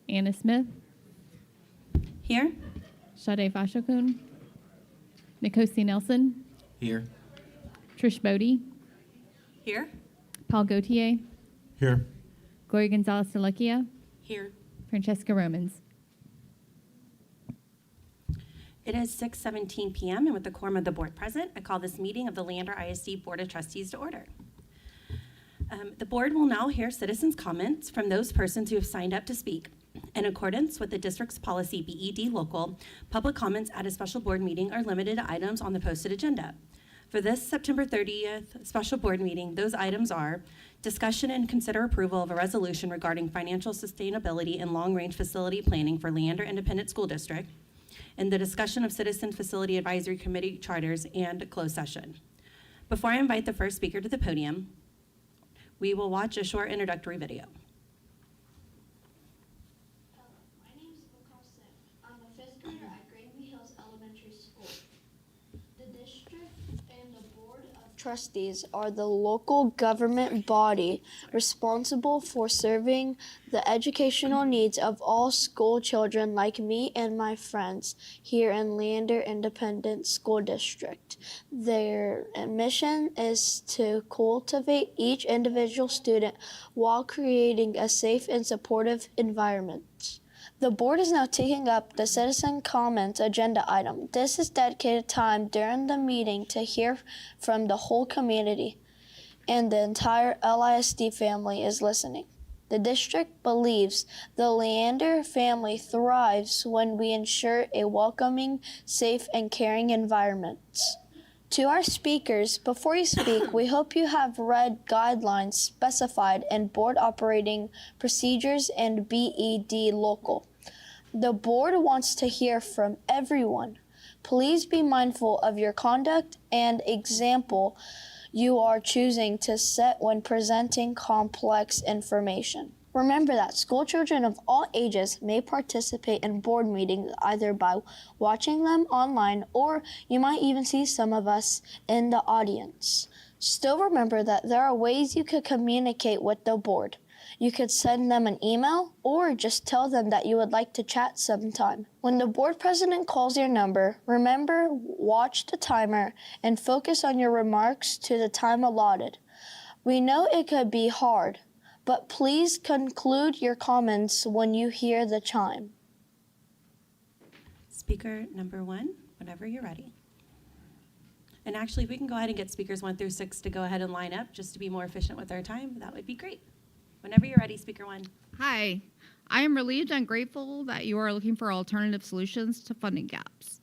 Anna Smith, Here. Sade Fashokun, Nikosi Nelson, Here. Trish Bodie, Here. Paul Gautier, Here. Gloria Gonzalez Telequia, Here. Francesca Romans. It is 6:17 p.m. and with the quorum of the board present, I call this meeting of the Leander ISD Board of Trustees to order. The board will now hear citizens' comments from those persons who have signed up to speak. In accordance with the district's policy BED local, public comments at a special board meeting are limited to items on the posted agenda. For this September 30th special board meeting, those items are discussion and consider approval of a resolution regarding financial sustainability and long-range facility planning for Leander Independent School District, and the discussion of Citizen Facility Advisory Committee charters and closed session. Before I invite the first speaker to the podium, we will watch a short introductory video. My name is Bakal Sim. I'm a fifth grader at Granby Hills Elementary School. The district and the Board of Trustees are the local government body responsible for serving the educational needs of all school children like me and my friends here in Leander Independent School District. Their mission is to cultivate each individual student while creating a safe and supportive environment. The board is now taking up the citizen comments agenda item. This is dedicated time during the meeting to hear from the whole community, and the entire LISD family is listening. The district believes the Leander family thrives when we ensure a welcoming, safe, and caring environment. To our speakers, before you speak, we hope you have read guidelines specified in board operating procedures and BED local. The board wants to hear from everyone. Please be mindful of your conduct and example you are choosing to set when presenting complex information. Remember that school children of all ages may participate in board meetings either by watching them online, or you might even see some of us in the audience. Still remember that there are ways you could communicate with the board. You could send them an email or just tell them that you would like to chat sometime. When the board president calls your number, remember, watch the timer and focus on your remarks to the time allotted. We know it could be hard, but please conclude your comments when you hear the chime. Speaker number 1, whenever you're ready. And actually, if we can go ahead and get speakers 1 through 6 to go ahead and line up just to be more efficient with our time, that would be great. Whenever you're ready, speaker 1. Hi, I am relieved and grateful that you are looking for alternative solutions to funding gaps.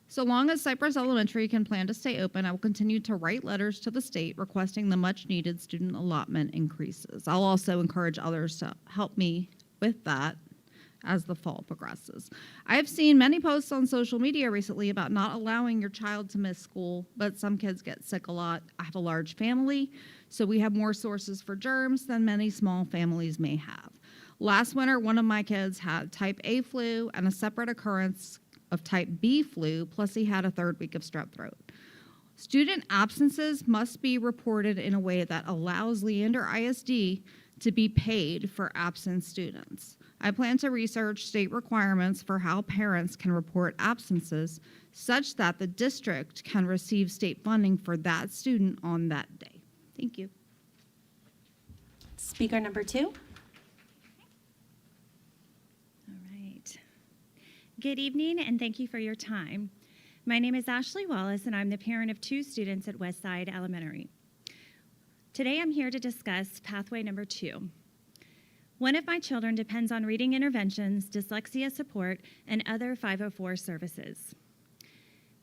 So long as Cypress Elementary can plan to stay open, I will continue to write letters to the state requesting the much-needed student allotment increases. I'll also encourage others to help me with that as the fall progresses. I have seen many posts on social media recently about not allowing your child to miss school, but some kids get sick a lot. I have a large family, so we have more sources for germs than many small families may have. Last winter, one of my kids had type A flu and a separate occurrence of type B flu, plus he had a 3rd week of strep throat. Student absences must be reported in a way that allows Leander ISD to be paid for absent students. I plan to research state requirements for how parents can report absences such that the district can receive state funding for that student on that day. Thank you. Speaker number 2. All right. Good evening, and thank you for your time. My name is Ashley Wallace, and I'm the parent of 2 students at Westside Elementary. Today, I'm here to discuss pathway number 2. One of my children depends on reading interventions, dyslexia support, and other 504 services.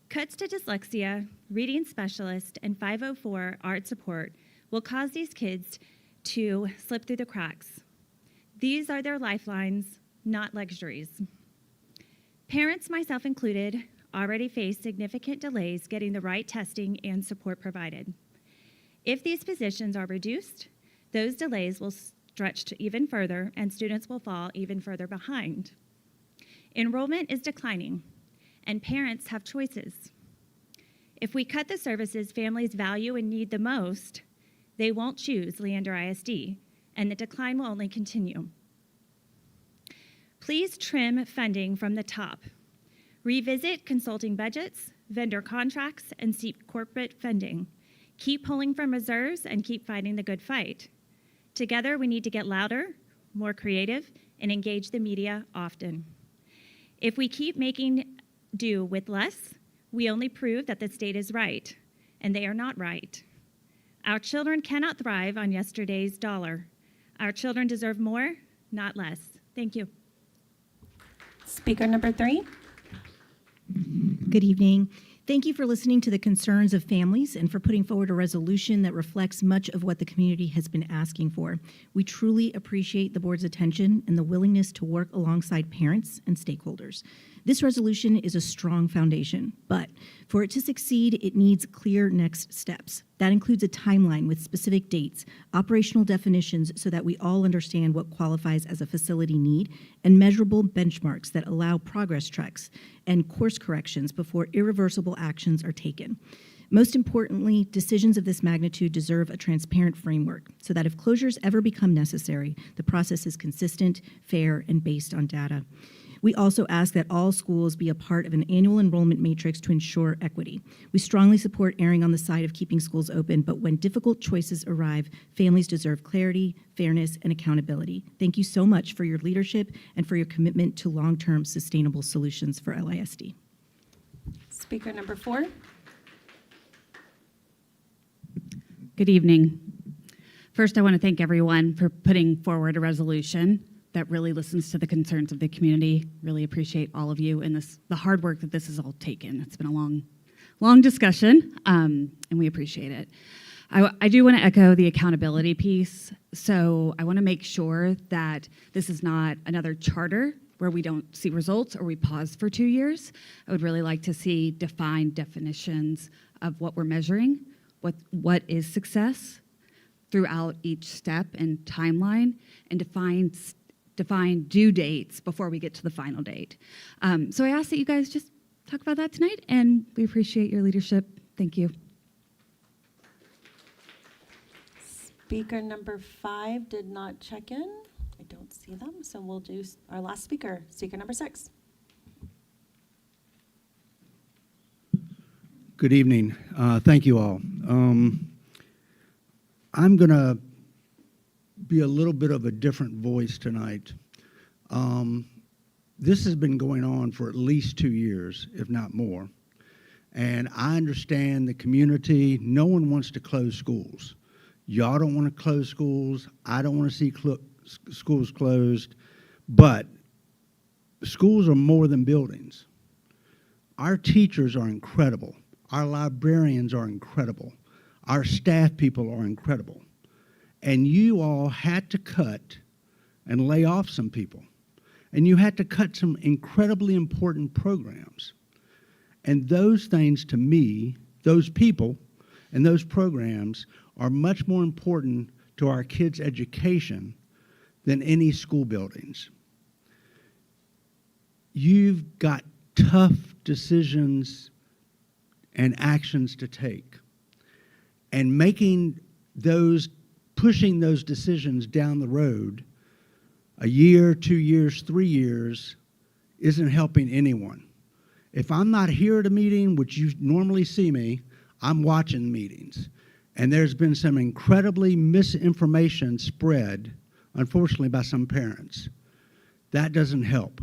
Cuts to dyslexia, reading specialist, and 504 art support will cause these kids to slip through the cracks. These are their lifelines, not luxuries. Parents, myself included, already face significant delays getting the right testing and support provided. If these positions are reduced, those delays will stretch even further and students will fall even further behind. Enrollment is declining and parents have choices. If we cut the services families value and need the most, they won't choose Leander ISD, and the decline will only continue. Please trim funding from the top. Revisit consulting budgets, vendor contracts, and seek corporate funding. Keep pulling from reserves and keep fighting the good fight. Together, we need to get louder, more creative, and engage the media often. If we keep making do with less, we only prove that the state is right, and they are not right. Our children cannot thrive on yesterday's dollar. Our children deserve more, not less. Thank you. Speaker number 3. Good evening. Thank you for listening to the concerns of families and for putting forward a resolution that reflects much of what the community has been asking for. We truly appreciate the board's attention and the willingness to work alongside parents and stakeholders. This resolution is a strong foundation, but for it to succeed, it needs clear next steps. That includes a timeline with specific dates, operational definitions so that we all understand what qualifies as a facility need, and measurable benchmarks that allow progress tracks and course corrections before irreversible actions are taken. Most importantly, decisions of this magnitude deserve a transparent framework so that if closures ever become necessary, the process is consistent, fair, and based on data. We also ask that all schools be a part of an annual enrollment matrix to ensure equity. We strongly support erring on the side of keeping schools open, but when difficult choices arrive, families deserve clarity, fairness, and accountability. Thank you so much for your leadership and for your commitment to long-term sustainable solutions for LISD. Speaker number 4. Good evening. First, I want to thank everyone for putting forward a resolution that really listens to the concerns of the community. Really appreciate all of you and the hard work that this has all taken. It's been a long discussion, and we appreciate it. I do want to echo the accountability piece. So I want to make sure that this is not another charter where we don't see results or we pause for 2 years. I would really like to see defined definitions of what we're measuring, what is success throughout each step and timeline, and define due dates before we get to the final date. So I ask that you guys just talk about that tonight, and we appreciate your leadership. Thank you. Speaker number 5 did not check in. I don't see them, so we'll do our last speaker, speaker number 6. Good evening. Thank you all. I'm going to be a little bit of a different voice tonight. This has been going on for at least 2 years, if not more. And I understand the community. No one wants to close schools. Y'all don't want to close schools. I don't want to see schools closed. But schools are more than buildings. Our teachers are incredible. Our librarians are incredible. Our staff people are incredible. And you all had to cut and lay off some people. And you had to cut some incredibly important programs. And those things, to me, those people and those programs are much more important to our kids' education than any school buildings. You've got tough decisions and actions to take. And pushing those decisions down the road, a year, 2 years, 3 years, isn't helping anyone. If I'm not here at a meeting, which you normally see me, I'm watching meetings. And there's been some incredibly misinformation spread, unfortunately, by some parents. That doesn't help.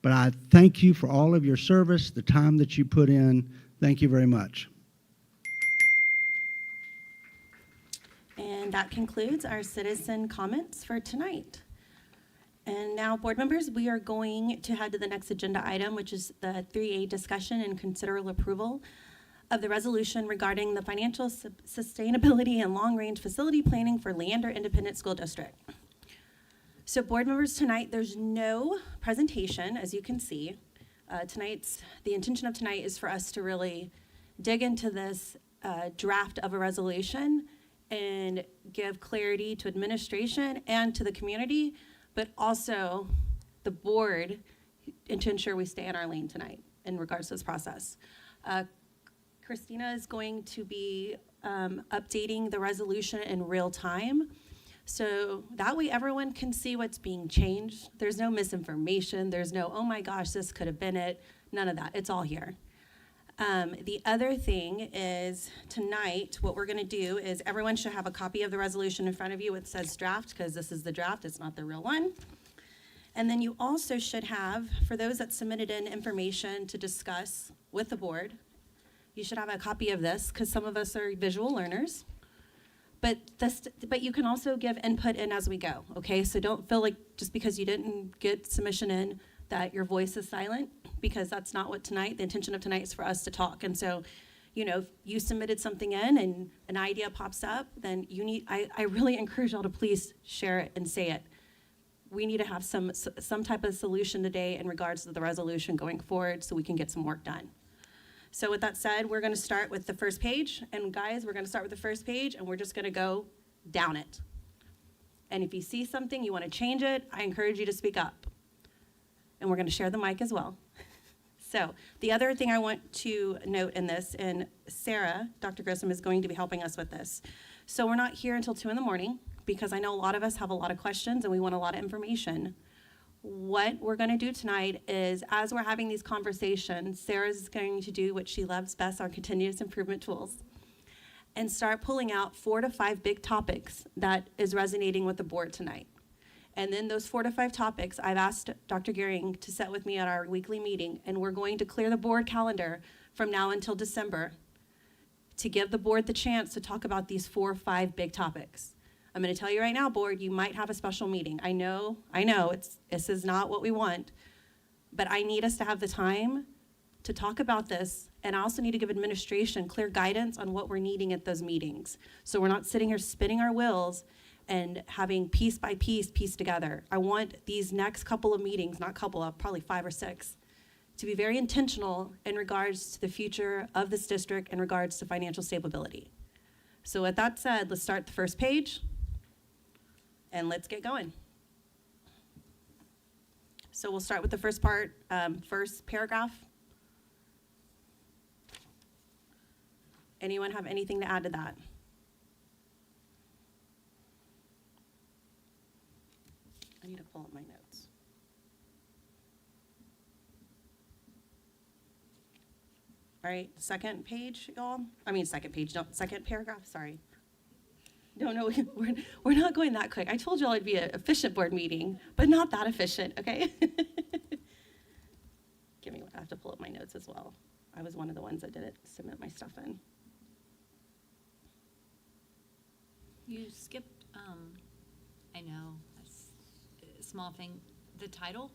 But I thank you for all of your service, the time that you put in. Thank you very much. And that concludes our citizen comments for tonight. And now, board members, we are going to head to the next agenda item, which is the 3A discussion and considerable approval of the resolution regarding the financial sustainability and long-range facility planning for Leander Independent School District. So board members, tonight there's no presentation, as you can see. The intention of tonight is for us to really dig into this draft of a resolution and give clarity to administration and to the community, but also the board, and to ensure we stay in our lane tonight in regards to this process. Christina is going to be updating the resolution in real time. So that way everyone can see what's being changed. There's no misinformation. There's no, oh my gosh, this could have been it. None of that. It's all here. The other thing is tonight, what we're going to do is everyone should have a copy of the resolution in front of you. It says draft because this is the draft. It's not the real one. And then you also should have, for those that submitted in information to discuss with the board, you should have a copy of this because some of us are visual learners. But you can also give input in as we go, okay? So don't feel like just because you didn't get submission in that your voice is silent, because that's not what tonight, the intention of tonight is for us to talk. And so, if you submitted something in and an idea pops up, then I really encourage y'all to please share it and say it. We need to have some type of solution today in regards to the resolution going forward so we can get some work done. So with that said, we're going to start with the first page. And guys, we're going to start with the first page, and we're just going to go down it. And if you see something, you want to change it, I encourage you to speak up. And we're going to share the mic as well. So the other thing I want to note in this, and Sarah, Dr. Grissom, is going to be helping us with this. So we're not here until 2 a.m. because I know a lot of us have a lot of questions and we want a lot of information. What we're going to do tonight is, as we're having these conversations, Sarah's going to do what she loves best, our continuous improvement tools, and start pulling out 4 to 5 big topics that is resonating with the board tonight. And then those 4 to 5 topics, I've asked Dr. Gehring to set with me at our weekly meeting, and we're going to clear the board calendar from now until December to give the board the chance to talk about these 4 or 5 big topics. I'm going to tell you right now, board, you might have a special meeting. I know, this is not what we want, but I need us to have the time to talk about this, and I also need to give administration clear guidance on what we're needing at those meetings. So we're not sitting here spinning our wheels and having piece by piece together. I want these next couple of meetings, not couple of, probably 5 or 6, to be very intentional in regards to the future of this district in regards to financial stability. So with that said, let's start the first page and let's get going. So we'll start with the first part, first paragraph. Anyone have anything to add to that? I need to pull up my notes. All right, second page, y'all. Second paragraph, sorry. No, we're not going that quick. I told y'all it'd be an efficient board meeting, but not that efficient, okay? Give me one, I have to pull up my notes as well. I was one of the ones that didn't submit my stuff in. You skipped, I know, a small thing, the title.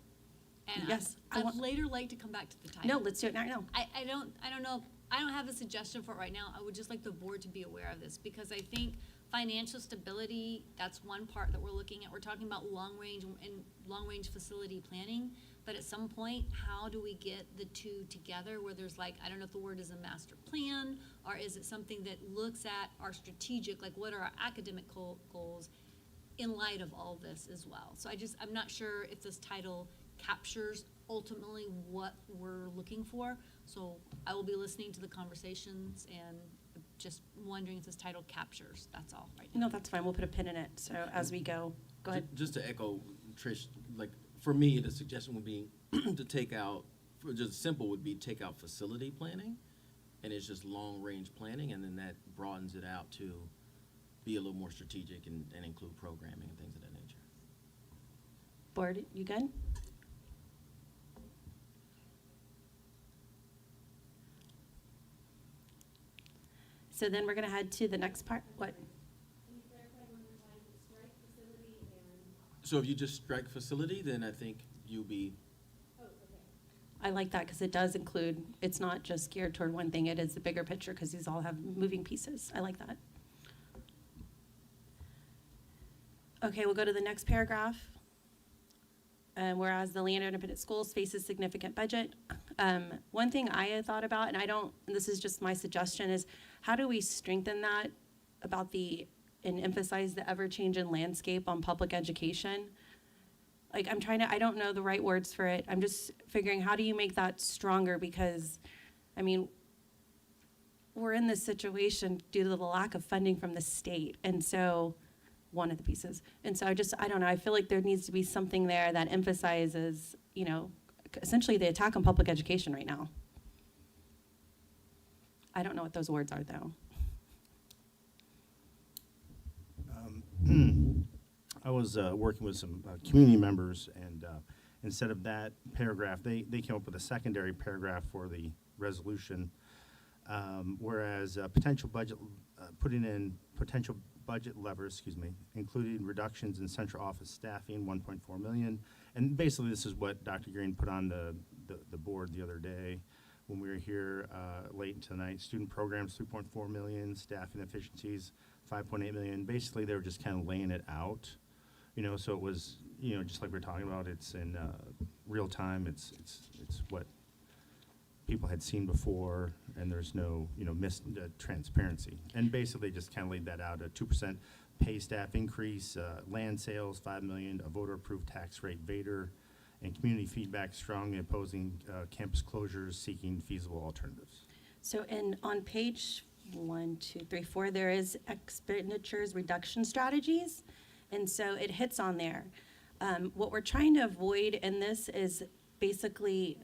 And Yes, I'd later like to come back to the title. No, let's do it now. I don't know, I don't have a suggestion for it right now. I would just like the board to be aware of this, because I think financial stability, that's one part that we're looking at. We're talking about long-range facility planning, but at some point, how do we get the two together where there's I don't know if the word is a master plan, or is it something that looks at our strategic, what are our academic goals in light of all this as well. So I'm not sure if this title captures ultimately what we're looking for. So I will be listening to the conversations and just wondering if this title captures, that's all right now. No, that's fine, we'll put a pin in it, so as we go ahead. Just to echo Trish, for me, the suggestion would be to take out, just simple would be take out facility planning, and it's just long-range planning, and then that broadens it out to be a little more strategic and include programming and things of that nature. Board, you good? So then we're going to head to the next part. What? So if you just strike facility, then I think you'll be. I like that because it does include, it's not just geared toward one thing, it is the bigger picture because these all have moving pieces. I like that. Okay, we'll go to the next paragraph. Whereas the Leander Independent Schools faces significant budget. One thing I had thought about, and this is just my suggestion, is how do we strengthen that about and emphasize the ever-changing landscape on public education? I don't know the right words for it. I'm just figuring, how do you make that stronger? Because, we're in this situation due to the lack of funding from the state. And so one of the pieces. And so I don't know, I feel like there needs to be something there that emphasizes, essentially the attack on public education right now. I don't know what those words are, though. I was working with some community members, and instead of that paragraph, they came up with a secondary paragraph for the resolution, whereas potential budget, putting in potential budget levers, including reductions in central office staffing, 1.4 million. And basically, this is what Dr. Green put on the board the other day when we were here late into the night. Student programs, 3.4 million, staffing efficiencies, 5.8 million. Basically, they were just kind of laying it out, so it was, just like we we're talking about, it's in real time. It's what people had seen before, and there's no, transparency. And basically, just kind of laid that out, a 2% pay staff increase, land sales, 5 million, a voter-approved tax rate Vader, and community feedback strongly opposing campus closures, seeking feasible alternatives. So on page 1, 2, 3, 4, there is expenditures reduction strategies, and so it hits on there. What we're trying to avoid in this is basically,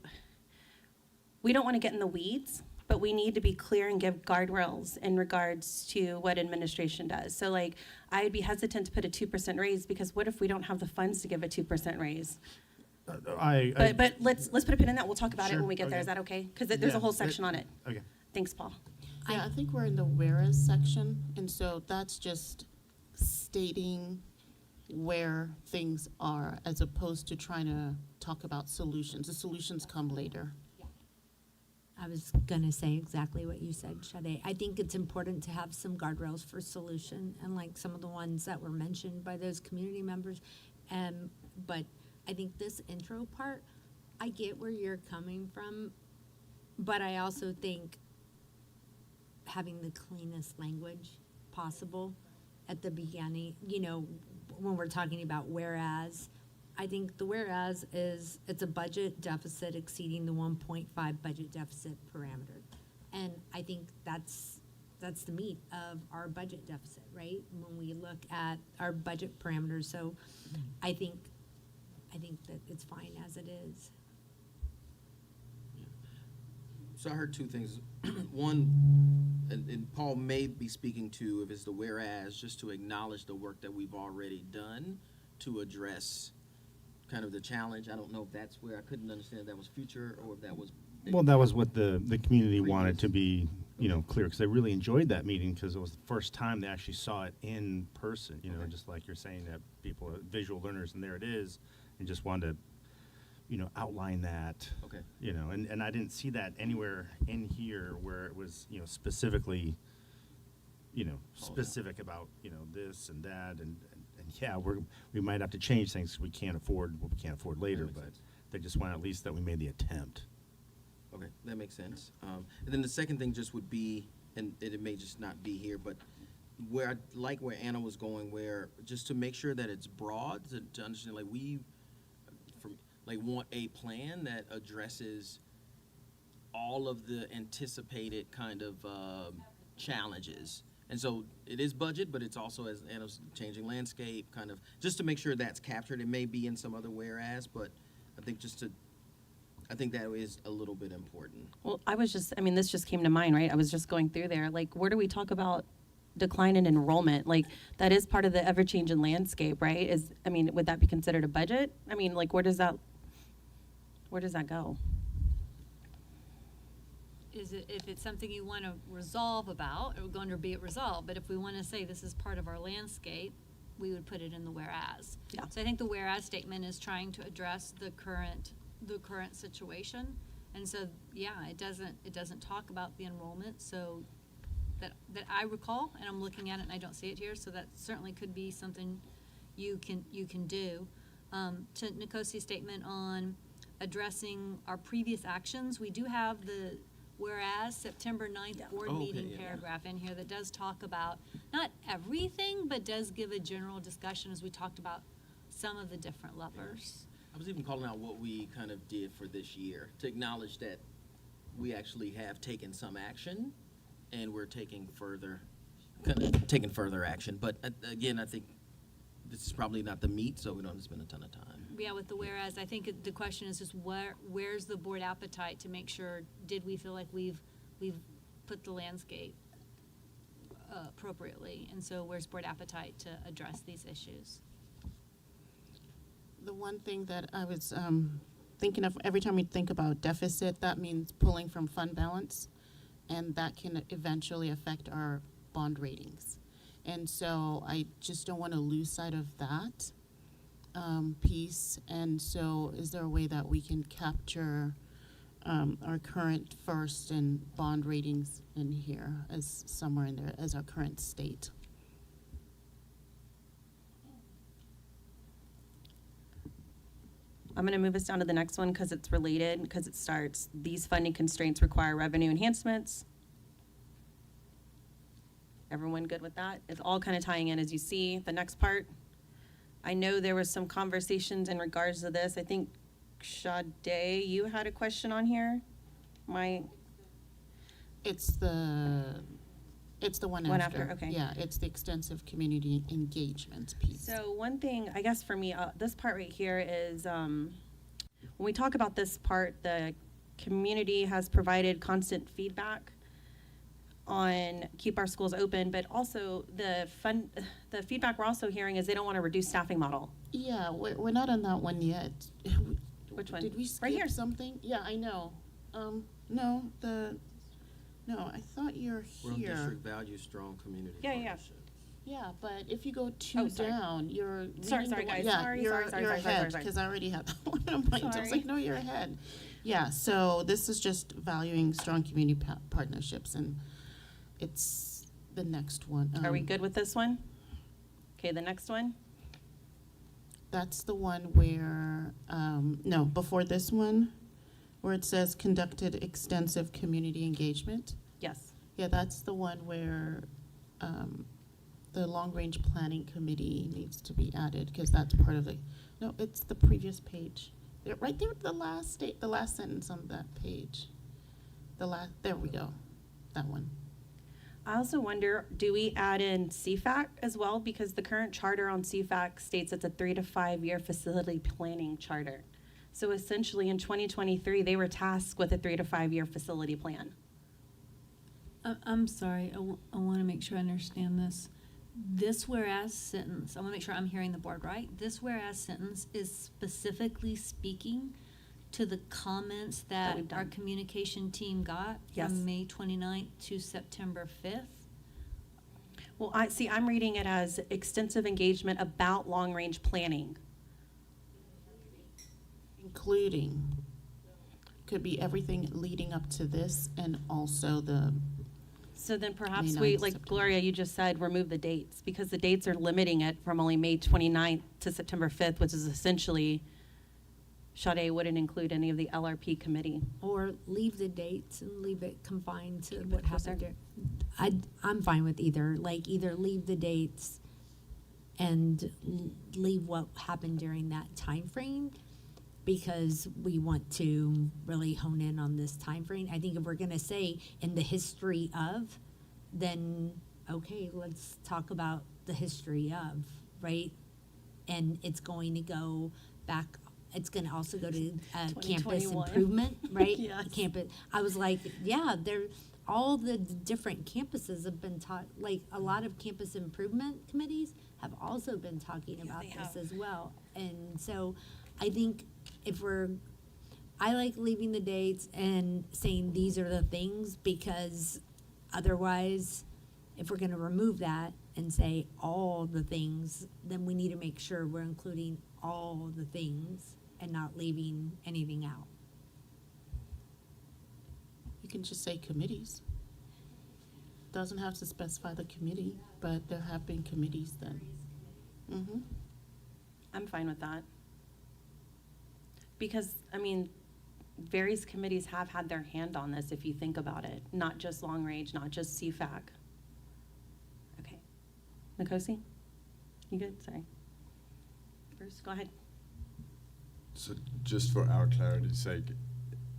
we don't want to get in the weeds, but we need to be clear and give guardrails in regards to what administration does. So like, I'd be hesitant to put a 2% raise, because what if we don't have the funds to give a 2% raise? But let's put a pin in that. We'll talk about it Sure, when we get there. okay. Is that okay? Because there's Yeah, a whole section on it. Okay. Thanks, Paul. Yeah, I think we're in the whereas section, and so that's just stating where things are as opposed to trying to talk about solutions. The solutions come later. I was going to say exactly what you said, Sade. I think it's important to have some guardrails for solution, and like some of the ones that were mentioned by those community members. But I think this intro part, I get where you're coming from, but I also think having the cleanest language possible at the beginning, when we're talking about whereas, I think the whereas is, it's a budget deficit exceeding the 1.5 budget deficit parameter. And I think that's the meat of our budget deficit, right? When we look at our budget parameters. So I think that it's fine as it is. So I heard two things. One, and Paul may be speaking to, if it's the whereas, just to acknowledge the work that we've already done to address kind of the challenge. I don't know if that's where, I couldn't understand if that was future or if that was. Well, that was what the community wanted to be, clear, because they really enjoyed that meeting, because it was the first time they actually saw it in person, Okay. just like you're saying, that people are visual learners, and there it is, and just wanted to, outline that. Okay. And I didn't see that anywhere in here where it was, specifically, specific about, this and that, and yeah, we might have to change things 'cause we can't afford what we can't afford later, makes but sense. they just want at least that we made the attempt. Okay, that makes sense. And then the second thing just would be, and it may just not be here, but where I like where Anna was going, where just to make sure that it's broad, to understand, like want a plan that addresses all of the anticipated kind of challenges. And so it is budget, but it's also, as Anna's changing landscape, kind of, just to make sure that's captured. It may be in some other whereas, but I think I think that is a little bit important. Well, this just came to mind, right? I was just going through there. Like, where do we talk about decline in enrollment? Like, that is part of the ever-changing landscape, right? Would that be considered a budget? Where does that go? Is it, if it's something you want to resolve about, it would go under be it resolved. But if we want to say this is part of our landscape, we would put it in the whereas. Yeah. So I think the whereas statement is trying to address the current situation. And so, yeah, it doesn't talk about the enrollment. So that I recall, and I'm looking at it and I don't see it here. So that certainly could be something you can do. To Nikosi's statement on addressing our previous actions, we do have the whereas September 9th board Oh, okay, meeting yeah. paragraph in here that does talk about, not everything, but does give a general discussion as we talked about some of the different levers. I was even calling out what we kind of did for this year to acknowledge that we actually have taken some action and we're taking further action. But again, I think this is probably not the meat, so we don't have to spend a ton of time. Yeah, with the whereas, I think the question is just where's the board appetite to make sure, did we feel like we've put the landscape appropriately? And so where's board appetite to address these issues? The one thing that I was thinking of, every time we think about deficit, that means pulling from fund balance, and that can eventually affect our bond ratings. And so I just don't want to lose sight of that piece. And so is there a way that we can capture our current first and bond ratings in here as somewhere in there as our current state? I'm going to move us down to the next one because it's related, because it starts, these funding constraints require revenue enhancements. Everyone good with that? It's all kind of tying in, as you see. The next part, I know there was some conversations in regards to this. I think, Sade, you had a question on here? It's the one One after. after, okay. Yeah, it's the extensive community engagement piece. So one thing, I guess for me, this part right here is, when we talk about this part, the community has provided constant feedback on keep our schools open, but also the feedback we're also hearing is they don't want to reduce staffing model. Yeah, we're not on that one yet. Which one? Did we skip Right here. something? Yeah, I know. No, I thought you're We're on here. district value, strong community Yeah, yeah. partnerships. Yeah, but if you go two Oh, sorry. down, you're Sorry, leading the one- guys. Yeah, Sorry, you're sorry, ahead sorry. because I already had that one in mind. I was Sorry. like, no, you're ahead. Yeah, so this is just valuing strong community partnerships, and it's the next one. Are we good with this one? Okay, the next one. That's the one where, no, before this one, where it says conducted extensive community engagement. Yes. Yeah, that's the one where the long-range planning committee needs to be added, because that's part of it. No, it's the previous page. Right there, the last sentence on that page. There we go, that one. I also wonder, do we add in CFAC as well? Because the current charter on CFAC states it's a 3 to 5 year facility planning charter. So essentially in 2023, they were tasked with a 3 to 5 year facility plan. I'm sorry, I want to make sure I understand this. This whereas sentence, I want to make sure I'm hearing the board right. This whereas sentence is specifically speaking to the comments that we've done. our communication team got Yes. from May 29th to September 5th. Well, I'm reading it as extensive engagement about long-range planning. Including, could be everything leading up to this and also the, So then perhaps May we, 9th, like September. Gloria, you just said, remove the dates, because the dates are limiting it from only May 29th to September 5th, which is essentially, Sade wouldn't include any of the LRP committee. Or leave the dates and leave it confined to Keep what it closer. happened there. I'm fine with either, like either leave the dates and leave what happened during that time frame, because we want to really hone in on this time frame. I think if we're gonna say in the history of, then okay, let's talk about the history of, right? And it's going to go back, it's gonna also go to campus 2021. improvement, right? Yes. Campus, I was like, yeah, all the different campuses have been taught, like a lot of campus improvement committees have also been talking about they this have. as well. And so I think I like leaving the dates and saying these are the things, because otherwise, if we're gonna remove that and say all the things, then we need to make sure we're including all the things and not leaving anything out. you can just say committees. Doesn't have to specify the committee, but there have been committees then. Mm-hmm. I'm fine with that. Because, I mean, various committees have had their hand on this, if you think about it, not just long range, not just CFAC. Okay. Nkosi? You good? Sorry. Bruce, go ahead. So just for our clarity's sake,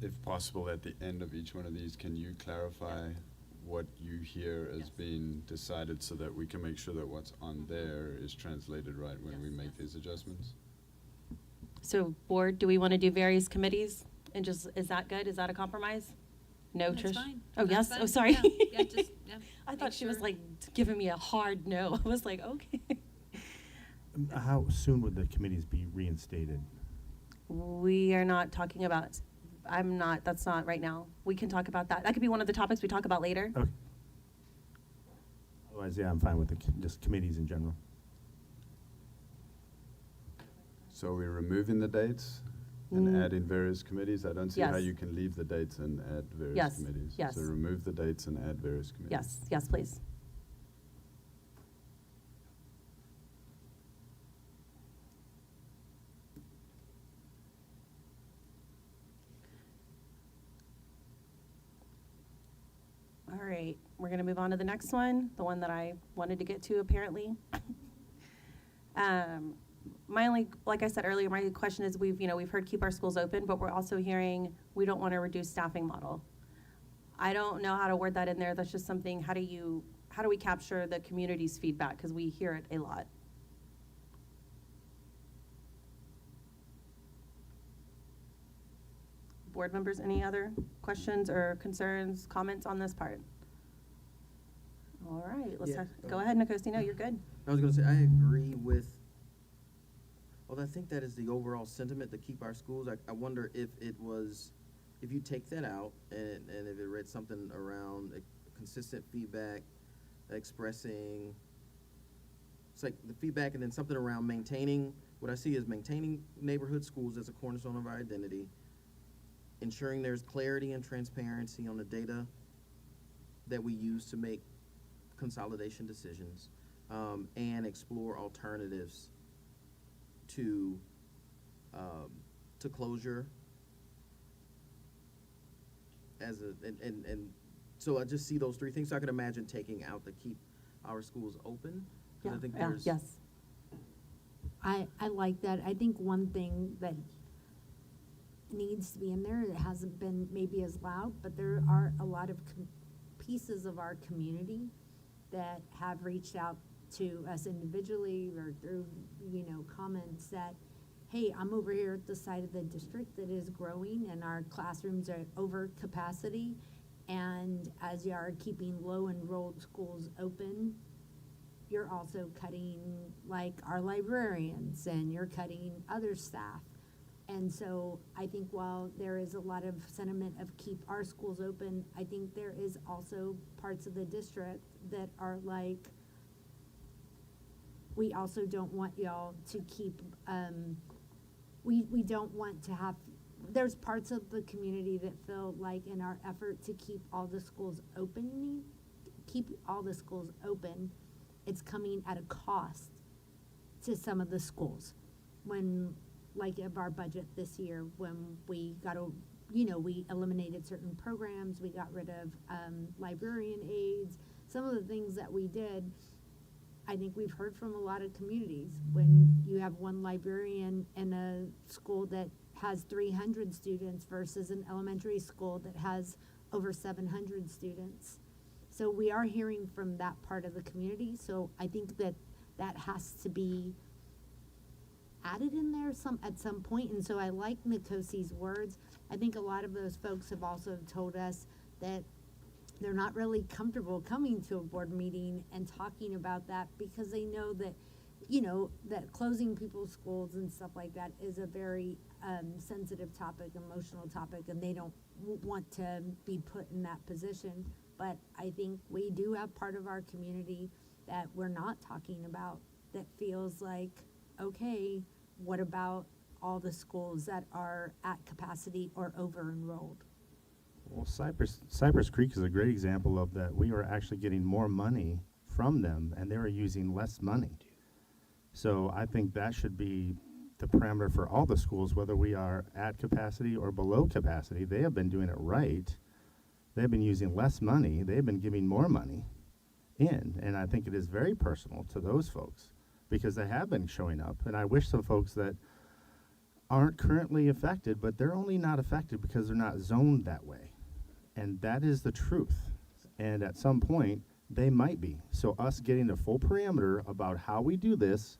if possible, at the end of each one of these, can you clarify what you hear as being decided so that we can make sure that what's on there is translated right when we make these adjustments? So board, do we want to do various committees? And just, is that good? Is that a compromise? No, That's Trish? fine. Oh, That's yes? fine. Oh, sorry. Yeah, just, yeah. I Make thought she was sure. like giving me a hard no. I was like, okay. How soon would the committees be reinstated? We are not talking about, that's not right now. We can talk about that. That could be one of the topics we talk about later. Okay. Otherwise, yeah, I'm fine with just committees in general. So are we removing the dates and adding various committees? I don't see how Yes. you can leave the dates and add various Yes, committees. yes. So remove the dates and add various committees. Yes, yes, please. All right, we're gonna move on to the next one, the one that I wanted to get to apparently. My only, like I said earlier, my question is we've heard keep our schools open, but we're also hearing we don't want to reduce staffing model. I don't know how to word that in there. That's just something, how do we capture the community's feedback? Because we hear it a lot. Board members, any other questions or concerns, comments on this part? All right, go ahead, Nicosi. No, you're good. I was gonna say, I agree with, well, I think that is the overall sentiment to keep our schools. I wonder if it was, if you take that out and if it read something around consistent feedback, expressing, it's like the feedback and then something around maintaining, what I see is maintaining neighborhood schools as a cornerstone of our identity, ensuring there's clarity and transparency on the data that we use to make consolidation decisions, and explore alternatives to closure. And so I just see those three things. So I could imagine taking out the keep our schools open. 'Cause I think there's Yes. I like that. I think one thing that needs to be in there that hasn't been maybe as loud, but there are a lot of pieces of our community that have reached out to us individually or through, comments that, hey, I'm over here at the side of the district that is growing and our classrooms are over capacity. And as you are keeping low enrolled schools open, you're also cutting like our librarians and you're cutting other staff. And so I think while there is a lot of sentiment of keep our schools open, I think there is also parts of the district that are like, we also don't want y'all to keep, we don't want to have, there's parts of the community that feel like in our effort to keep all the schools open, it's coming at a cost to some of the schools. When, like of our budget this year, when we we eliminated certain programs, we got rid of librarian aides, some of the things that we did, I think we've heard from a lot of communities. When you have one librarian in a school that has 300 students versus an elementary school that has over 700 students. So we are hearing from that part of the community. So I think that has to be added in there at some point. And so I like Nikosi's words. I think a lot of those folks have also told us that they're not really comfortable coming to a board meeting and talking about that because they know that, that closing people's schools and stuff like that is a very sensitive topic, emotional topic, and they don't want to be put in that position. But I think we do have part of our community that we're not talking about that feels like, okay, what about all the schools that are at capacity or over-enrolled? Well, Cypress Creek is a great example of that. We are actually getting more money from them, and they are using less money. So I think that should be the parameter for all the schools, whether we are at capacity or below capacity. They have been doing it right. They've been using less money. They've been giving more money in, and I think it is very personal to those folks because they have been showing up. And I wish some folks that aren't currently affected, but they're only not affected because they're not zoned that way. And that is the truth. And at some point, they might be. So us getting the full parameter about how we do this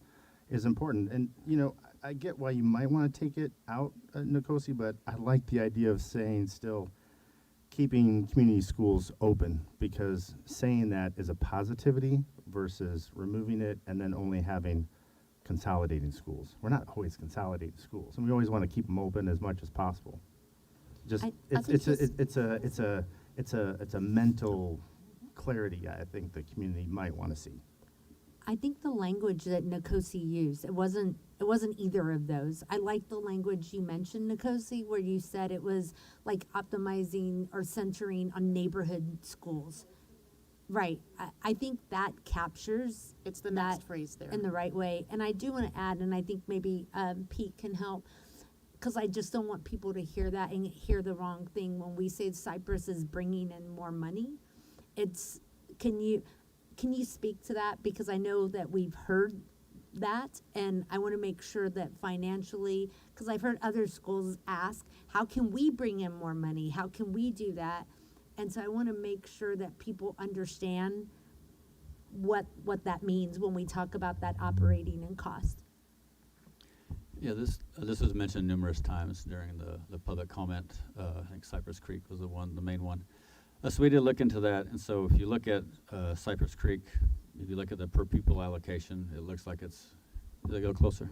is important. And, you know, I get why you might want to take it out, Nkosi, but I like the idea of saying still keeping community schools open, because saying that is a positivity versus removing it and then only having consolidating schools. We're not always consolidating schools, and we always want to keep them open as much as possible. Just it's a mental clarity I think the community might want to see. I think the language that Nkosi used, it wasn't either of those. I like the language you mentioned, Nkosi, where you said it was like optimizing or centering on neighborhood schools. Right. I think that captures It's the that next phrase there. in the right way. And I do want to add, and I think maybe Pete can help, because I just don't want people to hear that and hear the wrong thing when we say Cypress is bringing in more money. It's, can you speak to that? Because I know that we've heard that, and I want to make sure that financially, because I've heard other schools ask, how can we bring in more money? How can we do that? And so I want to make sure that people understand what that means when we talk about that operating and cost. Yeah, this was mentioned numerous times during the public comment. I think Cypress Creek was the main one. So we did look into that, and so if you look at Cypress Creek, if you look at the per pupil allocation, it looks like it's. Did I go closer?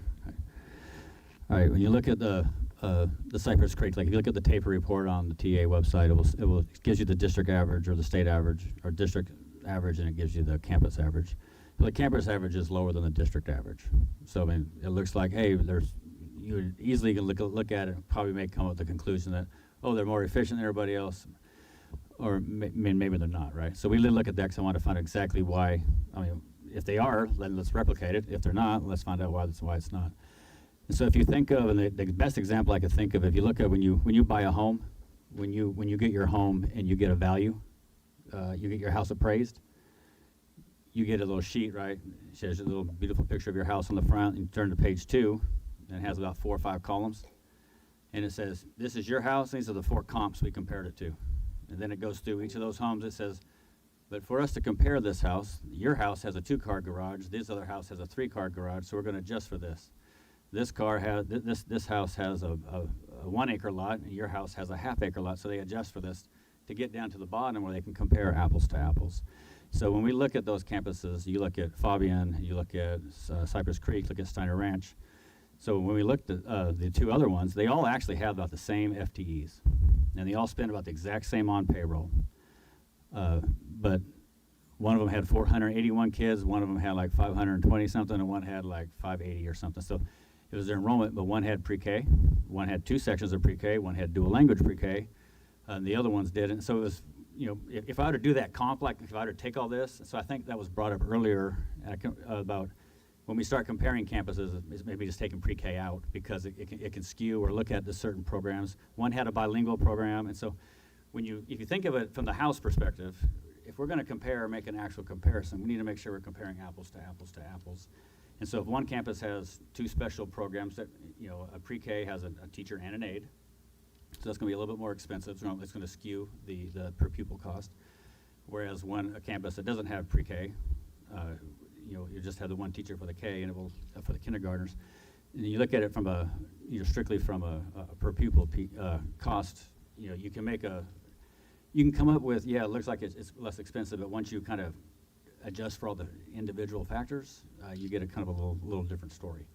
All right. When you look at the Cypress Creek, like if you look at the TAPER report on the TA website, it gives you the district average or the state average or district average, and it gives you the campus average. So the campus average is lower than the district average. So I mean, it looks like, hey, you would easily can look at it and probably may come up with the conclusion that, oh, they're more efficient than everybody else. Or maybe they're not, right? So we did look at that because I want to find out exactly why. I mean, if they are, then let's replicate it. If they're not, let's find out why it's not. And so if you think of, and the best example I could think of, if you look at when you buy a home, when you get your home and you get a value, you get your house appraised, you get a little sheet, right? It shows a little beautiful picture of your house on the front, and you turn to page 2, and it has about 4 or 5 columns. And it says, this is your house, these are the 4 comps we compared it to. And then it goes through each of those homes. It says, but for us to compare this house, your house has a 2-car garage. This other house has a 3-car garage. So we're going to adjust for this. This house has a 1-acre lot, and your house has a half-acre lot. So they adjust for this to get down to the bottom where they can compare apples to apples. So when we look at those campuses, you look at Fabian, you look at Cypress Creek, look at Steiner Ranch. So when we looked at the 2 other ones, they all actually have about the same FTEs. And they all spend about the exact same on payroll. But one of them had 481 kids, one of them had like 520 something, and one had like 580 or something. So it was their enrollment, but one had pre-K, one had 2 sections of pre-K, one had dual language pre-K, and the other ones didn't. So it was, you know, if I were to do that comp, like if I were to take all this, so I think that was brought up earlier about when we start comparing campuses, is maybe just taking pre-K out because it can skew or look at the certain programs. One had a bilingual program, and so if you think of it from the house perspective, if we're going to compare or make an actual comparison, we need to make sure we're comparing apples to apples to apples. And so if one campus has 2 special programs that, you know, a pre-K has a teacher and an aide, so that's going to be a little bit more expensive, so it's going to skew the per pupil cost. Whereas a campus that doesn't have pre-K, you know, you just have the one teacher for the K, and it will for the kindergartners. And you look at it from strictly from a per pupil cost. You know, you can come up with, yeah, it looks like it's less expensive, but once you kind of adjust for all the individual factors, you get a kind of a little different story.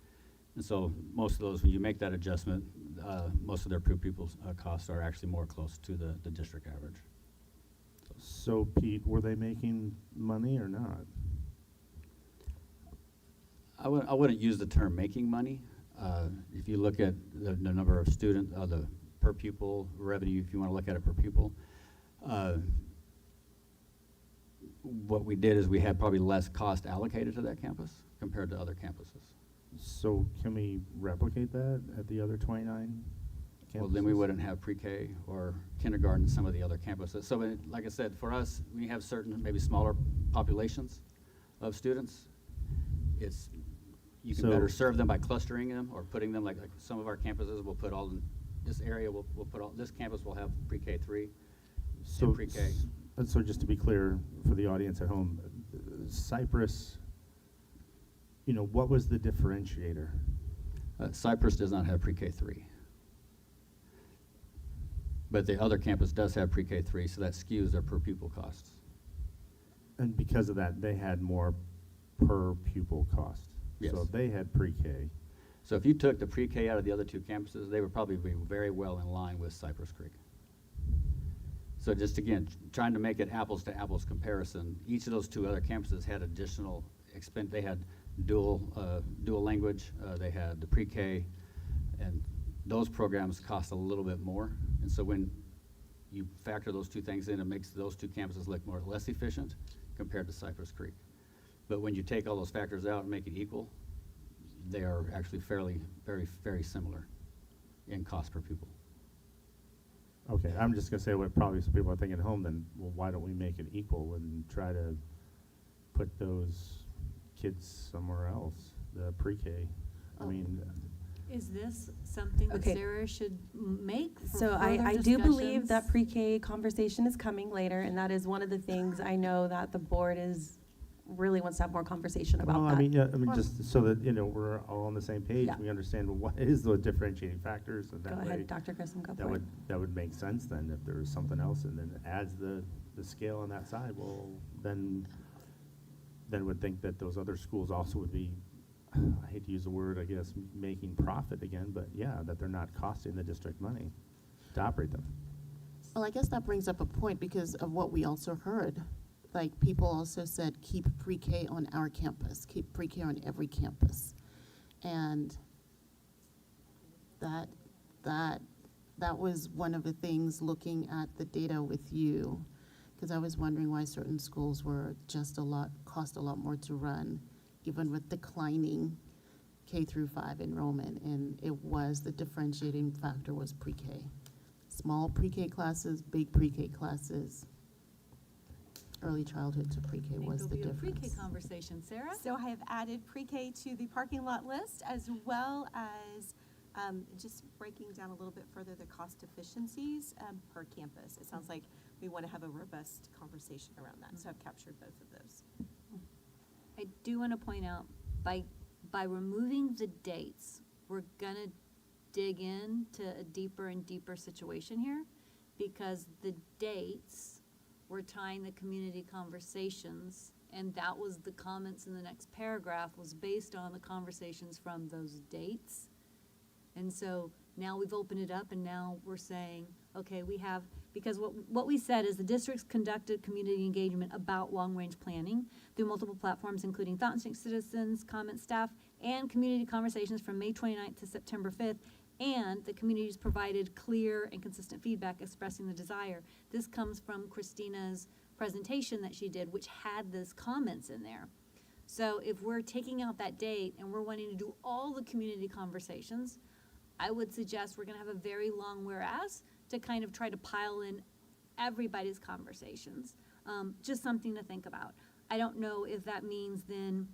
And so most of those, when you make that adjustment, most of their per pupil costs are actually more close to the district average. So Pete, were they making money or not? I wouldn't use the term making money. If you look at the number of students, the per pupil revenue, if you want to look at it per pupil, what we did is we had probably less cost allocated to that campus compared to other campuses. So can we replicate that at the other 29 campuses? Well, then we wouldn't have pre-K or kindergarten in some of the other campuses. So like I said, for us, we have certain maybe smaller populations of students. You can better serve them by clustering them or putting them like some of our campuses will put all in this area. We'll put all this campus will have pre-K 3, so pre-K. So just to be clear for the audience at home, Cypress, what was the differentiator? Cypress does not have pre-K3. But the other campus does have pre-K3, so that skews their per pupil costs. And because of that, they had more per pupil cost. Yes. So if they had pre-K. So if you took the pre-K out of the other two campuses, they would probably be very well in line with Cypress Creek. So just again, trying to make it apples to apples comparison, each of those two other campuses had additional expense. They had dual language, they had the pre-K, and those programs cost a little bit more. And so when you factor those two things in, it makes those two campuses look less efficient compared to Cypress Creek. But when you take all those factors out and make it equal, they are actually very, very similar in cost per pupil. Okay, I'm just gonna say what probably some people are thinking at home then, well, why don't we make it equal and try to put those kids somewhere else, the pre-K? I mean, Is this something that Okay. Sarah should make for So I further do believe discussions? that pre-K conversation is coming later, and that is one of the things I know that the board really wants to have more conversation about well, that. just so that, we're all on the same page, Yeah. we understand what is the differentiating factors, and Go that way, ahead, Dr. Grissom, go that for it. would make sense then, if there was something else, and then it adds the scale on that side, well, then would think that those other schools also would be, I hate to use the word, I guess, making profit again, but yeah, that they're not costing the district money to operate them. Well, I guess that brings up a point because of what we also heard. Like, people also said, keep pre-K on our campus, keep pre-K on every campus. And that was one of the things looking at the data with you, because I was wondering why certain schools were cost a lot more to run, even with declining K through 5 enrollment, and it was the differentiating factor was pre-K. Small pre-K classes, big pre-K classes. Early childhood to pre-K was the There'll be a pre-K difference. conversation. Sarah? So I have added pre-K to the parking lot list, as well as just breaking down a little bit further the cost efficiencies per campus. It sounds like we want to have a robust conversation around that, so I've captured both of those. I do want to point out, by removing the dates, we're gonna dig into a deeper and deeper situation here, because the dates, we're tying the community conversations, and that was the comments in the next paragraph was based on the conversations from those dates. And so now we've opened it up, and now we're saying, okay, because what we said is the district's conducted community engagement about long-range planning through multiple platforms, including Thought and Citizens, comment staff, and community conversations from May 29th to September 5th, and the community's provided clear and consistent feedback expressing the desire. This comes from Christina's presentation that she did, which had those comments in there. So if we're taking out that date and we're wanting to do all the community conversations, I would suggest we're gonna have a very long whereas to kind of try to pile in everybody's conversations. Just something to think about. I don't know if that means then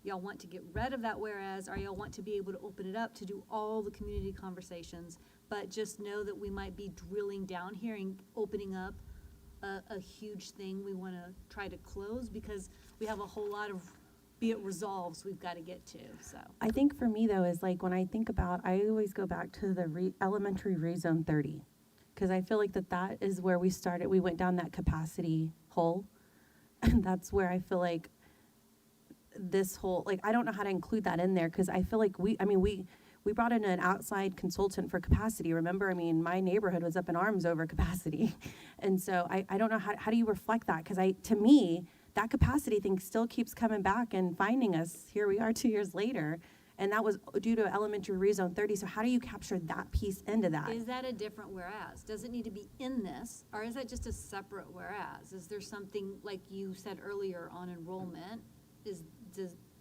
y'all want to get rid of that whereas, or y'all want to be able to open it up to do all the community conversations, but just know that we might be drilling down here and opening up a huge thing we want to try to close, because we have a whole lot of, be it resolves, we've got to get to, so. I think for me though is like when I think about, I always go back to the elementary rezone 30, because I feel like that is where we started. We went down that capacity hole, and that's where I feel like this whole, like, I don't know how to include that in there, because I feel like we brought in an outside consultant for capacity. Remember, my neighborhood was up in arms over capacity. And so I don't know, how do you reflect that? Because to me, that capacity thing still keeps coming back and finding us. Here we are 2 years later, and that was due to elementary rezone 30. So how do you capture that piece into that? Is that a different whereas? Does it need to be in this, or is that just a separate whereas? Is there something, like you said earlier on enrollment,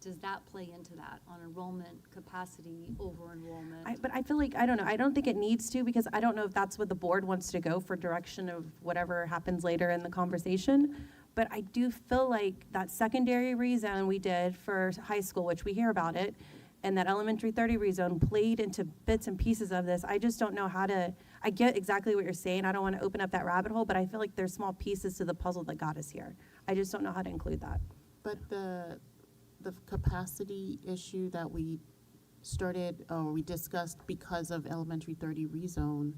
does that play into that on enrollment, capacity, over enrollment? But I feel like, I don't know, I don't think it needs to, because I don't know if that's what the board wants to go for direction of whatever happens later in the conversation. But I do feel like that secondary rezone we did for high school, which we hear about it, and that elementary 30 rezone played into bits and pieces of this. I just don't know how to, I get exactly what you're saying. I don't want to open up that rabbit hole, but I feel like there's small pieces to the puzzle that got us here. I just don't know how to include that. But the capacity issue that we started, or we discussed because of elementary 30 rezone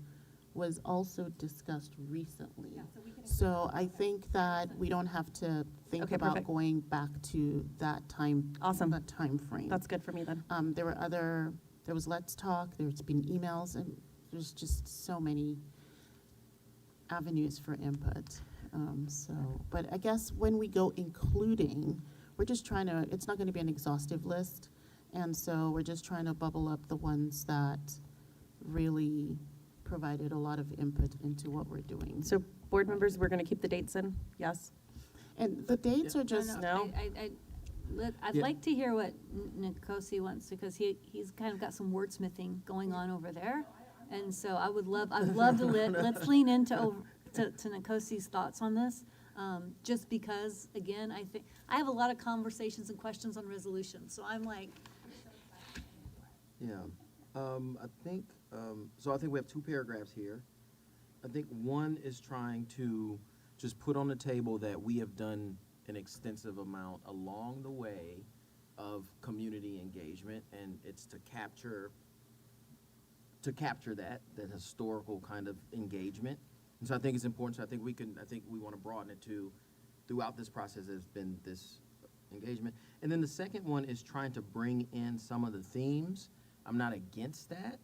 was also discussed recently. So I think that we don't have to think Okay, about perfect. going back to that time. Awesome. That time frame. That's good for me then. There was Let's Talk, there's been emails, and there's just so many avenues for input. But I guess when we go including, we're just trying to, it's not gonna be an exhaustive list. And so we're just trying to bubble up the ones that really provided a lot of input into what we're doing. So board members, we're going to keep the dates in? Yes? And the dates are just, No? I'd Yeah. like to hear what Nkosi wants, because he's kind of got some wordsmithing going on over there. And so I'd love to let's lean into Nkosi's thoughts on this. Just because, again, I think, I have a lot of conversations and questions on resolutions, so I'm like, Yeah, I think, so I think we have two paragraphs here. I think one is trying to just put on the table that we have done an extensive amount along the way of community engagement, and it's to capture that historical kind of engagement. And so I think it's important, so I think we want to broaden it to, throughout this process, there's been this engagement. And then the second one is trying to bring in some of the themes. I'm not against that.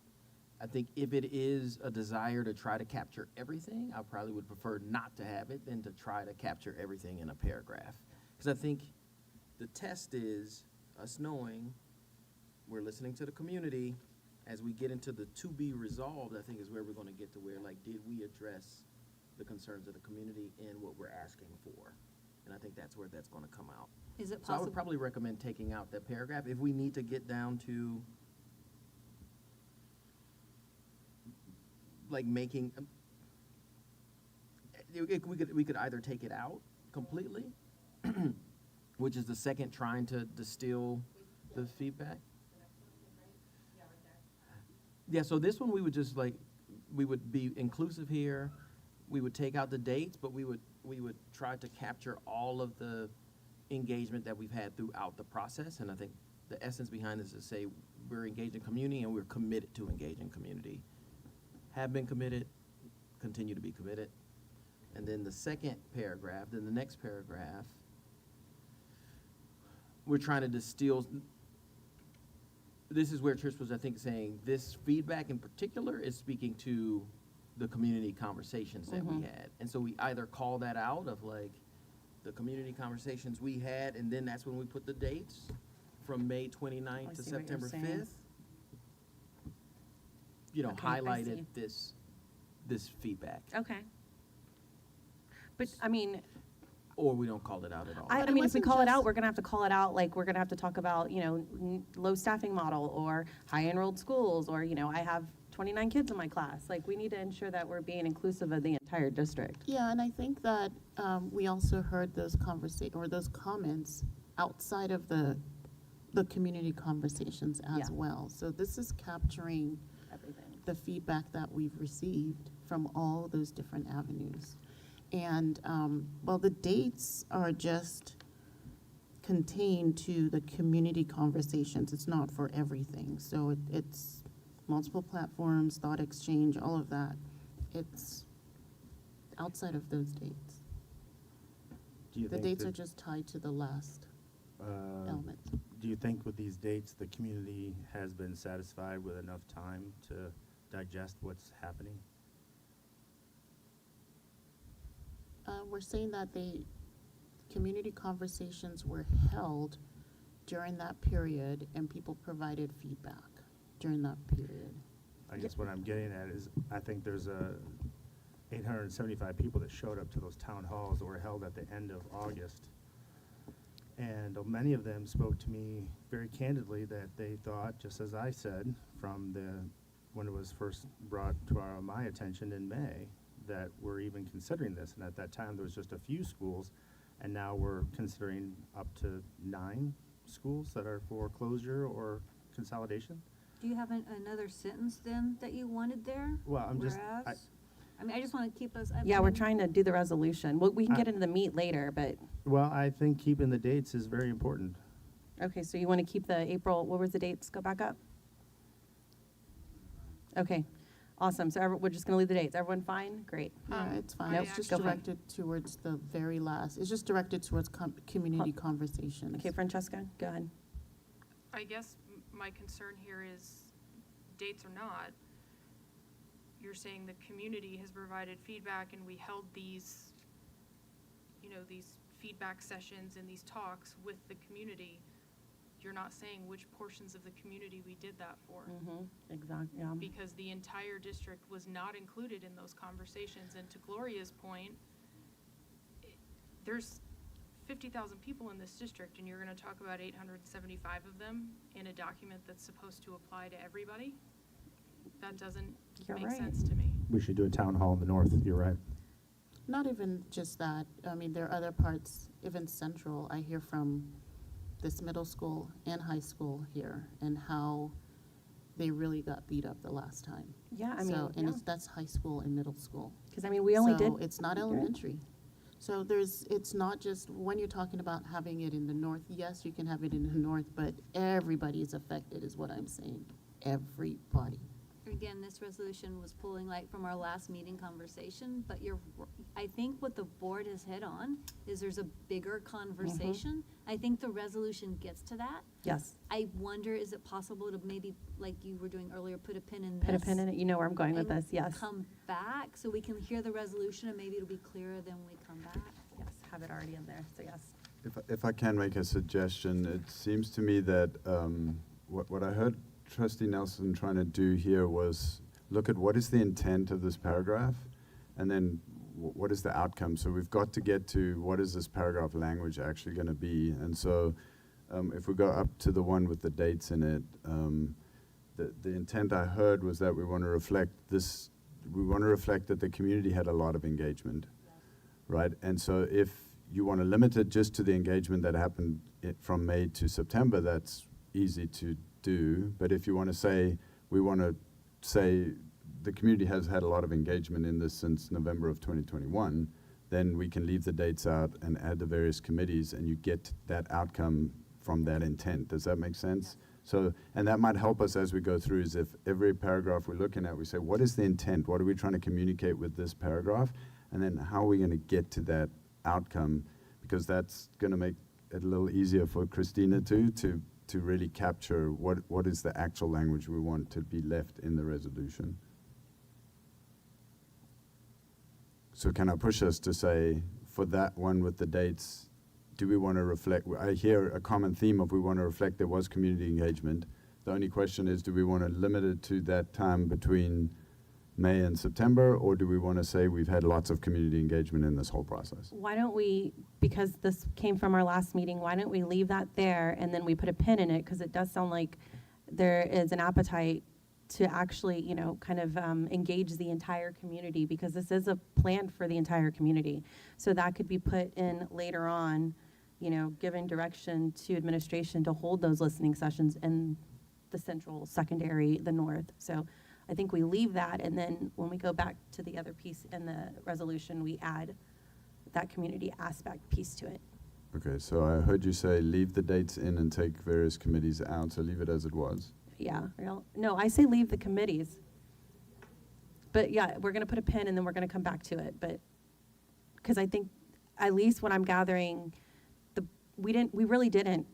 I think if it is a desire to try to capture everything, I probably would prefer not to have it than to try to capture everything in a paragraph. Because I think the test is us knowing we're listening to the community. As we get into the to be resolved, I think is where we're going to get to where, like, did we address the concerns of the community in what we're asking for? And I think that's where that's going to come out. is it So I would possible? probably recommend taking out that paragraph. If we need to get down to, like, making, we could either take it out completely, which is the second trying to distill the feedback. Yeah, so this one we would just we would be inclusive here. We would take out the dates, but we would try to capture all of the engagement that we've had throughout the process. And I think the essence behind this is to say we're engaged in community and we're committed to engage in community. Have been committed, continue to be committed. And then the second paragraph, then the next paragraph, we're trying to distill. This is where Trish was, I think, saying this feedback in particular is speaking to the community conversations that we had. And so we either call that out of, like, the community conversations we had, and then that's when we put the dates from May 29th to see what you're September saying. 5th. You know, Okay, I highlighted see. this feedback. Okay. But, I mean, Or we don't call it out at all. I But it mean, if we wasn't call it out, just- we're gonna have to call it out, like, we're gonna have to talk about, low staffing model, or high enrolled schools, or, I have 29 kids in my class. Like, we need to ensure that we're being inclusive of the entire district. yeah, and I think that we also heard those those comments outside of the community conversations as Yeah. well. So this is capturing Everything. the feedback that we've received from all those different avenues. And, well, the dates are just contained to the community conversations. It's not for everything. So it's multiple platforms, thought exchange, all of that. It's outside of those dates. Do you The think dates that, are just tied to the last element. Do you think with these dates, the community has been satisfied with enough time to digest what's happening? We're saying that the community conversations were held during that period and people provided feedback during that period. I guess what I'm getting at is, I think there's 875 people that showed up to those town halls that were held at the end of August. And many of them spoke to me very candidly that they thought, just as I said, when it was first brought to my attention in May, that we're even considering this. And at that time, there was just a few schools, and now we're considering up to 9 schools that are for closure or consolidation. Do you have another sentence then that you wanted there? Well, I'm just, Whereas? I mean, I just want to keep us. Yeah, we're trying to do the resolution. Well, we can get into the meat later, but, well, I think keeping the dates is very important. okay, so you want to keep the April, what was the dates? Go back up. Okay, awesome. So we're just going to leave the dates. Everyone fine? Great. Yeah, it's fine. Nope, It's just go ahead. directed towards the very last. It's just directed towards community conversations. Okay, Francesca, go ahead. I guess my concern here is, dates or not, you're saying the community has provided feedback and we held these, these feedback sessions and these talks with the community. You're not saying which portions of the community we did that for. Exactly, yeah. Because the entire district was not included in those conversations. And to Gloria's point, there's 50,000 people in this district, and you're going to talk about 875 of them in a document that's supposed to apply to everybody? That doesn't make sense to me. We should do a town hall in the north, you're right. Not even just that. I mean, there are other parts, even central. I hear from this middle school and high school here and how they really got beat up the last time. Yeah, I mean, So, and yeah. that's high school and middle school. Because, I mean, we only did. So it's not elementary. So it's not just, when you're talking about having it in the north, yes, you can have it in the north, but everybody is affected is what I'm saying. Everybody. Again, this resolution was pulling light from our last meeting conversation, but I think what the board has hit on is there's a bigger conversation. I think the resolution gets to that. Yes. I wonder, is it possible to maybe, like you were doing earlier, put a pin in this? Put a pin in it. You know where I'm going with and this, yes. Come back so we can hear the resolution and maybe it'll be clearer then when we come back. Yes, have it already in there, so yes. If I can make a suggestion, it seems to me that what I heard Trustee Nelson trying to do here was look at what is the intent of this paragraph, and then what is the outcome. So we've got to get to what is this paragraph language actually going to be. And so if we go up to the one with the dates in it, the intent I heard was that we want to reflect this. We want to reflect that the community had a lot of engagement, right? And so if you want to limit it just to the engagement that happened from May to September, that's easy to do. But if you want to say, we want to say the community has had a lot of engagement in this since November of 2021, then we can leave the dates out and add the various committees, and you get that outcome from that intent. Does that make sense? So, and that might help us as we go through, is if every paragraph we're looking at, we say, what is the intent? What are we trying to communicate with this paragraph? And then how are we going to get to that outcome? Because that's going to make it a little easier for Christina to really capture what is the actual language we want to be left in the resolution. So can I push us to say, for that one with the dates, do we want to reflect? I hear a common theme of we want to reflect there was community engagement. The only question is, do we want to limit it to that time between May and September, or do we want to say we've had lots of community engagement in this whole process? Why don't we, because this came from our last meeting, why don't we leave that there and then we put a pin in it? Because it does sound like there is an appetite to actually, kind of engage the entire community, because this is a plan for the entire community. So that could be put in later on, giving direction to administration to hold those listening sessions in the central, secondary, the north. So I think we leave that, and then when we go back to the other piece in the resolution, we add that community aspect piece to it. Okay, so I heard you say leave the dates in and take various committees out, so leave it as it was. Yeah, no, I say leave the committees. But yeah, we're gonna put a pin and then we're gonna come back to it, but, because I think, at least what I'm gathering, we really didn't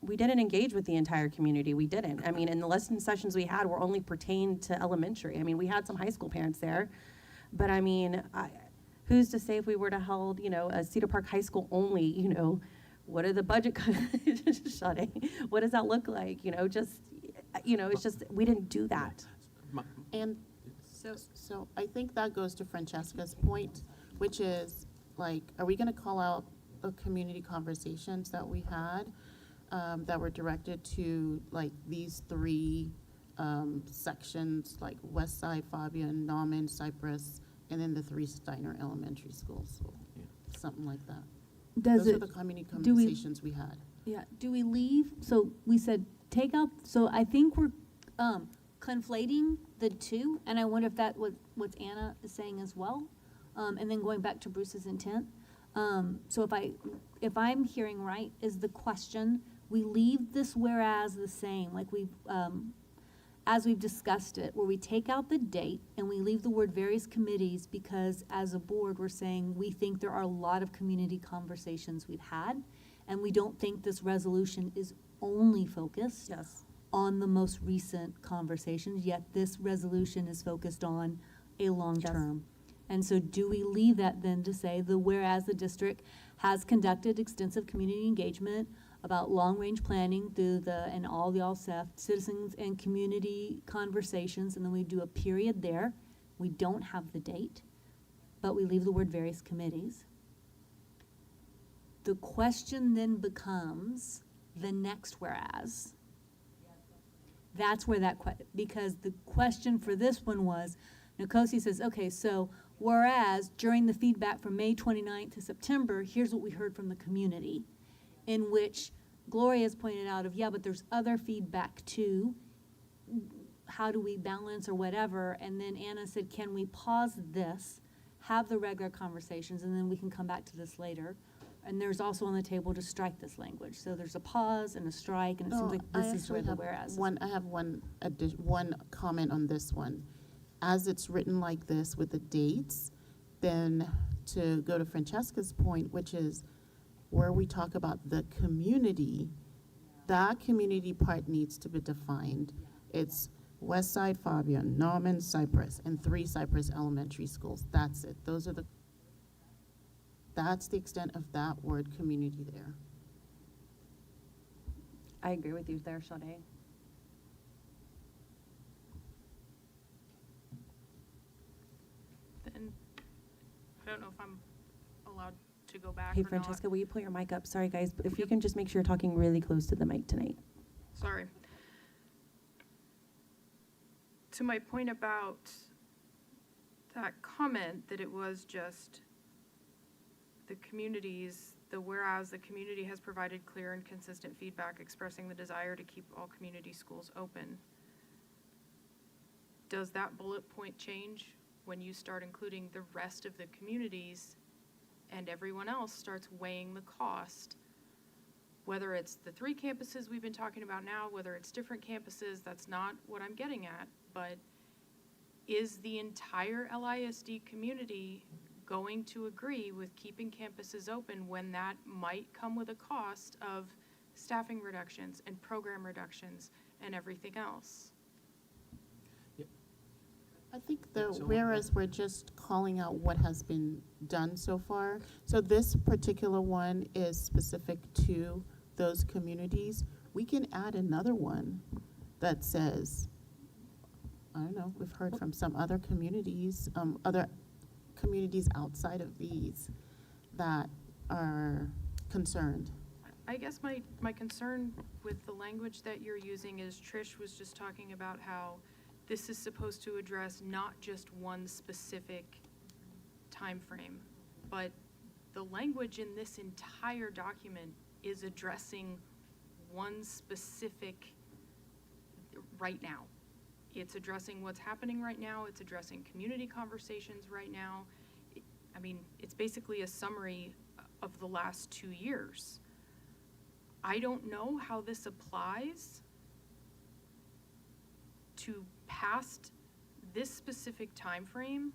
engage with the entire community. We didn't. I mean, and the lesson sessions we had were only pertained to elementary. I mean, we had some high school parents there, but I mean, who's to say if we were to hold, a Cedar Park High School only, what are the budget shutting? What does that look like? It's just, we didn't do that. And so I think that goes to Francesca's point, which is, like, are we going to call out the community conversations that we had that were directed to, like, these three sections, like West Side, Fabian, Nauman, Cypress, and then the three Steiner elementary schools, something like that. Those are the community conversations we had. Yeah, do we leave, so we said take out, so I think we're, conflating the two, and I wonder if that what Anna is saying as well, and then going back to Bruce's intent. So if I'm hearing right, is the question, we leave this whereas the same, like as we've discussed it, where we take out the date and we leave the word various committees, because as a board, we're saying we think there are a lot of community conversations we've had, and we don't think this resolution is only focused on the most recent conversations, yet this resolution is focused on a long term. And so do we leave that then to say whereas the district has conducted extensive community engagement about long-range planning through and all the ALSEF citizens and community conversations, and then we do a period there. We don't have the date, but we leave the word various committees. The question then becomes the next whereas. That's where because the question for this one was, Nkosi says, okay, so whereas during the feedback from May 29th to September, here's what we heard from the community, in which Gloria's pointed out but there's other feedback too. How do we balance or whatever? And then Anna said, can we pause this, have the regular conversations, and then we can come back to this later. And there's also on the table to strike this language. So there's a pause and a strike, and it seems like this is where the whereas is. I have one comment on this one. As it's written like this with the dates, then to go to Francesca's point, which is where we talk about the community, that community part needs to be defined. It's West Side Fabian, Norman, Cypress, and 3 Cypress elementary schools. That's it. That's the extent of that word community there. I agree with you there, Sade. Then, I don't know if I'm allowed to go back Hey, or not. Francesca, will you put your mic up? Sorry, guys, but if you can just make sure you're talking really close to the mic tonight. Sorry. To my point about that comment, that it was just whereas the community has provided clear and consistent feedback expressing the desire to keep all community schools open. Does that bullet point change when you start including the rest of the communities and everyone else starts weighing the cost? Whether it's the 3 campuses we've been talking about now, whether it's different campuses, that's not what I'm getting at, but is the entire LISD community going to agree with keeping campuses open when that might come with a cost of staffing reductions and program reductions and everything else? I think whereas we're just calling out what has been done so far. So this particular one is specific to those communities. We can add another one that says, I don't know, we've heard from some other communities outside of these that are concerned. I guess my concern with the language that you're using is Trish was just talking about how this is supposed to address not just one specific time frame, but the language in this entire document is addressing one specific right now. It's addressing what's happening right now. It's addressing community conversations right now. I mean, it's basically a summary of the last 2 years. I don't know how this applies to past this specific time frame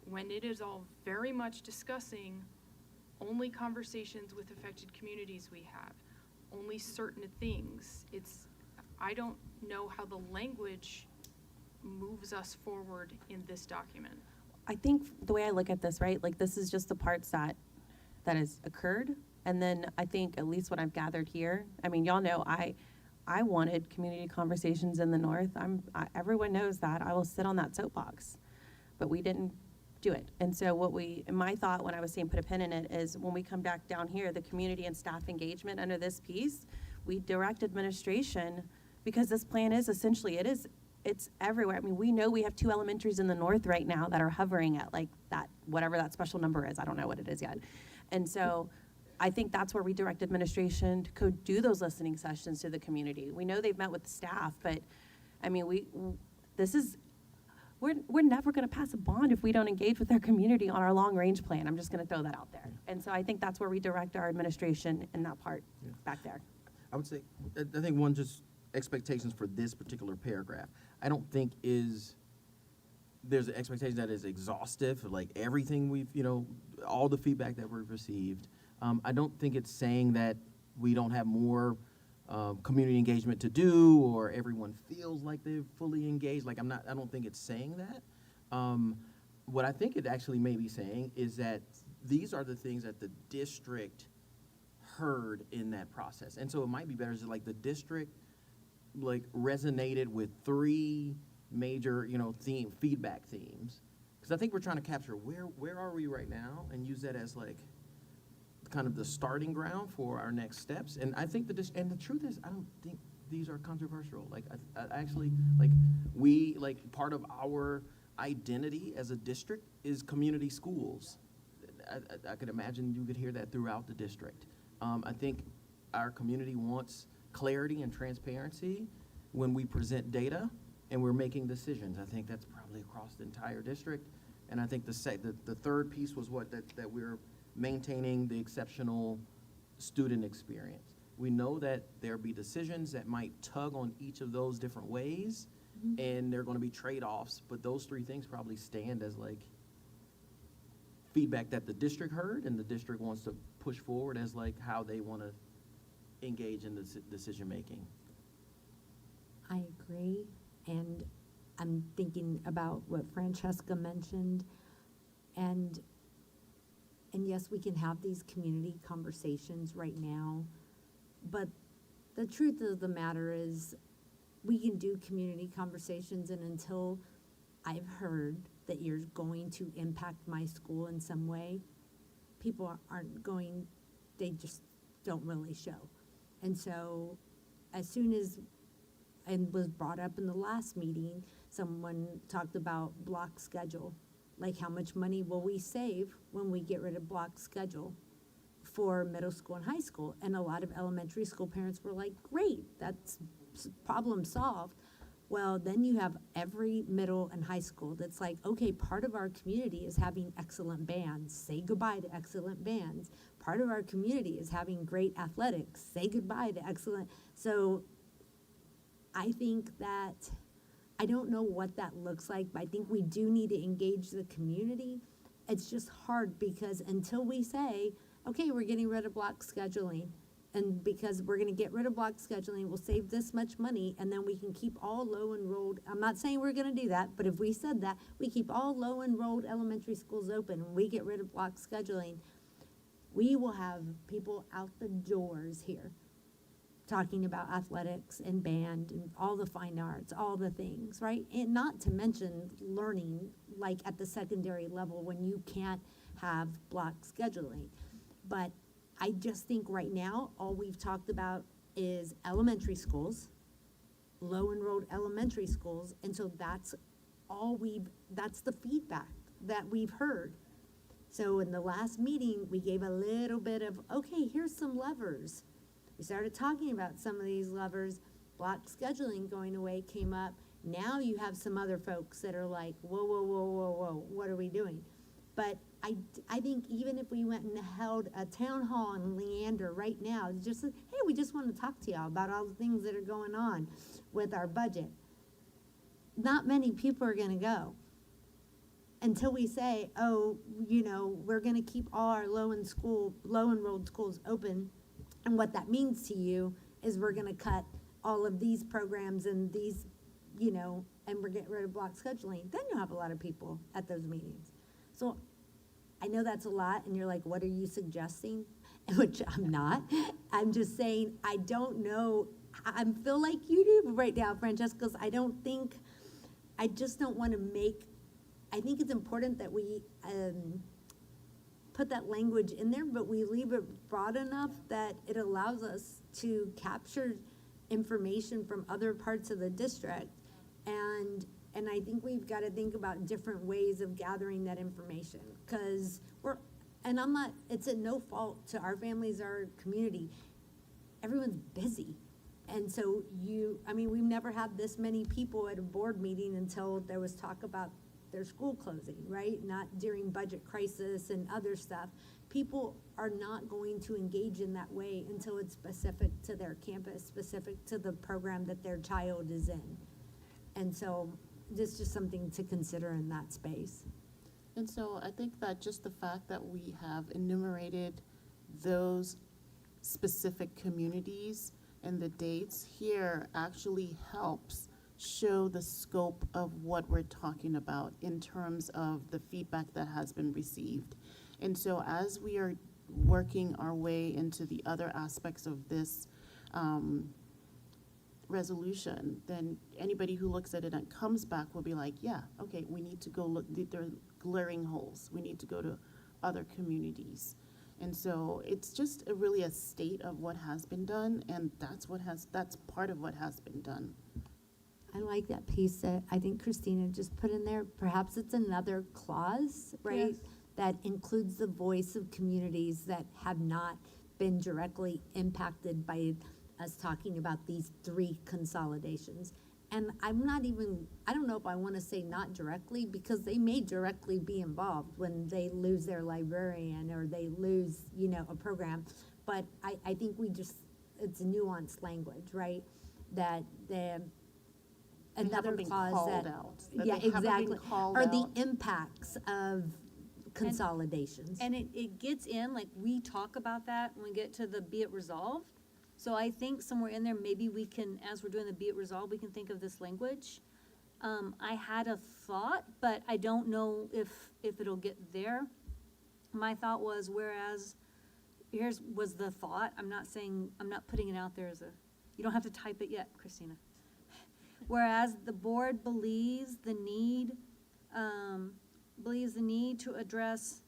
when it is all very much discussing only conversations with affected communities we have, only certain things. I don't know how the language moves us forward in this document. I think the way I look at this, right, like this is just the parts that has occurred. And then I think at least what I've gathered here, I mean, y'all know I wanted community conversations in the North. Everyone knows that. I will sit on that soapbox, but we didn't do it. And so my thought when I was saying put a pin in it is when we come back down here, the community and staff engagement under this piece, we direct administration, because this plan is essentially, it's everywhere. I mean, we know we have 2 elementaries in the North right now that are hovering at like that, whatever that special number is. I don't know what it is yet. And so I think that's where we direct administration to go do those listening sessions to the community. We know they've met with the staff, but I mean, we're never going to pass a bond if we don't engage with our community on our long-range plan. I'm just going to throw that out there. And so I think that's where we direct our administration in that part back there. I would say, I think one, just expectations for this particular paragraph. I don't think there's an expectation that is exhaustive, like everything we've, all the feedback that we've received. I don't think it's saying that we don't have more community engagement to do, or everyone feels like they're fully engaged. Like I don't think it's saying that. What I think it actually may be saying is that these are the things that the district heard in that process. And so it might be better to like the district resonated with 3 major, feedback themes. Because I think we're trying to capture where are we right now and use that as kind of the starting ground for our next steps. And I think and the truth is, I don't think these are controversial. I actually, part of our identity as a district is community schools. I could imagine you could hear that throughout the district. I think our community wants clarity and transparency when we present data and we're making decisions. I think that's probably across the entire district. And I think the third piece was that we're maintaining the exceptional student experience. We know that there'll be decisions that might tug on each of those different ways, and there are going to be trade-offs, but those 3 things probably stand as feedback that the district heard and the district wants to push forward as how they want to engage in the decision making. I agree, and I'm thinking about what Francesca mentioned, and yes, we can have these community conversations right now, but the truth of the matter is we can do community conversations, and until I've heard that you're going to impact my school in some way, people aren't going, they just don't really show. And so as soon as, and was brought up in the last meeting, someone talked about block schedule. Like, how much money will we save when we get rid of block schedule for middle school and high school? And a lot of elementary school parents were like, great, that's problem solved. Well, then you have every middle and high school that's like, okay, part of our community is having excellent bands. Say goodbye to excellent bands. Part of our community is having great athletics. Say goodbye to excellent. So I think that, I don't know what that looks like, but I think we do need to engage the community. It's just hard because until we say, okay, we're getting rid of block scheduling, and because we're going to get rid of block scheduling, we'll save this much money, and then we can keep all low enrolled. I'm not saying we're going to do that, but if we said that, we keep all low enrolled elementary schools open, and we get rid of block scheduling, we will have people out the doors here talking about athletics and band and all the fine arts, all the things, right? And not to mention learning, like at the secondary level when you can't have block scheduling. But I just think right now, all we've talked about is elementary schools, low enrolled elementary schools. And so that's that's the feedback that we've heard. So in the last meeting, we gave a little bit of, okay, here's some levers. We started talking about some of these levers. Block scheduling going away came up. Now you have some other folks that are like, whoa, whoa, whoa, whoa, whoa, what are we doing? But I think even if we went and held a town hall in Leander right now, just, hey, we just want to talk to y'all about all the things that are going on with our budget. Not many people are going to go until we say, oh, we're going to keep all our low enrolled schools open. And what that means to you is we're going to cut all of these programs and these, and we're getting rid of block scheduling. Then you'll have a lot of people at those meetings. So I know that's a lot, and you're like, what are you suggesting? Which I'm not. I'm just saying, I don't know. I feel like you do right now, Francesca, because I just don't want to I think it's important that we put that language in there, but we leave it broad enough that it allows us to capture information from other parts of the district. And I think we've got to think about different ways of gathering that information, because it's at no fault to our families, our community. Everyone's busy. And so we've never had this many people at a board meeting until there was talk about their school closing, right? Not during budget crisis and other stuff. People are not going to engage in that way until it's specific to their campus, specific to the program that their child is in. And so this is just something to consider in that space. And so I think that just the fact that we have enumerated those specific communities and the dates here actually helps show the scope of what we're talking about in terms of the feedback that has been received. And so as we are working our way into the other aspects of this resolution, then anybody who looks at it and comes back will be like, yeah, okay, we need to go look, there are glaring holes. We need to go to other communities. And so it's just really a state of what has been done, and that's part of what has been done. I like that piece that I think Christina just put in there. Perhaps it's another clause, right? Yes. That includes the voice of communities that have not been directly impacted by us talking about these 3 consolidations. And I don't know if I want to say not directly, because they may directly be involved when they lose their librarian or they lose, a program. But I think it's nuanced language, right? That another been clause called that, out, that yeah, they haven't been exactly, called or the out. impacts of consolidations. And it gets in, like, we talk about that when we get to the be it resolved. So I think somewhere in there, maybe we can, as we're doing the be it resolved, we can think of this language. I had a thought, but I don't know if it'll get there. My thought was, whereas, was the thought, I'm not putting it out there you don't have to type it yet, Christina. Whereas the board believes the need to address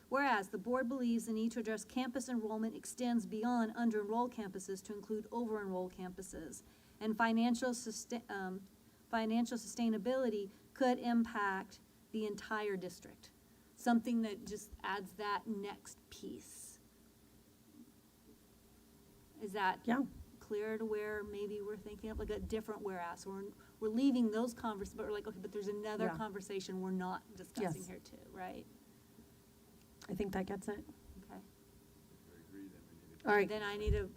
Whereas the board believes the need to address campus enrollment extends beyond under-enrolled campuses to include over-enrolled campuses, and financial sustainability could impact the entire district. Something that just adds that next piece. Is that clear to where maybe we're thinking of like a different whereas? We're leaving those conversations, but we're like, okay, but there's another conversation we're not discussing here too, right? I think that gets it. Okay. All right. Then I need to,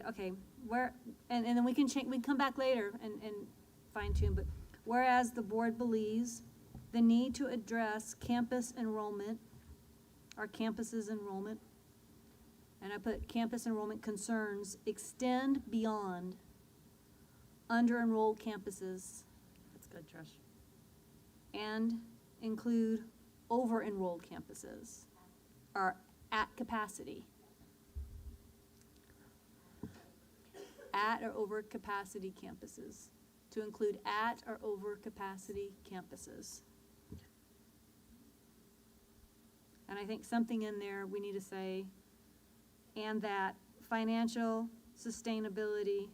okay, and then we can change, we can come back later and fine tune, but whereas the board believes the need to address campus enrollment, our campus's enrollment, and I put campus enrollment concerns extend beyond under-enrolled campuses. That's good, Trish. And include over-enrolled campuses, are at capacity. At or over capacity campuses, to include at or over capacity campuses. And I think something in there we need to say, and that financial sustainability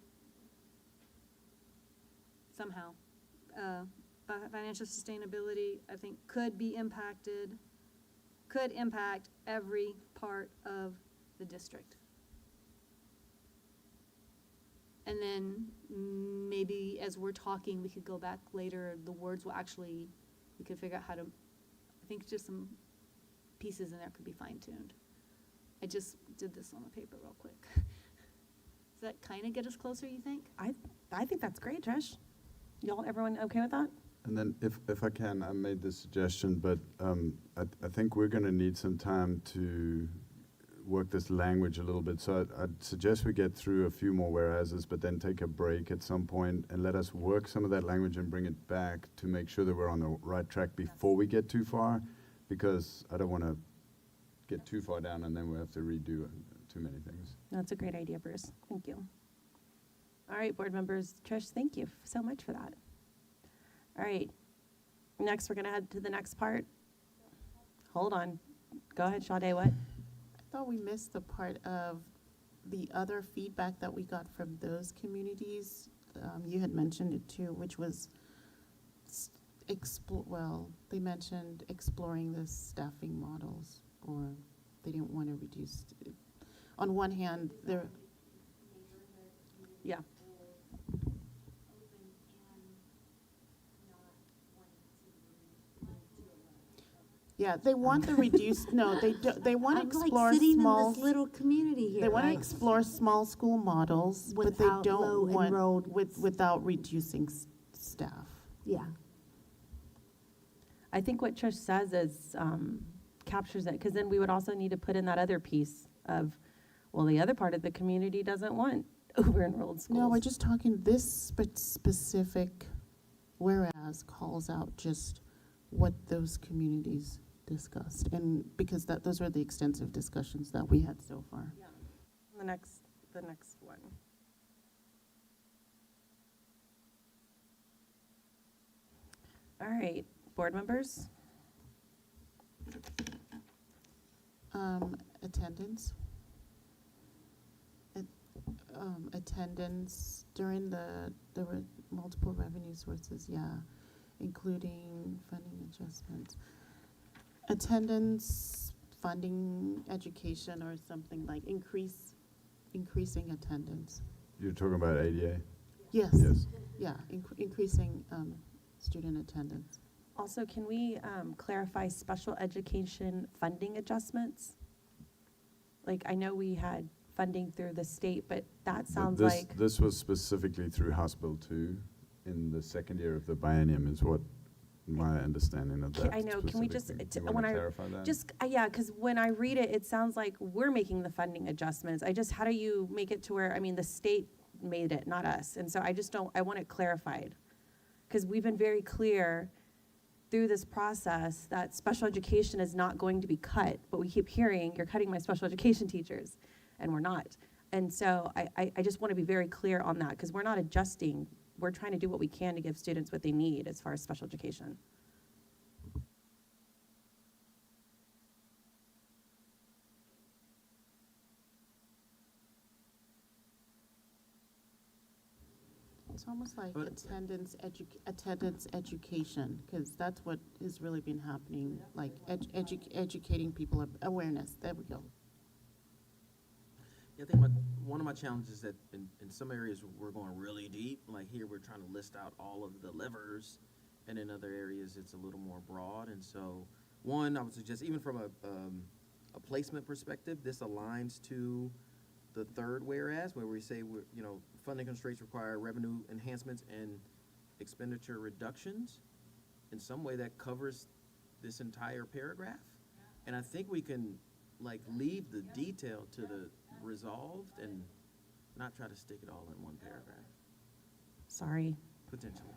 somehow, financial sustainability, I think, could impact every part of the district. And then maybe as we're talking, we could go back later, the words will actually, we could figure out how to, I think just some pieces in there could be fine-tuned. I just did this on the paper real quick. Does that kind of get us closer, you think? I think that's great, Trish. Everyone okay with that? And then if I can, I made this suggestion, but I think we're going to need some time to work this language a little bit. So I'd suggest we get through a few more whereases, but then take a break at some point and let us work some of that language and bring it back to make sure that we're on the right track before we get too far, because I don't want to get too far down and then we have to redo too many things. That's a great idea, Bruce. Thank you. All right, board members. Trish, thank you so much for that. All right. Next, we're going to head to the next part. Hold on. Go ahead, Sade, what? I thought we missed the part of the other feedback that we got from those communities. You had mentioned it too, which was, they mentioned exploring the staffing models, or they didn't want to reduce. on one hand, they're, Yeah. yeah, they want the reduced, no, they want to I'm like explore sitting in small. this little community here. They want to right? explore small school models, but they Without don't low want, enrolled- without reducing staff. Yeah. I think what Trish says is captures it, because then we would also need to put in that other piece of, well, the other part of the community doesn't want over-enrolled schools. No, we're just talking, this specific whereas calls out just what those communities discussed, and because those are the extensive discussions that we had so far. The next one. All right, board members? Attendance. Attendance during there were multiple revenue sources, yeah, including funding adjustments. Attendance, funding, education, or something like increasing attendance. You're talking about ADA? Yes. Yes. Yeah, increasing student attendance. Also, can we clarify special education funding adjustments? Like, I know we had funding through the state, but that sounds like, This was specifically through House Bill 2 in the second year of the biennium is what my understanding of that. I know, can we just, specifically. Do you want to clarify that? yeah, because when I read it, it sounds like we're making the funding adjustments. How do you make it to where, I mean, the state made it, not us. And so I want it clarified. Because we've been very clear through this process that special education is not going to be cut, but we keep hearing, you're cutting my special education teachers, and we're not. And so I just want to be very clear on that, because we're not adjusting. We're trying to do what we can to give students what they need as far as special education. It's almost like But- attendance education, because that's what has really been happening, like educating people, awareness, there we go. Yeah, I think one of my challenges is that in some areas we're going really deep. Like here, we're trying to list out all of the levers, and in other areas it's a little more broad. And so, one, I would suggest even from a placement perspective, this aligns to the third whereas, where we say funding constraints require revenue enhancements and expenditure reductions. In some way, that covers this entire paragraph, and I think we can leave the detail to the resolved and not try to stick it all in one paragraph. Sorry. Potentially.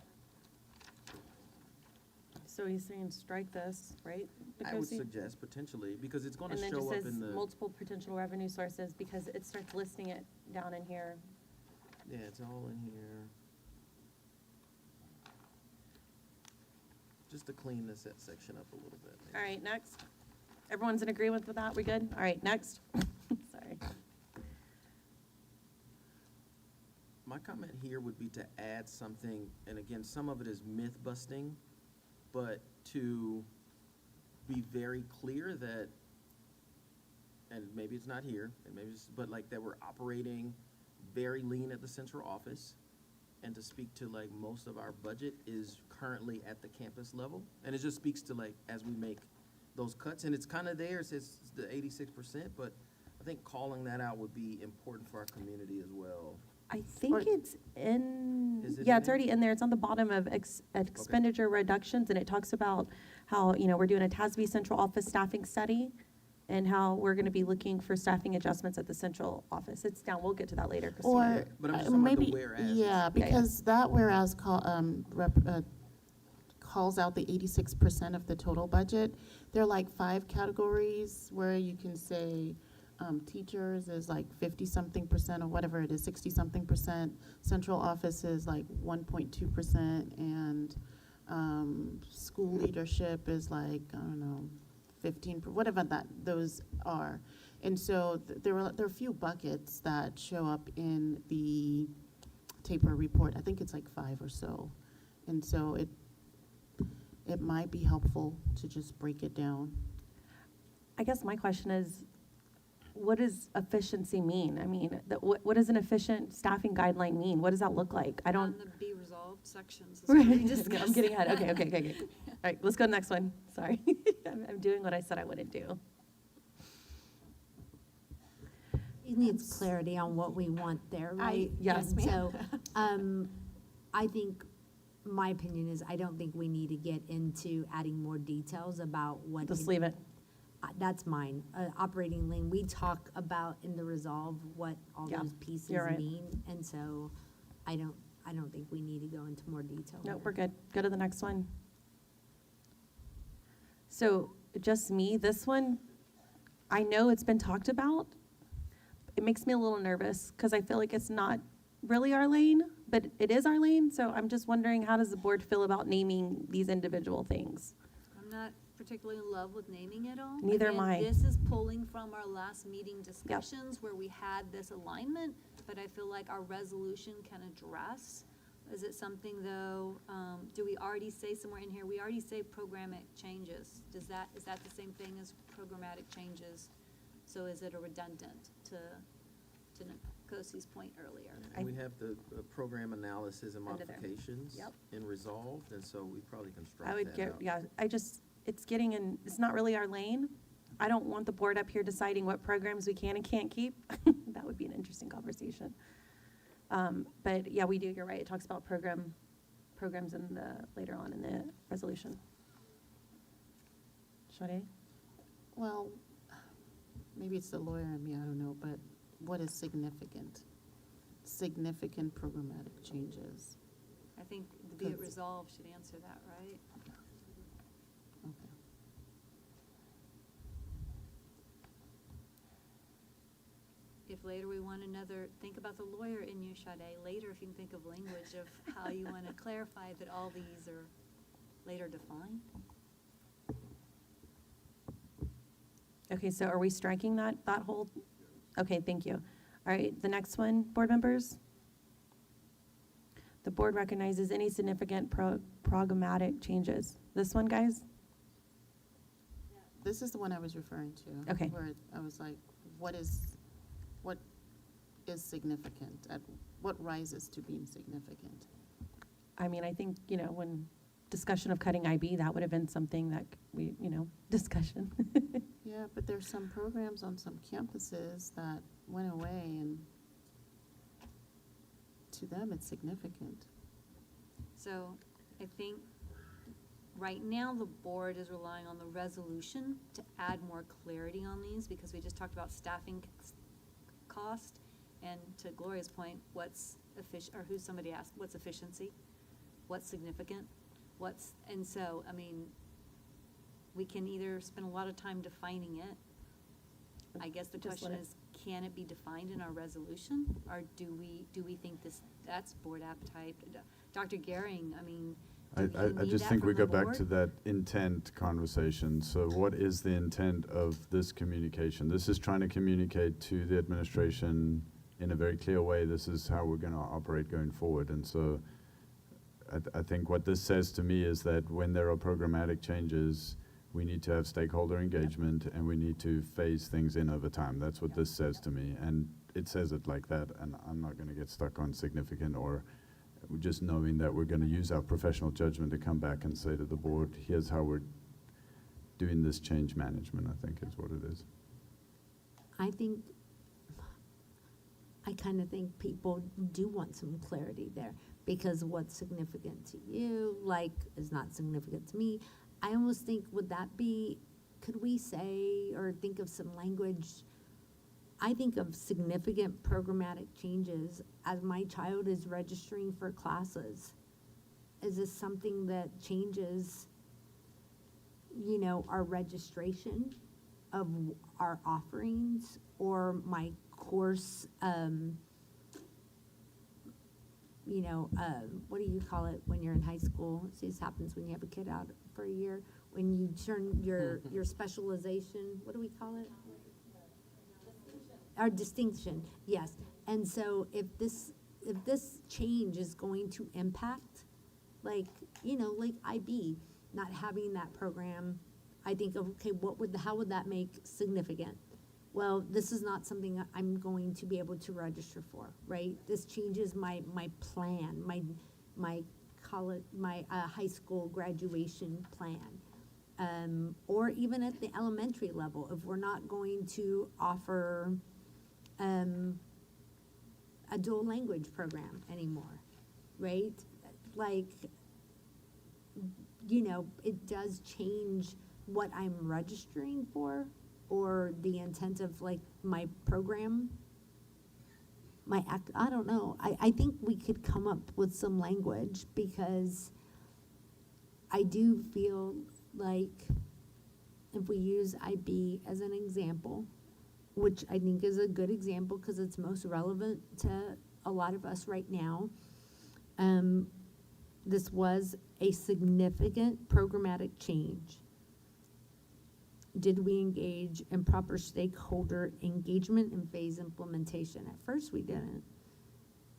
So he's saying strike this, right? I would suggest potentially, because it's going to And then show just up says in the. multiple potential revenue sources, because it starts listing it down in here. Yeah, it's all in here. Just to clean this section up a little bit. maybe. All right, next. Everyone's in agreement with that? We good? All right, next. Sorry. My comment here would be to add something, and again, some of it is myth busting, but to be very clear that, and maybe it's not here, and maybe it's, but that we're operating very lean at the central office, and to speak to most of our budget is currently at the campus level, and it just speaks to as we make those cuts, and it's kind of there, it says the 86%, but I think calling that out would be important for our community as well. I think it's in, Is it yeah, in it's there? already in there. It's on the bottom of expenditure reductions, and it talks about how, we're doing a TASB central office staffing study and how we're going to be looking for staffing adjustments at the central office. It's down. We'll get to that later, Christina. Or But I'm just talking about the maybe, whereas. yeah, because that whereas calls out the 86% of the total budget. There are 5 categories where you can say teachers is 50-something% or whatever it is, 60-something%. Central office is 1.2%, and school leadership is I don't know, 15, whatever those are. And so there are a few buckets that show up in the taper report. I think it's 5 or so. And so it might be helpful to just break it down. I guess my question is, what does efficiency mean? I mean, what does an efficient staffing guideline mean? What does that look like? I don't. On the be resolved sections. is Right. what we I'm discussed. getting ahead. Okay. All right, let's go to the next one. Sorry. I'm doing what I said I wouldn't do. It needs clarity on what we want there, right? yes, And ma'am. So, I think, my opinion is, I don't think we need to get into adding more details about what. Just leave it. That's mine. Operating lane, we talk about in the resolve what all Yeah, those pieces you're right. mean, and so I don't think we need to go into more detail. No, there. we're good. Go to the next one. So just me, this one, I know it's been talked about. It makes me a little nervous because I feel like it's not really our lane, but it is our lane. So I'm just wondering, how does the board feel about naming these individual things? I'm not particularly in love with naming it all. Neither am Again, I. This is pulling from our last meeting discussions where we had this alignment, but I feel like our resolution can address. Is it something though, do we already say somewhere in here, we already say programmatic changes? Is that the same thing as programmatic changes? So is it a redundant to Nikosi's point earlier? And we have the program analysis and Under there. modifications Yep. in resolved, and so we probably can strike I would that get, out. yeah, it's getting in, it's not really our lane. I don't want the board up here deciding what programs we can and can't keep. That would be an interesting conversation. But yeah, we do, you're right. It talks about programs later on in the resolution. Sade? Well, maybe it's the lawyer in me, I don't know, but what is significant? Significant programmatic changes. I think the be it resolved should answer that, right? Okay. If later we want another, think about the lawyer in you, Sade. Later, if you can think of language of how you want to clarify that all these are later defined. Okay, so are we striking that whole? Okay, thank you. All right, the next one, board members. The board recognizes any significant programmatic changes. This one, guys? This is the one I was referring to. Okay. Where I was like, what is significant? What rises to being significant? I mean, I think, when discussion of cutting IB, that would have been something that we, discussion. Yeah, but there's some programs on some campuses that went away, and to them, it's significant. So I think right now the board is relying on the resolution to add more clarity on these because we just talked about staffing cost. And to Gloria's point, what's efficient, or who somebody asked, what's efficiency? What's significant? And so, I mean, we can either spend a lot of time defining it. I guess the Just question let it- is, can it be defined in our resolution? Or do we think that's board appetite? Dr. Gehring, I mean, do I we need just that think we from the go back board? to that intent conversation. So what is the intent of this communication? This is trying to communicate to the administration in a very clear way, this is how we're going to operate going forward. And so I think what this says to me is that when there are programmatic changes, we need to have stakeholder engagement and we need to phase things in over time. That's what this says to me. And it says it like that, and I'm not going to get stuck on significant or just knowing that we're going to use our professional judgment to come back and say to the board, here's how we're doing this change management, I think is what it is. I kind of think people do want some clarity there because what's significant to you, is not significant to me. I almost think, could we say or think of some language? I think of significant programmatic changes as my child is registering for classes. Is this something that changes, our registration of our offerings or my course, what do you call it when you're in high school? This happens when you have a kid out for a year. When you turn your specialization, what do we call it? Our distinction, yes. And so if this change is going to impact, like IB, not having that program, I think, okay, how would that make significant? well, this is not something I'm going to be able to register for, right? This changes my plan, my college, my high school graduation plan. Or even at the elementary level, if we're not going to offer a dual language program anymore, right? Like, you know, it does change what I'm registering for or the intent of like my program, my act, I don't know. I think we could come up with some language because I do feel like if we use IB as an example, which I think is a good example because it's most relevant to a lot of us right now, this was a significant programmatic change. Did we engage in proper stakeholder engagement and phase implementation? At first we didn't.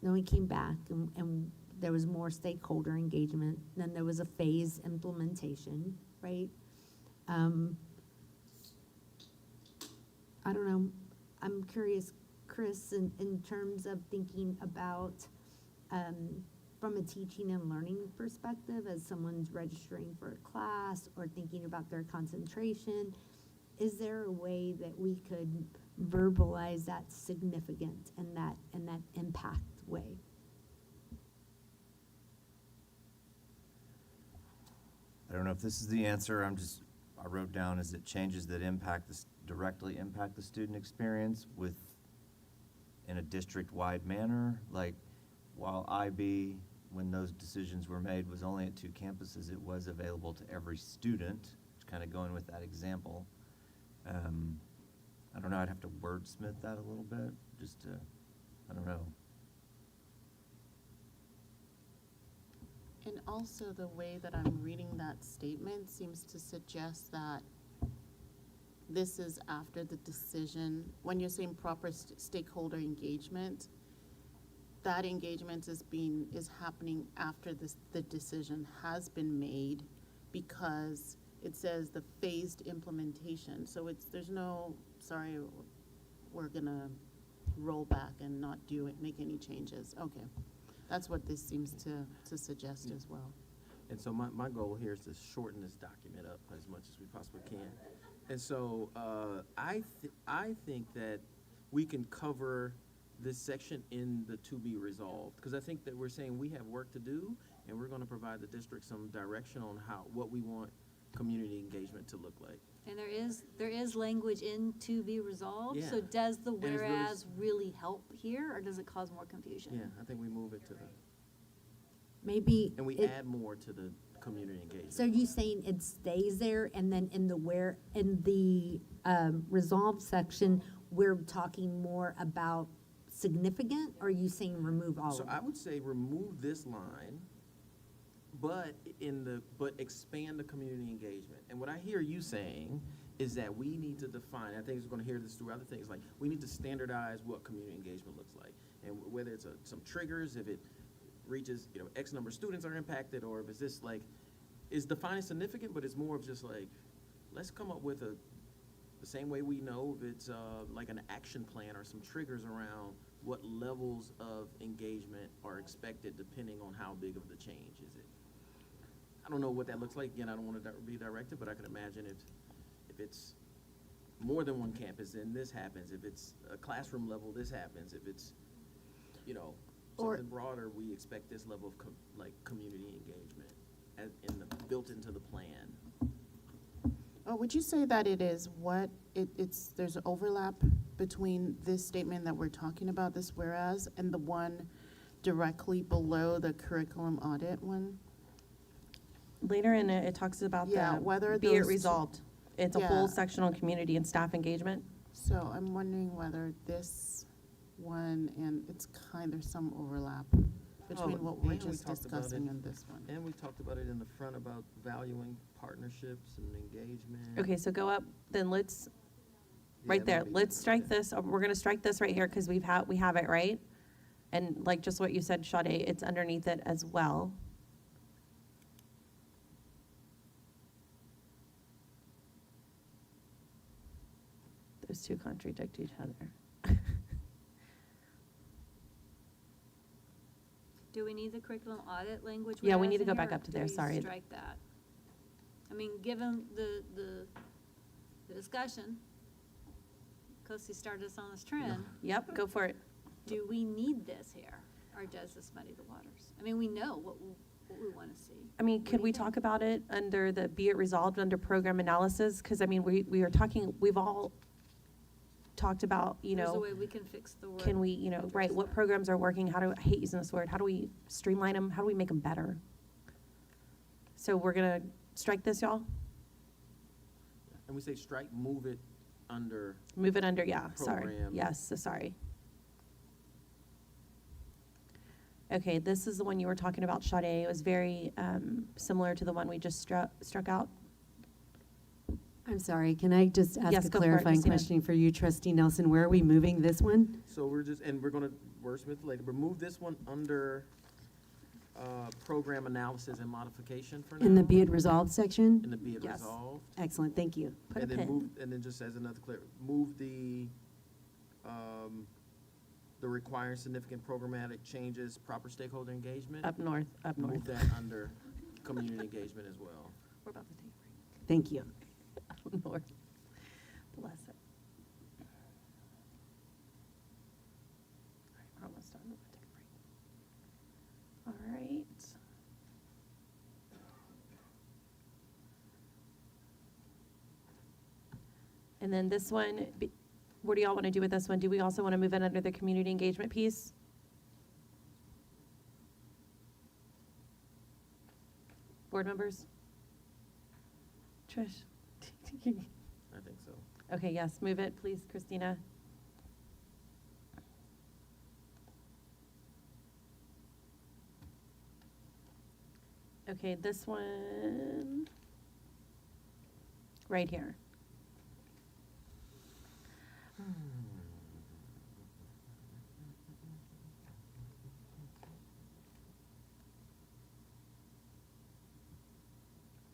Then we came back and there was more stakeholder engagement. Then there was a phase implementation, right? I don't know. I'm curious, Chris, in terms of thinking about from a teaching and learning perspective, as someone's registering for a class or thinking about their concentration, is there a way that we could verbalize that significance and that impact way? I don't know if this is the answer. I wrote down is it changes that directly impact the student experience in a district-wide manner. Like, while IB, when those decisions were made, was only at 2 campuses, it was available to every student, kind of going with that example. I don't know, I'd have to wordsmith that a little bit, just to, I don't know. And also the way that I'm reading that statement seems to suggest that this is after the decision. When you're saying proper stakeholder engagement, that engagement is happening after the decision has been made, because it says the phased implementation. So there's no, sorry, we're gonna roll back and not make any changes. Okay, that's what this seems to suggest as well. And so my goal here is to shorten this document up as much as we possibly can. And so I think that we can cover this section in the to be resolved, because I think that we're saying we have work to do, and we're going to provide the district some direction on what we want community engagement to look like. And there is language in to be resolved. Yeah. So does the And it's whereas really help here, or does it cause more confusion? Yeah, I think we move it to Maybe. and we add more to the community engagement. So you saying it stays there, and then in the resolve section, we're talking more about significant, or are you saying remove all So of it? I would say remove this line, but expand the community engagement. And what I hear you saying is that we need to define, I think we're going to hear this through other things, like we need to standardize what community engagement looks like, and whether it's some triggers, if it reaches, X number of students are impacted, or if it's just like, is defining significant, but it's more of just like, let's come up with the same way we know if it's like an action plan or some triggers around what levels of engagement are expected depending on how big of the change is it. I don't know what that looks like. Again, I don't want to be directed, but I can imagine if it's more than one campus, then this happens. If it's a classroom level, this happens. If it's, something broader, we expect this level of community engagement built into the plan. Oh, would you say that it is there's an overlap between this statement that we're talking about, this whereas, and the one directly below the curriculum audit one? Later in it talks about whether be it those resolved. It's a whole section on community and staff engagement. So I'm wondering whether this one, and there's some overlap between what we're just discussing and this one. And we talked about it in the front about valuing partnerships and engagement. Okay, so go up, then let's, right there, let's strike this. We're gonna strike this right here because we have it, right? And like just what you said, Sade, it's underneath it as well. Those two contradict each other. Do we need the curriculum audit language? Yeah, we whereas need to in go here, back or up to do there, we sorry. Strike that. I mean, given the discussion, Kosi started us on this trend. Yep, go for it. Do we need this here, or does this muddy the waters? I mean, we know what we want to see. I mean, What could do we you think? talk about it under the be it resolved under program analysis? Because I mean, we are talking, we've all talked about, There's a way we can fix the word. can we, right, what programs are working? I hate using this word. How do we streamline them? How do we make them better? So we're going to strike this, y'all? And we say strike, move it under. Move it under, yeah, sorry. Program. Yes, so sorry. Okay, this is the one you were talking about, Sade. It was very similar to the one we just struck out. I'm sorry, can I just ask Yes, a go for it, clarifying Christina. question for you, Trustee Nelson? Where are we moving this one? So we're going to wordsmith later, but move this one under program analysis and modification for now. In the be it resolved section? In the be it Yes. resolved. Excellent, thank you. Put a And then pin. and then just as another move the requiring significant programmatic changes, proper stakeholder engagement. Up north, up north. Move that under community engagement as well. We're about to take a break. Thank you. Up north. Bless it. All right, we're almost done. We're gonna take a break. All right. And then this one, what do y'all want to do with this one? Do we also want to move it under the community engagement piece? Board members? Trish? I think so. Okay, yes, move it, please, Christina. Okay, this one, right here.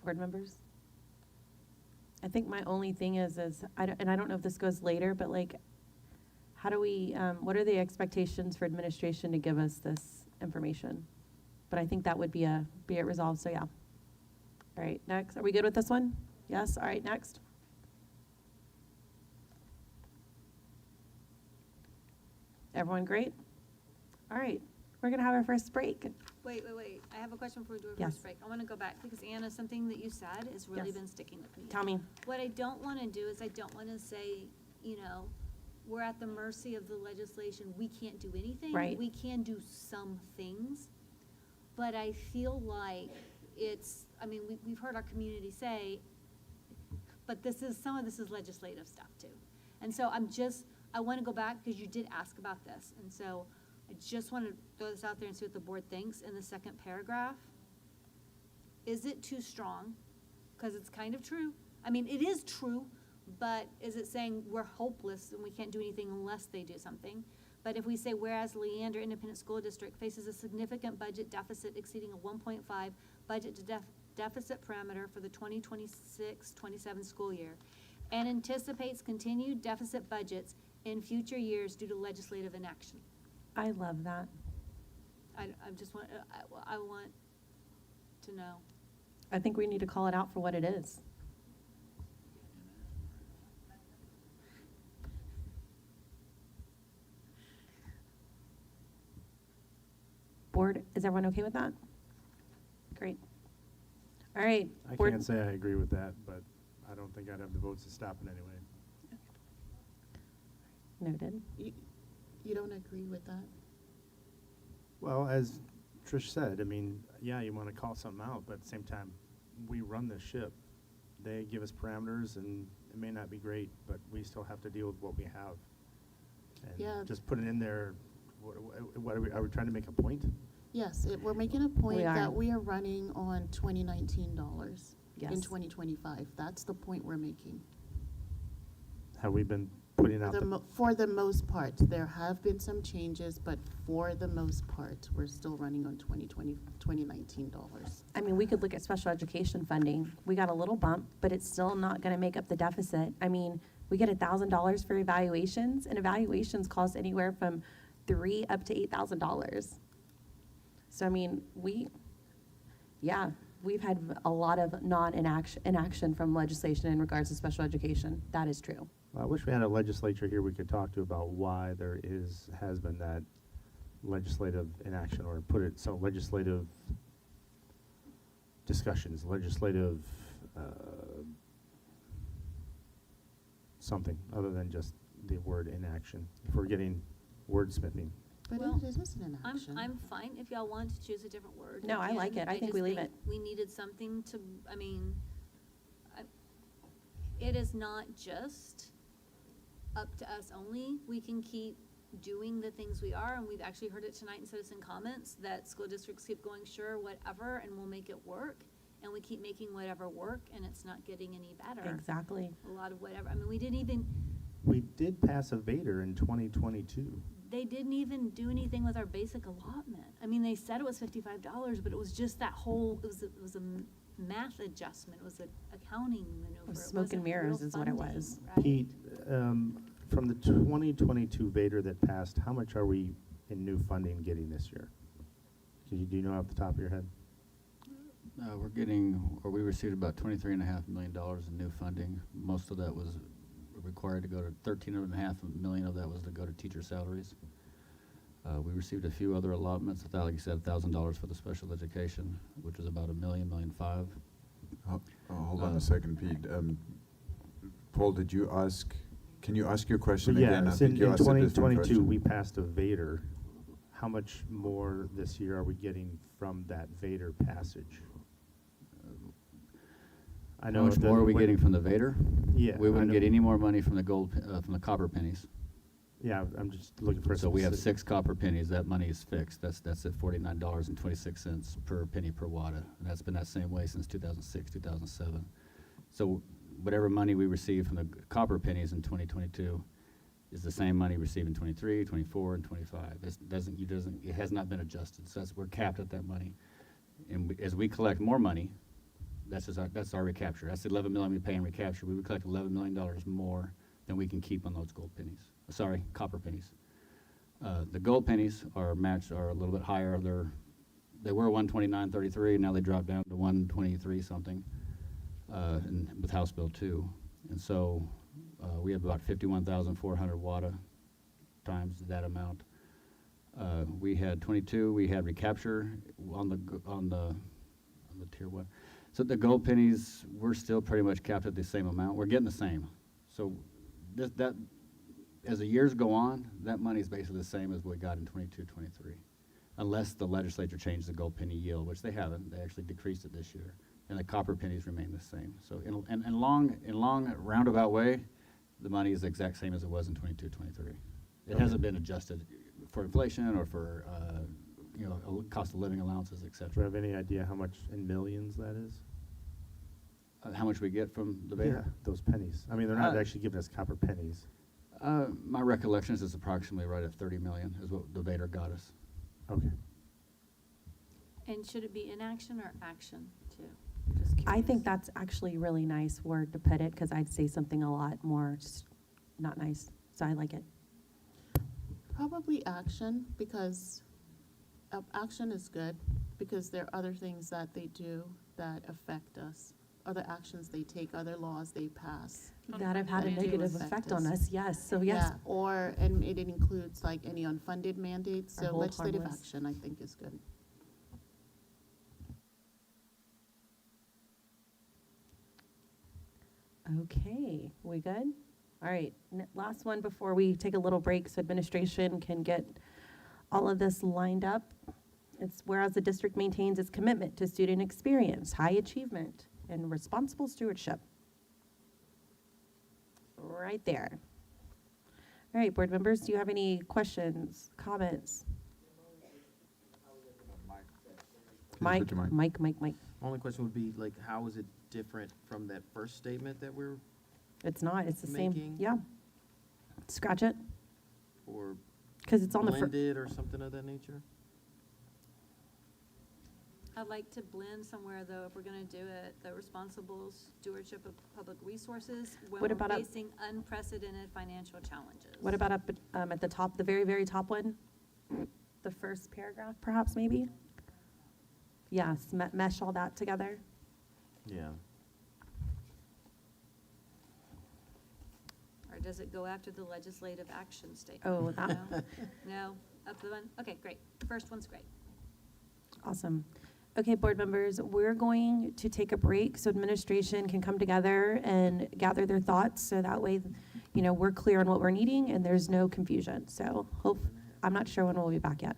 Board members? I think my only thing is I don't know if this goes later, but like, how do we, what are the expectations for administration to give us this information? But I think that would be it resolved, so yeah. All right, next, are we good with this one? Yes, all right, next. Everyone great? All right, we're gonna have our first break. Wait. I have a question before we do our Yes. first break. I want to go back because Anna, something that you said has really Yes. been sticking with me. Tell me. What I don't want to do is I don't want to say, we're at the mercy of the legislation. We can't do anything. Right. We can do some things. But I feel like we've heard our community say, but some of this is legislative stuff too. And so I want to go back because you did ask about this. And so I just want to throw this out there and see what the board thinks in the second paragraph. Is it too strong? Because it's kind of true. I mean, it is true, but is it saying we're hopeless and we can't do anything unless they do something? But if we say, whereas Leander Independent School District faces a significant budget deficit exceeding a 1.5 budget to deficit parameter for the 2026-27 school year, and anticipates continued deficit budgets in future years due to legislative inaction. I love that. I want to know. I think we need to call it out for what it is. Board, is everyone okay with that? Great. All right. I board- can't say I agree with that, but I don't think I'd have the votes to stop it anyway. Noted. You don't agree with that? Well, as Trish said, I mean, yeah, you want to call something out, but at the same time, we run the ship. They give us parameters, and it may not be great, but we still have to deal with what we have. And Yeah. just put it in there. What are we trying to make a point? Yes, we're making a point We are. that we are running on 2019 dollars in Yes. 2025. That's the point we're making. Have we been putting out For the most part, there have been some changes, but for the most part, we're still running on 2019 dollars. I mean, we could look at special education funding. We got a little bump, but it's still not going to make up the deficit. I mean, We get $1,000 for evaluations, and evaluations cost anywhere from $3,000 up to $8,000. So I mean, we've had a lot of inaction from legislation in regards to special education. That is true. I wish we had a legislature here we could talk to about why there has been that legislative inaction, or put it so, legislative discussions, legislative something other than just the word inaction. If we're getting wordsmithing. But Well, it isn't an action. I'm fine if y'all want to choose a different word. No, you I can. like it. I think we just leave it. We needed something to, I mean, it is not just up to us only. We can keep doing the things we are, and we've actually heard it tonight in citizen comments, that school districts keep going, sure, whatever, and we'll make it work. And we keep making whatever work, and it's not getting any better. Exactly. A lot of whatever. I mean, we did pass a Vader in 2022. they didn't even do anything with our basic allotment. I mean, they said it was $55, but it was just that whole, it was a math adjustment. It was an accounting maneuver. It Smoke and wasn't real mirrors is what it funding, was. right? Pete, from the 2022 Vader that passed, how much are we in new funding getting this year? Do you know off the top of your head? We received about $23.5 million in new funding. Most of that was required to go to $13.5 million of that was to go to teacher salaries. We received a few other allotments, like you said, $1,000 for the special education, which was about $1.5 million. Hold on a second, Pete. Paul, can you ask your question Yeah, again? I so think you in asked a different 2022, question. we passed a Vader. How much more this year are we getting from that Vader passage? I How much more are we getting from the Vader? Yeah, We I wouldn't know. get any more money from from the copper pennies. Yeah, I'm just looking for. So we have specific- 6 copper pennies. That money is fixed. That's at $49.26 per penny per watt. And that's been that same way since 2006, 2007. So whatever money we receive from the copper pennies in 2022 is the same money received in 23, 24, and 25. It has not been adjusted. So we're capped at that money. And as we collect more money, that's our recapture. That's the $11 million we pay in recapture. We would collect $11 million more than we can keep on those copper pennies. The gold pennies are a little bit higher. They were $129.33, now they dropped down to $123 something with House Bill 2. And so we have about 51,400 watt times that amount. We had 22. We had recapture on the tier 1. So the gold pennies, we're still pretty much capped at the same amount. We're getting the same. So that as the years go on, that money is basically the same as what we got in 22, 23, unless the legislature changed the gold penny yield, which they haven't. They actually decreased it this year, and the copper pennies remain the same. So in long roundabout way, the money is the exact same as it was in 22, 23. It hasn't been adjusted for inflation or for cost of living allowances, et Do you cetera. have any idea how much in millions that is? How much we get from the Vader? Yeah, those pennies. I mean, they're not Uh, actually giving us copper pennies. My recollection is it's approximately right at 30 million is what the Vader got us. Okay. And should it be inaction or action too? I think that's actually a really nice word to put it, because I'd say something a lot more not nice. So I like it. Probably action, because action is good, because there are other things that they do that affect us, other actions they take, other laws they pass. That have had a that do negative affect effect on us. us, yes. So yes, Yeah, and it includes like any unfunded mandates, Or so hold legislative harmless. action, I think, is good. Okay, we good? All right, last one before we take a little break so administration can get all of this lined up. It's whereas the district maintains its commitment to student experience, high achievement, and responsible stewardship. Right there. All right, board members, do you have any questions, comments? Can you put your mic? Mike. My only question would be, like, how is it different from that first statement that we're It's not, it's the same, making? yeah. Scratch it, Or because it's on the, blended or something of that nature? I'd like to blend somewhere, though, if we're gonna do it, the responsible stewardship of public resources when What we're about facing unprecedented financial challenges. What about up at the top, the very, very top one? The first paragraph, perhaps, maybe? Yes, mesh all that together. Yeah. Or does it go after the legislative action statement? Oh, that- No? No? Up the one? Okay, great. First one's great. Awesome. Okay, board members, we're going to take a break so administration can come together and gather their thoughts, so that way, we're clear on what we're needing and there's no confusion. So I'm not sure when we'll be back yet.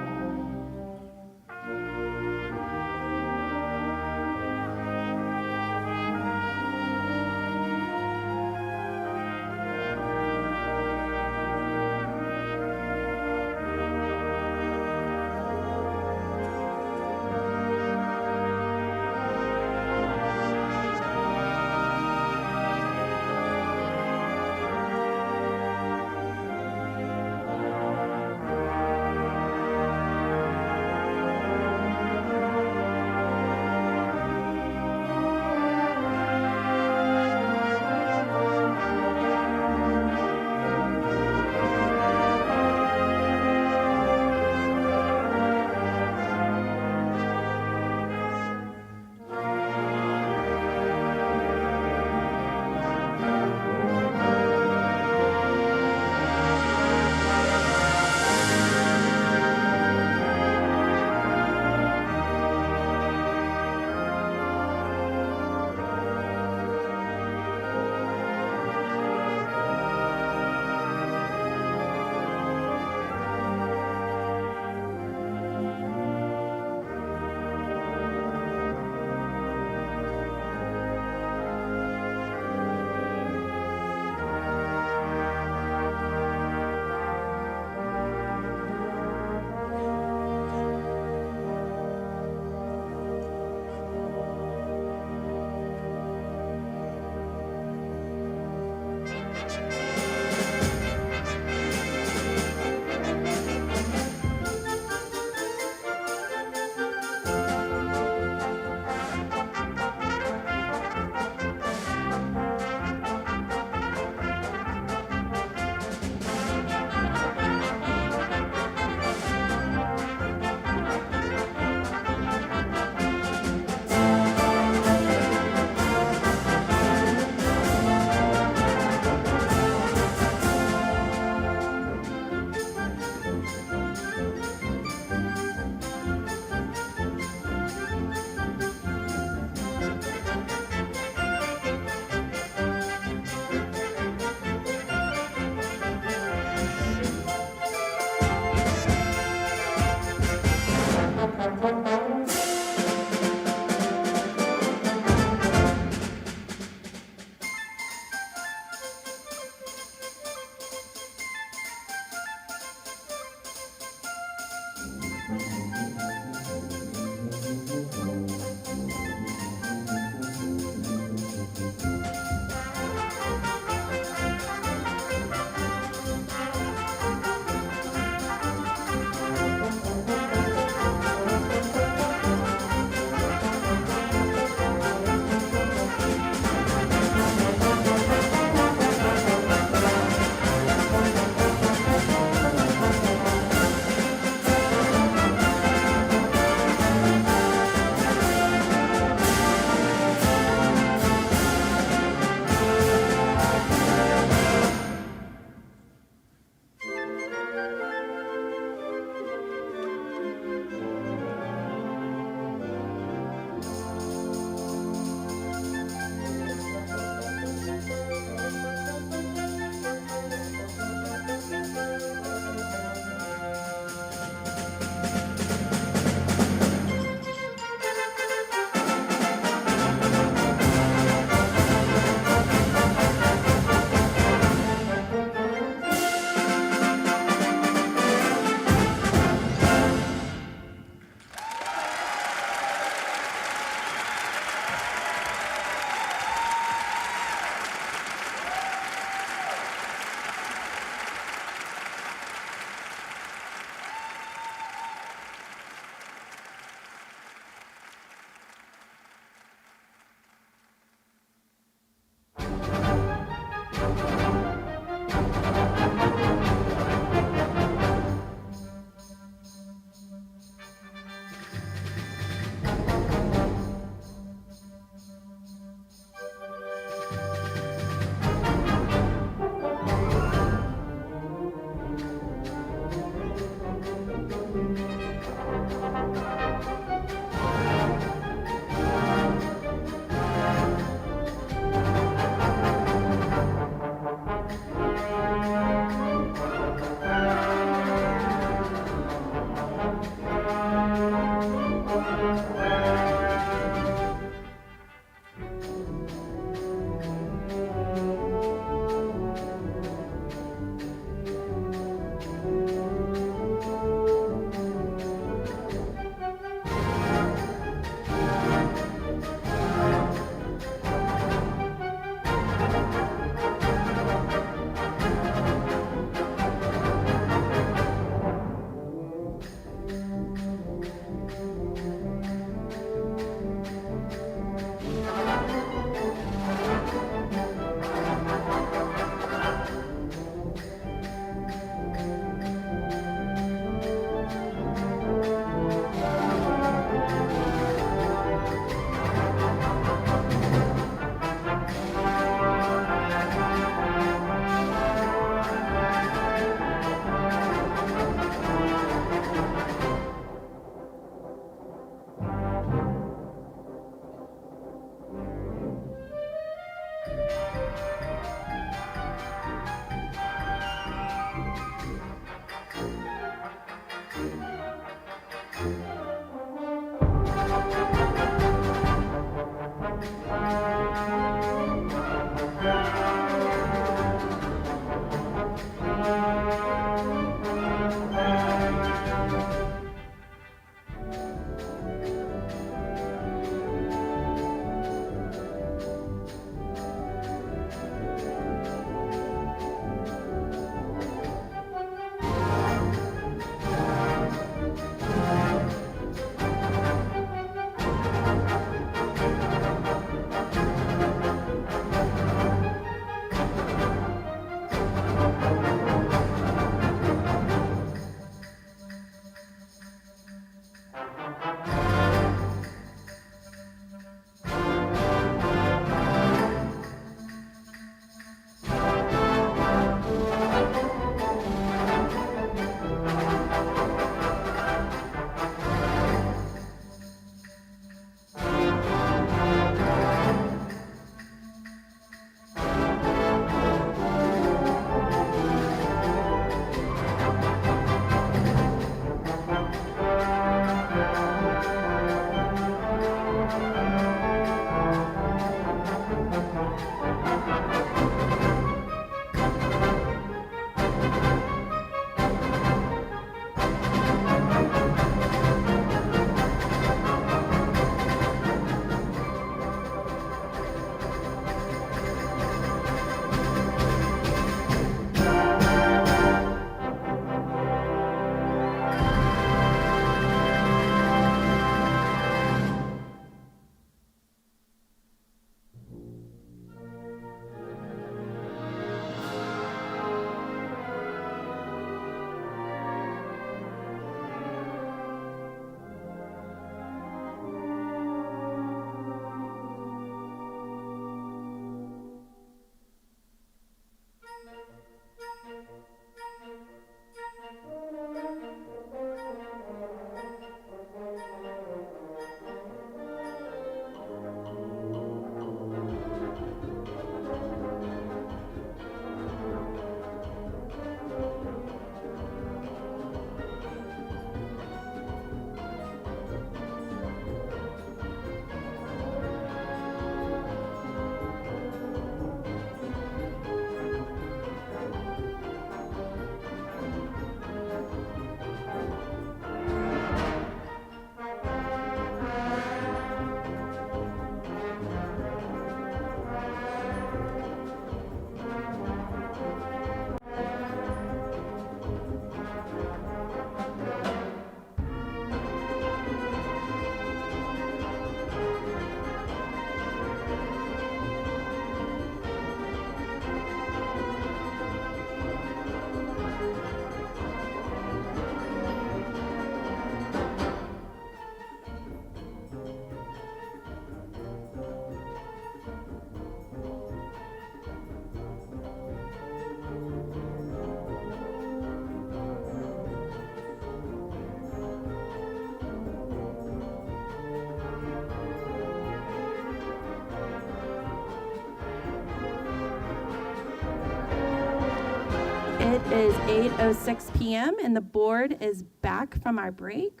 It is 8:06 p.m. and the board is back from our break.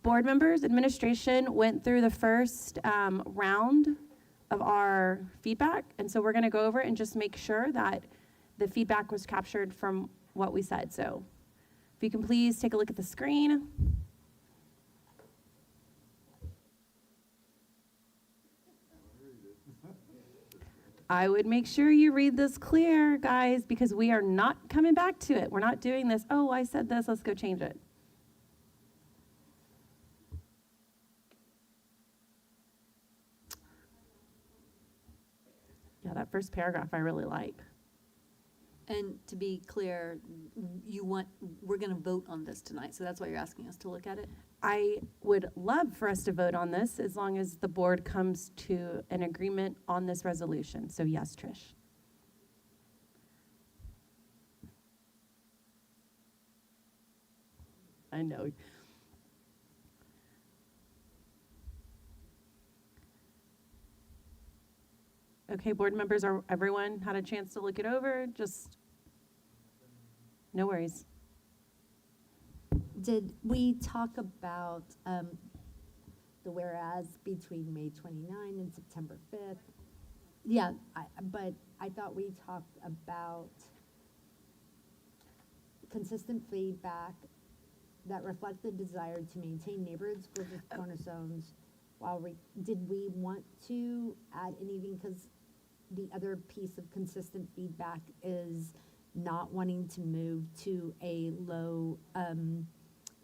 Board members, administration went through the first round of our feedback, and so we're going to go over and just make sure that the feedback was captured from what we said. So if you can please take a look at the screen. I would make sure you read this clear, guys, because we are not coming back to it. We're not doing this, oh, I said this, let's go change it. Yeah, that first paragraph I really like. And to be clear, we're going to vote on this tonight, so that's why you're asking us to look at it? I would love for us to vote on this as long as the board comes to an agreement on this resolution. So yes, Trish. I know. Okay, board members, are everyone had a chance to look it over? Just no worries. Did we talk about the whereas between May 29 and September 5th. Yeah, but I thought we talked about consistent feedback that reflect the desire to maintain neighborhood school district cornerstones. Did we want to add anything? Because the other piece of consistent feedback is not wanting to move to a low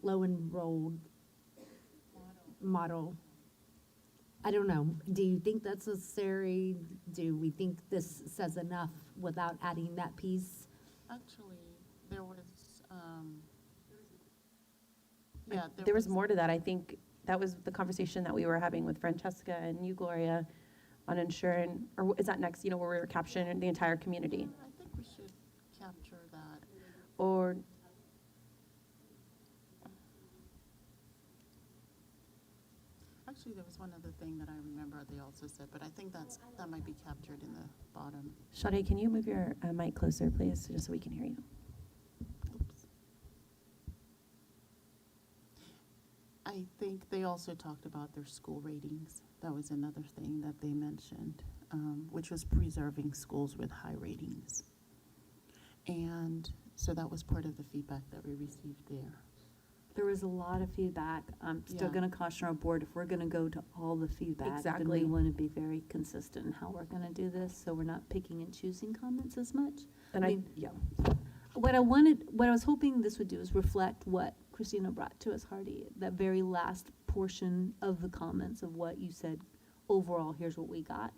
enrolled model. I don't know. Do you think that's necessary? Do we think this says enough without adding that piece? Actually, there was, There was more to that. I think that was the conversation that we were having with Francesca and you, Gloria, on ensuring, or is that next, where we were capturing the entire community? I think we should capture that. Or, Actually, there was one other thing that I remember they also said, but I think that might be captured in the bottom. Sade, can you move your mic closer, please, just so we can hear you? Oops. I think they also talked about their school ratings. That was another thing that they mentioned, which was preserving schools with high ratings. And so that was part of the feedback that we received there. There was a lot of feedback. I'm still Yeah. going to caution our board, if we're going to go to all the feedback, then Exactly. we want to be very consistent in how we're going to do this, so we're not picking and choosing comments as much. And yeah. What I was hoping this would do is reflect what Christina brought to us, Hardy, that very last portion of the comments of what you said, overall, here's what we got.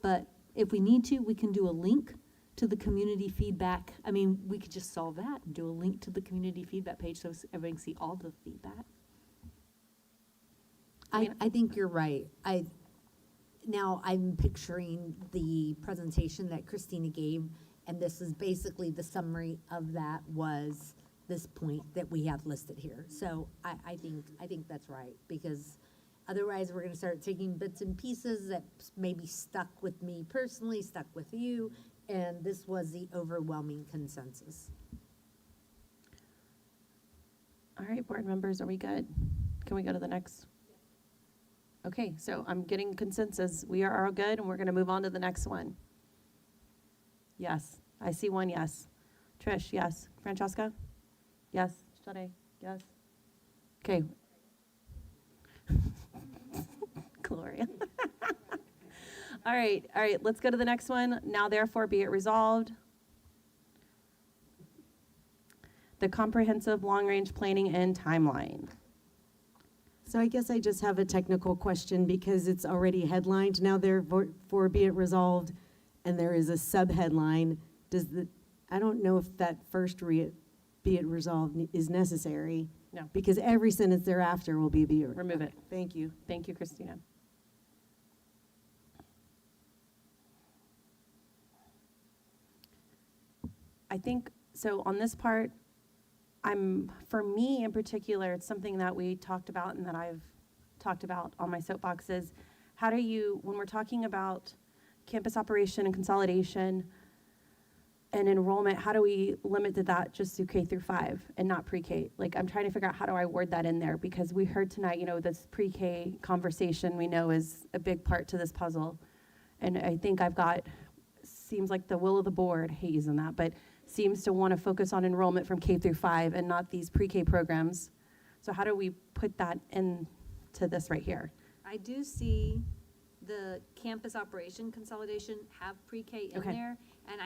But if we need to, we can do a link to the community feedback. I mean, we could just solve that and do a link to the community feedback page so everyone can see all the feedback. I think you're right. Now I'm picturing the presentation that Christina gave, and this is basically the summary of that was this point that we have listed here. So I think that's right, because otherwise we're gonna start taking bits and pieces that maybe stuck with me personally, stuck with you, and this was the overwhelming consensus. All right, board members, are we good? Can we go to the next? Okay, so I'm getting consensus. We are all good, and we're going to move on to the next one. Yes, I see one yes. Trish, yes. Francesca? Yes. Sade? Yes. Okay. Gloria. All right, let's go to the next one. Now therefore be it resolved. The comprehensive long-range planning and timeline. So I guess I just have a technical question because it's already headlined. Now therefore be it resolved, and there is a sub-headline. I don't know if that first be it resolved is necessary. No. Because every sentence thereafter will be Remove it. Thank you. Thank you, Christina. I think, so on this part, for me in particular, it's something that we talked about and that I've talked about on my soapbox is, how do you, when we're talking about campus operation and consolidation and enrollment, how do we limit that just to K through 5 and not pre-K? Like, I'm trying to figure out how do I word that in there, because we heard tonight, this pre-K conversation we know is a big part to this puzzle. And I think seems like the will of the board, I hate using that, but seems to want to focus on enrollment from K through 5 and not these pre-K programs. So how do we put that into this right here? I do see the campus operation consolidation have pre-K in Okay. there, and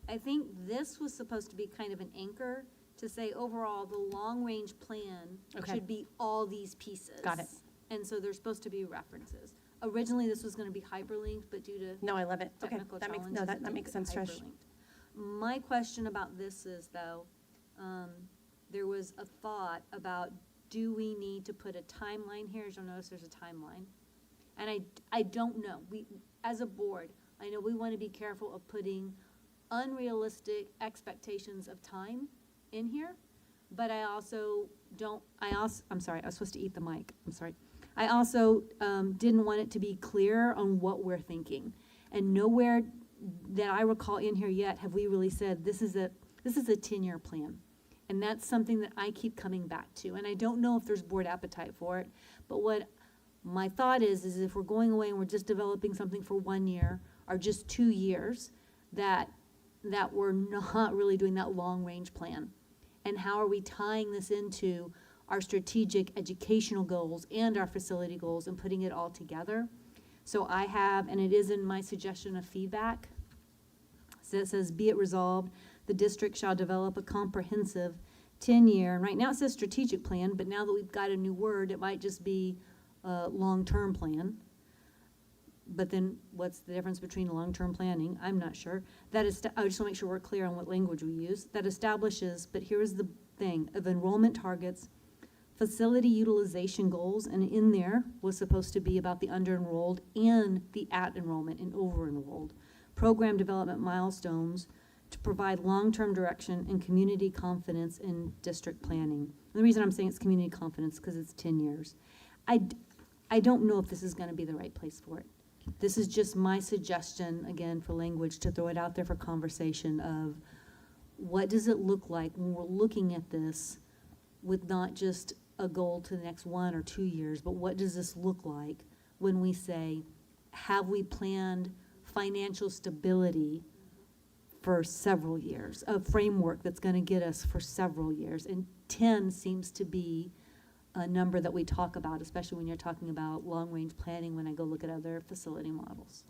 I think this was supposed to be kind of an anchor to say overall, the long-range plan Okay. should be all these pieces. Got it. And so there's supposed to be references. Originally, this was gonna be hyperlinked, but due to No, I love it. Okay, technical that makes, challenges, no, it that didn't makes get sense, Trish. hyperlinked. My question about this is, though, there was a thought about, do we need to put a timeline here? As you'll notice, there's a timeline. And I don't know. As a board, I know we want to be careful of putting unrealistic expectations of time in here, but I also don't, I'm sorry, I was supposed to eat the mic. I'm sorry. I also didn't want it to be clear on what we're thinking. And nowhere that I recall in here yet have we really said this is a 10-year plan. And that's something that I keep coming back to. And I don't know if there's board appetite for it, but what My thought is if we're going away and we're just developing something for 1 year or just 2 years, that we're not really doing that long-range plan. And how are we tying this into our strategic educational goals and our facility goals and putting it all together? So I have, and it is in my suggestion of feedback, so it says, be it resolved, the district shall develop a comprehensive 10-year, and right now it says strategic plan, but now that we've got a new word, it might just be a long-term plan. But then what's the difference between long-term planning? I'm not sure. I just want to make sure we're clear on what language we use. That establishes, but here's the thing, of enrollment targets, facility utilization goals, and in there was supposed to be about the under-enrolled and the at-enrollment and over-enrolled. Program development milestones to provide long-term direction and community confidence in district planning. And the reason I'm saying it's community confidence is because it's 10 years. I don't know if this is going to be the right place for it. This is just my suggestion, again, for language, to throw it out there for conversation of what does it look like when we're looking at this with not just a goal to the next 1 or 2 years, but what does this look like when we say, have we planned financial stability for several years, a framework that's going to get us for several years? And 10 seems to be a number that we talk about, especially when you're talking about long-range planning, when I go look at other facility models.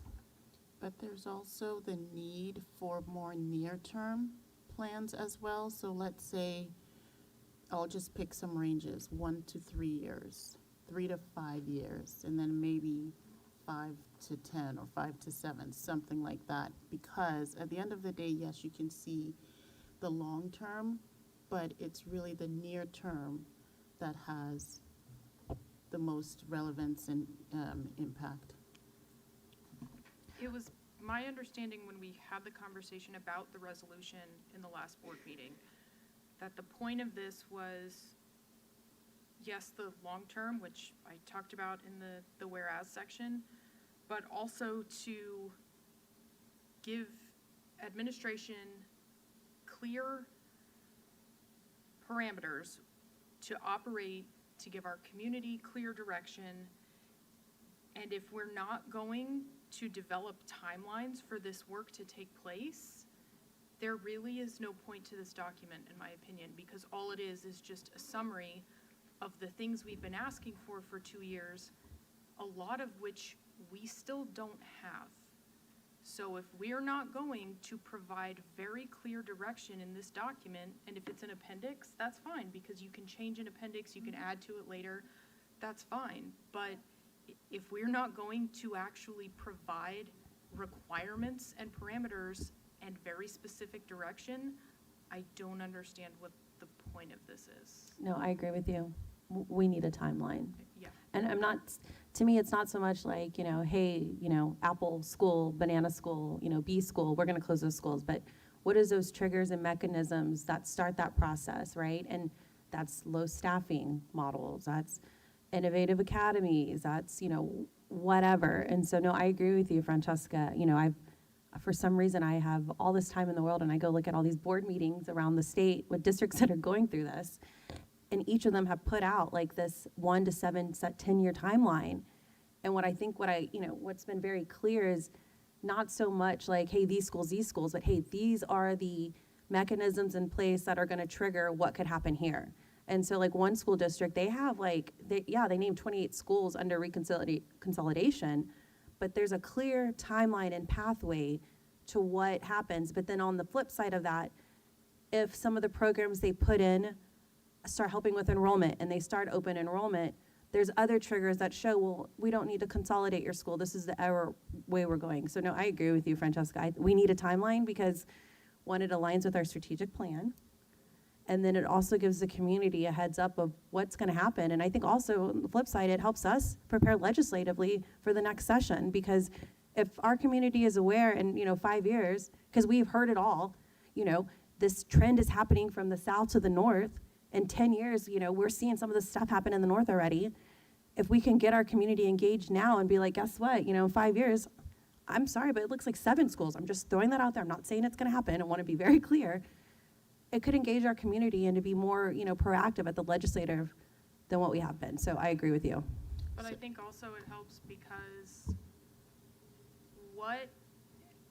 But there's also the need for more near-term plans as well. So let's say, I'll just pick some ranges, 1 to 3 years, 3 to 5 years, and then maybe 5 to 10 or 5 to 7, something like that. Because at the end of the day, yes, you can see the long term, but it's really the near term that has the most relevance and impact. It was my understanding when we had the conversation about the resolution in the last board meeting, that the point of this was, yes, the long term, which I talked about in the whereas section, but also to give administration clear parameters to operate, to give our community clear direction. And if we're not going to develop timelines for this work to take place, there really is no point to this document, in my opinion, because all it is just a summary of the things we've been asking for 2 years, a lot of which we still don't have. So if we're not going to provide very clear direction in this document, and if it's an appendix, that's fine, because you can change an appendix, you can add to it later, that's fine. But if we're not going to actually provide requirements and parameters and very specific direction, I don't understand what the point of this is. No, I agree with you. We need a timeline. Yeah. And to me, it's not so much like, hey, Apple school, banana school, B school, we're going to close those schools. But what is those triggers and mechanisms that start that process, right? And that's low staffing models, that's innovative academies, that's, whatever. And so, no, I agree with you, Francesca. For some reason, I have all this time in the world, and I go look at all these board meetings around the state with districts that are going through this. And each of them have put out like this 1 to 7 10-year timeline. And what's been very clear is not so much like, hey, these schools, but hey, these are the mechanisms in place that are going to trigger what could happen here. And so like one school district, they have they named 28 schools under consolidation, but there's a clear timeline and pathway to what happens. But then on the flip side of that, if some of the programs they put in start helping with enrollment and they start open enrollment, there's other triggers that show, well, we don't need to consolidate your school. This is the way we're going. So no, I agree with you, Francesca. We need a timeline because, one, it aligns with our strategic plan. And then it also gives the community a heads up of what's going to happen. And I think also on the flip side, it helps us prepare legislatively for the next session, because if our community is aware in 5 years, because we've heard it all, this trend is happening from the south to the north. In 10 years, we're seeing some of this stuff happen in the north already. If we can get our community engaged now and be like, guess what, in 5 years, I'm sorry, but it looks like 7 schools. I'm just throwing that out there. I'm not saying it's going to happen. I want to be very clear. It could engage our community and to be more, proactive at the legislative than what we have been. So I agree with you. But I think also it helps because what,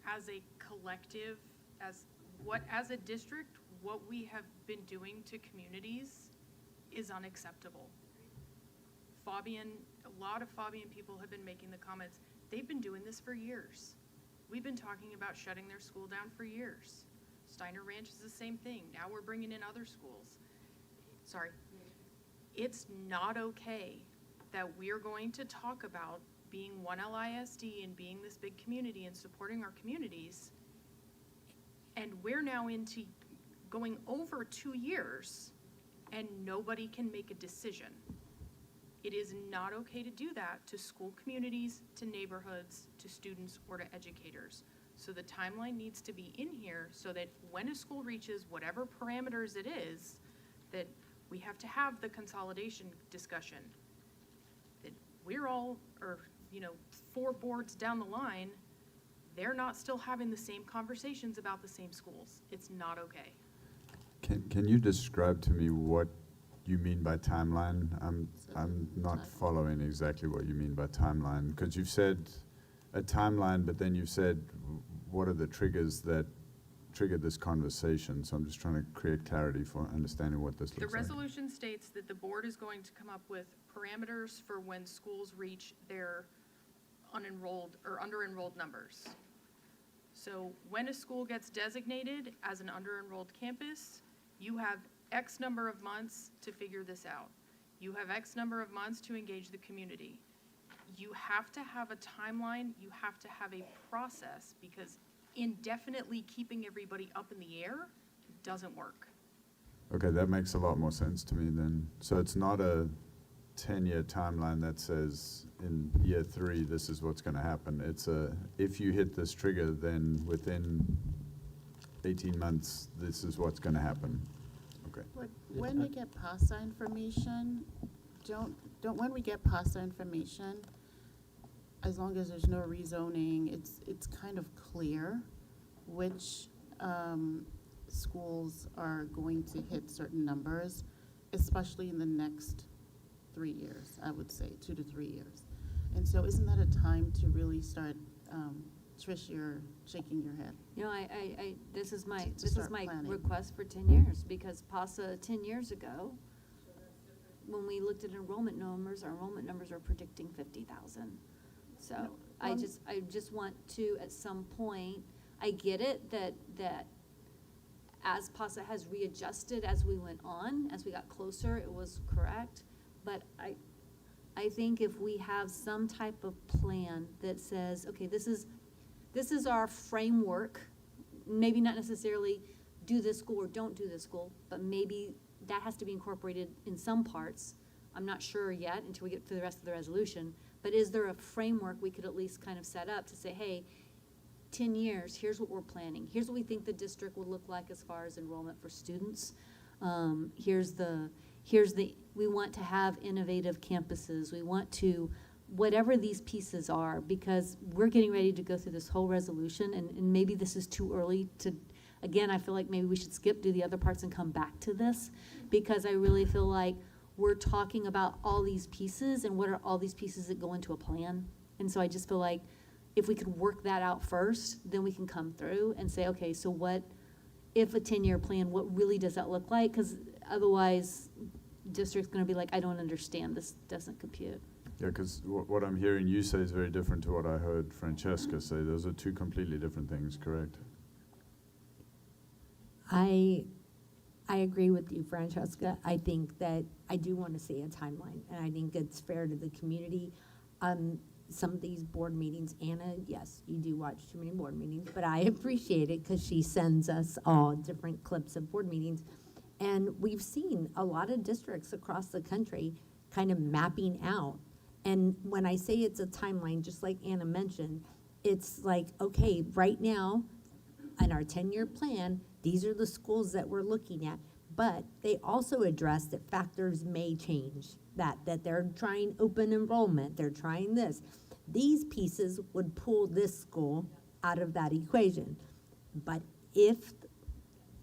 as a collective, as a district, what we have been doing to communities is unacceptable. A lot of Fabian people have been making the comments, they've been doing this for years. We've been talking about shutting their school down for years. Steiner Ranch is the same thing. Now we're bringing in other schools. Sorry. It's not okay that we're going to talk about being one LISD and being this big community and supporting our communities, and we're now into going over 2 years and nobody can make a decision. It is not okay to do that to school communities, to neighborhoods, to students, or to educators. So the timeline needs to be in here so that when a school reaches whatever parameters it is, that we have to have the consolidation discussion. That we're all, or 4 boards down the line, they're not still having the same conversations about the same schools. It's not okay. Can you describe to me what you mean by timeline? I'm not following exactly what you mean by timeline, because you've said a timeline, but then you've said what are the triggers that triggered this conversation. So I'm just trying to create clarity for understanding what this looks like. The resolution states that the board is going to come up with parameters for when schools reach their unenrolled or under-enrolled numbers. So when a school gets designated as an under-enrolled campus, you have X number of months to figure this out. You have X number of months to engage the community. You have to have a timeline, you have to have a process, because indefinitely keeping everybody up in the air doesn't work. Okay, that makes a lot more sense to me then. So it's not a 10-year timeline that says in year 3 this is what's going to happen. It's if you hit this trigger, then within 18 months this is what's going to happen. Okay. But when we get PASA information, when we get PASA information, as long as there's no rezoning, it's kind of clear which schools are going to hit certain numbers, especially in the next 3 years, I would say, 2 to 3 years. And so isn't that a time to really start, Trish, you're shaking your head. This is my start planning. request for 10 years, because PASA 10 years ago, when we looked at enrollment numbers, our enrollment numbers are predicting 50,000. So I just want to, at some point, I get it that as PASA has readjusted as we went on, as we got closer, it was correct. But I think if we have some type of plan that says, okay, this is our framework, maybe not necessarily do this school or don't do this school, but maybe that has to be incorporated in some parts. I'm not sure yet until we get through the rest of the resolution, but is there a framework we could at least kind of set up to say, hey, 10 years, here's what we're planning. Here's what we think the district would look like as far as enrollment for students. We want to have innovative campuses. We want to, whatever these pieces are, because we're getting ready to go through this whole resolution, and maybe this is too early to, again, I feel like maybe we should do the other parts and come back to this, because I really feel like we're talking about all these pieces, and what are all these pieces that go into a plan. And so I just feel like if we could work that out first, then we can come through and say, okay, so what, if a 10-year plan, what really does that look like? Because otherwise, district's going to be like, I don't understand, this doesn't compute. Yeah, because what I'm hearing you say is very different to what I heard Francesca say. Those are two completely different things, correct? I agree with you, Francesca. I think that I do want to see a timeline, and I think it's fair to the community. Some of these board meetings, Anna, yes, you do watch too many board meetings, but I appreciate it because she sends us all different clips of board meetings. And we've seen a lot of districts across the country kind of mapping out. And when I say it's a timeline, just like Anna mentioned, it's like, okay, right now, in our 10-year plan, these are the schools that we're looking at. But they also address that factors may change, that they're trying open enrollment, they're trying this. These pieces would pull this school out of that equation. But if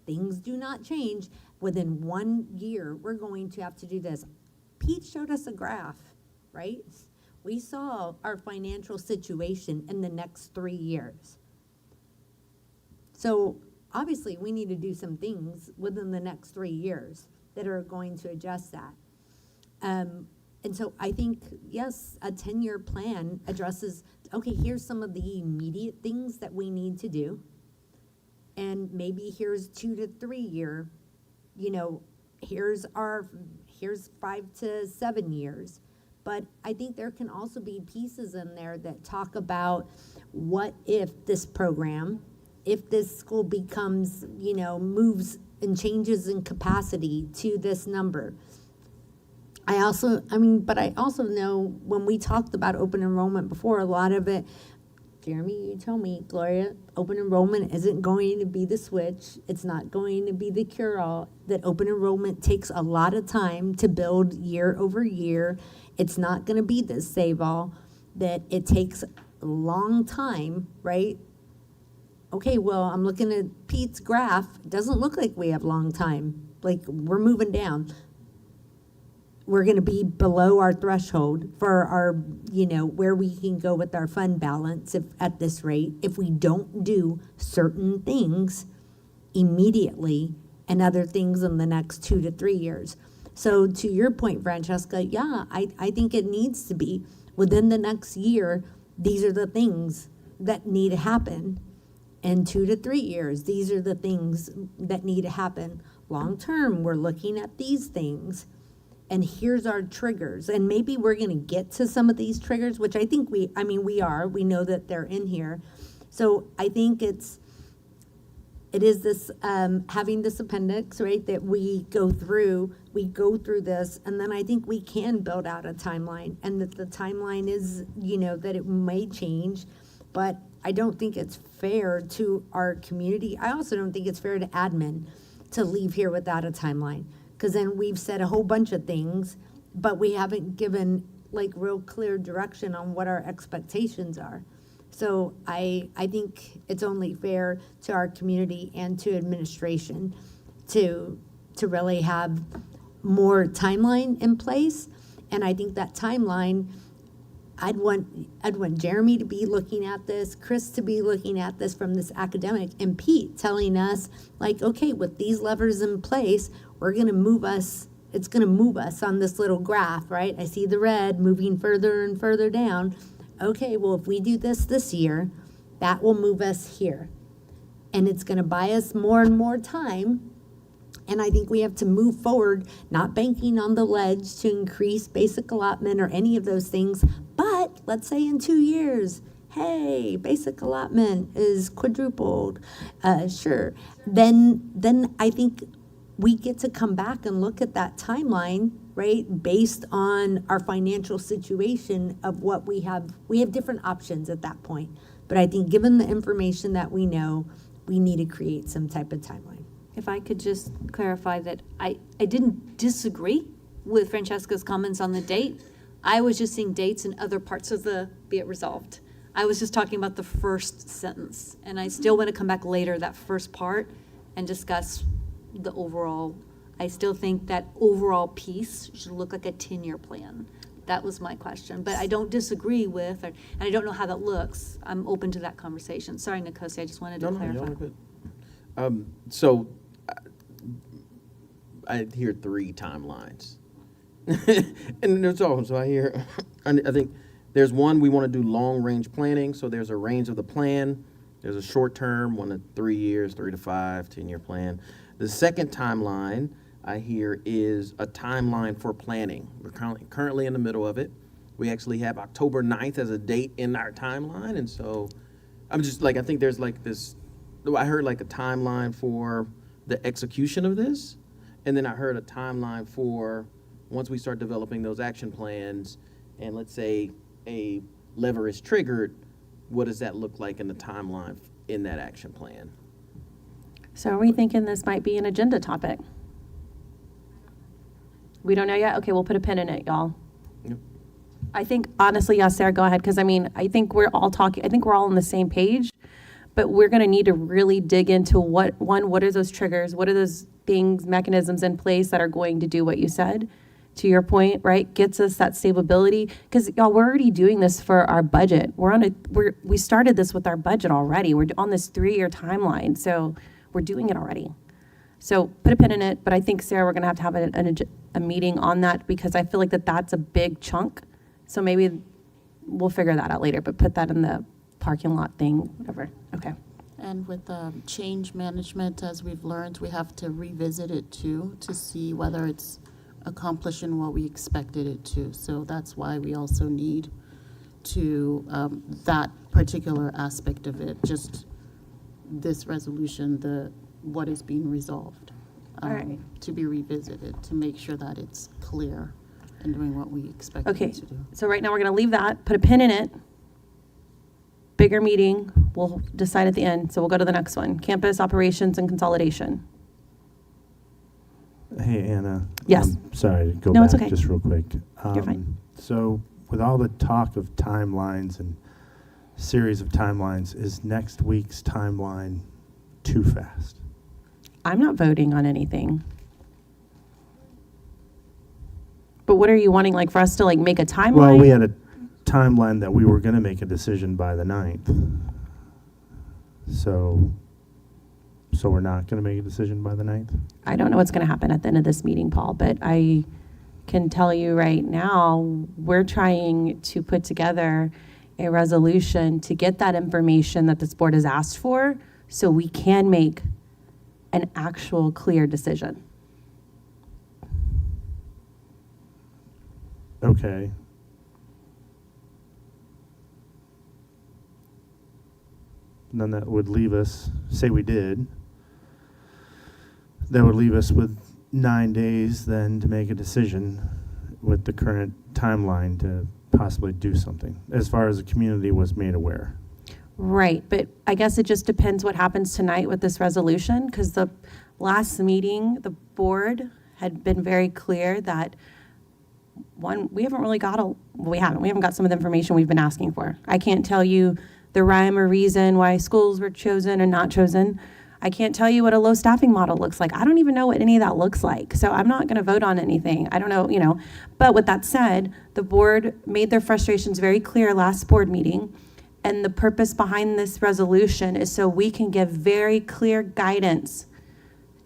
things do not change, within 1 year, we're going to have to do this. Pete showed us a graph, right? We saw our financial situation in the next 3 years. So obviously, we need to do some things within the next 3 years that are going to adjust that. And so I think, yes, a 10-year plan addresses, okay, here's some of the immediate things that we need to do. And maybe here's 2 to 3 year, here's 5 to 7 years. But I think there can also be pieces in there that talk about what if this program, if this school becomes, moves and changes in capacity to this number. But I also know when we talked about open enrollment before, a lot of it, Jeremy, you told me, Gloria, open enrollment isn't going to be the switch. It's not going to be the cure-all. That open enrollment takes a lot of time to build year over year. It's not going to be the save-all. That it takes a long time, right? Okay, well, I'm looking at Pete's graph. It doesn't look like we have long time. Like, we're moving down. We're going to be below our threshold for our, where we can go with our fund balance at this rate if we don't do certain things immediately and other things in the next 2 to 3 years. So to your point, Francesca, yeah, I think it needs to be within the next year, these are the things that need to happen. And 2 to 3 years, these are the things that need to happen. Long term, we're looking at these things. And here's our triggers. And maybe we're going to get to some of these triggers, which I think we are. We know that they're in here. So I think it is this, having this appendix, right, that we go through this, and then I think we can build out a timeline. And that the timeline is, that it may change, but I don't think it's fair to our community. I also don't think it's fair to admin to leave here without a timeline. Because then we've said a whole bunch of things, but we haven't given real clear direction on what our expectations are. So I think it's only fair to our community and to administration to really have more timeline in place. And I think that timeline, I'd want Jeremy to be looking at this, Chris to be looking at this from this academic, and Pete telling us, okay, with these levers in place, we're going to move us, it's going to move us on this little graph, right? I see the red moving further and further down. Okay, well, if we do this year, that will move us here. And it's going to buy us more and more time. And I think we have to move forward, not banking on the ledge to increase basic allotment or any of those things. But let's say in 2 years, hey, basic allotment is quadrupled. Sure. Then I think we get to come back and look at that timeline, right, based on our financial situation of what we have. We have different options at that point. But I think given the information that we know, we need to create some type of timeline. If I could just clarify that I didn't disagree with Francesca's comments on the date. I was just seeing dates in other parts of the be it resolved. I was just talking about the first sentence. And I still want to come back later, that first part, and discuss the overall. I still think that overall piece should look like a 10-year plan. That was my question. But I don't disagree with, and I don't know how that looks. I'm open to that conversation. Sorry, Nkosi, I just wanted to clarify. No, good. So I hear 3 timelines. And there's all, so I hear, I think there's one, we want to do long-range planning. So there's a range of the plan. There's a short term, 1 to 3 years, 3 to 5, 10-year plan. The second timeline I hear is a timeline for planning. We're currently in the middle of it. We actually have October 9th as a date in our timeline. And so I'm just I think there's this, I heard a timeline for the execution of this. And then I heard a timeline for once we start developing those action plans and let's say a lever is triggered, what does that look like in the timeline in that action plan? So are we thinking this might be an agenda topic? We don't know yet? Okay, we'll put a pin in it, y'all. Yep. I think, honestly, yeah, Sarah, go ahead, because I think we're all talking, I think we're all on the same page, but we're going to need to really dig into what are those triggers? What are those things, mechanisms in place that are going to do what you said? to your point, right, gets us that stability. Because y'all, we're already doing this for our budget. We started this with our budget already. We're on this 3-year timeline, so we're doing it already. So put a pin in it, but I think, Sarah, we're gonna have to have a meeting on that because I feel like that's a big chunk. So maybe we'll figure that out later, but put that in the parking lot thing, whatever. Okay. And with change management, as we've learned, we have to revisit it too to see whether it's accomplishing what we expected it to. So that's why we also need to, that particular aspect of it, just this resolution, what is being resolved, All right. to be revisited, to make sure that it's clear and doing what we expected Okay, it to do. so right now we're gonna leave that, put a pin in it. Bigger meeting, we'll decide at the end, so we'll go to the next one, campus operations and consolidation. Hey, Anna. Yes. Sorry to go No, back it's okay. just real quick. You're fine. So with all the talk of timelines and series of timelines, is next week's timeline too fast? I'm not voting on anything. But what are you wanting, like, for us to, like, make a timeline? Well, we had a timeline that we were going to make a decision by the 9th. So we're not going to make a decision by the 9th? I don't know what's gonna happen at the end of this meeting, Paul, but I can tell you right now, we're trying to put together a resolution to get that information that this board has asked for, so we can make an actual clear decision. Okay. Then that would leave us, say we did, that would leave us with 9 days then to make a decision with the current timeline to possibly do something, as far as the community was made aware. Right, but I guess it just depends what happens tonight with this resolution, because the last meeting, the board had been very clear that, one, we haven't got some of the information we've been asking for. I can't tell you the rhyme or reason why schools were chosen and not chosen. I can't tell you what a low staffing model looks like. I don't even know what any of that looks like. So I'm not gonna vote on anything. I don't know, But with that said, the board made their frustrations very clear last board meeting. And the purpose behind this resolution is so we can give very clear guidance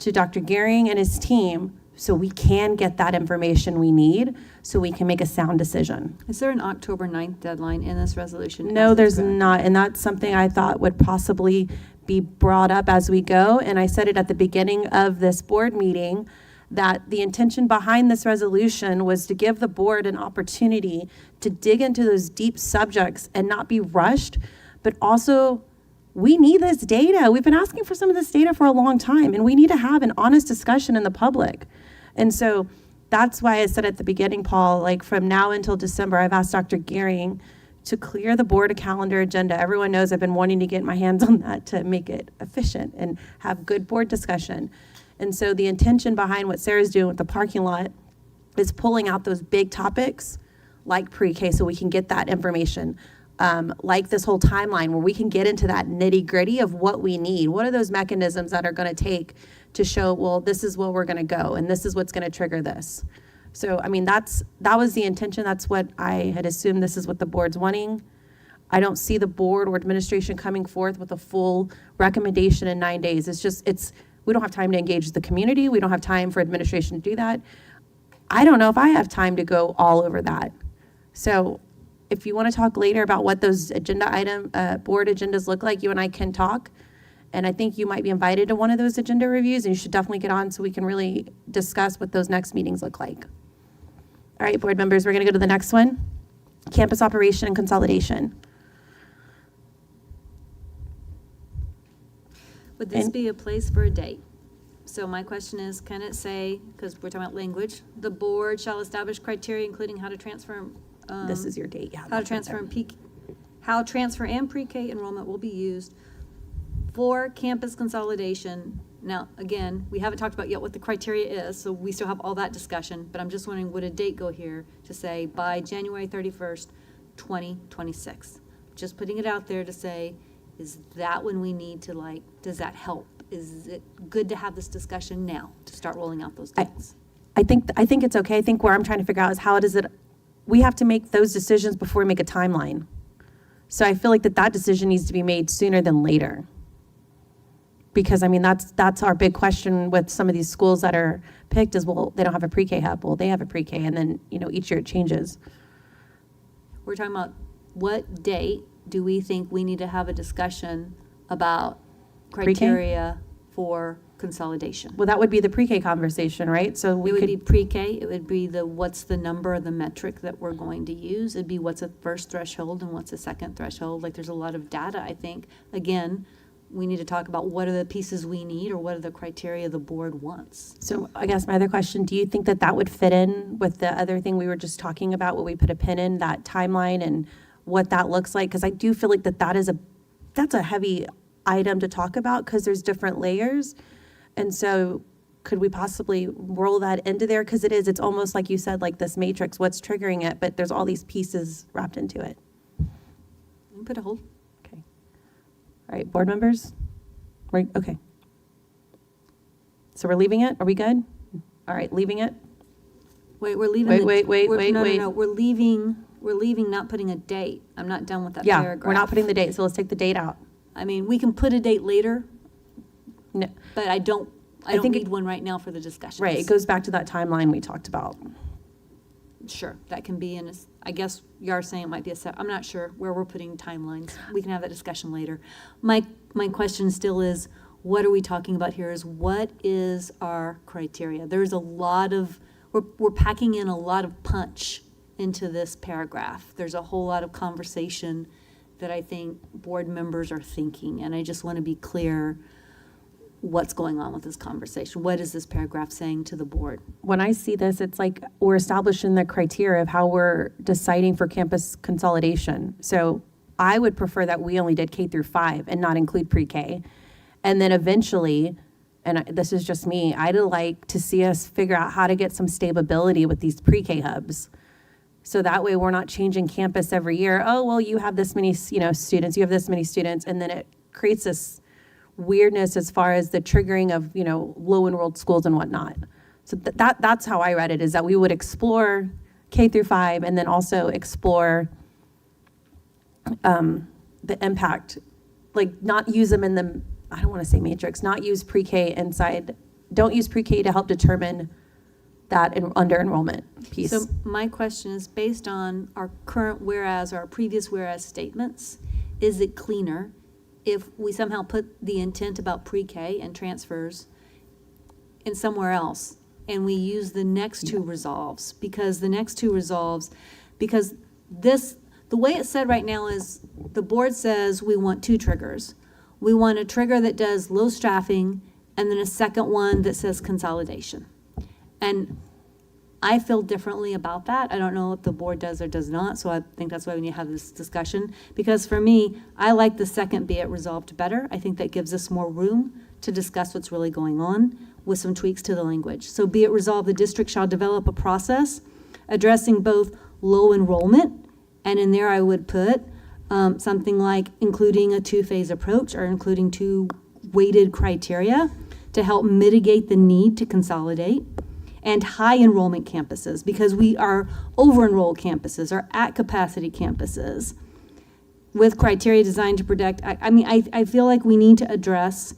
to Dr. Gehring and his team so we can get that information we need so we can make a sound decision. Is there an October 9th deadline in this resolution? No, as there's described? not, and that's something I thought would possibly be brought up as we go, and I said it at the beginning of this board meeting, that the intention behind this resolution was to give the board an opportunity to dig into those deep subjects and not be rushed, but also, we need this data. We've been asking for some of this data for a long time, and we need to have an honest discussion in the public. And so that's why I said at the beginning, Paul, like from now until December, I've asked Dr. Gehring to clear the board a calendar agenda. Everyone knows I've been wanting to get my hands on that to make it efficient and have good board discussion. And so the intention behind what Sarah's doing with the parking lot is pulling out those big topics like pre-K so we can get that information. Like this whole timeline where we can get into that nitty-gritty of what we need. What are those mechanisms that are going to take to show, well, this is where we're going to go and this is what's going to trigger this. So, I mean, that was the intention. That's what I had assumed this is what the board's wanting. I don't see the board or administration coming forth with a full recommendation in 9 days. We don't have time to engage the community. We don't have time for administration to do that. I don't know if I have time to go all over that. So if you want to talk later about what those board agendas look like, you and I can talk. And I think you might be invited to one of those agenda reviews, and you should definitely get on so we can really discuss what those next meetings look like. All right, board members, we're going to go to the next one. Campus operation and consolidation. Would this be a place for a date? So my question is, can it say, because we're talking about language, the board shall establish criteria including how to transfer. This is your date, yeah. How transfer and pre-K enrollment will be used for campus consolidation. Now, again, we haven't talked about yet what the criteria is, so we still have all that discussion, but I'm just wondering, would a date go here to say by January 31st, 2026? Just putting it out there to say, is that when we need to, does that help? Is it good to have this discussion now to start rolling out those dates? I think it's okay. I think where I'm trying to figure out is how does it, we have to make those decisions before we make a timeline. So I feel like that decision needs to be made sooner than later. Because I mean, that's our big question with some of these schools that are picked is, well, they don't have a pre-K hub. Well, they have a pre-K, and then, each year it changes. We're talking about what date do we think we need to have a discussion about Pre-K? criteria for consolidation? Well, that would be the pre-K conversation, right? So It would be pre-K, it would be what's the number of the metric that we're going to use? It'd be what's a first threshold and what's a second threshold. Like, there's a lot of data, I think. Again, we need to talk about what are the pieces we need or what are the criteria the board wants. So I guess my other question, do you think that would fit in with the other thing we were just talking about, what we put a pin in, that timeline and what that looks like? Because I do feel like that's a heavy item to talk about because there's different layers. And so could we possibly roll that into there? Because it's almost like you said, like this matrix, what's triggering it, but there's all these pieces wrapped into it. Put a hold. All right, board members? Okay. So we're leaving it? Are we good? All right, leaving it? Wait, we're leaving. Wait. No, we're leaving, not putting a date. I'm not done with that Yeah, paragraph. we're not putting the date, so let's take the date out. I mean, we can put a date later, No, but I don't think need one right now for the discussions. right, it goes back to that timeline we talked about. Sure, that can be in a, I guess you are saying it might be I'm not sure where we're putting timelines. We can have that discussion later. My question still is, what are we talking about here is what is our criteria? There's a lot of, we're packing in a lot of punch into this paragraph. There's a whole lot of conversation that I think board members are thinking, and I just want to be clear what's going on with this conversation. What is this paragraph saying to the board? When I see this, it's like we're establishing the criteria of how we're deciding for campus consolidation. So I would prefer that we only did K through 5 and not include pre-K. And then eventually, and this is just me, I'd like to see us figure out how to get some stability with these pre-K hubs. So that way we're not changing campus every year. Oh, well, you have this many, students, you have this many students, and then it creates this weirdness as far as the triggering of, low enrolled schools and whatnot. So that's how I read it, is that we would explore K through 5 and then also explore the impact, like not use them in the, I don't want to say matrix, not use pre-K inside, don't use pre-K to help determine that under enrollment piece. So my question is, based on our current whereas, our previous whereas statements, is it cleaner if we somehow put the intent about pre-K and transfers in somewhere else, and we use the next two resolves? Because the next two resolves, because the way it's said right now is, the board says we want 2 triggers. We want a trigger that does low staffing, and then a second one that says consolidation. And I feel differently about that. I don't know if the board does or does not, so I think that's why we need to have this discussion. Because for me, I like the second be it resolved better. I think that gives us more room to discuss what's really going on with some tweaks to the language. So be it resolved, the district shall develop a process addressing both low enrollment, and in there I would put something like including a 2-phase approach or including 2 weighted criteria to help mitigate the need to consolidate, and high enrollment campuses, because we are over-enrolled campuses or at capacity campuses with criteria designed to protect. I feel like we need to address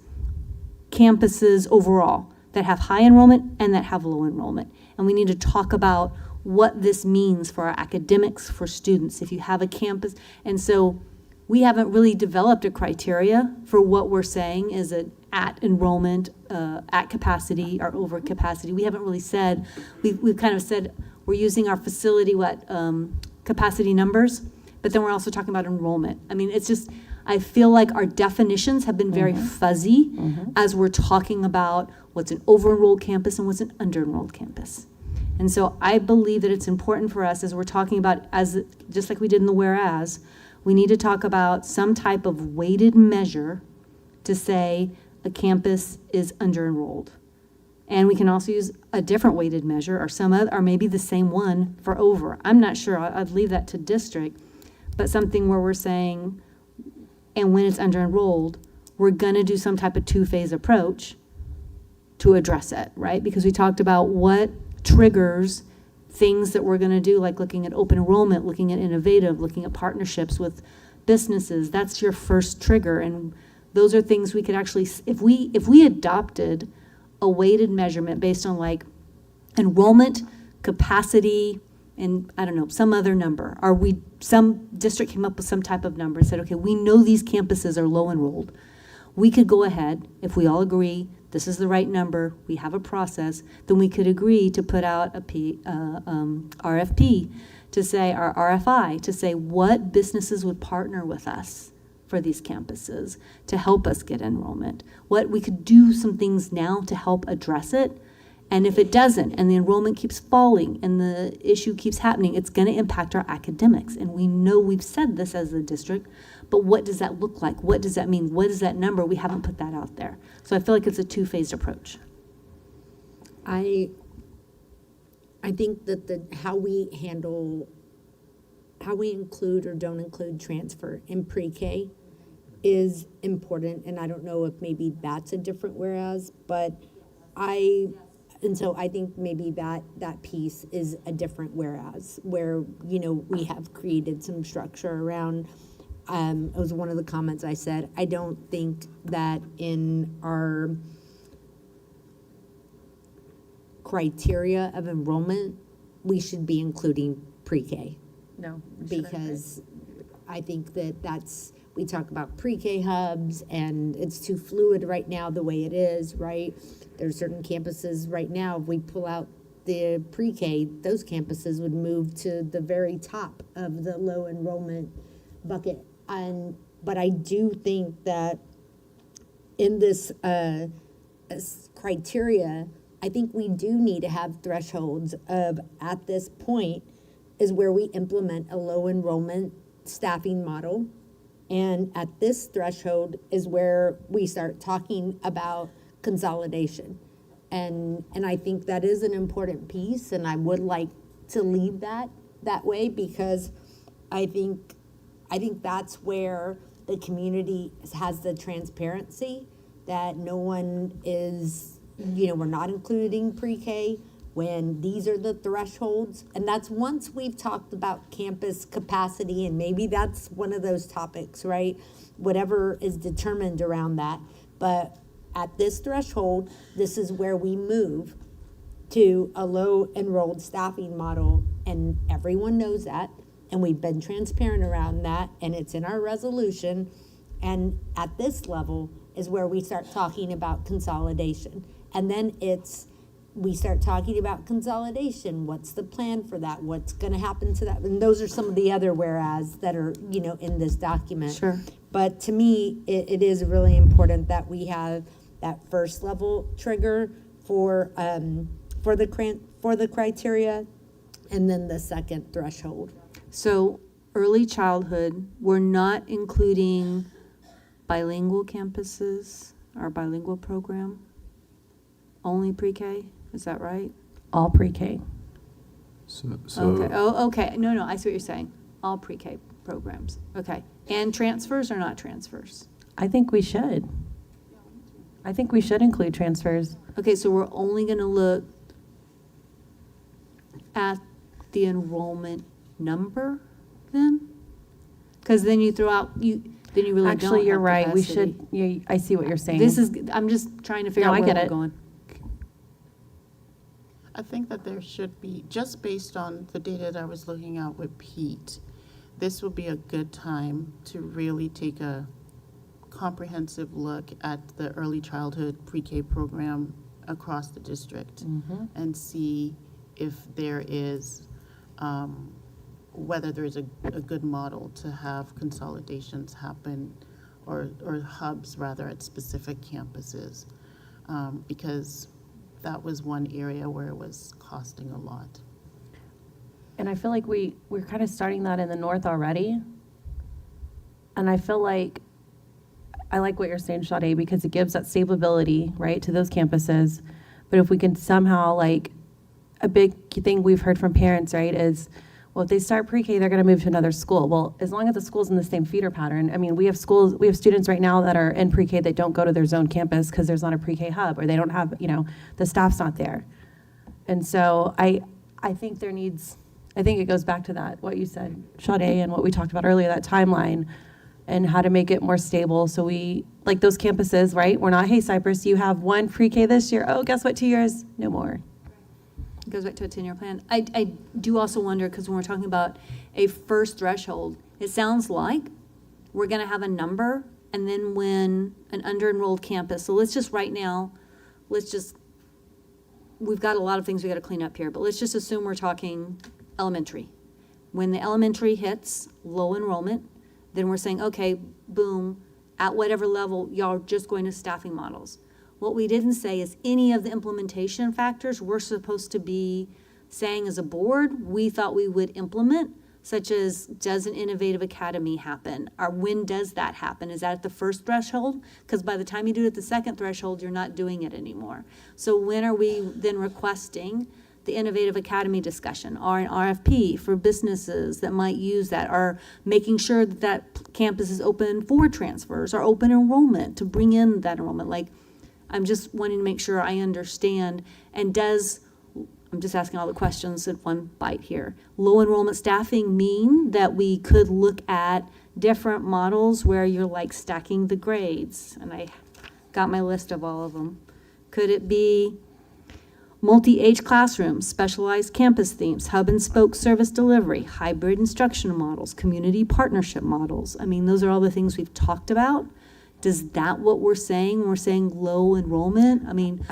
campuses overall that have high enrollment and that have low enrollment. And we need to talk about what this means for our academics, for students, if you have a campus. And so we haven't really developed a criteria for what we're saying is it at enrollment, at capacity, or over capacity. We haven't really said, we've kind of said we're using our facility, capacity numbers, but then we're also talking about enrollment. I mean, it's just, I feel like our definitions have been very fuzzy as we're talking about what's an over-enrolled campus and what's an under-enrolled campus. And so I believe that it's important for us as we're talking about, just like we did in the whereas, we need to talk about some type of weighted measure to say a campus is under-enrolled. And we can also use a different weighted measure or some other, or maybe the same one for over. I'm not sure, I'd leave that to district, but something where we're saying, and when it's under-enrolled, we're gonna do some type of 2-phase approach to address it, right? Because we talked about what triggers things that we're going to do, like looking at open enrollment, looking at innovative, looking at partnerships with businesses. That's your first trigger. And those are things we could actually, if we adopted a weighted measurement based on like enrollment, capacity, and I don't know, some other number, some district came up with some type of number and said, okay, we know these campuses are low enrolled. We could go ahead, if we all agree this is the right number, we have a process, then we could agree to put out a RFP to say, our RFI, to say what businesses would partner with us for these campuses to help us get enrollment. What we could do some things now to help address it. And if it doesn't, and the enrollment keeps falling, and the issue keeps happening, it's going to impact our academics. And we know we've said this as a district, but what does that look like? What does that mean? What is that number? We haven't put that out there. So I feel like it's a two-phased approach. I think that how we include or don't include transfer in pre-K is important, and I don't know if maybe that's a different whereas, but so I think maybe that piece is a different whereas, where, we have created some structure around, it was one of the comments I said, I don't think that in our criteria of enrollment, we should be including pre-K. No. Because I think we talk about pre-K hubs, and it's too fluid right now the way it is, right? There's certain campuses right now, if we pull out the pre-K, those campuses would move to the very top of the low enrollment bucket. But I do think that in this criteria, I think we do need to have thresholds of, at this point, is where we implement a low enrollment staffing model. And at this threshold is where we start talking about consolidation. And I think that is an important piece, and I would like to leave that way, because I think that's where the community has the transparency that no one is, we're not including pre-K when these are the thresholds. And that's once we've talked about campus capacity, and maybe that's one of those topics, right? Whatever is determined around that. But at this threshold, this is where we move to a low enrolled staffing model, and everyone knows that, and we've been transparent around that, and it's in our resolution. And at this level is where we start talking about consolidation. And then we start talking about consolidation. What's the plan for that? What's going to happen to that? And those are some of the other whereas that are, in this document. Sure. But to me, it is really important that we have that first level trigger for the criteria, and then the second threshold. So early childhood, we're not including bilingual campuses, our bilingual program, only pre-K, is that right? All pre-K. So Okay, okay, no, I see what you're saying, all pre-K programs, okay. And transfers or not transfers? I think we should. I think we should include transfers. Okay, so we're only gonna look at the enrollment number then? Because then you throw out, then you really don't Actually, you're have right. We capacity. should, I see what you're saying. I'm just trying to figure No, out I where get we're it. going. I think that there should be, just based on the data that I was looking at with Pete, this would be a good time to really take a comprehensive look at the early childhood pre-K program across the district and see if there is, whether there's a good model to have consolidations happen, or hubs rather, at specific campuses, because that was one area where it was costing a lot. And I feel like we're kind of starting that in the north already. And I feel like, I like what you're saying, Sade, because it gives that stability, right, to those campuses. But if we can somehow, like, a big thing we've heard from parents, right, is, well, if they start pre-K, they're going to move to another school. Well, as long as the school's in the same feeder pattern. I mean, we have students right now that are in pre-K that don't go to their zone campus because there's not a pre-K hub, or they don't have, the staff's not there. And so I think I think it goes back to that, what you said, Sade, and what we talked about earlier, that timeline and how to make it more stable. So we, like those campuses, right? We're not, hey, Cypress, you have one pre-K this year. Oh, guess what, 2 years? No more. It goes back to a 10-year plan. I do also wonder, because when we're talking about a first threshold, it sounds like we're going to have a number, and then when an under-enrolled campus, so let's just right now, we've got a lot of things we got to clean up here, but let's just assume we're talking elementary. When the elementary hits low enrollment, then we're saying, okay, boom, at whatever level, y'all are just going to staffing models. What we didn't say is any of the implementation factors we're supposed to be saying as a board, we thought we would implement, such as, does an innovative academy happen? Or when does that happen? Is that at the first threshold? Because by the time you do it at the second threshold, you're not doing it anymore. So when are we then requesting the innovative academy discussion, or an RFP for businesses that might use that, or making sure that that campus is open for transfers or open enrollment to bring in that enrollment? Like, I'm just wanting to make sure I understand. And I'm just asking all the questions in one bite here. Low enrollment staffing mean that we could look at different models where you're like stacking the grades? And I got my list of all of them. Could it be multi-age classrooms, specialized campus themes, hub and spoke service delivery, hybrid instructional models, community partnership models? I mean, those are all the things we've talked about. Does that what we're saying when we're saying low enrollment? I mean,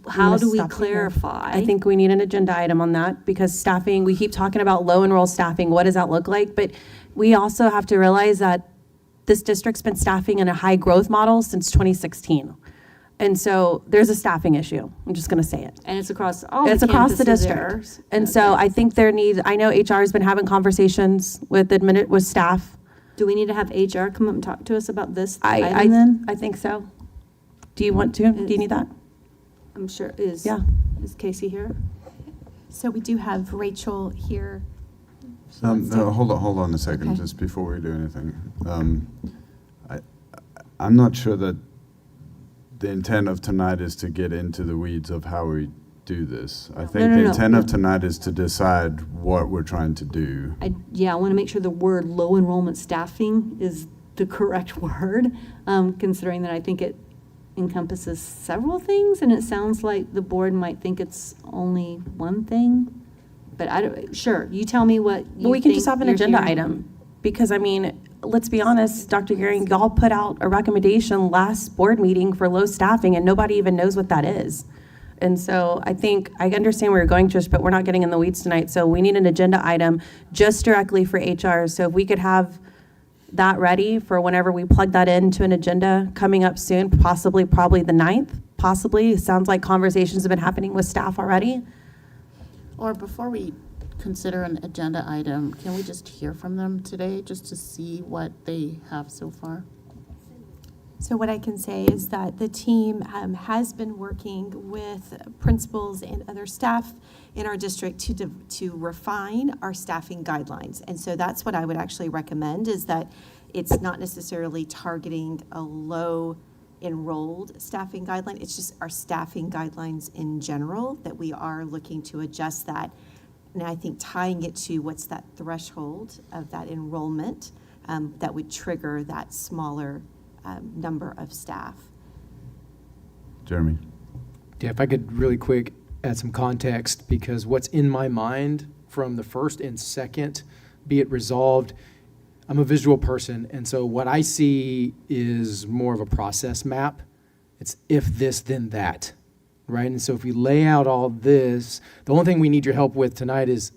how do we clarify? I think we need an agenda item on that, because staffing, we keep talking about low enroll staffing. What does that look like? But we also have to realize that this district's been staffing in a high growth model since 2016. And so there's a staffing issue. I'm just going to say it. And it's across all It's the across the campuses district. there. And so I think I know HR has been having conversations with staff. Do we need to have HR come up and talk to us about this item then? I think so. Do you want to? Do you need that? I'm sure. Is Casey here? So we do have Rachel here. No, hold on a second, Okay. just before we do anything. I'm not sure that the intent of tonight is to get into the weeds of how we do this. I think the intent of tonight is to decide what we're trying to do. I want to make sure the word low enrollment staffing is the correct word, considering that I think it encompasses several things, and it sounds like the board might think it's only one thing. But sure, you tell me what you Well, we can think just have an you're agenda hearing. item, because I mean, let's be honest, Dr. Gehring, y'all put out a recommendation last board meeting for low staffing, and nobody even knows what that is. And so I think, I understand where you're going, Trish, but we're not getting in the weeds tonight. So we need an agenda item just directly for HR. So if we could have that ready for whenever we plug that into an agenda coming up soon, probably the 9th, possibly. It sounds like conversations have been happening with staff already. Or before we consider an agenda item, can we just hear from them today, just to see what they have so far? So what I can say is that the team has been working with principals and other staff in our district to refine our staffing guidelines. And so that's what I would actually recommend, is that it's not necessarily targeting a low enrolled staffing guideline. It's just our staffing guidelines in general that we are looking to adjust that. And I think tying it to what's that threshold of that enrollment that would trigger that smaller number of staff. Jeremy? Yeah, if I could really quick add some context, because what's in my mind from the first and second, be it resolved, I'm a visual person, and so what I see is more of a process map. It's if this, then that, right? And so if we lay out all this, the only thing we need your help with tonight is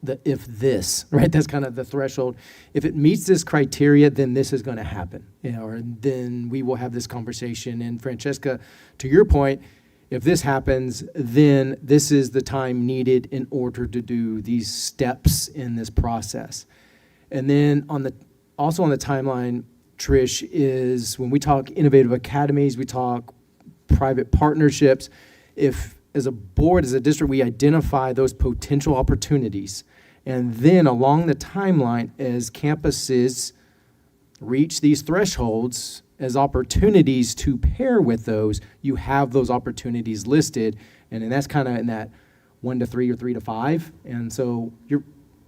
the if this, right? That's kind of the threshold. If it meets this criteria, then this is going to happen, or then we will have this conversation. And Francesca, to your point, if this happens, then this is the time needed in order to do these steps in this process. And then also on the timeline, Trish, is when we talk innovative academies, we talk private partnerships. If as a board, as a district, we identify those potential opportunities, and then along the timeline, as campuses reach these thresholds as opportunities to pair with those, you have those opportunities listed. And then that's kind of in that 1 to 3 or 3 to 5. And so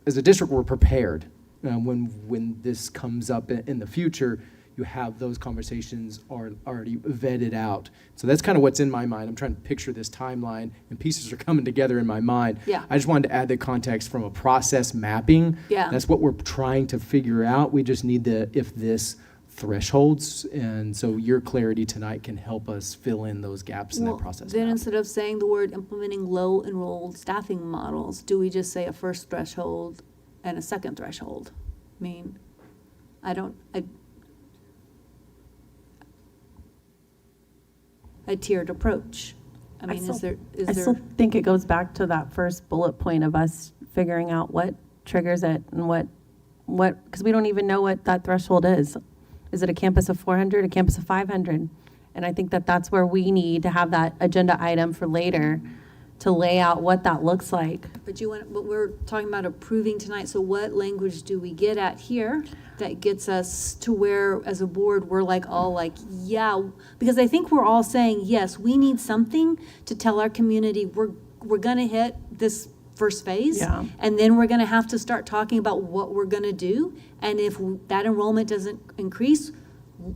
as a district, we're prepared when this comes up in the future. You have those conversations are already vetted out. So that's kind of what's in my mind. I'm trying to picture this timeline, and pieces are coming together in my mind. Yeah. I just wanted to add the context from a process mapping. Yeah. That's what we're trying to figure out. We just need the if this thresholds, and so your clarity tonight can help us fill in those gaps in that process. Then map. instead of saying the word implementing low enrolled staffing models, do we just say a first threshold and a second threshold? I mean, a tiered approach. I mean, is there? I still think it goes back to that first bullet point of us figuring out what triggers it and what, because we don't even know what that threshold is. Is it a campus of 400, a campus of 500? And I think that that's where we need to have that agenda item for later to lay out what that looks like. But we're talking about approving tonight, so what language do we get at here that gets us to where, as a board, we're like, all like, yeah, because I think we're all saying, yes, we need something to tell our community we're gonna hit this first phase. Yeah. And then we're gonna have to start talking about what we're gonna do. And if that enrollment doesn't increase,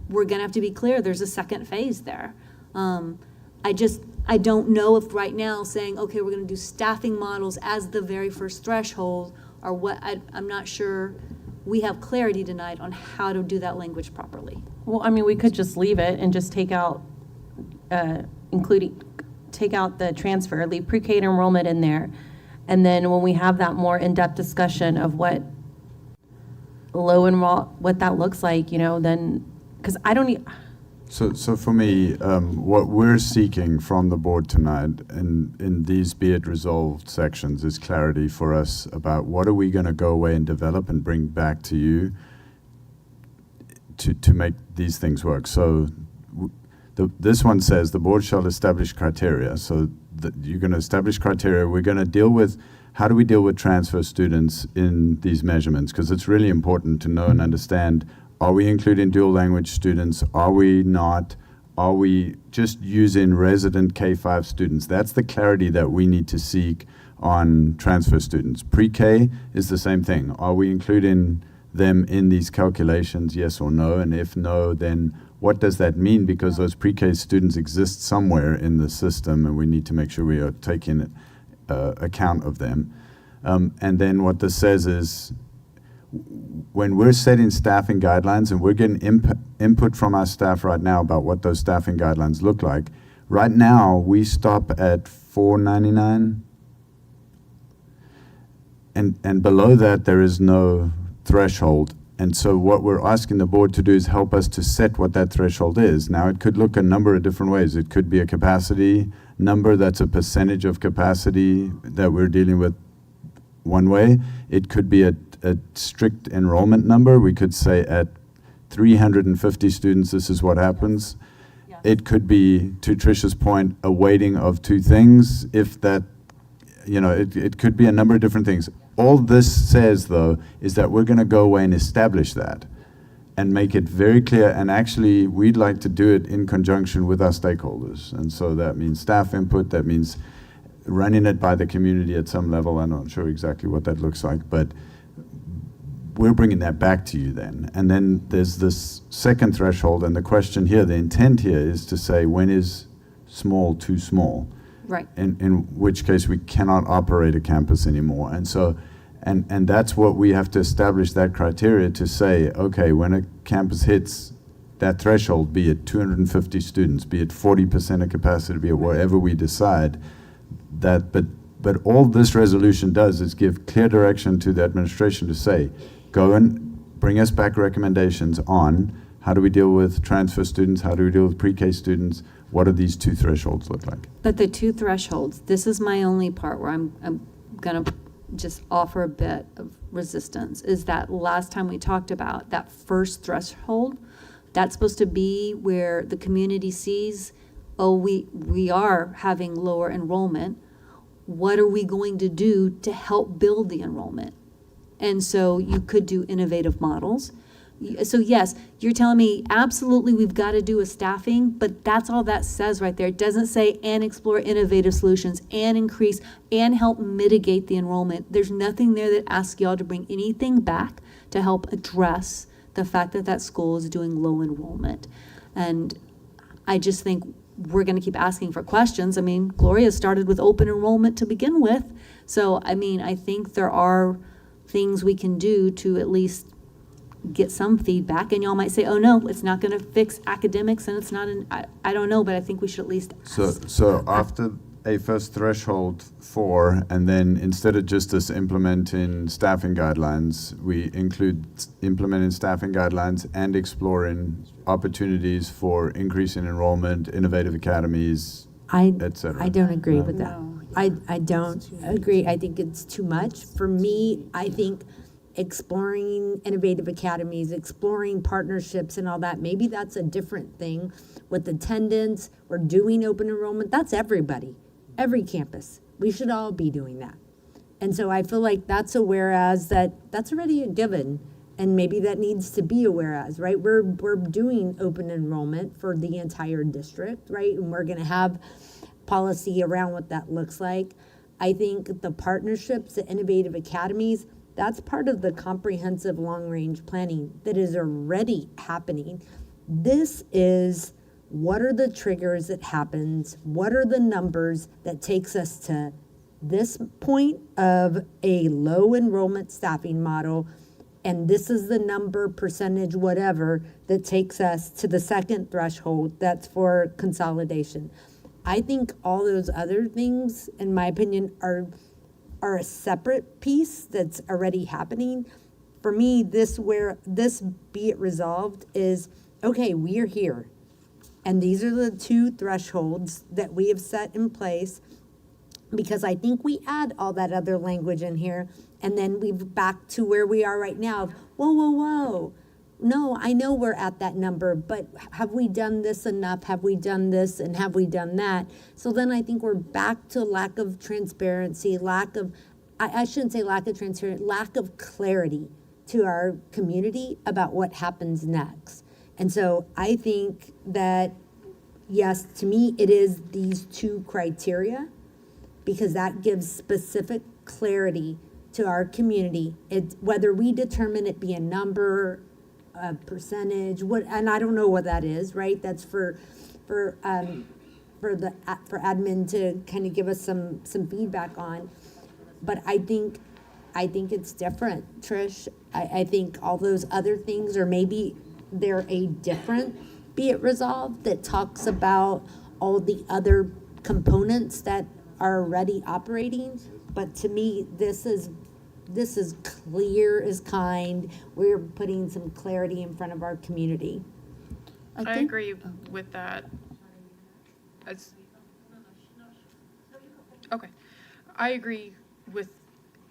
we're gonna have to be clear, there's a second phase there. I don't know if right now saying, okay, we're gonna do staffing models as the very first threshold, or what, I'm not sure we have clarity tonight on how to do that language properly. Well, I mean, we could just leave it and just take out, take out the transfer, leave pre-K and enrollment in there. And then when we have that more in-depth discussion of what what that looks like, then, because I don't need. So for me, what we're seeking from the board tonight in these be it resolved sections is clarity for us about what are we going to go away and develop and bring back to you to make these things work. So this one says the board shall establish criteria. So you're going to establish criteria. We're going to deal with how do we deal with transfer students in these measurements, because it's really important to know and understand. Are we including dual language students? Are we not? Are we just using resident K-5 students? That's the clarity that we need to seek on transfer students. Pre-K is the same thing. Are we including them in these calculations, yes or no? And if no, then what does that mean? Because those pre-K students exist somewhere in the system, and we need to make sure we are taking account of them. And then what this says is, when we're setting staffing guidelines, and we're getting input from our staff right now about what those staffing guidelines look like, right now we stop at $4.99, and below that there is no threshold. And so what we're asking the board to do is help us to set what that threshold is. Now, it could look a number of different ways. It could be a capacity number that's a percentage of capacity that we're dealing with one way. It could be a strict enrollment number. We could say at 350 students, this is what happens. Yes. It could be, to Tricia's point, a weighting of two things. If that, it could be a number of different things. All this says, though, is that we're going to go away and establish that and make it very clear. And actually, we'd like to do it in conjunction with our stakeholders. And so that means staff input, that means running it by the community at some level. I'm not sure exactly what that looks like, but we're bringing that back to you then. And then there's this second threshold, and the question here, the intent here is to say, when is small too small? Right. In which case we cannot operate a campus anymore. And so, and that's what we have to establish, that criteria to say, okay, when a campus hits that threshold, be it 250 students, be it 40% of capacity, be it whatever we decide, that, but all this resolution does is give clear direction to the administration to say, go and bring us back recommendations on how do we deal with transfer students, how do we deal with pre-K students, what do these two thresholds look like? But the two thresholds, this is my only part where I'm gonna just offer a bit of resistance, is that last time we talked about that first threshold, that's supposed to be where the community sees, oh, we are having lower enrollment. What are we going to do to help build the enrollment? And so you could do innovative models. So yes, you're telling me absolutely we've got to do a staffing, but that's all that says right there. It doesn't say and explore innovative solutions and increase and help mitigate the enrollment. There's nothing there that asks y'all to bring anything back to help address the fact that that school is doing low enrollment. And I just think we're going to keep asking for questions. I mean, Gloria started with open enrollment to begin with. So, I mean, I think there are things we can do to at least get some feedback. And y'all might say, oh, no, it's not going to fix academics and it's not I don't know, but I think we should at least ask. So after a first threshold 4, and then instead of just us implementing staffing guidelines, we include implementing staffing guidelines and exploring opportunities for increasing enrollment, innovative academies, etc. I don't agree with that. I don't agree. I think it's too much. For me, I think exploring innovative academies, exploring partnerships and all that, maybe that's a different thing. With attendance or doing open enrollment, that's everybody, every campus. We should all be doing that. And so I feel like that's a whereas that's already a given. And maybe that needs to be a whereas, right? We're doing open enrollment for the entire district, right? And we're gonna have policy around what that looks like. I think the partnerships, the innovative academies, that's part of the comprehensive long-range planning that is already happening. This is what are the triggers that happens? What are the numbers that takes us to this point of a low enrollment staffing model? And this is the number, percentage, whatever, that takes us to the second threshold that's for consolidation. I think all those other things, in my opinion, are a separate piece that's already happening. For me, this be it resolved is, okay, we are here. And these are the 2 thresholds that we have set in place, because I think we add all that other language in here, and then we're back to where we are right now. Whoa, whoa, whoa. No, I know we're at that number, but have we done this enough? Have we done this and have we done that? So then I think we're back to lack of transparency, I shouldn't say lack of transparency, lack of clarity to our community about what happens next. And so I think that, yes, to me, it is these 2 criteria, because that gives specific clarity to our community. Whether we determine it be a number, a percentage, and I don't know what that is, right? That's for admin to kind of give us some feedback on. But I think it's different, Trish. I think all those other things, or maybe they're a different be it resolved that talks about all the other components that are already operating. But to me, this is clear as kind. We're putting some clarity in front of our community. I agree with that. Okay. I agree with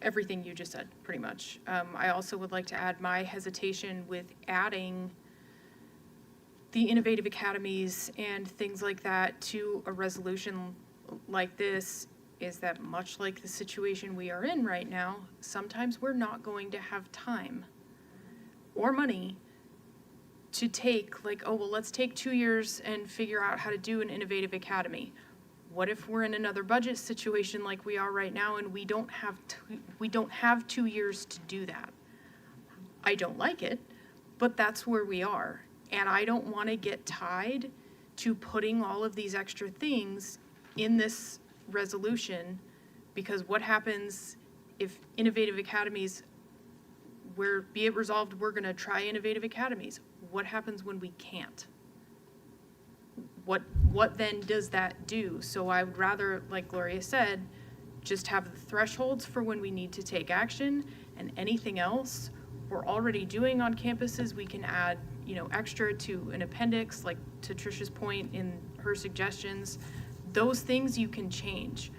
everything you just said, pretty much. I also would like to add my hesitation with adding the innovative academies and things like that to a resolution like this is that, much like the situation we are in right now, sometimes we're not going to have time or money to take, like, oh, well, let's take 2 years and figure out how to do an innovative academy. What if we're in another budget situation like we are right now and we don't have 2 years to do that? I don't like it, but that's where we are. And I don't want to get tied to putting all of these extra things in this resolution, because what happens if innovative academies, be it resolved, we're going to try innovative academies. What happens when we can't? What then does that do? So I would rather, like Gloria said, just have the thresholds for when we need to take action, and anything else we're already doing on campuses, we can add, extra to an appendix, like to Tricia's point in her suggestions. Those things you can change.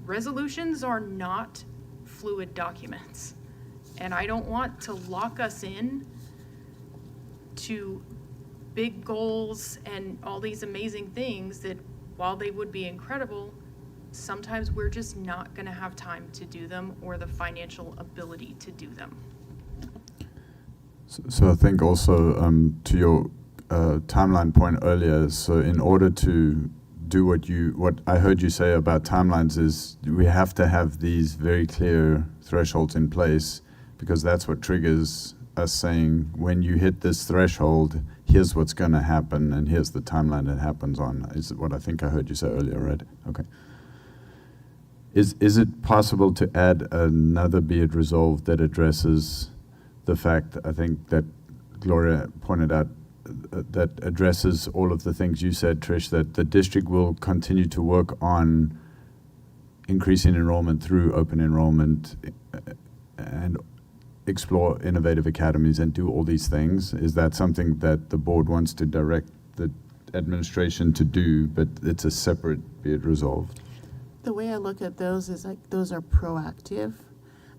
Resolutions are not fluid documents. And I don't want to lock us in to big goals and all these amazing things that, while they would be incredible, sometimes we're just not going to have time to do them or the financial ability to do them. So I think also to your timeline point earlier, so in order to do what I heard you say about timelines is we have to have these very clear thresholds in place, because that's what triggers us saying, when you hit this threshold, here's what's going to happen and here's the timeline it happens on, is what I think I heard you say earlier, right? Okay. Is it possible to add another be it resolved that addresses the fact, I think that Gloria pointed out, that addresses all of the things you said, Trish, that the district will continue to work on increasing enrollment through open enrollment and explore innovative academies and do all these things? Is that something that the board wants to direct the administration to do, but it's a separate be it resolved? The way I look at those is like those are proactive,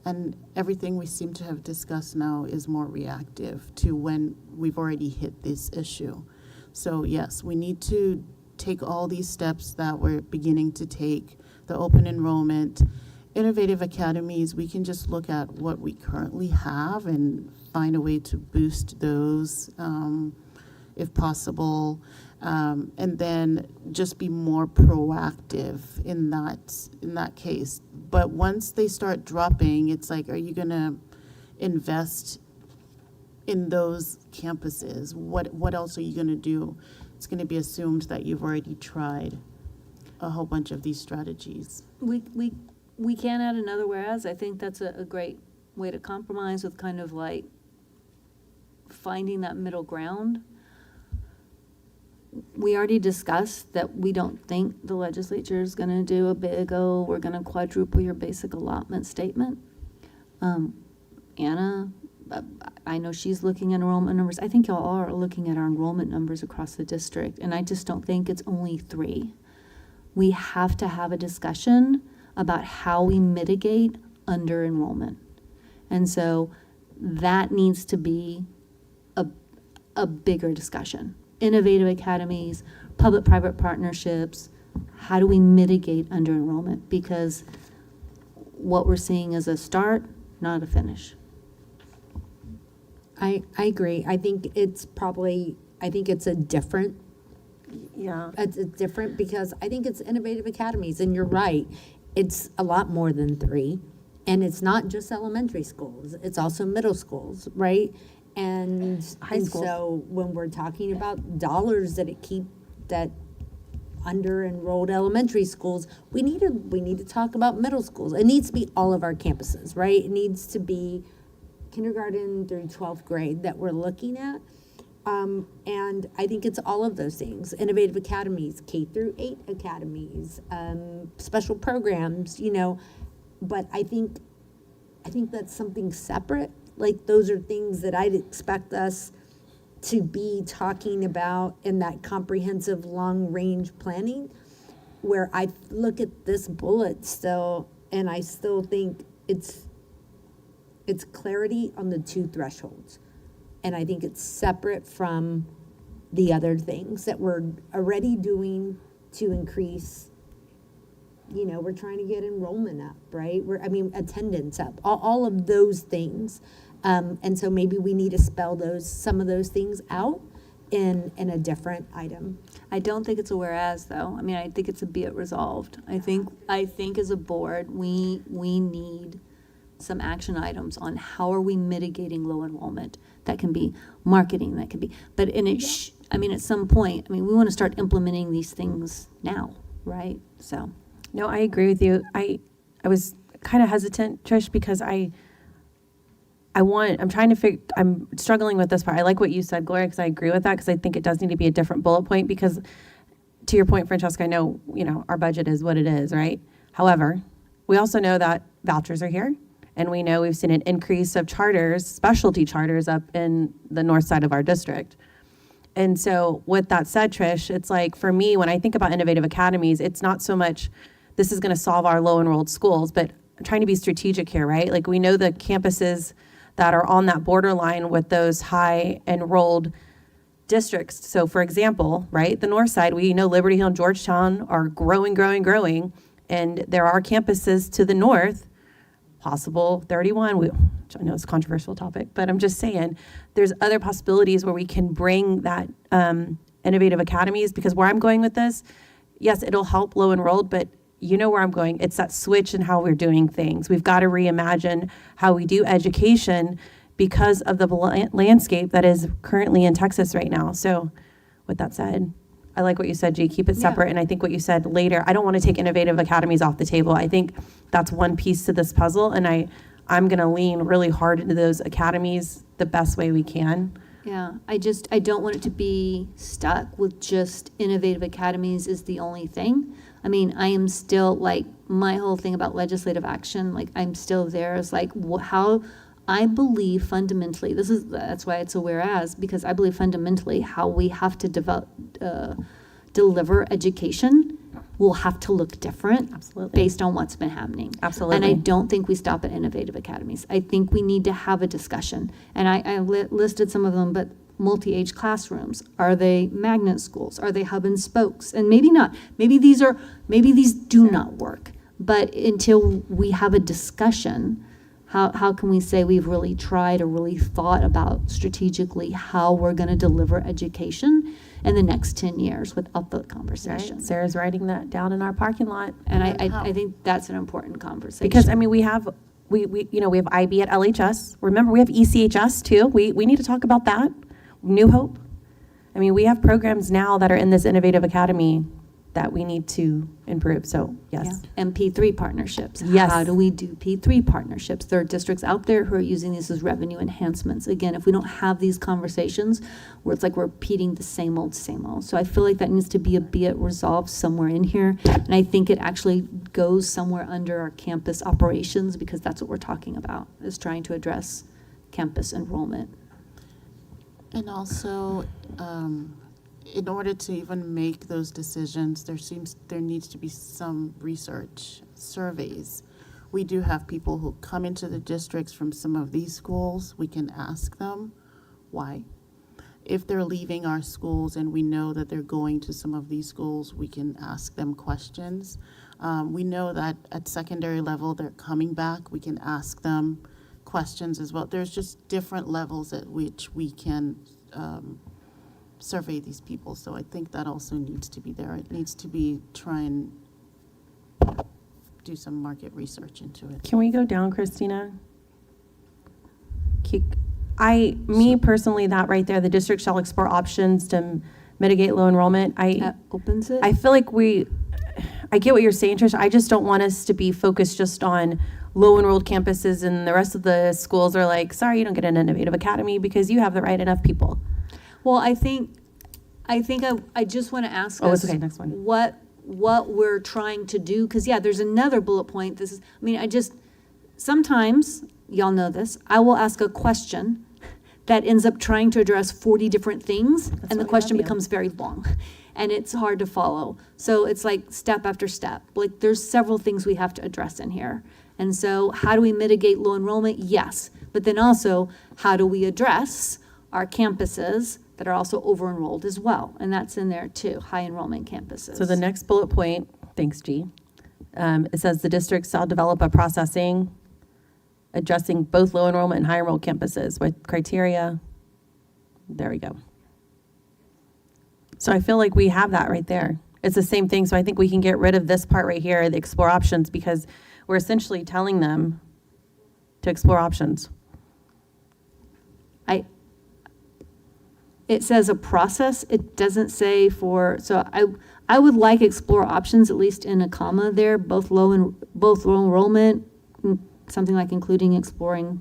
and everything we seem to have discussed now is more reactive to when we've already hit this issue. So yes, we need to take all these steps that we're beginning to take, the open enrollment, innovative academies. We can just look at what we currently have and find a way to boost those if possible. And then just be more proactive in that case. But once they start dropping, it's like, are you going to invest in those campuses? What else are you going to do? It's going to be assumed that you've already tried a whole bunch of these strategies. We can add another whereas. I think that's a great way to compromise with kind of like finding that middle ground. We already discussed that we don't think the legislature is going to do a big, we're going to quadruple your basic allotment statement. Anna, I know she's looking at enrollment numbers. I think y'all are looking at our enrollment numbers across the district, and I just don't think it's only 3. We have to have a discussion about how we mitigate under enrollment. And so that needs to be a bigger discussion. Innovative academies, public-private partnerships, how do we mitigate under enrollment? Because what we're seeing is a start, not a finish. I agree. I think it's a different. Yeah. It's different because I think it's innovative academies, and you're right. It's a lot more than 3, and it's not just elementary schools. It's also middle schools, right? And High schools. So when we're talking about dollars that under enrolled elementary schools, we need to talk about middle schools. It needs to be all of our campuses, right? It needs to be kindergarten through 12th grade that we're looking at. And I think it's all of those things: innovative academies, K through 8 academies, special programs, but I think that's something separate. Like, those are things that I'd expect us to be talking about in that comprehensive long-range planning, where I look at this bullet still, and I still think it's clarity on the 2 thresholds. And I think it's separate from the other things that we're already doing to increase. We're trying to get enrollment up, right? Attendance up, all of those things. And so maybe we need to spell some of those things out in a different item. I don't think it's a whereas, though. I think it's a be it resolved. I think as a board, we need some action items on how are we mitigating low enrollment. That can be marketing, that can be, but at some point, we want to start implementing these things now, right? So. No, I agree with you. I was kind of hesitant, Trish, because I'm struggling with this part. I like what you said, Gloria, because I agree with that, because I think it does need to be a different bullet point, because to your point, Francesca, I know, our budget is what it is, right? However, we also know that vouchers are here, and we know we've seen an increase of charters, specialty charters up in the north side of our district. And so with that said, Trish, it's like, for me, when I think about innovative academies, it's not so much this is going to solve our low enrolled schools, but I'm trying to be strategic here, right? Like, we know the campuses that are on that borderline with those high enrolled districts. So for example, right, the north side, we know Liberty Hill and Georgetown are growing. And there are campuses to the north, possible 31, which I know it's a controversial topic, but I'm just saying there's other possibilities where we can bring that innovative academies, because where I'm going with this, yes, it'll help low enrolled, but you know where I'm going. It's that switch in how we're doing things. We've got to reimagine how we do education because of the landscape that is currently in Texas right now. So with that said, I like what you said, G, keep it separate. And I think what you said later, I don't want to take innovative academies off the table. I think that's one piece to this puzzle. And I'm going to lean really hard into those academies the best way we can. Yeah, I don't want it to be stuck with just innovative academies is the only thing. I mean, I am still like, my whole thing about legislative action, like I'm still there is like how I believe fundamentally, that's why it's a whereas, because I believe fundamentally how we have to deliver education will have to look different. Absolutely. Based on what's been happening. Absolutely. And I don't think we stop at innovative academies. I think we need to have a discussion. And I listed some of them, but multi-age classrooms, are they magnet schools? Are they hub and spokes? And maybe not. Maybe these do not work. But until we have a discussion, how can we say we've really tried or really thought about strategically how we're going to deliver education in the next 10 years without the conversation? Right. Sarah's writing that down in our parking lot. And I think that's an important conversation. Because I mean, we have IB at LHS. Remember, we have ECHS too. We need to talk about that. New Hope. I mean, we have programs now that are in this innovative academy that we need to improve. So yes. Yeah. And P3 partnerships. Yes. How do we do P3 partnerships? There are districts out there who are using these as revenue enhancements. Again, if we don't have these conversations, where it's like we're repeating the same old, same old. So I feel like that needs to be it resolved somewhere in here. And I think it actually goes somewhere under our campus operations, because that's what we're talking about, is trying to address campus enrollment. And also, in order to even make those decisions, there needs to be some research, surveys. We do have people who come into the districts from some of these schools. We can ask them why. If they're leaving our schools and we know that they're going to some of these schools, we can ask them questions. We know that at secondary level, they're coming back. We can ask them questions as well. There's just different levels at which we can survey these people. So I think that also needs to be there. It needs to be try and do some market research into it. Can we go down, Christina? Personally, that right there, the district shall explore options to mitigate low enrollment. That opens it. I feel like I get what you're saying, Trish. I just don't want us to be focused just on low enrolled campuses and the rest of the schools are like, sorry, you don't get an innovative academy because you have the right enough people. Well, I think I just want to ask us okay, next one. what we're trying to do, because there's another bullet point. Sometimes, y'all know this, I will ask a question that ends up trying to address 40 different things, and the question becomes very long, and it's hard to follow. So it's like step after step. Like there's several things we have to address in here. And so how do we mitigate low enrollment? Yes. But then also, how do we address our campuses that are also over-enrolled as well? And that's in there too, high enrollment campuses. So the next bullet point, thanks, G. It says the district shall develop a processing addressing both low enrollment and high enrolled campuses with criteria. There we go. So I feel like we have that right there. It's the same thing. So I think we can get rid of this part right here, the explore options, because we're essentially telling them to explore options. It says a process. It doesn't say so I would like explore options, at least in a comma there, both low enrollment, something like including exploring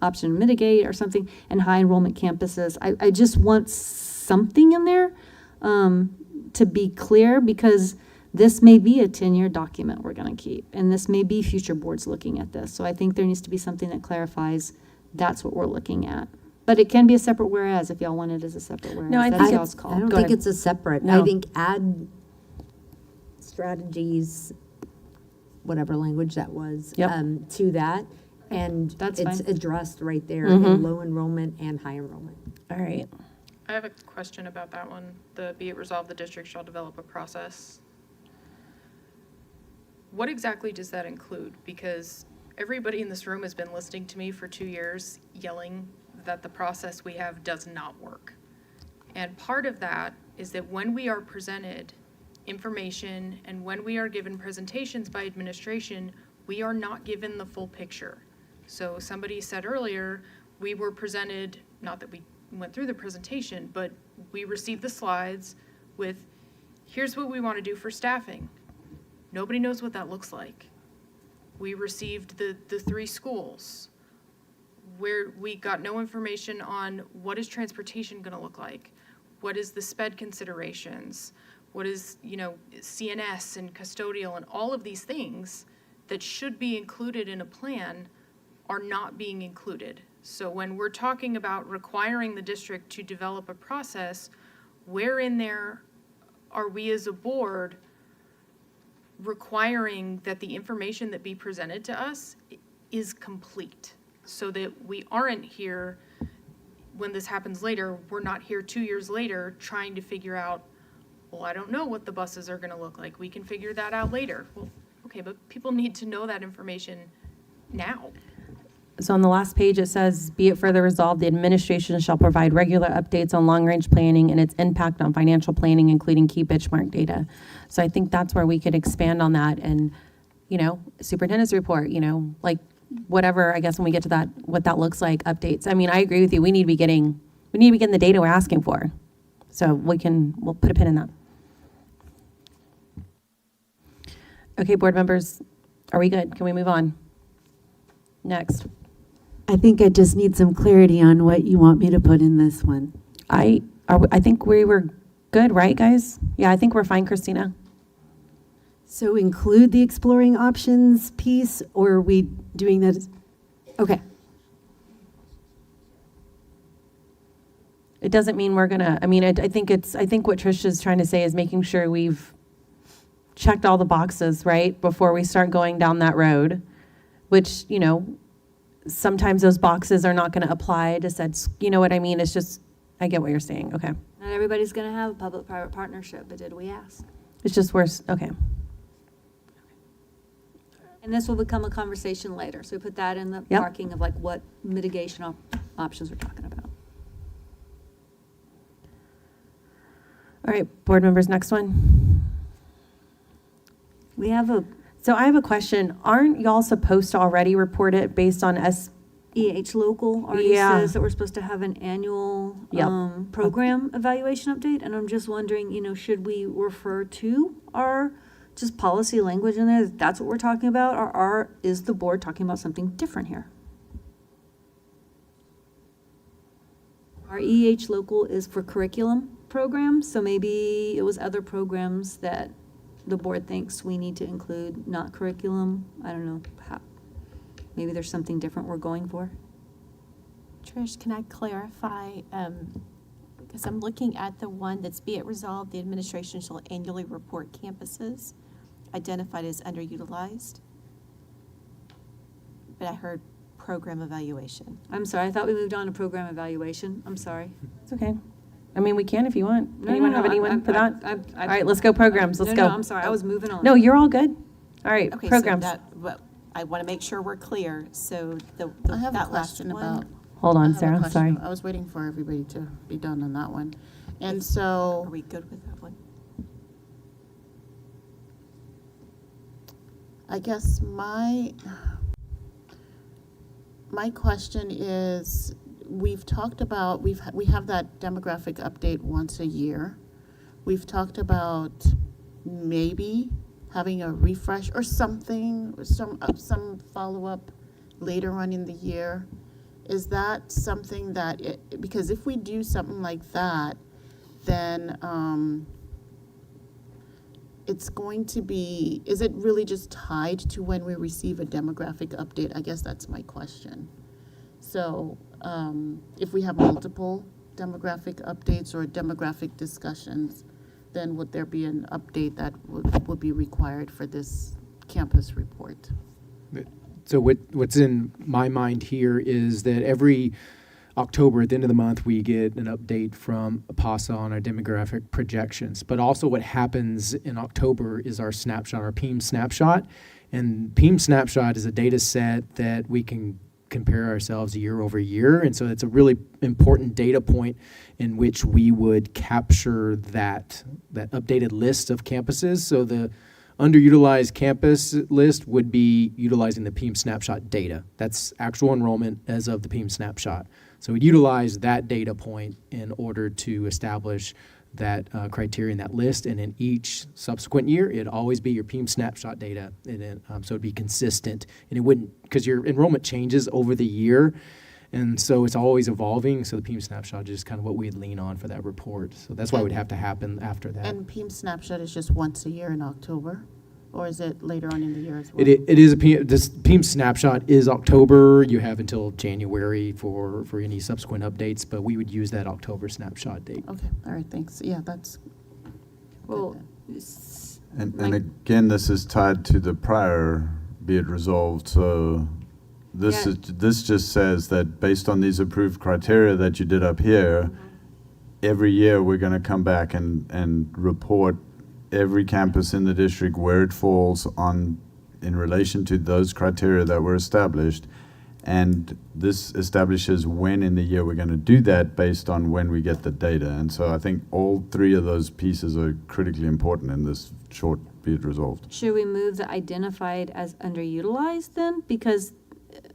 option to mitigate or something, and high enrollment campuses. I just want something in there to be clear, because this may be a 10-year document we're going to keep, and this may be future boards looking at this. So I think there needs to be something that clarifies that's what we're looking at. But it can be a separate whereas if y'all want it as a separate whereas. No, I That's think y'all's call. I don't think it's a separate. No. I think add strategies, whatever language that was, to that. And That's it's fine. addressed right there in low enrollment and high enrollment. All right. I have a question about that one. The be it resolved, the district shall develop a process. What exactly does that include? Because everybody in this room has been listening to me for 2 years, yelling that the process we have does not work. And part of that is that when we are presented information and when we are given presentations by administration, we are not given the full picture. So somebody said earlier, we were presented, not that we went through the presentation, but we received the slides with, here's what we want to do for staffing. Nobody knows what that looks like. We received the 3 schools where we got no information on what is transportation going to look like, what is the SPED considerations, what is, CNS and custodial, and all of these things that should be included in a plan are not being included. So when we're talking about requiring the district to develop a process, where in there are we as a board requiring that the information that be presented to us is complete, so that we aren't here when this happens later, we're not here 2 years later trying to figure out, well, I don't know what the buses are going to look like. We can figure that out later. Well, okay, but people need to know that information now. So on the last page, it says, be it further resolved, the administration shall provide regular updates on long-range planning and its impact on financial planning, including key benchmark data. So I think that's where we could expand on that and, superintendent's report, like whatever, I guess when we get to that, what that looks like, updates. I mean, I agree with you. We need to be getting the data we're asking for. So we'll put a pin in that. Okay, board members, are we good? Can we move on? Next. I think I just need some clarity on what you want me to put in this one. I think we were good, right, guys? Yeah, I think we're fine, Christina. So include the exploring options piece, or are we doing that? Okay. It doesn't mean we're gonna, I think what Trish is trying to say is making sure we've checked all the boxes, right, before we start going down that road, which, sometimes those boxes are not gonna apply to said, you know what I mean? It's just, I get what you're saying, okay. Not everybody's gonna have a public-private partnership, but did we ask? It's just worse, okay. And this will become a conversation later, so we put that in the Yep. parking of like what mitigation options we're talking about. All right, board members, next one. We have So I have a question. Aren't y'all supposed to already report it based on EH local already Yeah. says that we're supposed to have an annual Yep. program evaluation update, and I'm just wondering, should we refer to our just policy language in there? That's what we're talking about, or is the board talking about something different here? Our EH local is for curriculum programs, so maybe it was other programs that the board thinks we need to include, not curriculum. I don't know. Maybe there's something different we're going for. Trish, can I clarify? Because I'm looking at the one that's be it resolved, the administration shall annually report campuses identified as underutilized. But I heard program evaluation. I'm sorry, I thought we moved on to program evaluation. I'm sorry. It's okay. We can if you want. No, Anyone no, have no, anyone for that? I- All right, let's go programs. Let's go. No, I'm sorry, I was moving on. No, you're all good. All right, Okay, programs. but I want to make sure we're clear. So I have a that last question one- about. Hold I on, have a Sarah, I'm question. sorry. I was waiting for everybody to be done on that one. And so. Are we good with that one? I guess my question is, we've talked about, we have that demographic update once a year. We've talked about maybe having a refresh or something, or some follow-up later on in the year. Is that something that, because if we do something like that, then it's going to be, is it really just tied to when we receive a demographic update? I guess that's my question. So if we have multiple demographic updates or demographic discussions, then would there be an update that would be required for this campus report? So what's in my mind here is that every October, at the end of the month, we get an update from APASA on our demographic projections. But also what happens in October is our snapshot, our PEAM snapshot. And PEAM snapshot is a data set that we can compare ourselves year over year. And so it's a really important data point in which we would capture that updated list of campuses. So the underutilized campus list would be utilizing the PEAM snapshot data. That's actual enrollment as of the PEAM snapshot. So we'd utilize that data point in order to establish that criteria in that list, and in each subsequent year, it'd always be your PEAM snapshot data, and so it'd be consistent, and it wouldn't, because your enrollment changes over the year, and so it's always evolving, so the PEAM snapshot is just kind of what we'd lean on for that report. So that's why it would have to happen after that. And PEAM snapshot is just once a year in October? Or is it later on in the year as well? It is this PEAM snapshot is October. You have until January for any subsequent updates, but we would use that October snapshot date. Okay, all right, thanks. Yeah, that's Well, And again, this is tied to the prior be it resolved. So this this just says that based on these approved criteria that you did up here, every year we're going to come back and report every campus in the district where it falls on in relation to those criteria that were established. And this establishes when in the year we're going to do that based on when we get the data. And so I think all three of those pieces are critically important in this short be it resolved. should we move the identified as underutilized then? Because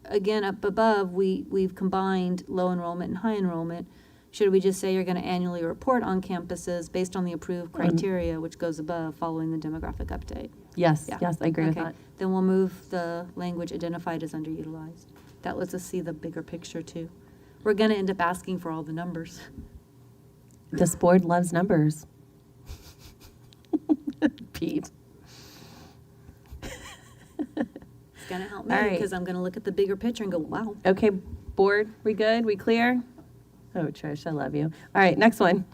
again, up above, we've combined low enrollment and high enrollment. Should we just say you're going to annually report on campuses based on the approved criteria, which goes above following the demographic update? Yes, Yeah. yes, I agree with Okay. that. Then we'll move the language identified as underutilized. That lets us see the bigger picture too. We're going to end up asking for all the numbers. This board loves numbers. Pete. It's going to help me All right. because I'm going to look at the bigger picture and go, wow. Okay, board, we good? We clear? Oh, Trish, I love you. All right, next one.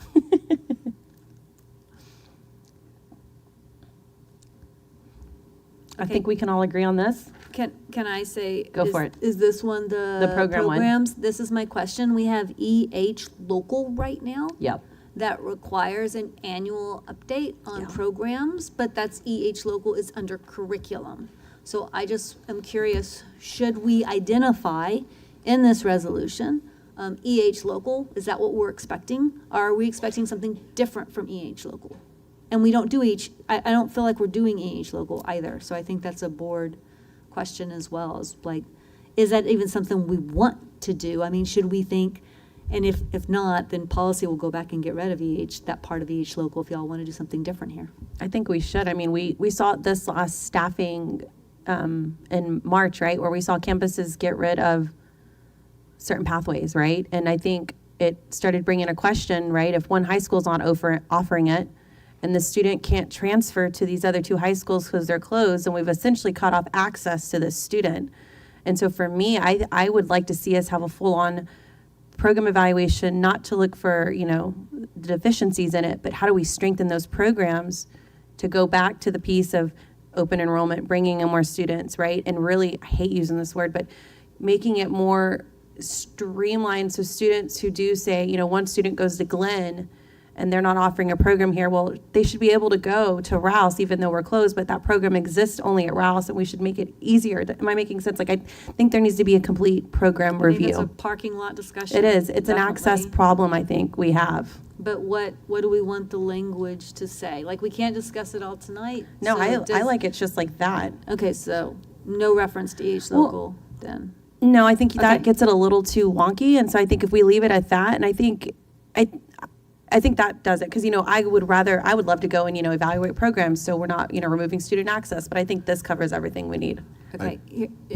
I think we can all agree on this. Can I say? Go for it. Is this one the program one. programs? This is my question. We have EH local right now. Yep. That requires an annual update on programs, but that's EH local is under curriculum. So I just am curious, should we identify in this resolution, EH local? Is that what we're expecting? Are we expecting something different from EH local? And we don't do I don't feel like we're doing EH local either. So I think that's a board question as well. Is like, is that even something we want to do? I mean, should we think, and if not, then policy will go back and get rid of that part of EH local if y'all want to do something different here. I think we should. I mean, we saw this last staffing in March, right, where we saw campuses get rid of certain pathways, right? And I think it started bringing a question, right, if one high school's not offering it, and the student can't transfer to these other two high schools because they're closed, and we've essentially cut off access to this student. And so for me, I would like to see us have a full-on program evaluation, not to look for, the deficiencies in it, but how do we strengthen those programs to go back to the piece of open enrollment, bringing in more students, right? And really, I hate using this word, but making it more streamlined so students who do say, one student goes to Glenn and they're not offering a program here, well, they should be able to go to Rouse even though we're closed, but that program exists only at Rouse and we should make it easier. Am I making sense? Like, I think there needs to be a complete program I think it's a review. parking lot discussion. It is. It's an access definitely. problem I think we have. But what do we want the language to say? Like, we can't discuss it all tonight. No, so I does- like it just like that. Okay, so no reference to EH local then. No, I think that Okay. gets it a little too wonky, and so I think if we leave it at that, and I think that does it, because, I would love to go and, evaluate programs, so we're not, removing student access, but I think this covers everything we need. Okay,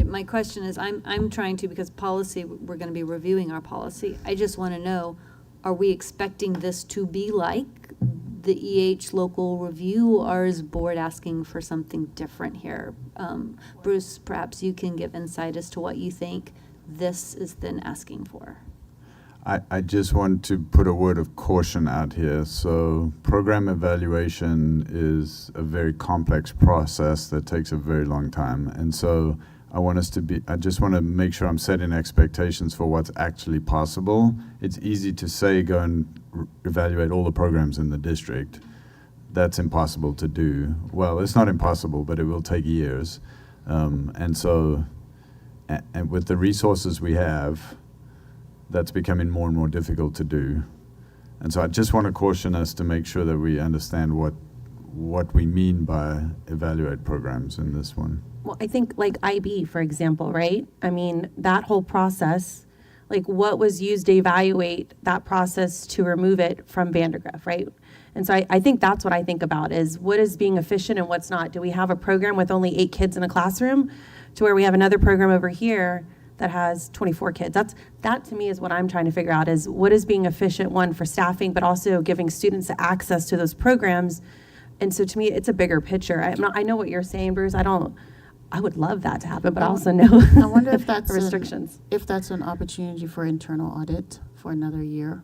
my question is, I'm trying to, because policy, we're gonna be reviewing our policy. I just wanna know, are we expecting this to be like the EH local review, or is board asking for something different here? Bruce, perhaps you can give insight as to what you think this is then asking for. I just want to put a word of caution out here. So program evaluation is a very complex process that takes a very long time. And so I just want to make sure I'm setting expectations for what's actually possible. It's easy to say, go and evaluate all the programs in the district. That's impossible to do. Well, it's not impossible, but it will take years. And so, and with the resources we have, that's becoming more and more difficult to do. And so I just want to caution us to make sure that we understand what we mean by evaluate programs in this one. Well, I think like IB, for example, right? I mean, that whole process, like what was used to evaluate that process to remove it from Vandergrift, right? And so I think that's what I think about is what is being efficient and what's not. Do we have a program with only 8 kids in a classroom to where we have another program over here that has 24 kids? That to me is what I'm trying to figure out is what is being efficient, one, for staffing, but also giving students access to those programs. And so to me, it's a bigger picture. I know what you're saying, Bruce. I would love that to happen, but I also know I wonder if that's restrictions. if that's an opportunity for internal audit for another year.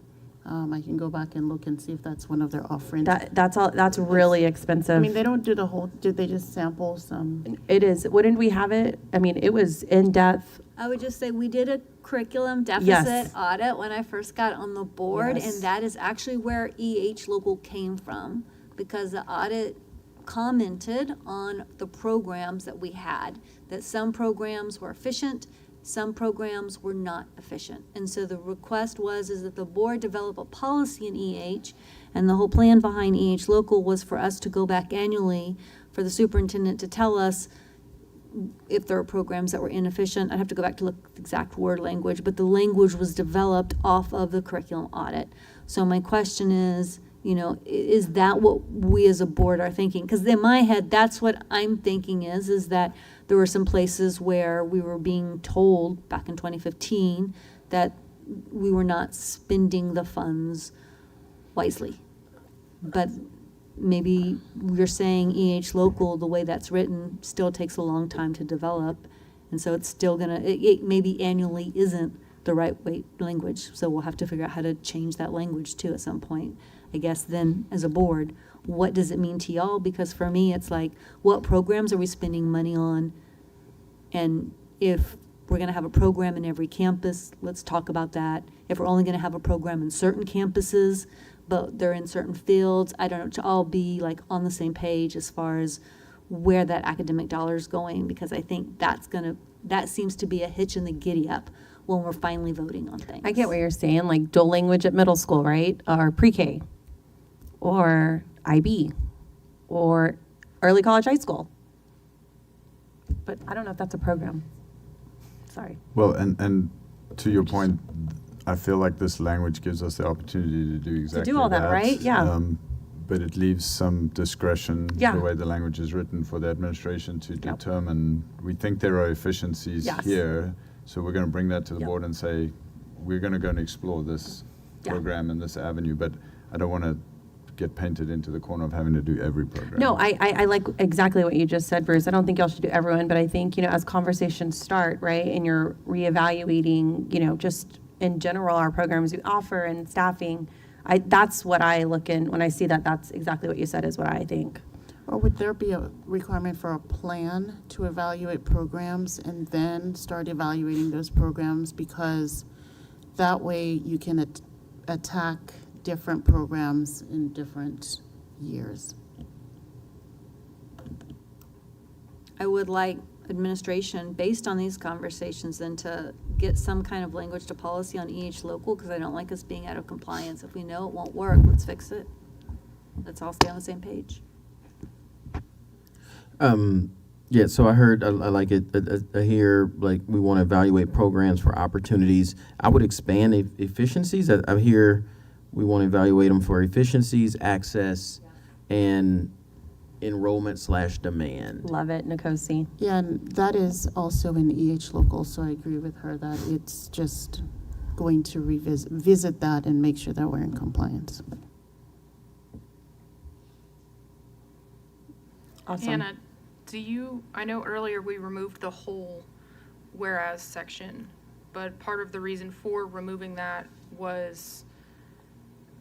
I can go back and look and see if that's one of their offerings. That's really expensive. I mean, they don't do the whole, did they just sample some? It is. Wouldn't we have it? I mean, it was in depth. I would just say we did a curriculum deficit Yes. audit when I first got on the board, Yes. and that is actually where EH Local came from, because the audit commented on the programs that we had, that some programs were efficient, some programs were not efficient. And so the request is that the board develop a policy in EH, and the whole plan behind EH Local was for us to go back annually for the superintendent to tell us if there are programs that were inefficient. I'd have to go back to look at the exact word language, but the language was developed off of the curriculum audit. So my question is, is that what we as a board are thinking? Because in my head, that's what I'm thinking is that there were some places where we were being told back in 2015 that we were not spending the funds wisely. But maybe you're saying EH Local, the way that's written, still takes a long time to develop. And so it's still it maybe annually isn't the right language. So we'll have to figure out how to change that language too at some point. I guess then as a board, what does it mean to y'all? Because for me, it's like, what programs are we spending money on? And if we're gonna have a program in every campus, let's talk about that. If we're only gonna have a program in certain campuses, but they're in certain fields, I don't know, to all be like on the same page as far as where that academic dollar is going, because I think that seems to be a hitch in the giddy up when we're finally voting on things. I get what you're saying, like dual language at middle school, right? Or pre-K, or IB, or early college high school. But I don't know if that's a program. Sorry. Well, and to your point, I feel like this language gives us the opportunity to do exactly all that, right? Yeah. But it leaves some discretion, Yeah. the way the language is written, for the administration to determine. We think there are efficiencies Yes. here, so we're going to bring that to the board and say, we're going to go and explore this program and this avenue, but I don't want to get painted into the corner of having to do every program. No, I like exactly what you just said, Bruce. I don't think y'all should do everyone, but I think, as conversations start, right, and you're reevaluating, just in general, our programs we offer and staffing, that's what I look in, when I see that, that's exactly what you said is what I think. Or would there be a requirement for a plan to evaluate programs and then start evaluating those programs? Because that way you can attack different programs in different years. I would like administration, based on these conversations, then to get some kind of language to policy on EH Local, because I don't like us being out of compliance. If we know it won't work, let's fix it. Let's all stay on the same page. Yeah, so I heard, I like it, I hear, like, we want to evaluate programs for opportunities. I would expand efficiencies. I hear we want to evaluate them for efficiencies, access, and enrollment/demand. Love it, Nkosi. Yeah, and that is also in EH Local, so I agree with her that it's just going to visit that and make sure that we're in compliance. Awesome. Hannah, I know earlier we removed the whole whereas section, but part of the reason for removing that was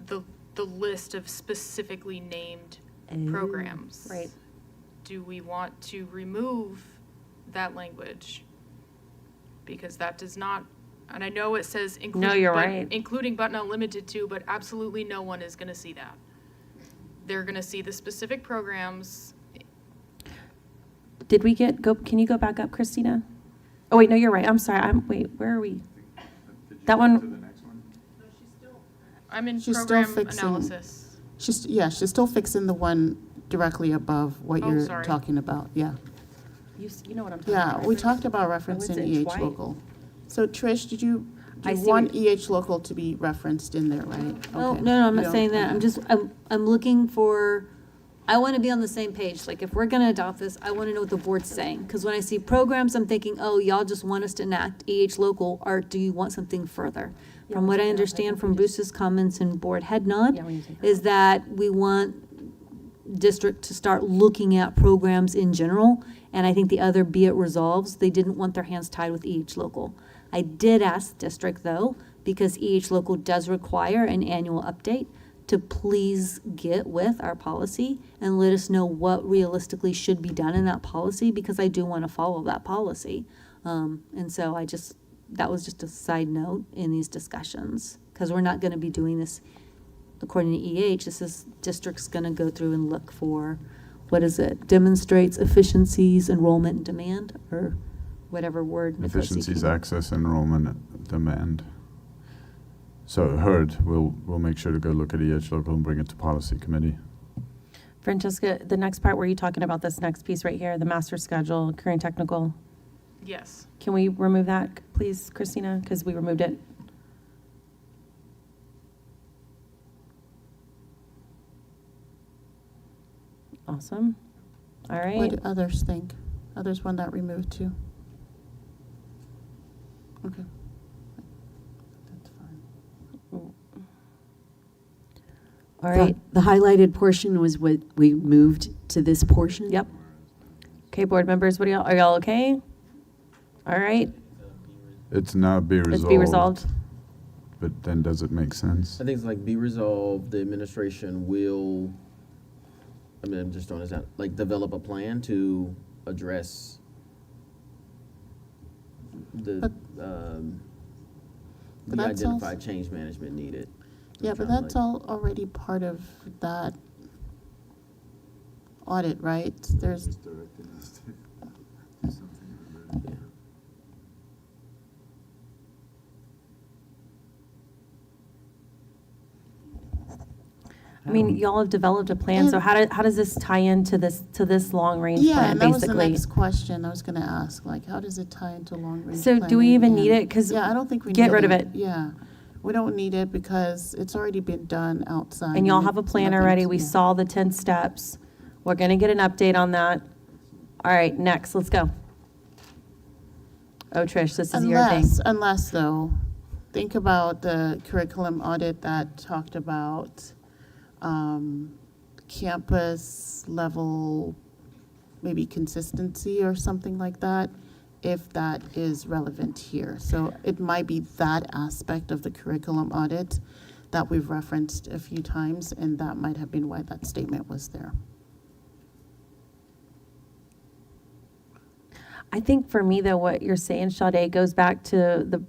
the list of specifically named programs. Right. Do we want to remove that language because that does not, and I know it says No, you're right. including but not limited to, but absolutely no one is gonna see that. They're gonna see the specific programs. Did we can you go back up, Christina? Oh, wait, no, you're right. I'm sorry. Wait, where are we? That one, I'm in She's still program fixing- analysis. She's still fixing the one directly above what Oh, you're sorry. talking about, yeah. you know what I'm talking about. Yeah, we right? talked about it's referencing in EH white. local. So Trish, do you I see want what- EH local to be referenced in there, right? Oh, Okay. no, I'm You not don't? saying that. Okay. I'm just, I'm looking for, I want to be on the same page. Like, if we're going to adopt this, I want to know what the board's saying. Because when I see programs, I'm thinking, oh, y'all just want us to enact EH local, or do you want something further? From what I understand from Bruce's comments and board head nod, Yeah, we need to take that is that we want district to start looking at programs in general. And I think the other, be it resolves, they didn't want their hands tied with EH local. I did ask district though, because EH local does require an annual update, to please get with our policy and let us know what realistically should be done in that policy, because I do want to follow that policy. And so that was just a side note in these discussions, because we're not going to be doing this according to EH. This is district's going to go through and look for, what is it, demonstrates efficiencies, enrollment, and demand, or whatever word. Nicola Efficiencies, seeking. access, enrollment, demand. So heard, we'll make sure to go look at EH local and bring it to policy committee. Francesca, the next part, were you talking about this next piece right here, the master schedule, career technical? Yes. Can we remove that, please, Christina? Because we removed it. Awesome. All What right. do others think? Others want that removed too? Okay. That's fine. All right. The highlighted portion was what we moved to this portion? Yep. Okay, board members, are y'all okay? All right. It's not be resolved. Let's be resolved. But then does it make sense? I think it's like be resolved, the administration will, I mean, I'm just throwing this out, like develop a plan to address the that's also- identified change management needed. Yeah, but that's all already part of that audit, right? There's, I mean, y'all have developed a plan, so how does this tie into this long-range yeah, plan, and that was the basically? next question I was gonna ask, like, how does it tie into long-range So do we planning even need and- it? 'Cause Yeah, I don't think we need get rid of it. Yeah, we don't need it because it's already been done outside. And y'all have a it's plan nothing already. to- We yeah. saw the 10 steps. We're going to get an update on that. All right, next, let's go. Oh, Trish, this is your thing. Unless though, think about the curriculum audit that talked about campus level, maybe consistency or something like that, if that is relevant here. So it might be that aspect of the curriculum audit that we've referenced a few times, and that might have been why that statement was there. I think for me, though, what you're saying, Sade, goes back to the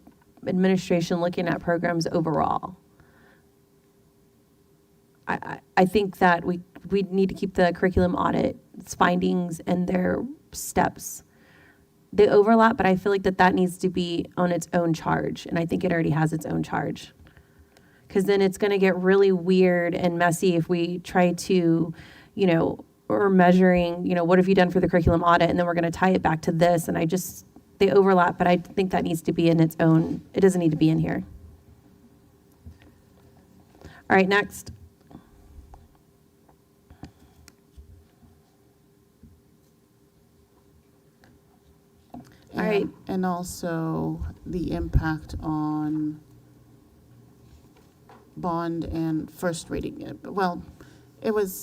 administration looking at programs overall. I think that we need to keep the curriculum audit, its findings and their steps. They overlap, but I feel like that needs to be on its own charge, and I think it already has its own charge. Because then it's going to get really weird and messy if we try to, or measuring, what have you done for the curriculum audit, and then we're going to tie it back to this, and they overlap, but I think that needs to be in its own, it doesn't need to be in here. All right, next. All right. And also the impact on bond and first rating. Well,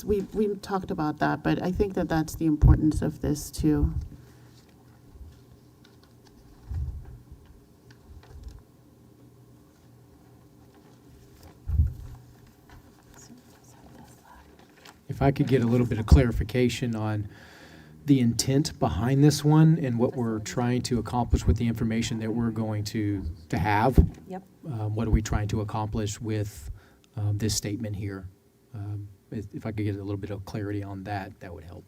we talked about that, but I think that that's the importance of this too. If I could get a little bit of clarification on the intent behind this one and what we're trying to accomplish with the information that we're going to have. Yep. What are we trying to accomplish with this statement here? If I could get a little bit of clarity on that, that would help.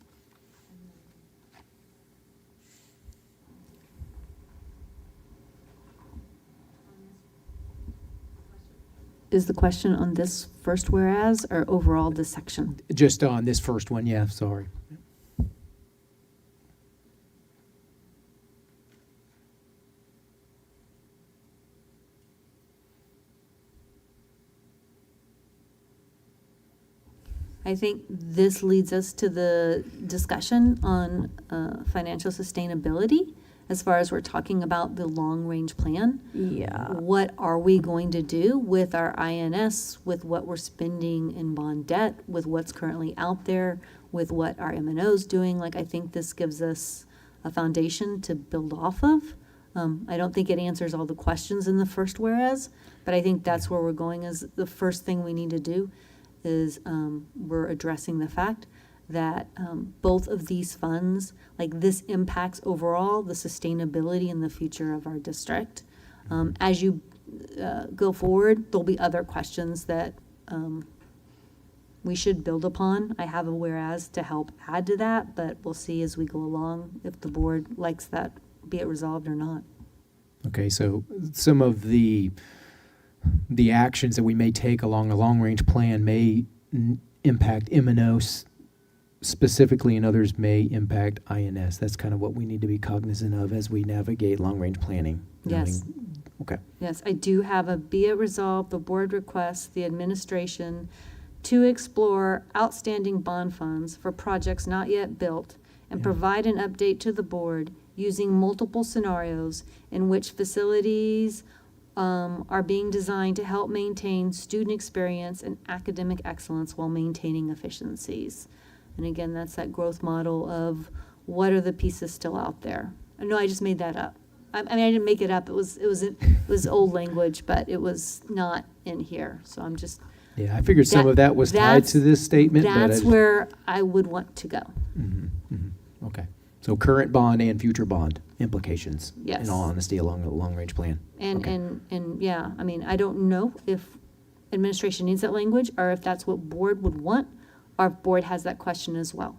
Is the question on this first whereas or overall this section? Just on this first one, yeah, sorry. I think this leads us to the discussion on financial sustainability as far as we're talking about the long-range plan. Yeah. What are we going to do with our INS, with what we're spending in bond debt, with what's currently out there, with what our M&O's doing? Like, I think this gives us a foundation to build off of. I don't think it answers all the questions in the first whereas, but I think that's where we're going. Is the first thing we need to do is we're addressing the fact that both of these funds, like this impacts overall the sustainability and the future of our district. As you go forward, there'll be other questions that we should build upon. I have a whereas to help add to that, but we'll see as we go along if the board likes that, be it resolved or not. Okay, so some of the actions that we may take along a long-range plan may impact M&O specifically, and others may impact INS. That's kind of what we need to be cognizant of as we navigate long-range planning. Yes. Okay. Yes, I do have a be it resolved, the board requests the administration to explore outstanding bond funds for projects not yet built and provide an update to the board using multiple scenarios in which facilities are being designed to help maintain student experience and academic excellence while maintaining efficiencies. And again, that's that growth model of what are the pieces still out there. No, I just made that up. I mean, I didn't make it up. It was old language, but it was not in here. So I'm just. Yeah, I figured some of that was tied to this statement. That's where I would want to go. Okay. So current bond and future bond implications. Yes. In all honesty, along the long-range plan. And yeah, I mean, I don't know if administration needs that language or if that's what board would want, or if board has that question as well.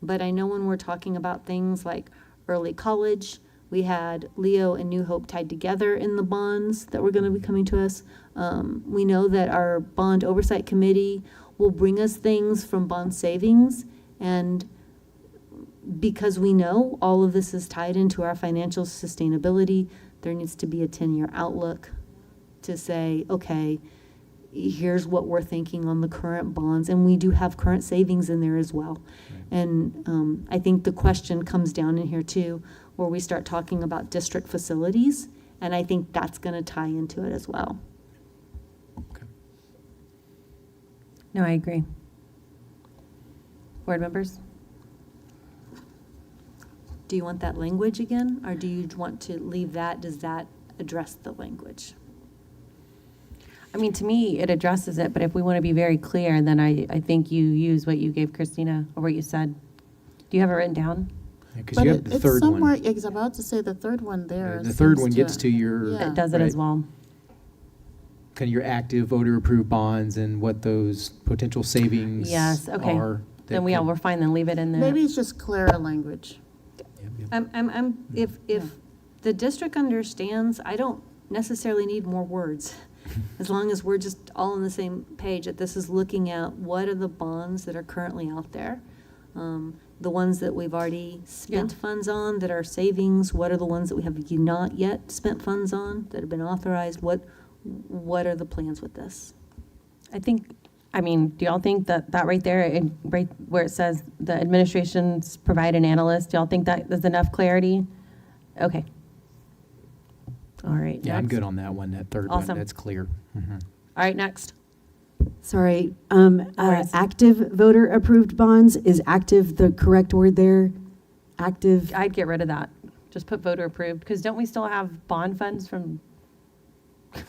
But I know when we're talking about things like early college, we had Leo and New Hope tied together in the bonds that were going to be coming to us. We know that our bond oversight committee will bring us things from bond savings, and because we know all of this is tied into our financial sustainability, there needs to be a 10-year outlook to say, okay, here's what we're thinking on the current bonds. And we do have current savings in there as well. And I think the question comes down in here too, where we start talking about district facilities. And I think that's going to tie into it as well. No, I agree. Board members? Do you want that language again, or do you want to leave that? Does that address the language? I mean, to me, it addresses it, but if we want to be very clear, then I think you use what you gave Christina, or what you said. Do you have it written down? Because you have the third somewhere, one. I was about to say the third one there. The third one seems gets to your. Yeah. It does it as well. Kind of your active voter-approved bonds and what those potential savings Yes, okay. are. Then we're fine, then leave it in there. Maybe it's just clearer language. If the district understands, I don't necessarily need more words. As long as we're just all on the same page, that this is looking at what are the bonds that are currently out there. The ones that we've already spent funds on that are savings, what are the ones that we have not yet spent funds on that have been authorized? What are the plans with this? I mean, do y'all think that right there, right where it says the administrations provide an analyst, do y'all think that there's enough clarity? Okay. All right. Yeah, I'm next. good on that one, that third Awesome. one, that's clear. All right, next. Sorry, active voter-approved bonds, is active the correct word there? Active? I'd get rid of that. Just put voter approved, because don't we still have bond funds from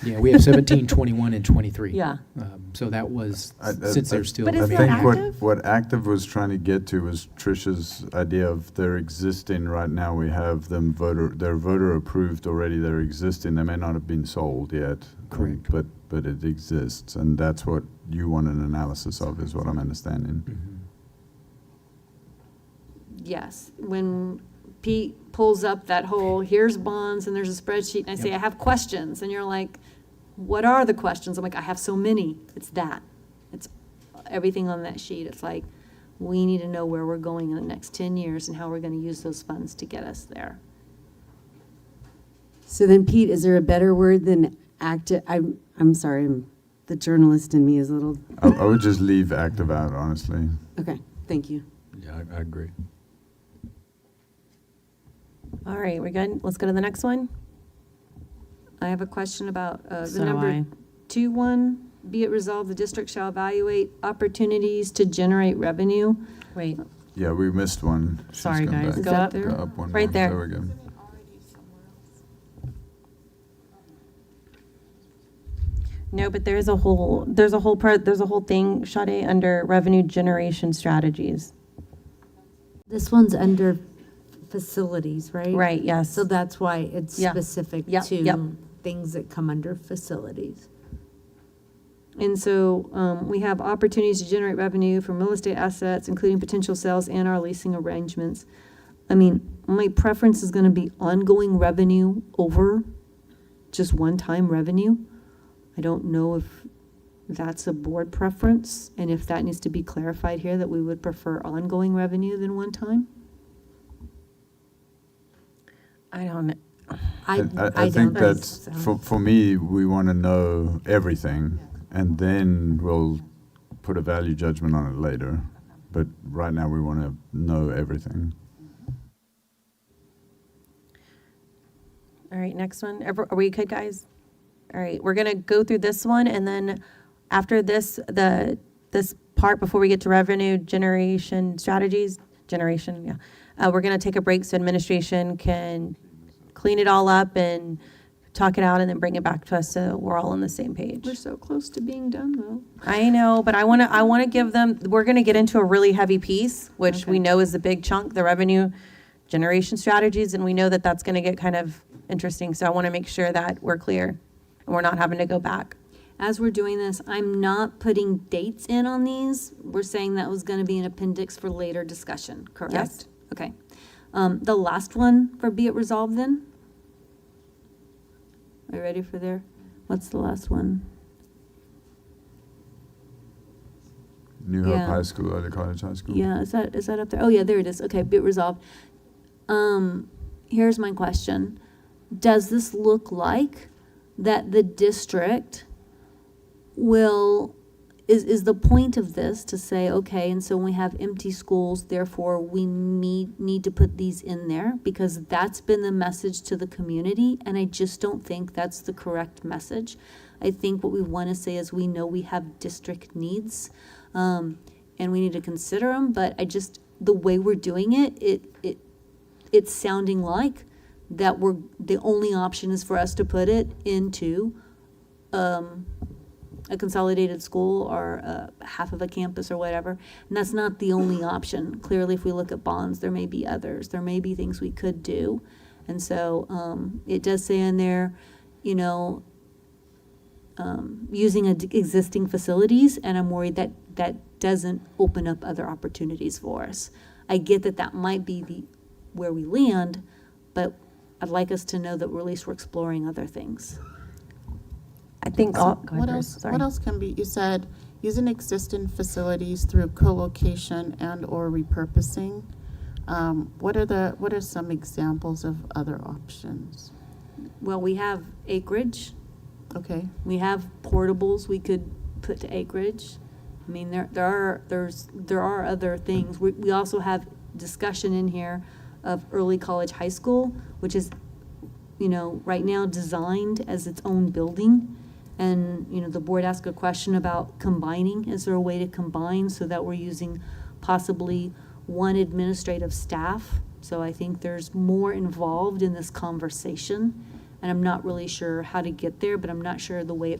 Yeah, we have 17, 21, and 23. Yeah. So that was, I since they're still. But is I that think active? what active was trying to get to was Trish's idea of they're existing right now. We have them they're voter approved already. They're existing. They may not have been sold yet. Correct. But it exists, and that's what you want an analysis of, is what I'm understanding. Yes, when Pete pulls up that whole, here's bonds, and there's a spreadsheet, and I say, I have questions, and you're like, what are the questions? I'm like, I have so many. It's that. It's everything on that sheet. It's like, we need to know where we're going in the next 10 years and how we're going to use those funds to get us there. So then, Pete, is there a better word than active? I'm sorry, the journalist in me is a little. I would just leave active out, honestly. Okay, thank you. Yeah, I agree. All right, we're good. Let's go to the next one. I have a question about So the do number I. 2.1, be it resolved, the district shall evaluate opportunities to generate revenue. Wait, Yeah, we missed one. She's Sorry, gone guys. back. Go up. there? Go up one Right more. there. There we go. no, but there's a whole thing, Sade, under revenue generation strategies. This one's under facilities, right? Right, yes. So that's why it's Yeah. specific Yep, to yep. things that come under facilities. And so we have opportunities to generate revenue from real estate assets, including potential sales and our leasing arrangements. I mean, my preference is gonna be ongoing revenue over just one-time revenue. I don't know if that's a board preference, and if that needs to be clarified here, that we would prefer ongoing revenue than one-time. I don't, I I think don't that's, so. for me, we want to know everything, and then we'll put a value judgment on it later. But right now, we want to know everything. all right, next one. Are we good, guys? All right, we're gonna go through this one, and then after this, this part, before we get to revenue generation strategies, we're gonna take a break so administration can clean it all up and talk it out, and then bring it back to us so we're all on the same page. We're so close to being done, though. I know, but I wanna give them, we're gonna get into a really heavy piece, which we know is a big chunk, the revenue generation strategies, and we know that that's gonna get kind of interesting, so I wanna make sure that we're clear and we're not having to go back. As we're doing this, I'm not putting dates in on these. We're saying that was gonna be an appendix for later discussion, correct? Yes. Okay. The last one for be it resolved then? Are you ready for there? What's the last one? New Hope Yeah. High School, early college high school. Yeah, is that up there? Oh, yeah, there it is. Okay, be it resolved. Here's my question. Does this look like that the district is the point of this to say, okay, and so when we have empty schools, therefore we need to put these in there, because that's been the message to the community, and I just don't think that's the correct message. I think what we want to say is we know we have district needs, and we need to consider them, but the way we're doing it's sounding like that the only option is for us to put it into a consolidated school or half of a campus or whatever. And that's not the only option. Clearly, if we look at bonds, there may be others. There may be things we could do. And so it does say in there, using existing facilities, and I'm worried that that doesn't open up other opportunities for us. I get that might be where we land, but I'd like us to know that at least we're exploring other things. I think So all, go ahead, what Bruce. else? Sorry. What else can be? You said using existing facilities through co-location and/or repurposing. What are some examples of other options? Well, we have acreage. Okay. We have portables we could put to acreage. I mean, there are other things. We also have discussion in here of early college high school, which is, right now designed as its own building. And, the board asked a question about combining. Is there a way to combine so that we're using possibly one administrative staff? So I think there's more involved in this conversation. and I'm not really sure how to get there, but I'm not sure the way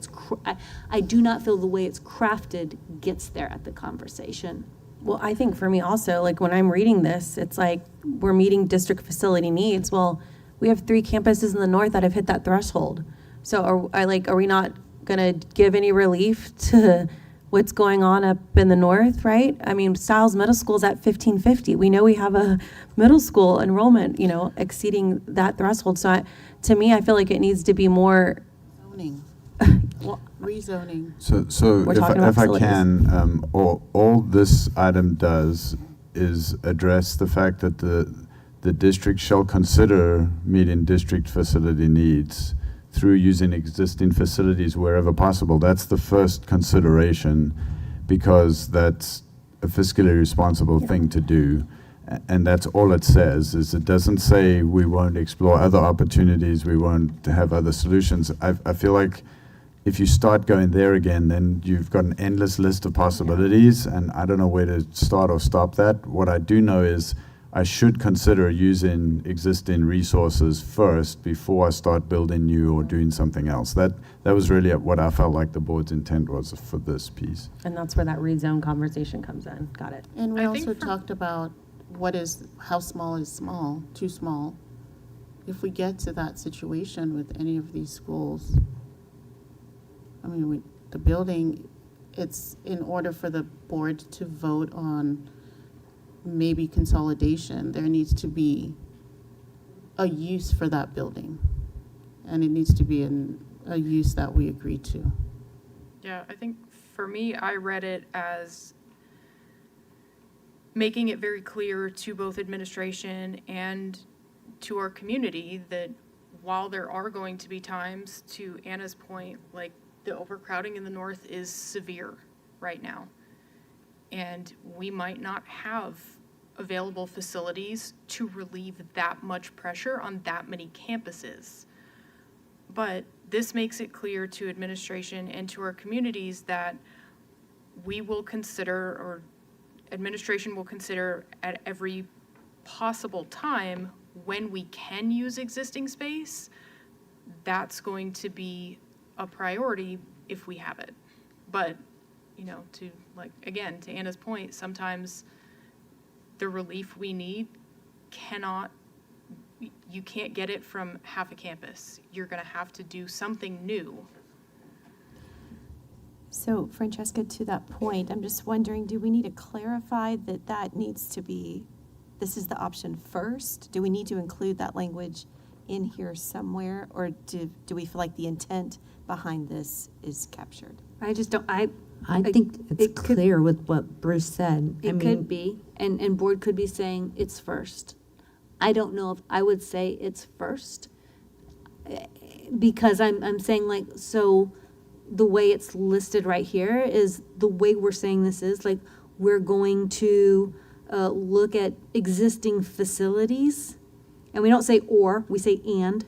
I do not feel the way it's crafted gets there at the conversation. Well, I think for me also, like when I'm reading this, it's like we're meeting district facility needs. Well, we have 3 campuses in the north that have hit that threshold. So are we not gonna give any relief to what's going on up in the north, right? I mean, Stiles Middle School's at 1550. We know we have a middle school enrollment, exceeding that threshold. So to me, I feel like it needs to be more. Zoning. Well, Rezoning. So We're talking about if I facilities. can, all this item does is address the fact that the district shall consider meeting district facility needs through using existing facilities wherever possible. That's the first consideration, because that's a fiscally responsible thing to do. And that's all it says, is it doesn't say we won't explore other opportunities, we won't have other solutions. I feel like if you start going there again, then you've got an endless list of possibilities, and I don't know where to start or stop that. What I do know is I should consider using existing resources first before I start building new or doing something else. That was really what I felt like the board's intent was for this piece. And that's where that rezone conversation comes in. Got it. And we I also think talked about how small is small, too small. If we get to that situation with any of these schools, I mean, the building, it's in order for the board to vote on maybe consolidation, there needs to be a use for that building. And it needs to be a use that we agree to. Yeah, I think for me, I read it as making it very clear to both administration and to our community that while there are going to be times, to Anna's point, like the overcrowding in the north is severe right now. And we might not have available facilities to relieve that much pressure on that many campuses. But this makes it clear to administration and to our communities that we will consider, or administration will consider at every possible time when we can use existing space, that's going to be a priority if we have it. But, to Anna's point, sometimes the relief we need you can't get it from half a campus. You're gonna have to do something new. So Francesca, to that point, I'm just wondering, do we need to clarify that needs to be, this is the option first? Do we need to include that language in here somewhere, or do we feel like the intent behind this is captured? I just don't, I think it's clear with what Bruce said. It could be, and board could be saying it's first. I don't know if I would say it's first, because I'm saying so the way it's listed right here is the way we're saying this is we're going to look at existing facilities, and we don't say or, we say and,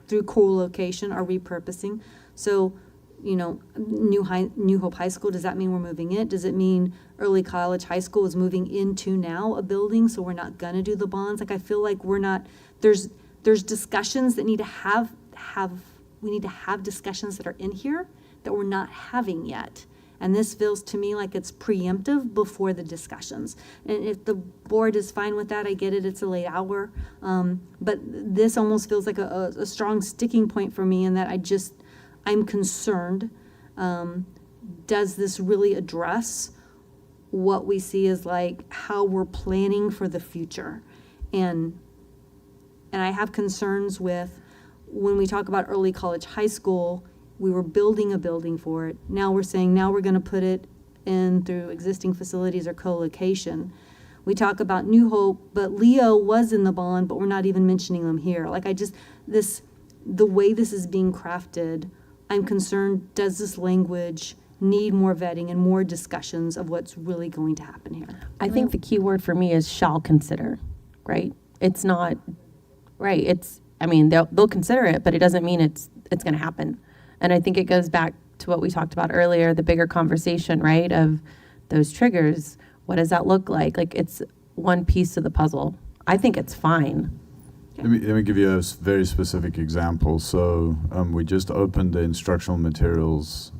through co-location or repurposing. So, New Hope High School, does that mean we're moving it? Does it mean Early College High School is moving into now a building, so we're not gonna do the bonds? I feel like we're not, there's discussions that need to we need to have discussions that are in here that we're not having yet. And this feels to me like it's preemptive before the discussions. And if the board is fine with that, I get it, it's a late hour. But this almost feels like a strong sticking point for me in that I'm concerned. Does this really address what we see as how we're planning for the future? And I have concerns with when we talk about Early College High School, we were building a building for it. Now we're saying now we're gonna put it in through existing facilities or co-location. We talk about New Hope, but Leo was in the bond, but we're not even mentioning them here. The way this is being crafted, I'm concerned, does this language need more vetting and more discussions of what's really going to happen here? I think the key word for me is shall consider, right? It's not, right, they'll consider it, but it doesn't mean it's gonna happen. And I think it goes back to what we talked about earlier, the bigger conversation, right, of those triggers. What does that look like? It's one piece of the puzzle. I think it's fine. Let me give you a very specific example. So we just opened the instructional materials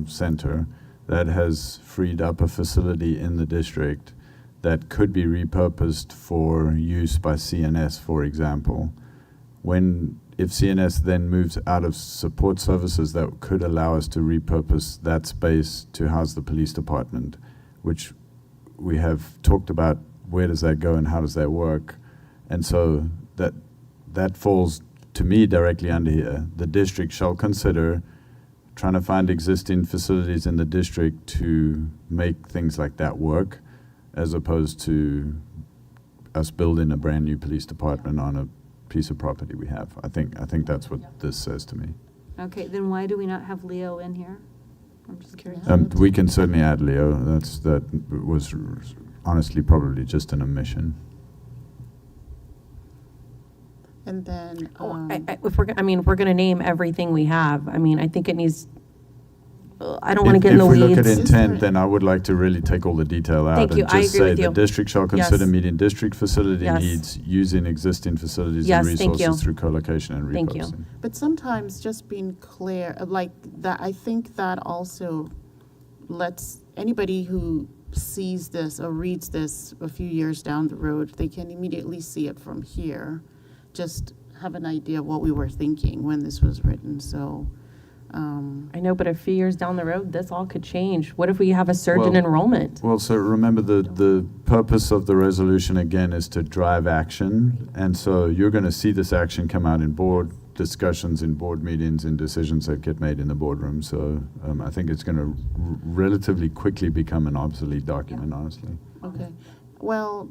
center that has freed up a facility in the district that could be repurposed for use by CNS, for example. If CNS then moves out of support services, that could allow us to repurpose that space to house the police department, which we have talked about where does that go and how does that work. And so that falls to me directly under here. The district shall consider trying to find existing facilities in the district to make things like that work, as opposed to us building a brand new police department on a piece of property we have. I think that's what this says to me. Okay, then why do we not have Leo in here? I'm just curious. We can certainly add Leo. That was honestly probably just an omission. And then, If we're going to name everything we have, I mean, I think it needs, I don't want to get in the weeds. If we look at intent, then I would like to really take all the detail out. Thank you. And I just agree say with you. the district shall consider Yes. meeting district facility Yes. needs using existing facilities Yes, and thank you. resources through co-location and repurposing. Thank you. but sometimes just being clear, like that, I think that also lets anybody who sees this or reads this a few years down the road, they can immediately see it from here. Just have an idea of what we were thinking when this was written, so. I know, but a few years down the road, this all could change. What if we have a surge in enrollment? Well, so remember the purpose of the resolution again is to drive action. And so you're going to see this action come out in board discussions, in board meetings, in decisions that get made in the boardroom. So I think it's going to relatively quickly become an obsolete document, honestly. Okay, well,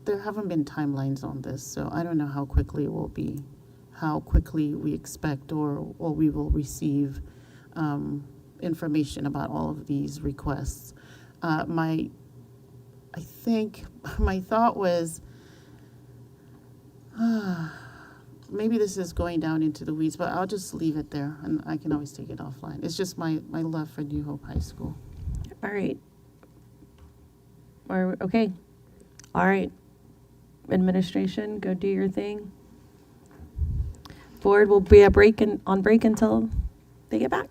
there haven't been timelines on this, so I don't know how quickly it will be, how quickly we expect or we will receive information about all of these requests. I think my thought was, maybe this is going down into the weeds, but I'll just leave it there, and I can always take it offline. It's just my love for New Hope High School. All right. Okay. All right. Administration, go do your thing. Board will be on break until they get back.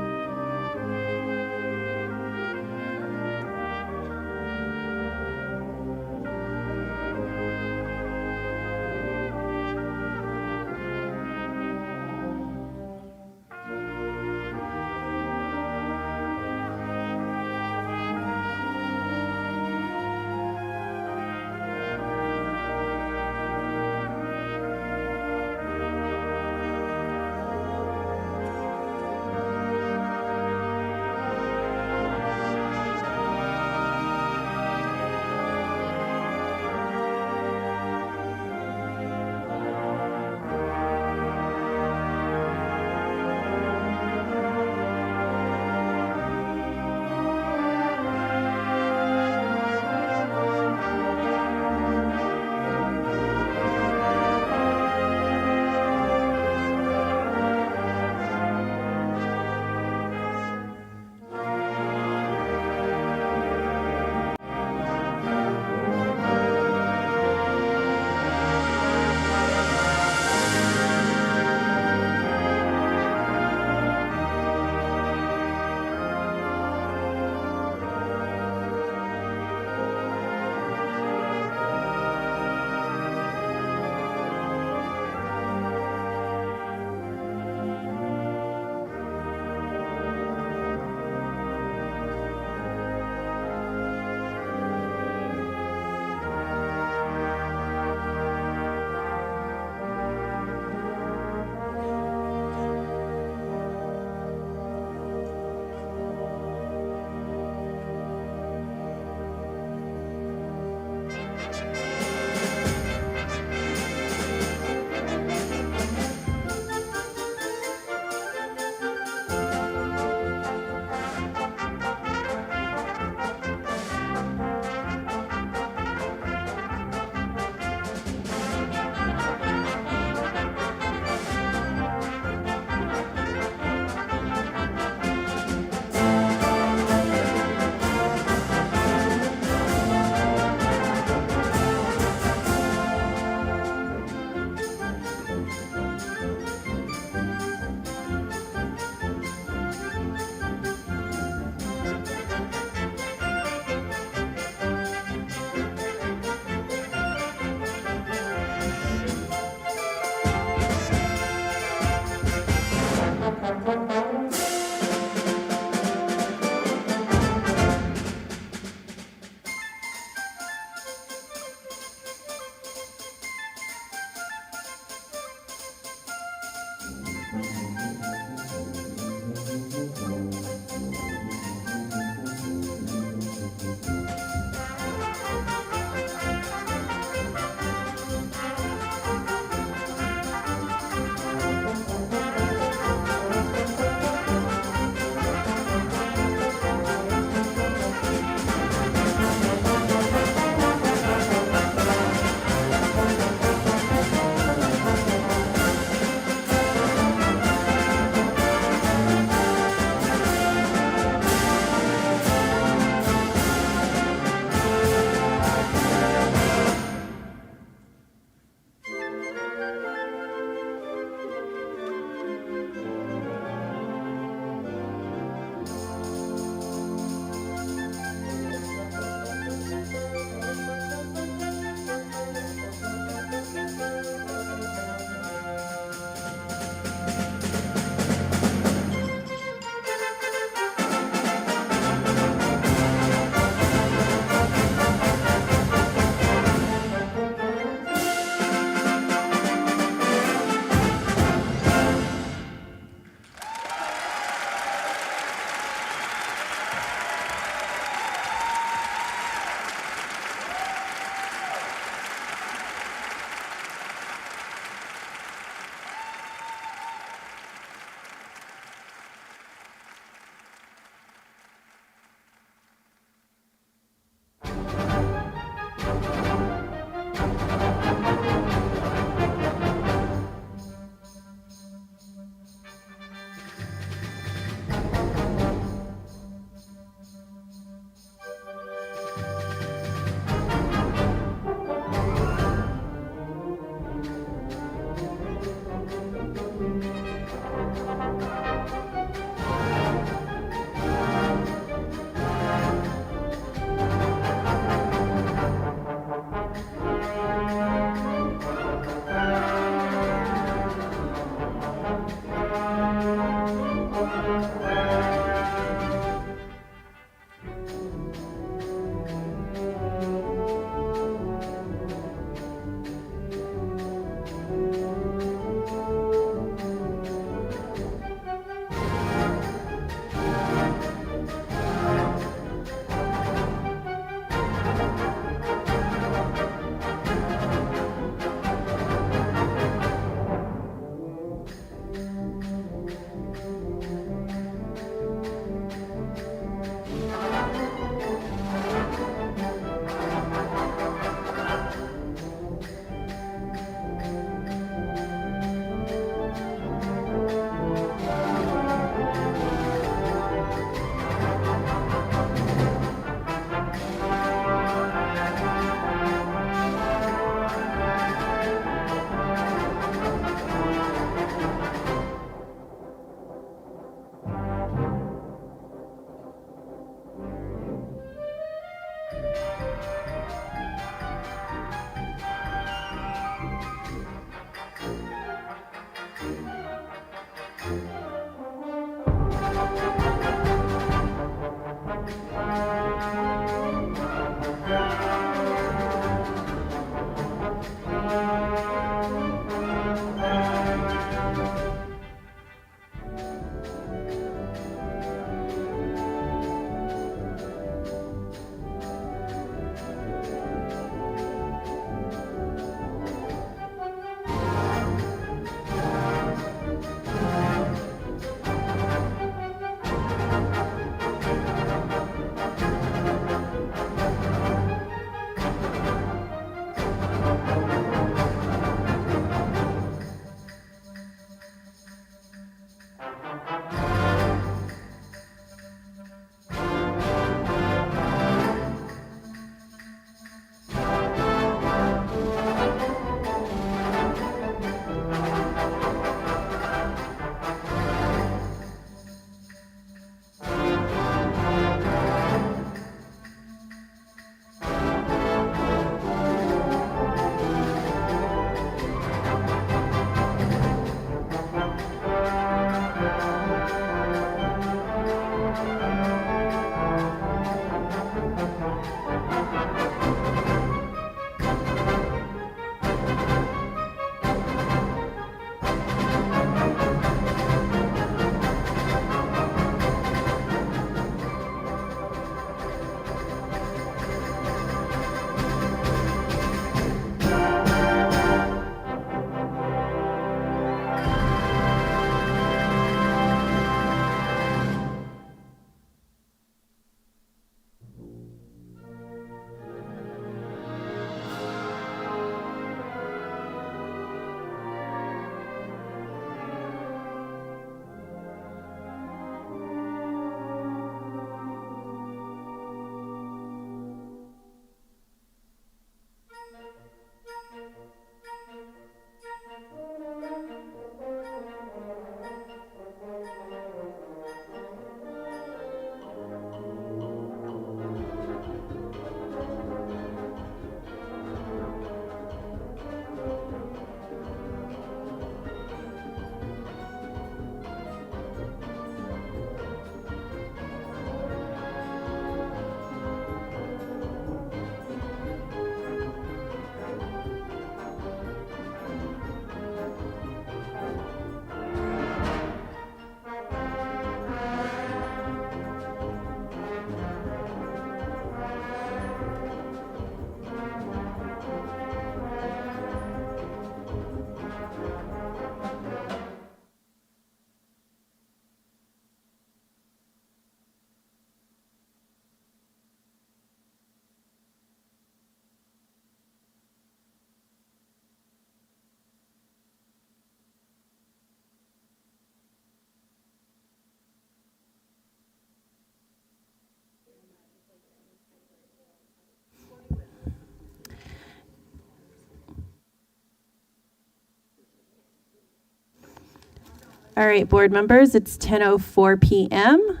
All right, board members, it's 10:04 p.m.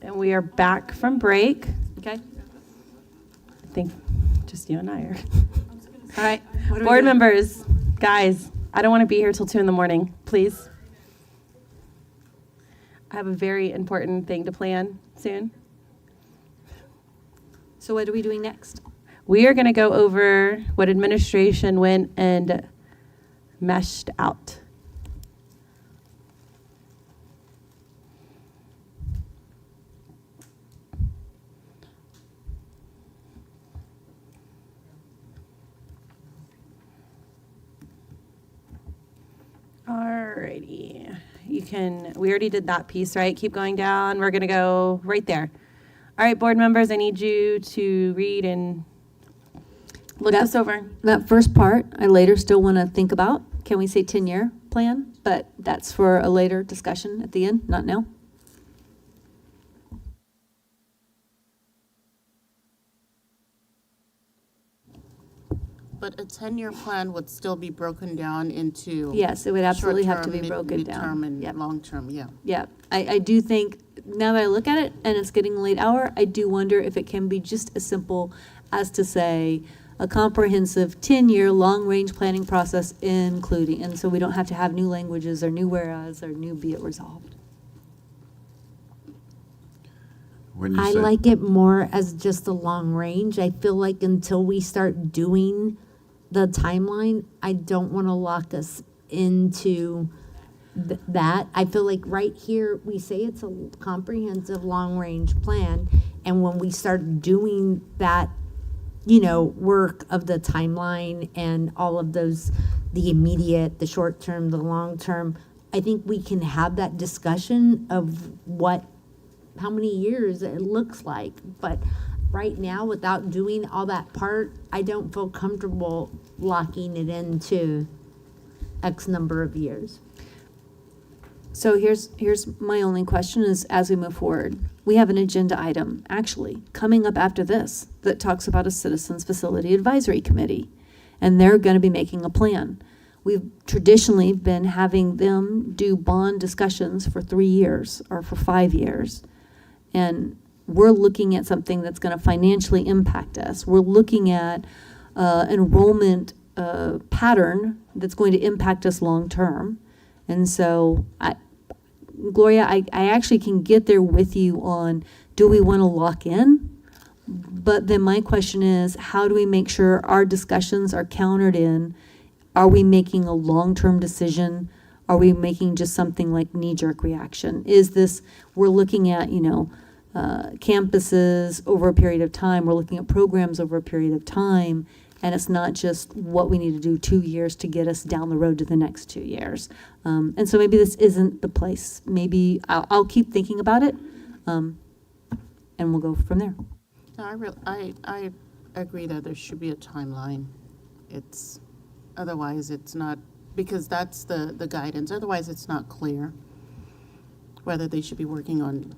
and we are back from break. Okay. I think just you and I are. All right. What are we Board doing? members, guys, I don't want to be here till 2 in the morning, please. I have a very important thing to plan soon. So what are we doing next? We are going to go over what administration went and meshed out. Alrighty, we already did that piece, right? Keep going down. We're gonna go right there. All right, board members, I need you to read and look this over. That first part, I later still want to think about. Can we say 10-year plan? But that's for a later discussion at the end, not now. But a 10-year plan would still be broken down into. Yes, it would absolutely have to be short-term, broken down. Mid-term and Yep. long-term, yeah. Yeah, I do think, now that I look at it, and it's getting late hour, I do wonder if it can be just as simple as to say, a comprehensive 10-year long-range planning process including, and so we don't have to have new languages or new whereas or new be it resolved. When you I say- like it more as just a long range. I feel like until we start doing the timeline, I don't want to lock us into that. I feel like right here, we say it's a comprehensive long-range plan, and when we start doing that, work of the timeline and all of those, the immediate, the short-term, the long-term, I think we can have that discussion of how many years it looks like. But right now, without doing all that part, I don't feel comfortable locking it into X number of years. So here's my only question is, as we move forward, we have an agenda item, actually, coming up after this, that talks about a Citizens Facility Advisory Committee, and they're going to be making a plan. We've traditionally been having them do bond discussions for 3 years or for 5 years, and we're looking at something that's going to financially impact us. We're looking at enrollment pattern that's going to impact us long-term. And so, Gloria, I actually can get there with you on, do we want to lock in? But then my question is, how do we make sure our discussions are countered in? Are we making a long-term decision? Are we making just something like knee-jerk reaction? Is this, we're looking at, campuses over a period of time, we're looking at programs over a period of time, and it's not just what we need to do 2 years to get us down the road to the next 2 years. And so maybe this isn't the place. Maybe I'll keep thinking about it, and we'll go from there. No, I agree that there should be a timeline. Otherwise it's not, because that's the guidance, otherwise it's not clear whether they should be working on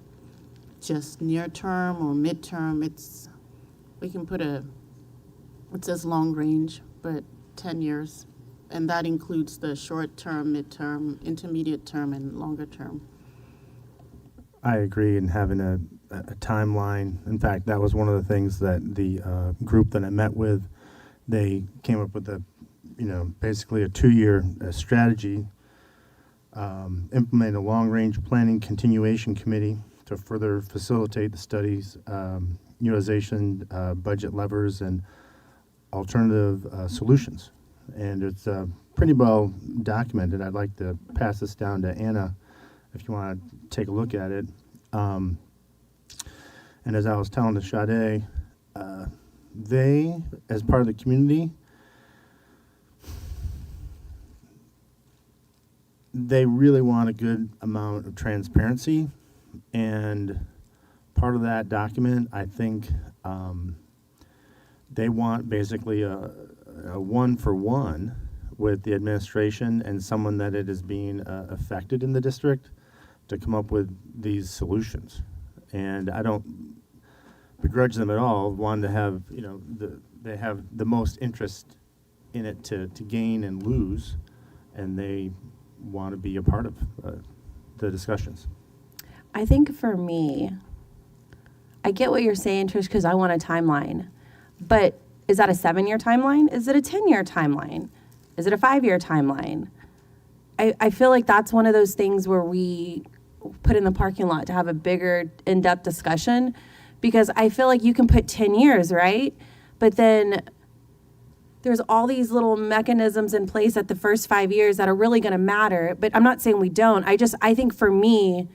just near term or midterm. We can put it says long range, but 10 years. And that includes the short term, midterm, intermediate term, and longer term. I agree in having a timeline. In fact, that was one of the things that the group that I met with, they came up with basically a 2-year strategy, implement a long-range planning continuation committee to further facilitate the studies, utilization, budget levers, and alternative solutions. And it's pretty well documented. I'd like to pass this down to Anna if you want to take a look at it. And as I was telling to Sade, they, as part of the community, they really want a good amount of transparency. And part of that document, I think, they want basically a one-for-one with the administration and someone that it is being affected in the district to come up with these solutions. And I don't begrudge them at all, wanting to have, they have the most interest in it to gain and lose, and they want to be a part of the discussions. I think for me, I get what you're saying, Trish, because I want a timeline. But is that a 7-year timeline? Is it a 10-year timeline? Is it a 5-year timeline? I feel like that's one of those things where we put in the parking lot to have a bigger, in-depth discussion, because I feel like you can put 10 years, right? But then there's all these little mechanisms in place at the first 5 years that are really going to matter. But I'm not saying we don't. I think for me,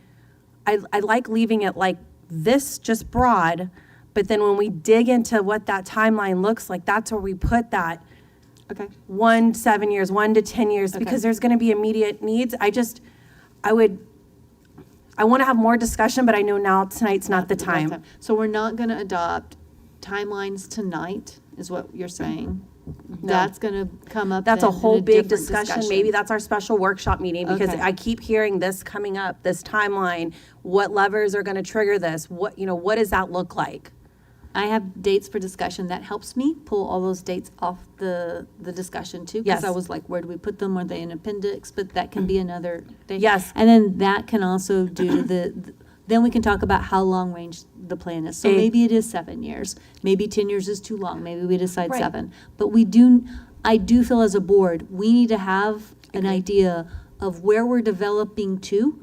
I like leaving it like this, just broad. But then when we dig into what that timeline looks like, that's where we put that. Okay. 1 to 7 years, 1 to 10 years, Okay. because there's going to be immediate needs. I want to have more discussion, but I know now tonight's not the time. So we're not going to adopt timelines tonight, is what you're saying? No. That's going to come up That's a then in whole big different discussion. Maybe that's our special workshop meeting, because Okay. I keep hearing this coming up, this timeline. What levers are going to trigger this? What does that look like? I have dates for discussion. That helps me pull all those dates off the discussion too. Because Yes. I was like, where do we put them? Are they in appendix? But that can be another day. Yes. And then that can also do then we can talk about how long range the plan is. So maybe it is 7 years. Maybe 10 years is too long. Maybe we decide Right. 7. But I do feel as a board, we need to have an idea of where we're developing to,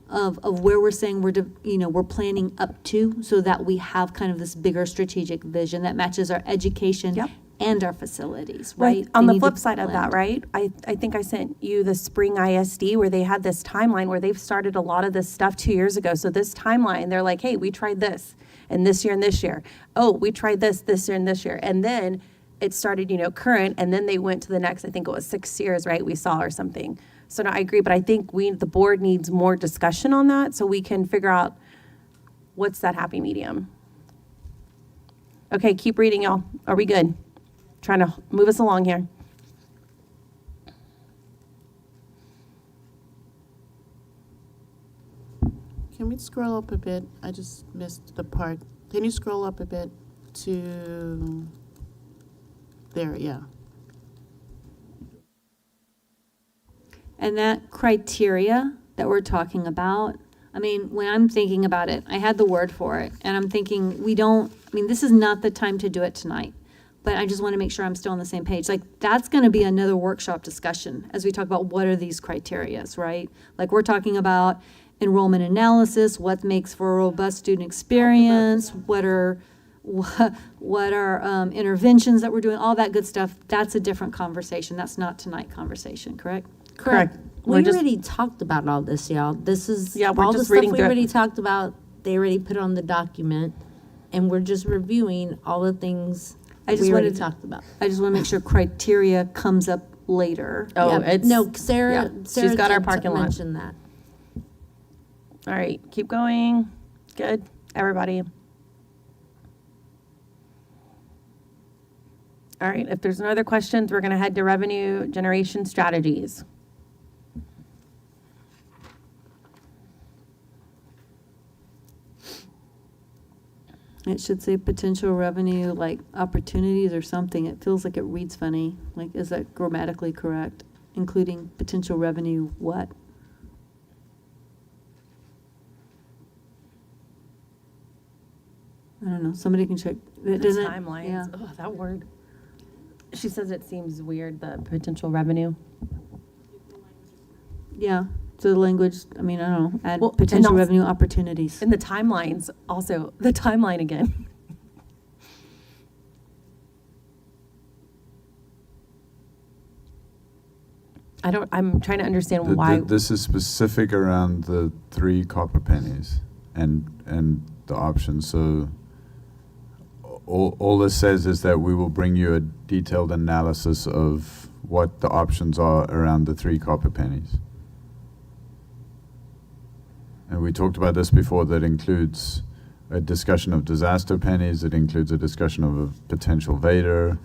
of where we're saying we're planning up to, so that we have kind of this bigger strategic vision that matches our education and our facilities, right? On They the need to flip side of that, blend. right? I think I sent you the Spring ISD where they had this timeline where they've started a lot of this stuff 2 years ago. So this timeline, they're like, hey, we tried this and this year and this year. Oh, we tried this year and this year. And then it started, current, and then they went to the next, I think it was 6 years, right? We saw or something. So no, I agree, but I think the board needs more discussion on that so we can figure out what's that happy medium. Okay, keep reading, y'all. Are we good? Trying to move us along here. Can we scroll up a bit? I just missed the part. Can you scroll up a bit to there? Yeah. And that criteria that we're talking about, I mean, when I'm thinking about it, I had the word for it, and I'm thinking, this is not the time to do it tonight, but I just want to make sure I'm still on the same page. Like, that's going to be another workshop discussion as we talk about what are these criterias, right? Like, we're talking about enrollment analysis, what makes for a robust student experience, what are interventions that we're doing, all that good stuff. That's a different conversation. That's not tonight conversation, correct? Correct. We already talked about all this, y'all. This is we're all the just stuff reading we through it. already talked about. They already put on the document, and we're just reviewing all the things I just we already wanted to talked about. I just want to make sure criteria comes up later. Oh, Yeah, no, Sarah. she's Sarah got our did parking lot. mention that. All right, keep going. Good, everybody. All right, if there's no other questions, we're going to head to revenue generation strategies. It should say potential revenue, like opportunities or something. It feels like it reads funny. Like, is that grammatically correct? Including potential revenue what? I don't know. Somebody can check. It doesn't. Timelines. Yeah. Oh, that word. She says it seems weird, the potential revenue. Yeah. So the language, I don't know, add Well, and potential also- revenue opportunities. And the timelines, also, the timeline again. I'm trying to understand why. This is specific around the 3 copper pennies and the options. So all this says is that we will bring you a detailed analysis of what the options are around the 3 copper pennies. And we talked about this before. That includes a discussion of disaster pennies. It includes a discussion of a potential VADR.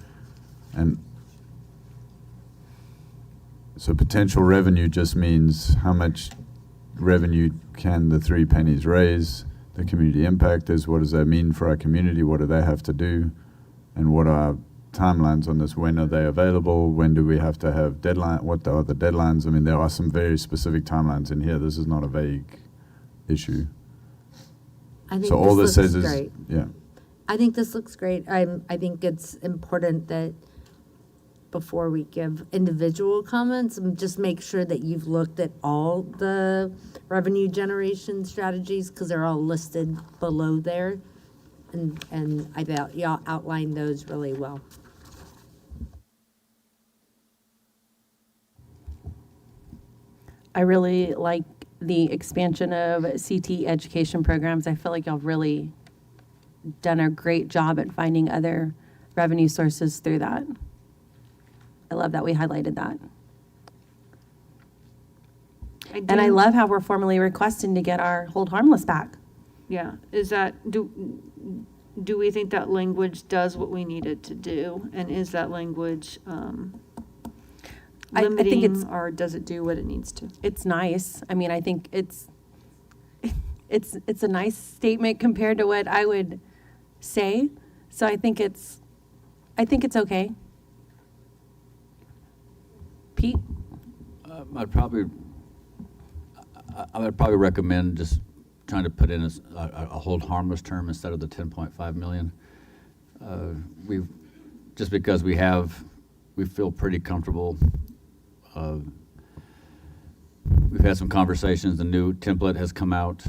And so potential revenue just means how much revenue can the 3 pennies raise. The community impact is, what does that mean for our community? What do they have to do? And what are timelines on this. When are they available? When do we have to have deadline? What are the deadlines? I mean, there are some very specific timelines in here. This is not a vague issue. I think So all this this says looks is, great. yeah. I think this looks great. I think it's important that before we give individual comments, just make sure that you've looked at all the revenue generation strategies, because they're all listed below there. And I thought y'all outlined those really well. I really like the expansion of CT education programs. I feel like y'all really done a great job at finding other revenue sources through that. I love that we highlighted that. And I love how we're formally requesting to get our hold harmless back. Yeah, is that, do we think that language does what we need it to do? And is that language I think limiting, it's- or does it do what it needs to? It's nice. I mean, I think it's a nice statement compared to what I would say. So I think it's okay. Pete? I would probably recommend just trying to put in a hold harmless term instead of the 10.5 million. Just because we feel pretty comfortable. We've had some conversations. The new template has come out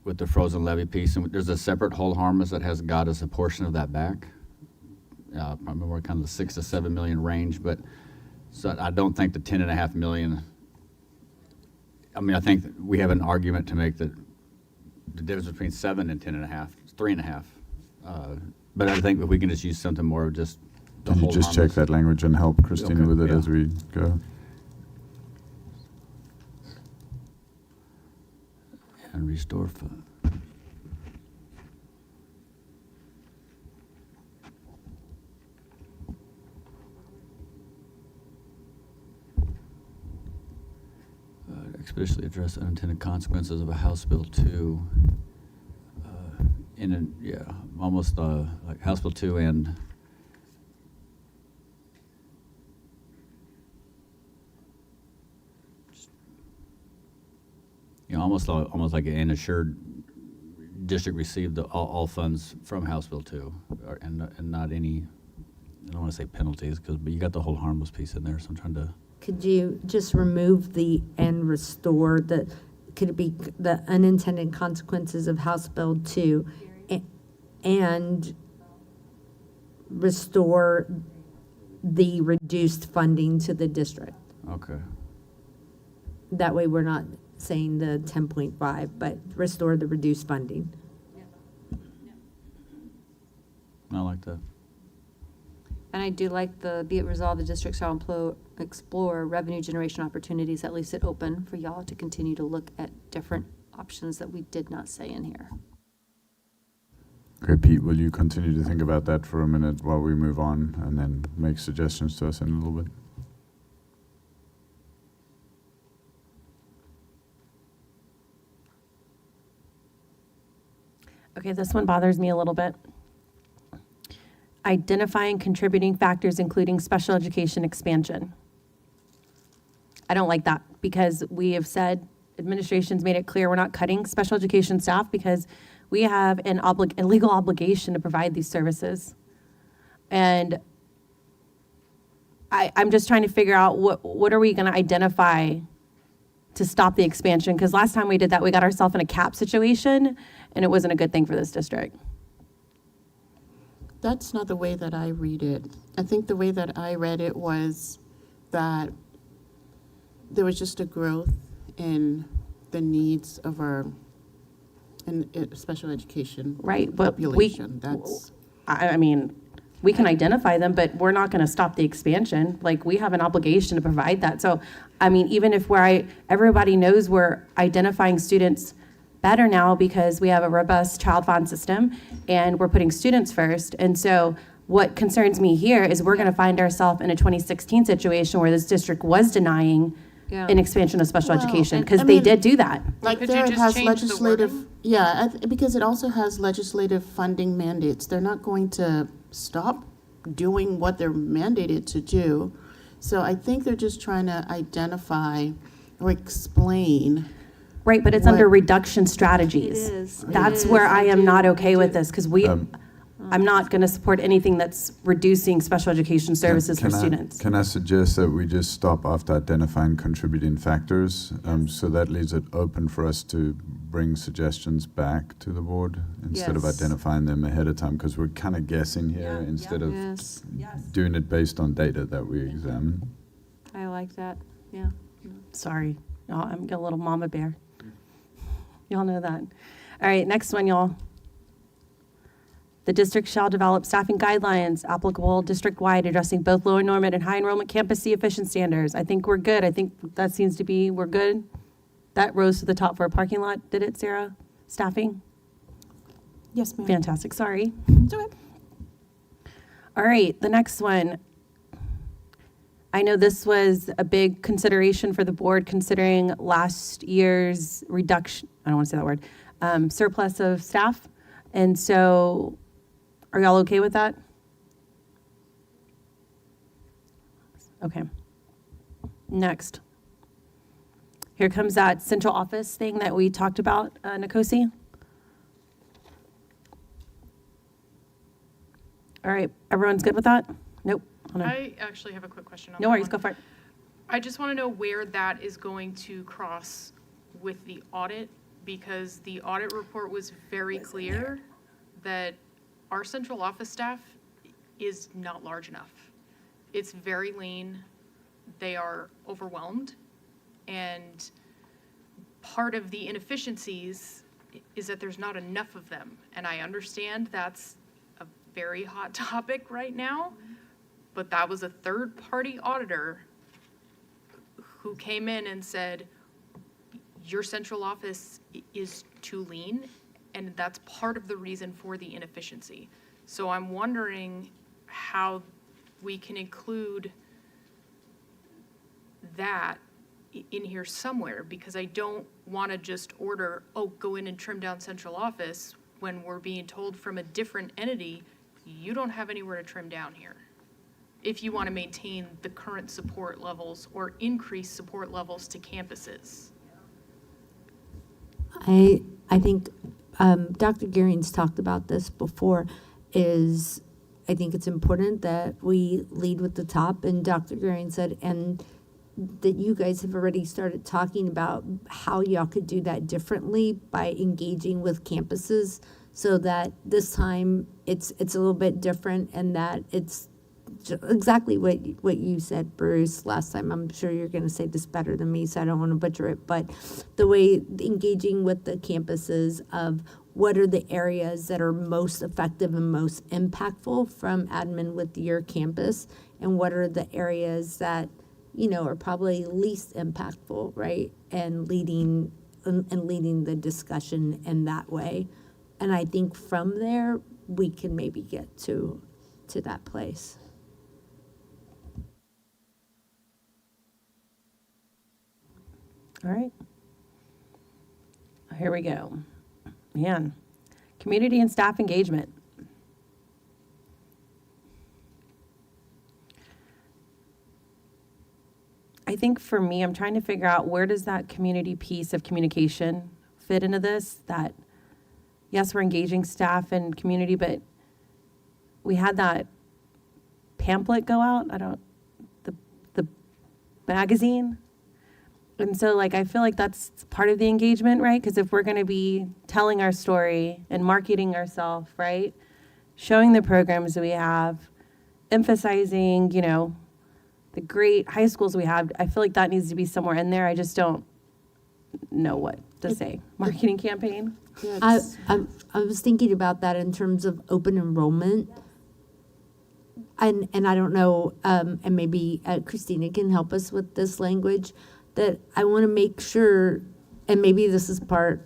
with the frozen levy piece, and there's a separate hold harmless that has got us a portion of that back. I remember kind of the 6 to 7 million range, but so I don't think the 10.5 million. I mean, I think that we have an argument to make that the difference between 7 and 10.5 is 3.5. But I think if we can just use something more of just the Can you whole just check harmless. that language and help Christina Okay, with it yeah. as we go? And restore fund. Expeditiously address unintended consequences of a House Bill 2. Almost like House Bill 2 and almost like an assured district received all funds from House Bill 2, and not any. I don't want to say penalties, but you got the whole harmless piece in there. So I'm trying to. Could you just remove the and restore the, could it be the unintended consequences of House Bill 2 and restore the reduced funding to the district? Okay. That way we're not saying the 10.5, but restore the reduced funding. I like that. And I do like the, be it resolved, the district shall explore revenue generation opportunities. That leaves it open for y'all to continue to look at different options that we did not say in here. Okay, Pete, will you continue to think about that for a minute while we move on and then make suggestions to us in a little bit? Okay, this one bothers me a little bit. Identifying contributing factors, including special education expansion. I don't like that because we have said, administration's made it clear we're not cutting special education staff because we have a legal obligation to provide these services. And I'm just trying to figure out what are we going to identify to stop the expansion? Because last time we did that, we got ourselves in a cap situation, and it wasn't a good thing for this district. That's not the way that I read it. I think the way that I read it was that there was just a growth in the needs of our special education Right, but population. I mean, we can identify them, but we're not going to stop the expansion. Like, we have an obligation to provide that. So, I mean, even if everybody knows we're identifying students better now because we have a robust child fund system and we're putting students first. And so what concerns me here is we're going to find ourselves in a 2016 situation where this district was denying an expansion of special education because they did do that. Like Could there you it just has change the legislative, wording? yeah, because it also has legislative funding mandates. They're not going to stop doing what they're mandated to do. So I think they're just trying to identify or explain. Right, but it's what- under reduction strategies. It is. That's It where is. I I am do. not I okay with do. this, because I'm not going to support anything that's reducing special education services for students. Can I suggest that we just stop after identifying contributing factors? So that leaves it open for us to bring suggestions back to the board instead of Yes. identifying them ahead of time, because we're kind of guessing here instead of Yes. doing it based on data that we examine. I like that, yeah. Sorry, y'all, I'm a little mama bear. Y'all know that. All right, next one, y'all. The district shall develop staffing guidelines applicable district-wide, addressing both low enrollment and high enrollment campus efficient standards. I think we're good. I think that seems to be, we're good. That rose to the top for a parking lot, did it, Sarah? Staffing? Yes, ma'am. Fantastic, sorry. It's okay. All right, the next one. I know this was a big consideration for the board, considering last year's reduction, I don't want to say that word, surplus of staff. And so, are y'all okay with that? Okay. Next. Here comes that central office thing that we talked about, Nkosi. All right, everyone's good with that? Nope. Hold on. I actually have a quick question on No that worries, one. go for it. I just want to know where that is going to cross with the audit, because the audit report was very clear that our central office staff is not large enough. It's very lean. They are overwhelmed. And part of the inefficiencies is that there's not enough of them. And I understand that's a very hot topic right now, but that was a third-party auditor who came in and said, your central office is too lean, and that's part of the reason for the inefficiency. So I'm wondering how we can include that in here somewhere, because I don't want to just order, oh, go in and trim down central office, when we're being told from a different entity, you don't have anywhere to trim down here, if you want to maintain the current support levels or increase support levels to campuses. I think Dr. Gearing's talked about this before, is I think it's important that we lead with the top, and Dr. Gearing said, and that you guys have already started talking about how y'all could do that differently by engaging with campuses, so that this time it's a little bit different, and that it's exactly what you said, Bruce, last time. I'm sure you're going to say this better than me, so I don't want to butcher it, but the way engaging with the campuses of what are the areas that are most effective and most impactful from admin with your campus, and what are the areas that, you know, are probably least impactful, right? And leading the discussion in that way. And I think from there, we can maybe get to that place. All right. Here we go. Man, community and staff engagement. I think for me, I'm trying to figure out, where does that community piece of communication fit into this? That, yes, we're engaging staff and community, but we had that pamphlet go out. The magazine. And so, like, I feel like that's part of the engagement, right? Because if we're going to be telling our story and marketing ourselves, right? Showing the programs that we have, emphasizing, you know, the great high schools we have, I feel like that needs to be somewhere in there. I just don't know what to say. Marketing campaign? I was thinking about that in terms of open enrollment. And I don't know, and maybe Christina can help us with this language, that I want to make sure, and maybe this is part,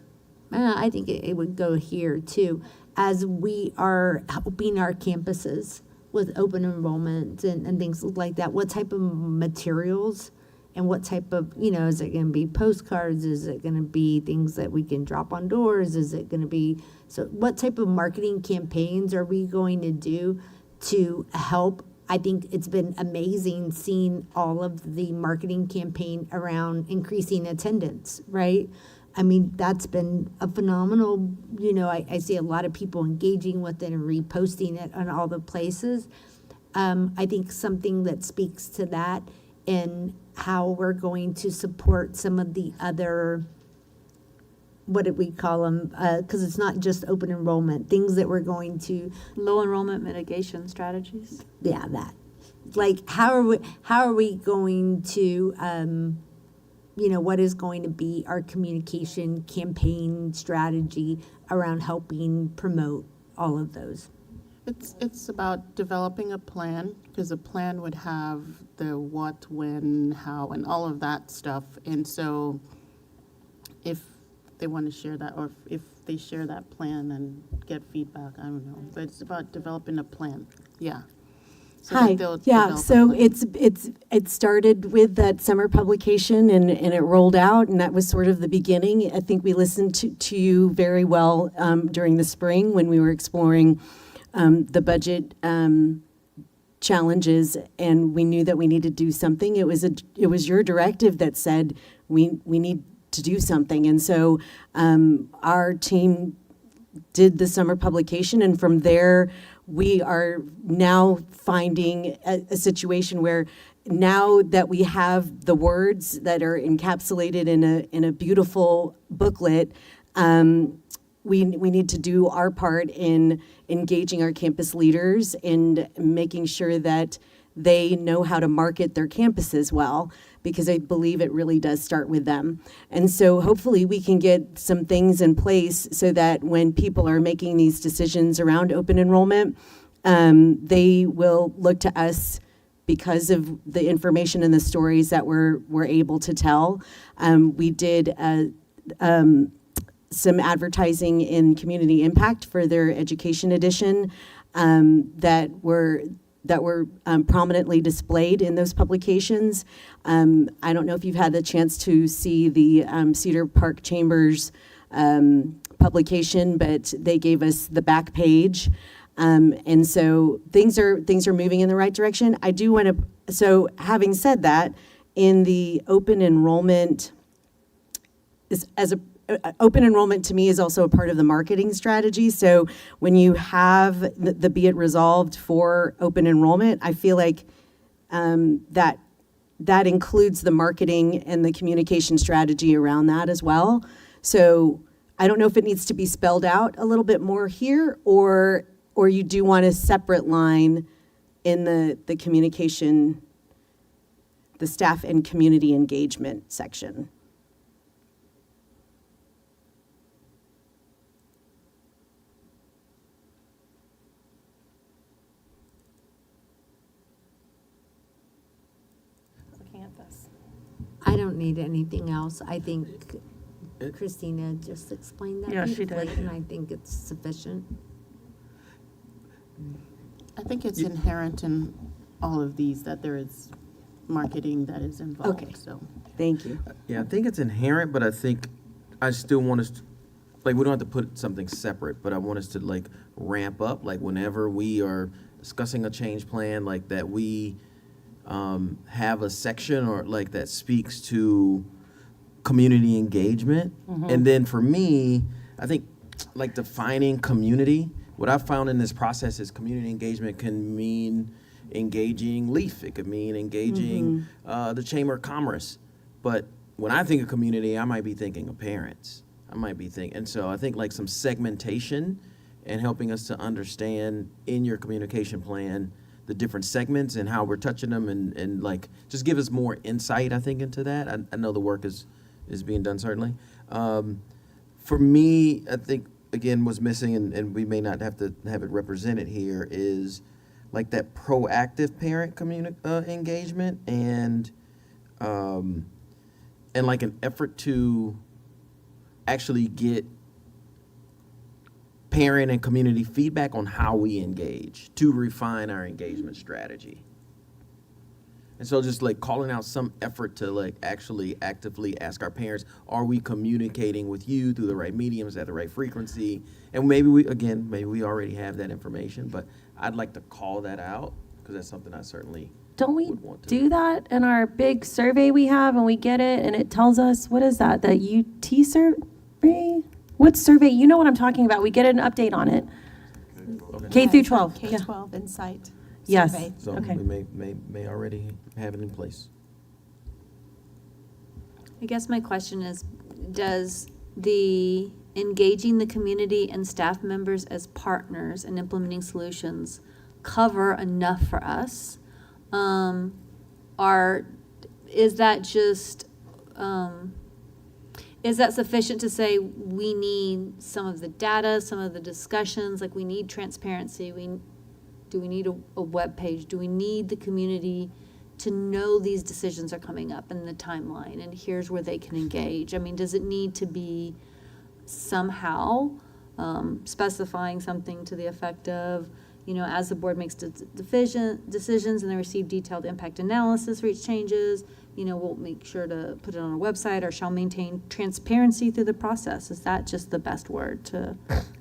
I think it would go here too, as we are helping our campuses with open enrollment and things like that, what type of materials and what type of, you know, is it going to be postcards? Is it going to be things that we can drop on doors? Is it going to be, so what type of marketing campaigns are we going to do to help. I think it's been amazing seeing all of the marketing campaign around increasing attendance, right? I mean, that's been a phenomenal, I see a lot of people engaging with it and reposting it on all the places. I think something that speaks to that and how we're going to support some of the other, what did we call them? Because it's not just open enrollment, things that we're going to. Low enrollment mitigation strategies. Yeah, that. Like, how are we going to, what is going to be our communication campaign strategy around helping promote all of those? It's about developing a plan, because a plan would have the what, when, how, and all of that stuff. And so if they want to share that, or if they share that plan and get feedback, I don't know. But it's about developing a plan. Yeah. So that Hi, they'll yeah, develop a so plan. it started with that summer publication and it rolled out, and that was sort of the beginning. I think we listened to you very well during the spring when we were exploring the budget challenges, and we knew that we needed to do something. It was your directive that said we need to do something, and so our team did the summer publication, and from there we are now finding a situation where now that we have the words that are encapsulated in a beautiful booklet, we need to do our part in engaging our campus leaders and making sure that they know how to market their campuses well, because I believe it really does start with them. And so hopefully we can get some things in place so that when people are making these decisions around open enrollment, they will look to us because of the information and the stories that we're able to tell. We did some advertising in Community Impact for their education edition that were prominently displayed in those publications. I don't know if you've had the chance to see the Cedar Park Chambers publication, but they gave us the back page. And so things are moving in the right direction. I do want to, so having said that, in the open enrollment, open enrollment to me is also a part of the marketing strategy. So when you have the Be It Resolved for open enrollment, I feel like that includes the marketing and the communication strategy around that as well. So I don't know if it needs to be spelled out a little bit more here, or you do want a separate line in the communication, the staff and community engagement section. Looking at this. I don't need anything else. I think Christina just explained that Yeah, she beautifully, did. and I think it's sufficient. I think it's inherent in all of these that there is marketing that is involved. Okay. So Thank you. Yeah, I think it's inherent, but I think I still want us to, like, we don't have to put something separate, but I want us to, like, ramp up, like, whenever we are discussing a change plan, like, that we have a section or, like, that speaks to community engagement. And then for me, I think, like, defining community, what I've found in this process is community engagement can mean engaging LEAF. It could mean engaging the Chamber of Commerce. But when I think of community, I might be thinking of parents. I might be thinking, and so I think like some segmentation and helping us to understand in your communication plan the different segments and how we're touching them, and like just give us more insight, I think, into that. I know the work is being done, certainly. For me, I think, again, what's missing, and we may not have to have it represented here, is like that proactive parent engagement and like an effort to actually get parent and community feedback on how we engage to refine our engagement strategy. And so just like calling out some effort to like actually actively ask our parents, are we communicating with you through the right mediums at the right frequency? And maybe we already have that information, but I'd like to call that out because that's something I certainly Don't we would want to. do that in our big survey we have and we get it and it tells us, what is that, the UT survey? What survey? You know what I'm talking about. We get an update on it. K through 12. Yeah. K-12 Insight Yes. survey. So Okay. we may already have it in place. I guess my question is, does the engaging the community and staff members as partners in implementing solutions cover enough for us? Is that just, is that sufficient to say we need some of the data, some of the discussions, like we need transparency, do we need a web page? Do we need the community to know these decisions are coming up in the timeline and here's where they can engage? I mean, does it need to be somehow specifying something to the effect of, you know, as the board makes decisions and they receive detailed impact analysis for each changes, you know, we'll make sure to put it on our website or shall maintain transparency through the process. Is that just the best word to?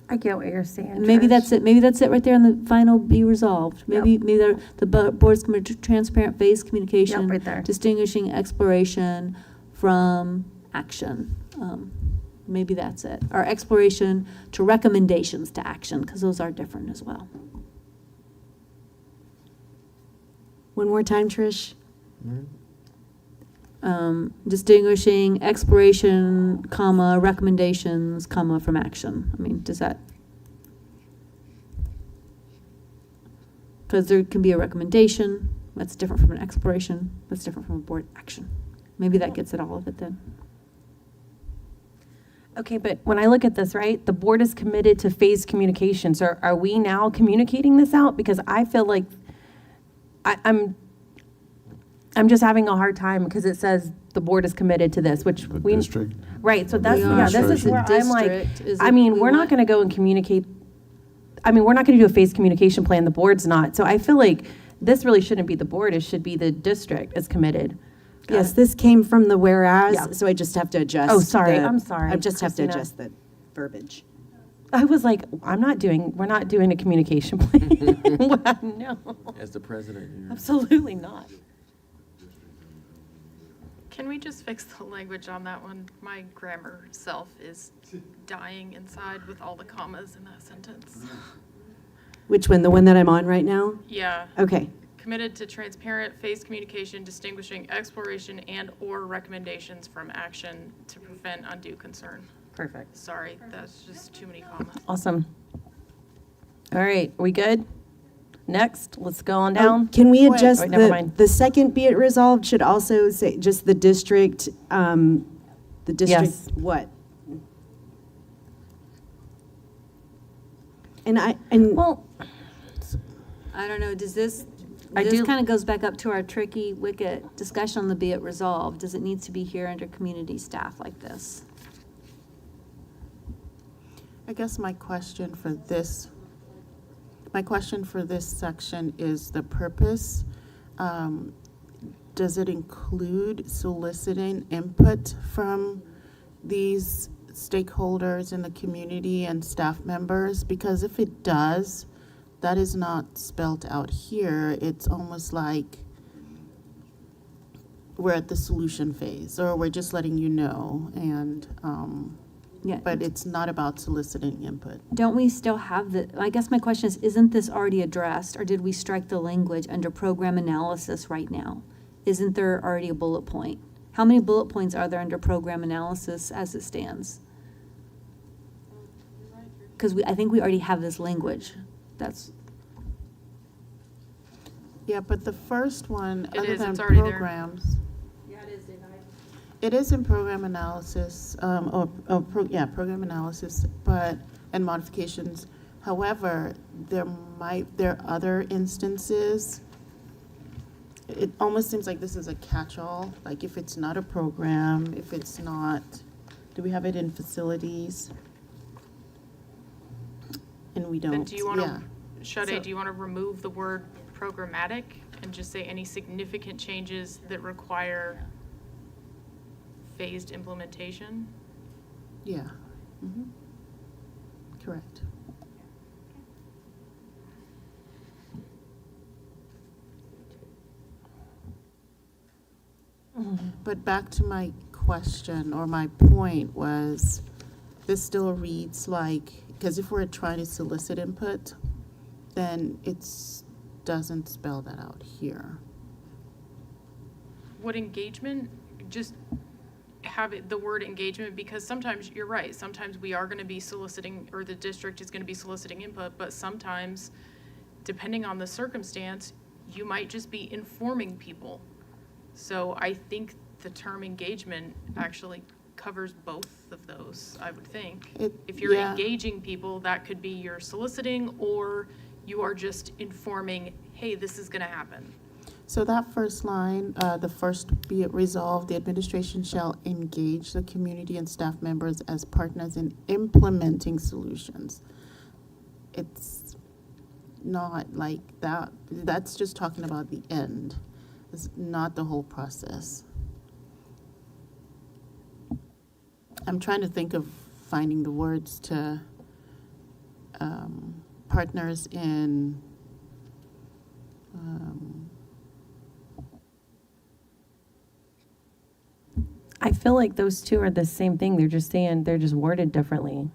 I get what you're saying. Maybe Trish. that's it. Maybe that's it right there in the final be resolved. Maybe the board's committed to transparent phase communication, Yep, right there. distinguishing exploration from action. Maybe that's it. Or exploration to recommendations to action, because those are different as well. One more time, Trish. Distinguishing exploration, comma, recommendations, comma, from action. I mean, does that? Because there can be a recommendation that's different from an exploration, that's different from a board action. Maybe that gets at all of it then. Okay, but when I look at this, right, the board is committed to phased communication. So are we now communicating this out? Because I feel like I'm just having a hard time because it says the board is committed to this, which The we. district. Right, so that's, We yeah, are. this is The where I'm like, district is I if mean, we we're not want- gonna go and communicate, I mean, we're not gonna do a phased communication plan, the board's not. So I feel like this really shouldn't be the board, it should be the district is committed. Yes, this came from the Yeah. whereas, so I just have to adjust. Oh, sorry, I'm sorry, I just have to Christina. adjust the verbiage. I was like, we're not doing a communication plan. No, As the president, you're. absolutely not. Can we just fix the language on that one? My grammar self is dying inside with all the commas in that sentence. Which one, the one that I'm on right now? Yeah. Okay. Committed to transparent phased communication, distinguishing exploration and/or recommendations from action to prevent undue concern. Perfect. Sorry, that's just too many commas. Awesome. All right, are we good? Next, let's go on Oh, down. Can we Wait, adjust never mind. the second be it resolved should also say just the district, Yes. what? And Well, I don't know, does this I do- kind of goes back up to our tricky wicket discussion on the be it resolved. Does it need to be here under community staff like this? I guess my question for this section is the purpose. Does it include soliciting input from these stakeholders in the community and staff members? Because if it does, that is not spelled out here. It's almost like we're at the solution phase, or we're just letting you know, and Yeah. but it's not about soliciting input. Don't we still have I guess my question is, isn't this already addressed, or did we strike the language under program analysis right now? Isn't there already a bullet point? How many bullet points are there under program analysis as it stands? Because I think we already have this language. That's, Yeah, but the first one, It other is, than it's already there. programs. It is in program analysis, program analysis, and modifications. However, there are other instances. It almost seems like this is a catch-all, like if it's not a program, if it's not, do we have it in facilities? And we don't, Then do you want yeah. to, Sade, So- do you want to remove the word programmatic and just say any significant changes that require phased implementation? Yeah. Mhm. Correct. But back to my question, or my point was, this still reads like, because if we're trying to solicit input, then it doesn't spell that out here. What engagement, just have it, the word engagement, because sometimes, you're right, sometimes we are gonna be soliciting, or the district is gonna be soliciting input, but sometimes, depending on the circumstance, you might just be informing people. So I think the term engagement actually covers both of those, I would think. If you're yeah. engaging people, that could be you're soliciting, or you are just informing, hey, this is gonna happen. So that first line, the first, be it resolved, the administration shall engage the community and staff members as partners in implementing solutions. It's not like that. That's just talking about the end. It's not the whole process. I'm trying to think of finding the words to partners in I feel like those two are the same thing. They're just saying, they're just worded differently.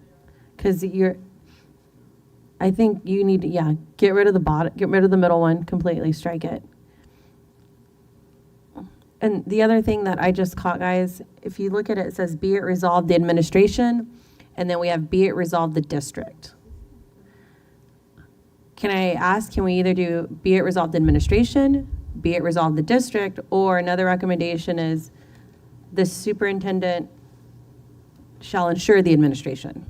Because I think you need to, yeah, get rid of the bottom, get rid of the middle one completely, strike it. And the other thing that I just caught, guys, if you look at it, it says, be it resolved the administration, and then we have be it resolved the district. Can I ask, can we either do be it resolved the administration, be it resolved the district, or another recommendation is the superintendent shall ensure the administration?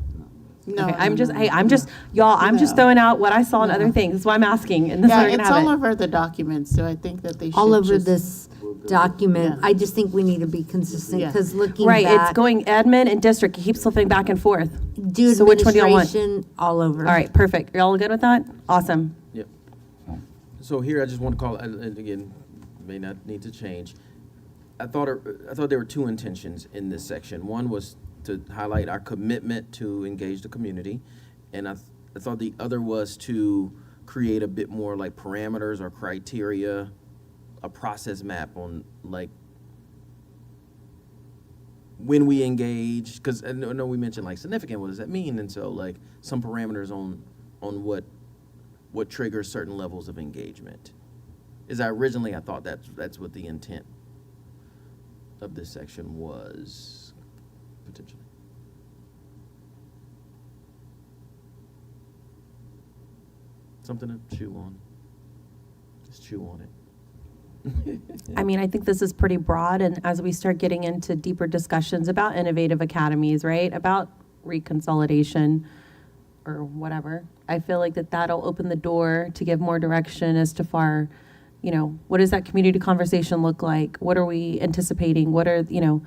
No, Okay, I'm no, just, no, hey, I'm no. just, y'all, I'm just No. throwing out what I saw in No. other things. That's why I'm asking, and this is yeah, why we're gonna it's have all it. over the document, so I think that they should All over just, this document. Yeah. I just think we need to be consistent, Yeah. because looking Right, back. it's going admin and district, it keeps flipping back and forth. Do So which one do y'all want? administration all over. All right, perfect. Y'all good with that? Awesome. Yep. So here, I just want to call, and again, may not need to change. I thought there were two intentions in this section. One was to highlight our commitment to engage the community, and I thought the other was to create a bit more like parameters or criteria, a process map on like when we engage, because I know we mentioned like significant, what does that mean? And so like some parameters on what triggers certain levels of engagement. I thought that's what the intent of this section was, potentially. Something to chew on. Just chew on it. I mean, I think this is pretty broad, and as we start getting into deeper discussions about innovative academies, right, about reconsolidation or whatever, I feel like that'll open the door to give more direction as to what does that community conversation look like? What are we anticipating? What are, Yeah.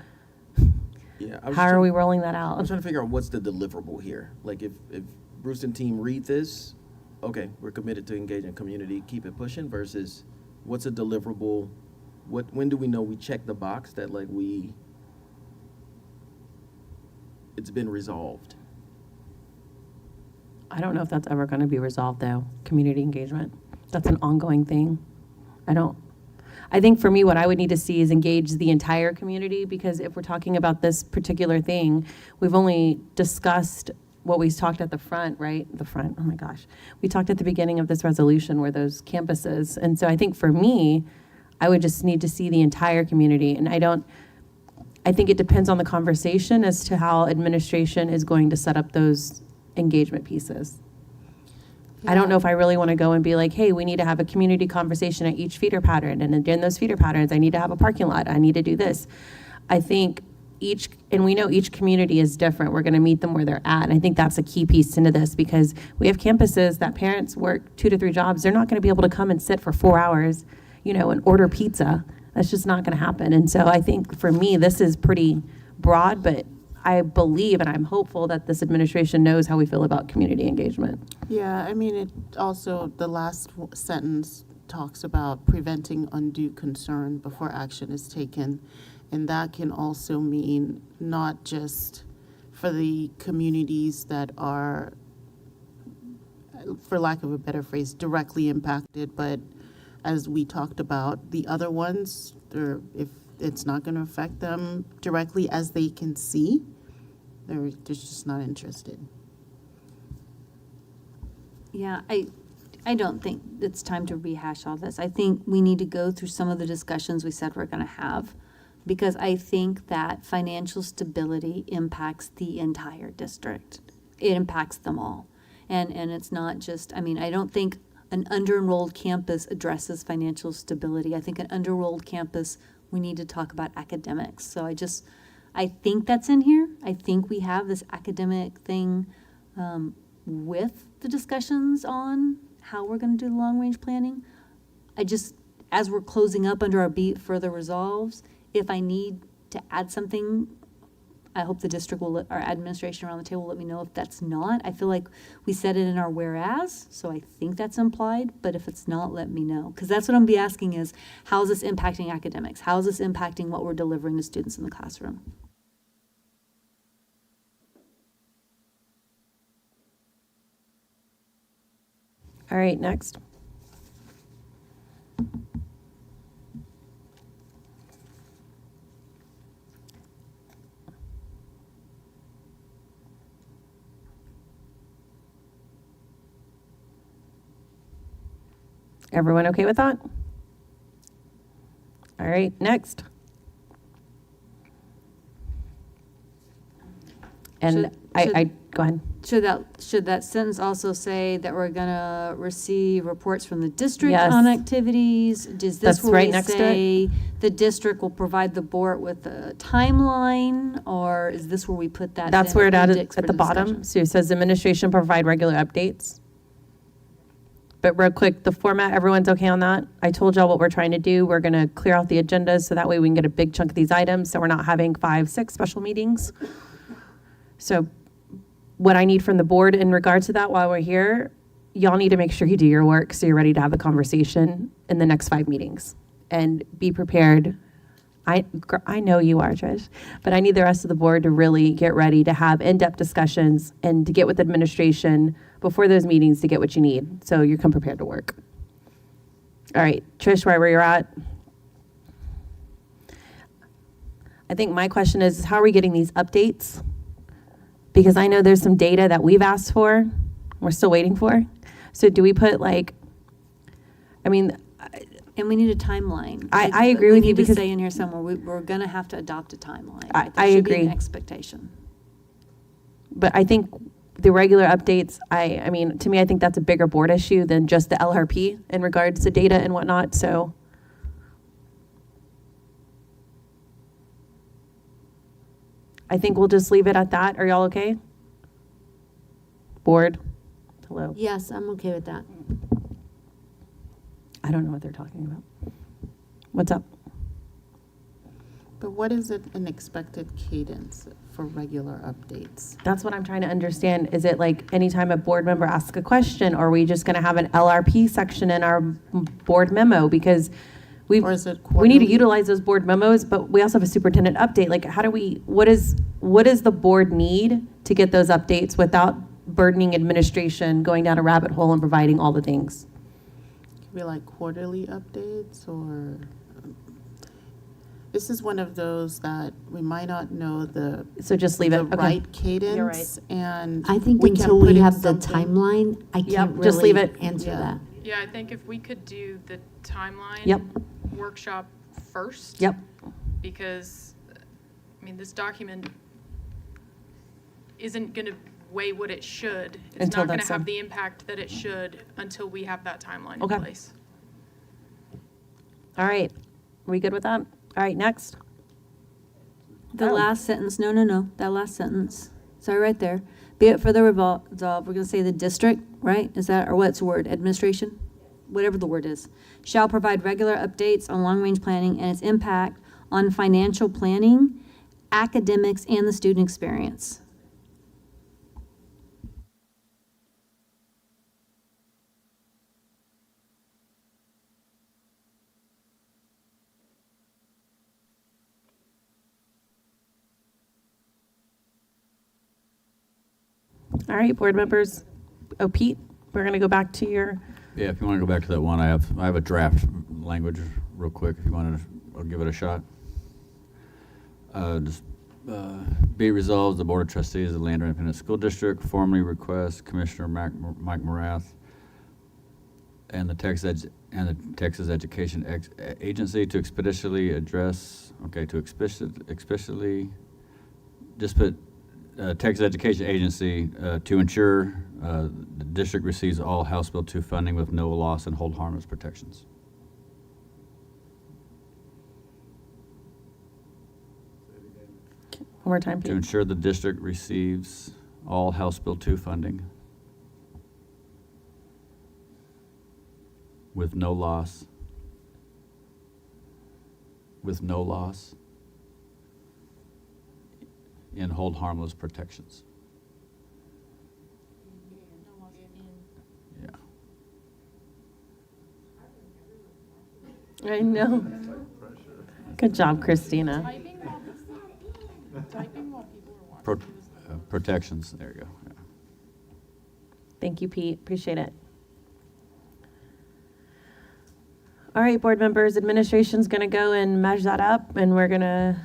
how are we rolling that out? I'm trying to figure out what's the deliverable here. Like if Bruce and team read this, okay, we're committed to engaging community, keep it pushing, versus what's a deliverable, when do we know we check the box that like it's been resolved? I don't know if that's ever going to be resolved, though, community engagement. That's an ongoing thing. I think for me, what I would need to see is engage the entire community, because if we're talking about this particular thing, we've only discussed what we talked at the front, right? The front, oh my gosh. We talked at the beginning of this resolution where those campuses. And so I think for me, I would just need to see the entire community. And I think it depends on the conversation as to how administration is going to set up those engagement pieces. I don't know if I really want to go and be like, hey, we need to have a community conversation at each feeder pattern. And in those feeder patterns, I need to have a parking lot. I need to do this. I think and we know each community is different. We're going to meet them where they're at. And I think that's a key piece into this, because we have campuses that parents work 2 to 3 jobs. They're not going to be able to come and sit for 4 hours, and order pizza. That's just not going to happen. And so I think for me, this is pretty broad, but I believe and I'm hopeful that this administration knows how we feel about community engagement. Yeah, I mean, it also, the last sentence talks about preventing undue concern before action is taken. And that can also mean not just for the communities that are, for lack of a better phrase, directly impacted, but as we talked about, the other ones, if it's not going to affect them directly as they can see, they're just not interested. Yeah, I don't think it's time to rehash all this. I think we need to go through some of the discussions we said we're gonna have, because I think that financial stability impacts the entire district. It impacts them all. And it's not just, I mean, I don't think an under-enrolled campus addresses financial stability. I think an under-enrolled campus, we need to talk about academics. So I think that's in here. I think we have this academic thing with the discussions on how we're going to do the long-range planning. As we're closing up under our Be Further Resolves, if I need to add something, I hope the district our administration around the table will let me know if that's not. I feel like we said it in our whereas, so I think that's implied, but if it's not, let me know. Because that's what I'm be asking is, how is this impacting academics? How is this impacting what we're delivering to students in the classroom? All right, next. Everyone okay with that? All right, next. And go ahead. Should that sentence also say that we're gonna receive reports from the district Yes. on activities? Does this That's where right we next to say the district will provide the board with a timeline, or is this where we put that? That's in where it added appendix at for the bottom. discussion? So it says administration provide regular updates. But real quick, the format, everyone's okay on that? I told y'all what we're trying to do. We're gonna clear out the agendas so that way we can get a big chunk of these items, so we're not having 5, 6 special meetings. So what I need from the board in regards to that while we're here, y'all need to make sure you do your work so you're ready to have the conversation in the next 5 meetings. And be prepared. I know you are, Trish, but I need the rest of the board to really get ready to have in-depth discussions and to get with administration before those meetings to get what you need. So you come prepared to work. All right, Trish, right where you're at. I think my question is, how are we getting these updates? Because I know there's some data that we've asked for, we're still waiting for. So do we put And we need a timeline. I agree with you We need to because say in here somewhere, we're gonna have to adopt a timeline. I Right? There should be an agree. expectation. But I think the regular updates, I mean, to me, I think that's a bigger board issue than just the LRP in regards to data and whatnot, so. I think we'll just leave it at that. Are y'all okay? Board? Hello? Yes, I'm okay with that. I don't know what they're talking about. What's up? But what is an expected cadence for regular updates? That's what I'm trying to understand. Is it like anytime a board member asks a question, or are we just gonna have an LRP section in our board memo? Because we need to quarterly? utilize those board memos, but we also have a superintendent update. Like, what does the board need to get those updates without burdening administration, going down a rabbit hole and providing all the things? Could be like quarterly updates, or this is one of those that we might not know So just leave it. the Okay. right cadence. You're right. And I think we can until put we in have the something- timeline, I can't really just leave it. answer Yeah. that. Yeah, I think if we could do the timeline Yep. workshop first. Yep. Because, I mean, this document isn't gonna weigh what it should. It's Until not gonna that's have done. the impact that it should until we have that timeline Okay. in place. All right. Are we good with that? All right, next. The Oh. last sentence, no, that last sentence. Sorry, right there. Be it further resolved, we're gonna say the district, right? Is that, or what's the word, administration? Whatever the word is. Shall provide regular updates on long-range planning and its impact on financial planning, academics, and the student experience. All right, board members. Oh, Pete, we're going to go back to your, Yeah, if you want to go back to that one, I have a draft language real quick. If you want to, I'll give it a shot. Be it resolved, the Board of Trustees of the Leander Independent School District formally requests Commissioner Mike Morath and the Texas Education Agency to expeditiously just put Texas Education Agency to ensure the district receives all House Bill 2 funding with no loss and hold harmless protections. one more time, To Pete. ensure the district receives all House Bill 2 funding with no loss and hold harmless protections. Yeah. I know. Good job, Christina. Protections, there you go. Yeah. Thank you, Pete. Appreciate it. All right, board members, administration's going to go and measure that up, and we're going to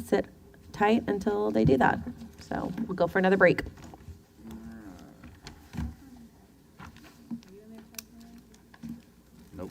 sit tight until they do that. So we'll go for another break. Nope.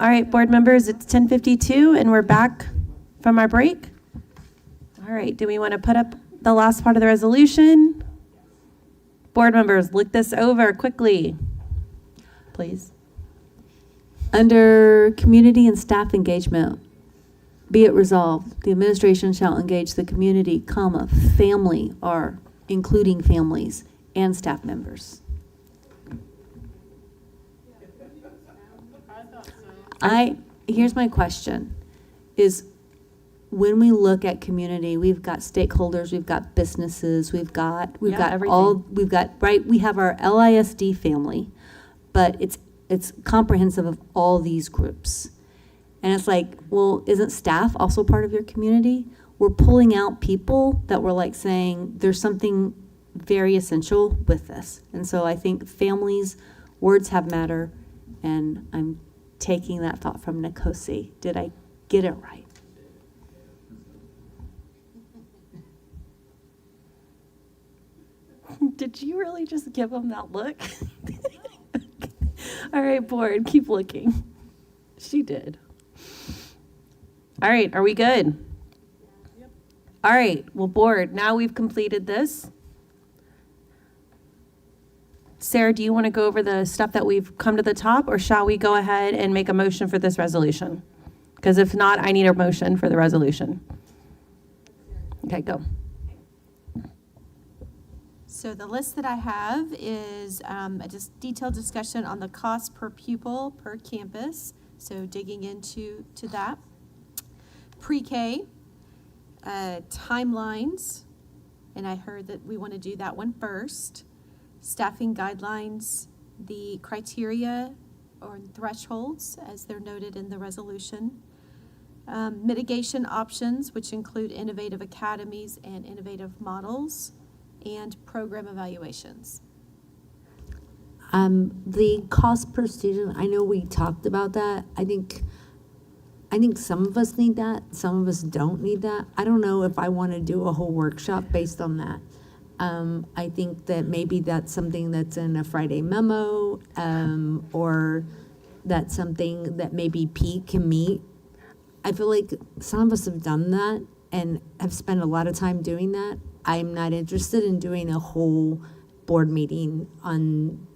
All right, board members, it's 10:52 and we're back from our break. All right, do we want to put up the last part of the resolution? Board members, look this over quickly, please. Under community and staff engagement, be it resolved, the administration shall engage the community, comma, family, or including families and staff members. Here's my question, is when we look at community, we've got stakeholders, we've got businesses, we've got everything. we have our LISD family, but it's comprehensive of all these groups. And it's like, well, isn't staff also part of your community? We're pulling out people that we're like saying there's something very essential with this. And so I think families, words have matter, and I'm taking that thought from Nkosi. Did I get it right? Did you really just give them that look? All right, board, keep looking. She did. All right, are we good? All right, well, board, now we've completed this. Sarah, do you want to go over the stuff that we've come to the top, or shall we go ahead and make a motion for this resolution? Because if not, I need a motion for the resolution. Okay, go. So the list that I have is a just detailed discussion on the cost per pupil per campus. So digging into that. Pre-K, timelines, and I heard that we want to do that one first. Staffing guidelines, the criteria or thresholds as they're noted in the resolution. Mitigation options, which include innovative academies and innovative models, and program evaluations. The cost per student, I know we talked about that. I think some of us need that, some of us don't need that. I don't know if I want to do a whole workshop based on that. I think that maybe that's something that's in a Friday memo, or that's something that maybe Pete can meet. I feel like some of us have done that and have spent a lot of time doing that. I'm not interested in doing a whole board meeting on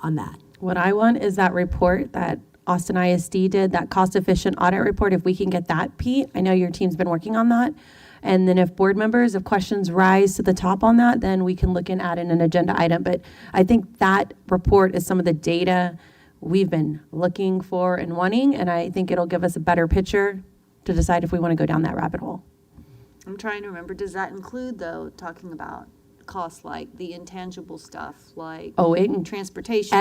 that. What I want is that report that Austin ISD did, that cost-efficient audit report. If we can get that, Pete, I know your team's been working on that. And then if board members, if questions rise to the top on that, then we can look and add in an agenda item. But I think that report is some of the data we've been looking for and wanting, and I think it'll give us a better picture to decide if we want to go down that rabbit hole. I'm trying to remember, does that include, though, talking about costs like the intangible stuff, like transportation,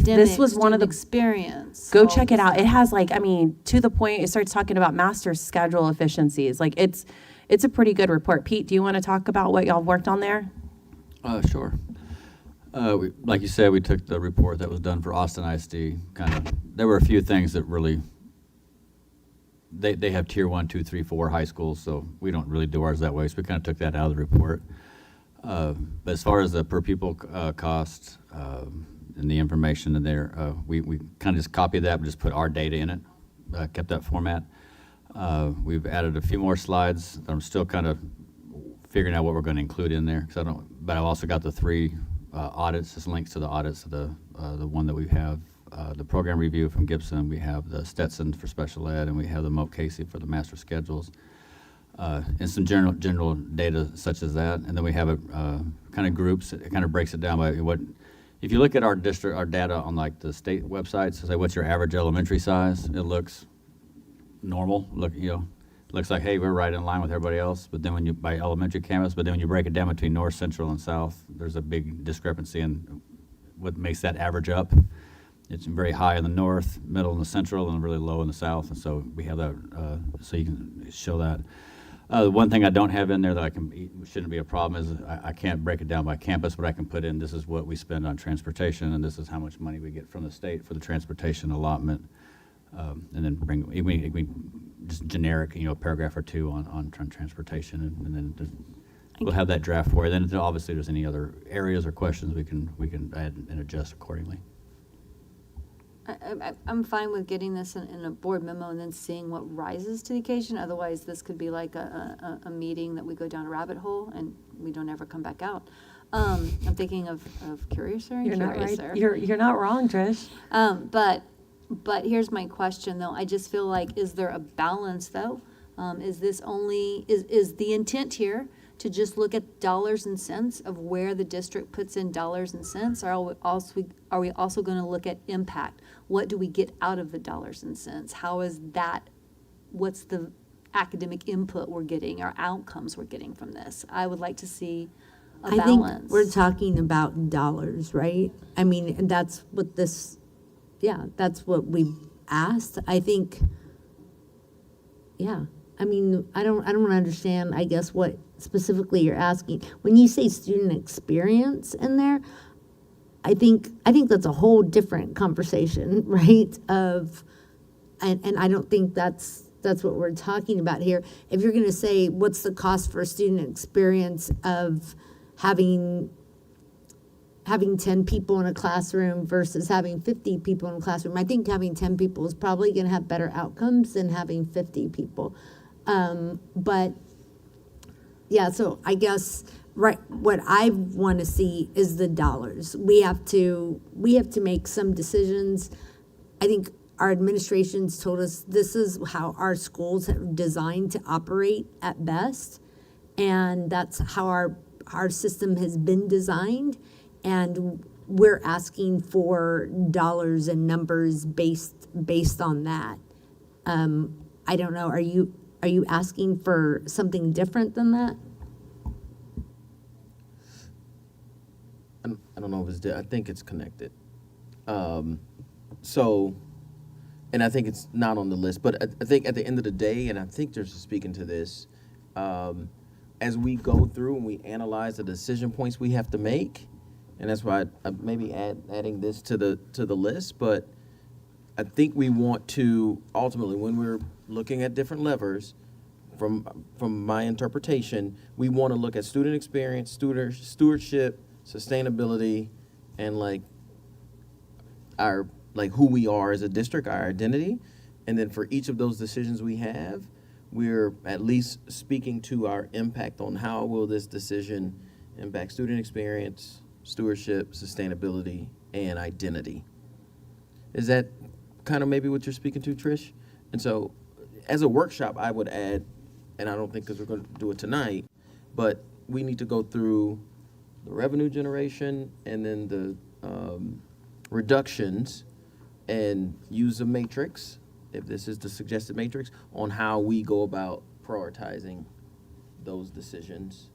This was one of the experience. Go check it out. It has to the point it starts talking about master schedule efficiencies. Like it's a pretty good report. Pete, do you want to talk about what y'all worked on there? Sure. Like you said, we took the report that was done for Austin ISD. There were a few things that really. They have tier 1, 2, 3, 4 high schools, so we don't really do ours that way. So we kind of took that out of the report. But as far as the per pupil cost and the information in there, we kind of just copied that, but just put our data in it, kept that format. We've added a few more slides. I'm still kind of figuring out what we're going to include in there, but I've also got the 3 audits, just links to the audits of the one that we have. The program review from Gibson, we have the Stetson for special ed, and we have the Moat Casey for the master schedules, and some general data such as that. And then we have it kind of groups. It kind of breaks it down by what. If you look at our district, our data on like the state websites, say what's your average elementary size, it looks normal. Looks like, hey, we're right in line with everybody else. But then when you by elementary campus, but then when you break it down between north, central, and south, there's a big discrepancy in what makes that average up. It's very high in the north, middle in the central, and really low in the south. And so we have that, so you can show that. The one thing I don't have in there that shouldn't be a problem is I can't break it down by campus, but I can put in this is what we spend on transportation, and this is how much money we get from the state for the transportation allotment. And then we just generic, a paragraph or 2 on transportation, and then we'll have that draft for you. Then obviously, if there's any other areas or questions, we can add and adjust accordingly. I'm fine with getting this in a board memo and then seeing what rises to the occasion. Otherwise, this could be like a meeting that we go down a rabbit hole and we don't ever come back out. I'm thinking of Curiouser and You're not Curiouser. right. You're not wrong, Trish. But here's my question though. I just feel like, is there a balance though? Is this only, is the intent here to just look at dollars and cents of where the district puts in dollars and cents? Or are we also going to look at impact? What do we get out of the dollars and cents? How is that, what's the academic input we're getting, our outcomes we're getting from this? I would like to see a I balance. think we're talking about dollars, right? I mean, that's what this, yeah, that's what we asked. I think, yeah. I mean, I don't understand, I guess, what specifically you're asking. When you say student experience in there, I think that's a whole different conversation, right? And I don't think that's what we're talking about here. If you're going to say, what's the cost for student experience of having 10 people in a classroom versus having 50 people in a classroom, I think having 10 people is probably going to have better outcomes than having 50 people. But yeah, so I guess right, what I want to see is the dollars. We have to make some decisions. I think our administration's told us this is how our schools are designed to operate at best, and that's how our system has been designed, and we're asking for dollars and numbers based on that. I don't know, are you asking for something different than that? I don't know if it's, I think it's connected. So, and I think it's not on the list, but I think at the end of the day, and I think there's speaking to this, as we go through and we analyze the decision points we have to make, and that's why I maybe adding this to the list, but I think we want to ultimately, when we're looking at different levers, from my interpretation, we want to look at student experience, stewardship, sustainability, and our who we are as a district, our identity. And then for each of those decisions we have, we're at least speaking to our impact on how will this decision impact student experience, stewardship, sustainability, and identity. Is that kind of maybe what you're speaking to, Trish? And so as a workshop, I would add, and I don't think because we're going to do it tonight, but we need to go through the revenue generation and then the reductions and use a matrix, if this is the suggested matrix, on how we go about prioritizing those decisions.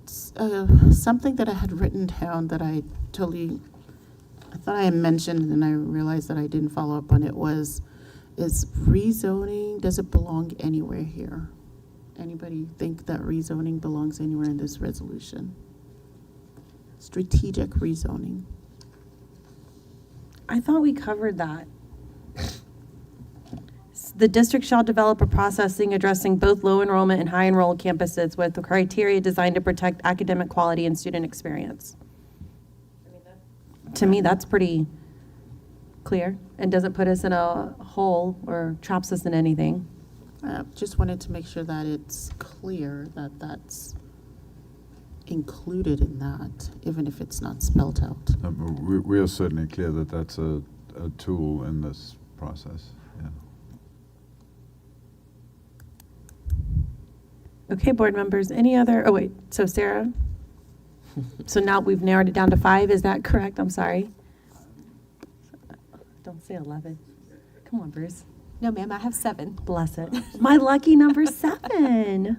Something that I had written down that I thought I had mentioned, and I realized that I didn't follow up on it, is rezoning, does it belong anywhere here? Anybody think that rezoning belongs anywhere in this resolution? Strategic rezoning. I thought we covered that. The district shall develop a processing addressing both low enrollment and high enrolled campuses with the criteria designed to protect academic quality and student experience. To me, that's pretty clear and doesn't put us in a hole or traps us in anything. Just wanted to make sure that it's clear that that's included in that, even if it's not spelled out. We are certainly clear that that's a tool in this process. Yeah. Okay, board members, any other, oh wait, so Sarah? So now we've narrowed it down to 5, is that correct? I'm sorry. Don't say 11. Come on, Bruce. No, ma'am, I have 7. Bless it. My lucky number 7.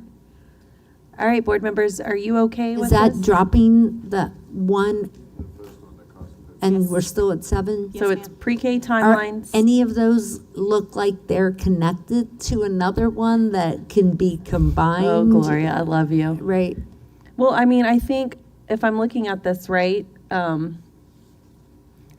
All right, board members, are you okay with Is that this? dropping the 1 and we're still at 7? So it's pre-K Are timelines. any of those look like they're connected to another one that can be combined? Oh, Gloria, I love you. Right. Well, I mean, I think if I'm looking at this right, I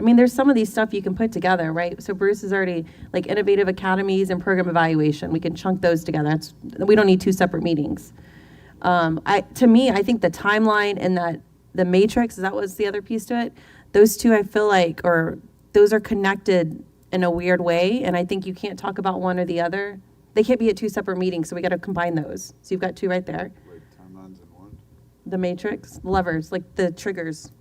mean, there's some of these stuff you can put together, right? So Bruce is already like innovative academies and program evaluation. We can chunk those together. We don't need 2 separate meetings. To me, I think the timeline and that the matrix, is that what's the other piece to it? Those two, I feel like, or those are connected in a weird way, and I think you can't talk about one or the other. They can't be at two separate meetings, so we got to combine those. So you've got two right there. Wait, timelines in one? The matrix, levers, like the triggers.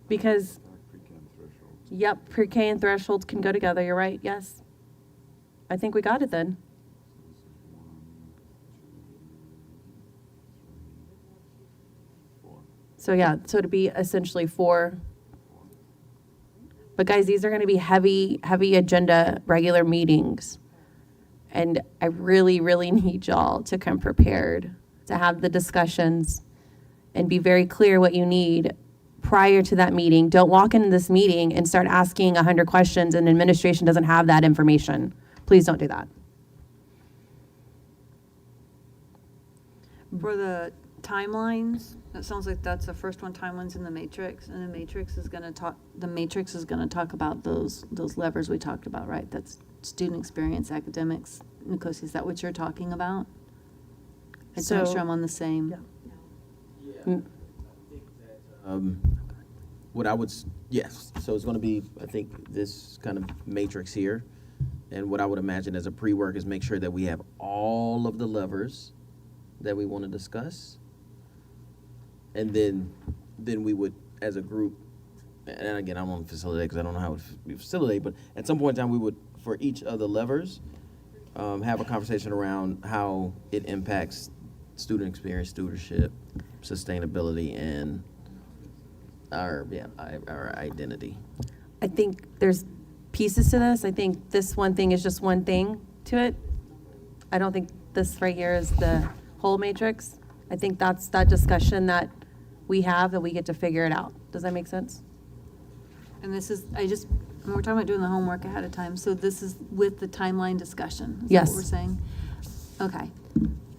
Because, Pre-K and threshold. yep, pre-K and thresholds can go together, you're right, yes. I think we got it then. So yeah, so it'd be essentially 4. But guys, these are gonna be heavy, heavy agenda, regular meetings. And I really, really need y'all to come prepared, to have the discussions and be very clear what you need prior to that meeting. Don't walk into this meeting and start asking 100 questions and administration doesn't have that information. Please don't do that. For the timelines, it sounds like that's the first one, timelines in the matrix, and the matrix is gonna talk about those levers we talked about, right? That's student experience, academics. Nkosi, is that what you're talking about? I just want to make sure I'm on the same. What I would, yes, so it's gonna be, I think, this kind of matrix here. And what I would imagine as a pre-work is make sure that we have all of the levers that we wanna discuss. And then we would, as a group, and again, I don't want to facilitate because I don't know how it would be facilitated, but at some point in time, we would, for each of the levers, have a conversation around how it impacts student experience, stewardship, sustainability, and our identity. I think there's pieces to this. I think this one thing is just one thing to it. I don't think this right here is the whole matrix. I think that's that discussion that we have, that we get to figure it out. Does that make sense? And this is, we're talking about doing the homework ahead of time, so this is with the timeline discussion? Is Yes. that what we're saying? Okay.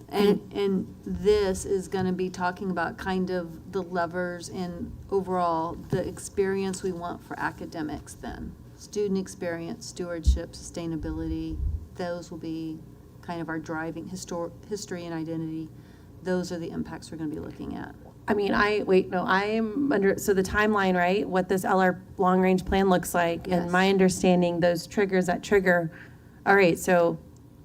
And this is gonna be talking about kind of the levers and overall, the experience we want for academics then. Student experience, stewardship, sustainability, those will be kind of our driving, history and identity. Those are the impacts we're gonna be looking at. I mean, I'm under, so the timeline, right? What this LR long-range plan looks like, and my understanding, those triggers that trigger, all right, so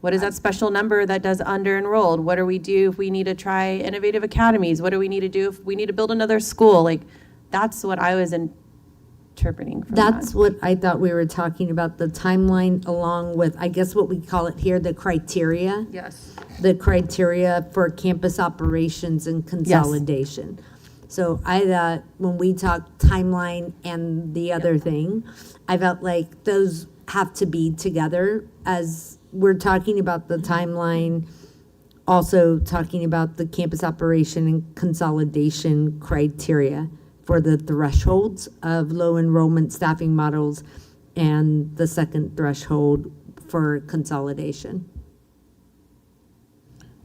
what is that special number that does under-enrolled? What do we do if we need to try innovative academies? What do we need to do if we need to build another school? Like, that's what I was interpreting from that. That's what I thought we were talking about, the timeline along with, I guess what we call it here, the criteria. Yes. The criteria for campus operations and consolidation. So I thought when we talk timeline and the other thing, I felt like those have to be together as we're talking about the timeline, also talking about the campus operation and consolidation criteria for the thresholds of low enrollment staffing models and the second threshold for consolidation.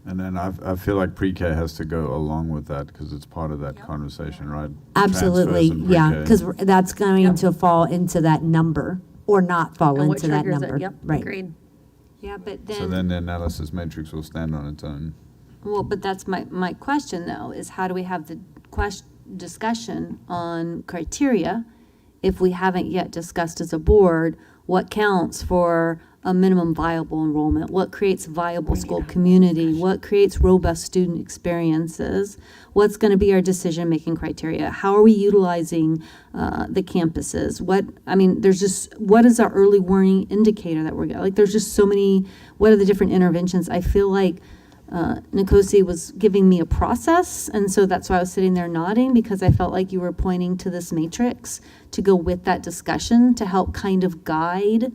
And then I feel like pre-K has to go along with that because it's part of that conversation, right? Absolutely, Transfers in yeah, pre-K. because that's going to fall into that number or not fall And what into that triggers it? number. Yep, Right. agreed. Yeah, but So then the analysis matrix will stand on its own. Well, but that's my question though, is how do we have the discussion on criteria if we haven't yet discussed as a board what counts for a minimum viable enrollment? What creates viable school community? What creates robust student experiences? What's going to be our decision-making criteria? How are we utilizing the campuses? There's just, what is our early warning indicator that we're getting? Like, there's just so many, what are the different interventions? I feel like Nkosi was giving me a process, and so that's why I was sitting there nodding, because I felt like you were pointing to this matrix to go with that discussion to help kind of guide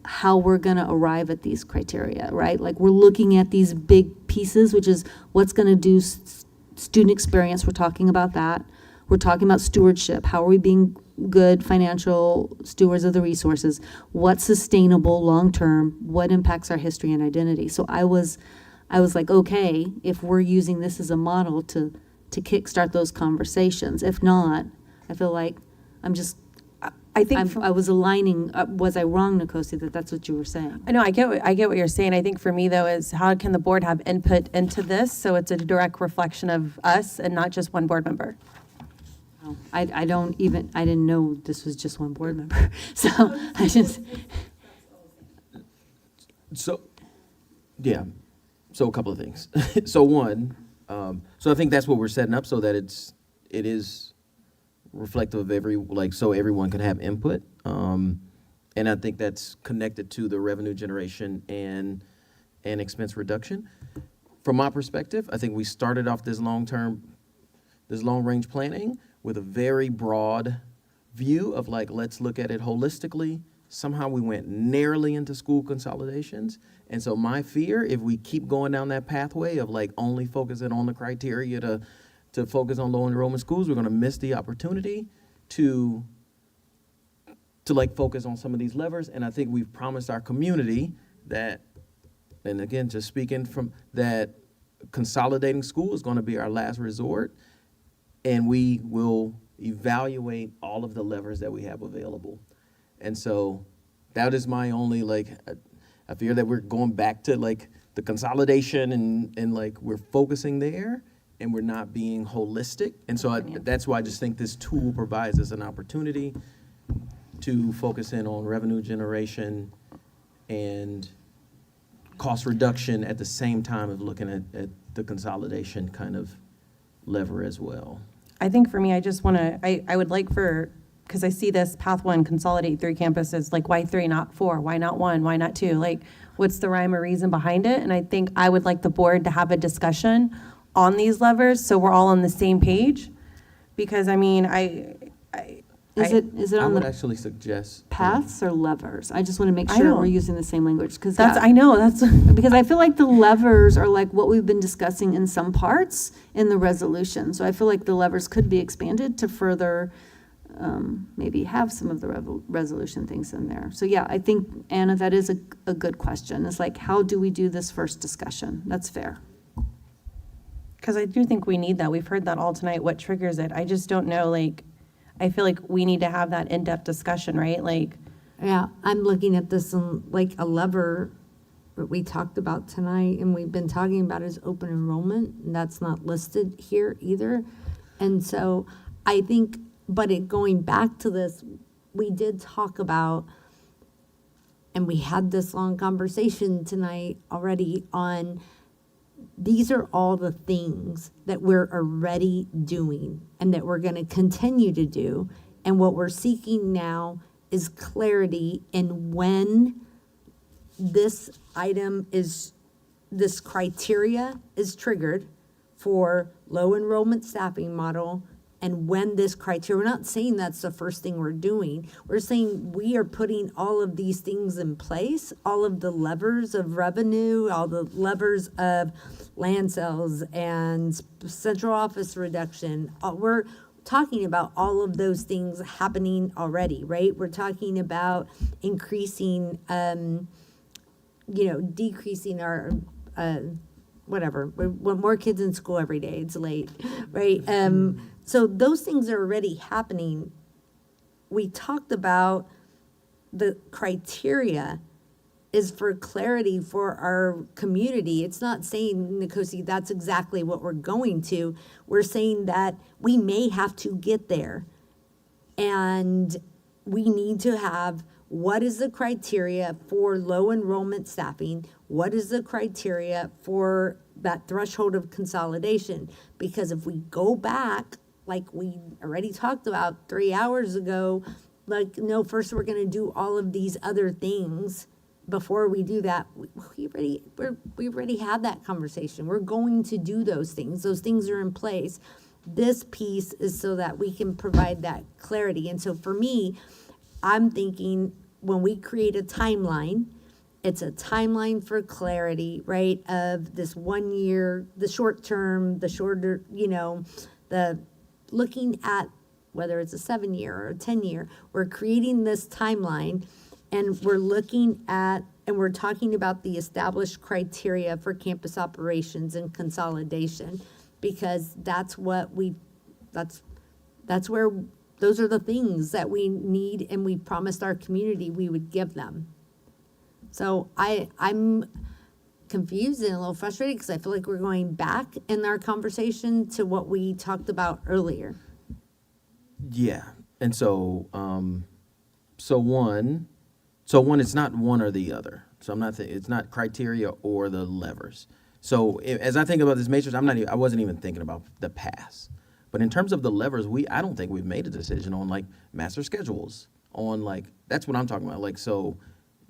how we're going to arrive at these criteria, right? Like, we're looking at these big pieces, which is what's going to do student experience. We're talking about that. We're talking about stewardship. How are we being good financial stewards of the resources? What's sustainable long-term? What impacts our history and identity? So I was like, okay, if we're using this as a model to kickstart those conversations. If not, I feel like I think I was aligning, was I wrong, Nkosi, that that's what you were saying? I know, I get what you're saying. I think for me though is how can the board have input into this so it's a direct reflection of us and not just one board member? I didn't know this was just one board member, so I just. So, yeah, so a couple of things. So one, so I think that's what we're setting up so that it is reflective of so everyone can have input. And I think that's connected to the revenue generation and expense reduction. From my perspective, I think we started off this long-range planning with a very broad view of let's look at it holistically. Somehow we went narrowly into school consolidations. And so my fear, if we keep going down that pathway of only focusing on the criteria to focus on low enrollment schools, we're going to miss the opportunity to focus on some of these levers. And I think we've promised our community that, and again, just speaking from that, consolidating school is going to be our last resort. And we will evaluate all of the levers that we have available. And so that is my only, I fear that we're going back to the consolidation and we're focusing there and we're not being holistic. And so that's why I just think this tool provides us an opportunity to focus in on revenue generation and cost reduction at the same time of looking at the consolidation kind of lever as well. I think for me, I just want to, I would like because I see this path 1, consolidate 3 campuses, why 3, not 4? Why not 1? Why not 2? What's the rhyme or reason behind it? And I think I would like the board to have a discussion on these levers so we're all on the same page. Because I mean, Is it I on would the actually suggest paths or levers? I just want to make I sure know. we're using the same language, because because I feel like the levers are like what we've been discussing in some parts in the resolution. So I feel like the levers could be expanded to further maybe have some of the resolution things in there. So yeah, I think, Anna, that is a good question. It's how do we do this first discussion? That's fair. Because I do think we need that. We've heard that all tonight, what triggers it. I just don't know, I feel like we need to have that in-depth discussion, right? Yeah, I'm looking at this and a lever that we talked about tonight and we've been talking about is open enrollment, and that's not listed here either. And so I think, going back to this, we did talk about, and we had this long conversation tonight already on, these are all the things that we're already doing and that we're going to continue to do. And what we're seeking now is clarity in when this criteria is triggered for low enrollment staffing model, and when this criteria, we're not saying that's the first thing we're doing. We're saying we are putting all of these things in place, all of the levers of revenue, all the levers of land sales and central office reduction. We're talking about all of those things happening already, right? We're talking about increasing, decreasing our, whatever. We want more kids in school every day. It's late, right? So those things are already happening. We talked about the criteria is for clarity for our community. It's not saying, Nkosi, that's exactly what we're going to. We're saying that we may have to get there. And we need to have, what is the criteria for low enrollment staffing? What is the criteria for that threshold of consolidation? Because if we go back, like we already talked about 3 hours ago, no, first we're going to do all of these other things before we do that. We already had that conversation. We're going to do those things. Those things are in place. This piece is so that we can provide that clarity. And so for me, I'm thinking when we create a timeline, it's a timeline for clarity, right? Of this 1 year, the short term, the shorter, the looking at whether it's a 7-year or a 10-year, we're creating this timeline and we're looking at, and we're talking about the established criteria for campus operations and consolidation, because that's what that's where those are the things that we need and we promised our community we would give them. So I'm confused and a little frustrated because I feel like we're going back in our conversation to what we talked about earlier. Yeah, and so one, it's not one or the other. So I'm not it's not criteria or the levers. So as I think about this matrix, I wasn't even thinking about the pass. But in terms of the levers, I don't think we've made a decision on like master schedules, on like, that's what I'm talking about. Like, so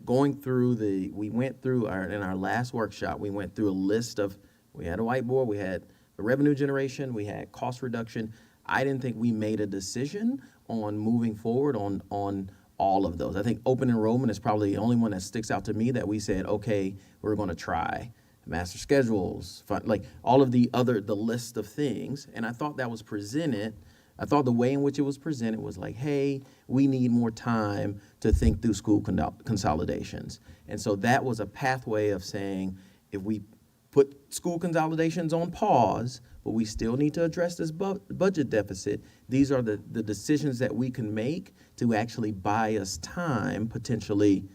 going through we went through in our last workshop, we went through a list of, we had a whiteboard, we had the revenue generation, we had cost reduction. I didn't think we made a decision on moving forward on all of those. I think open enrollment is probably the only one that sticks out to me that we said, okay, we're going to try master schedules, like all of the list of things. And I thought that was presented. I thought the way in which it was presented was like, hey, we need more time to think through school consolidations. And so that was a pathway of saying, if we put school consolidations on pause, but we still need to address this budget deficit, these are the decisions that we can make to actually buy us time potentially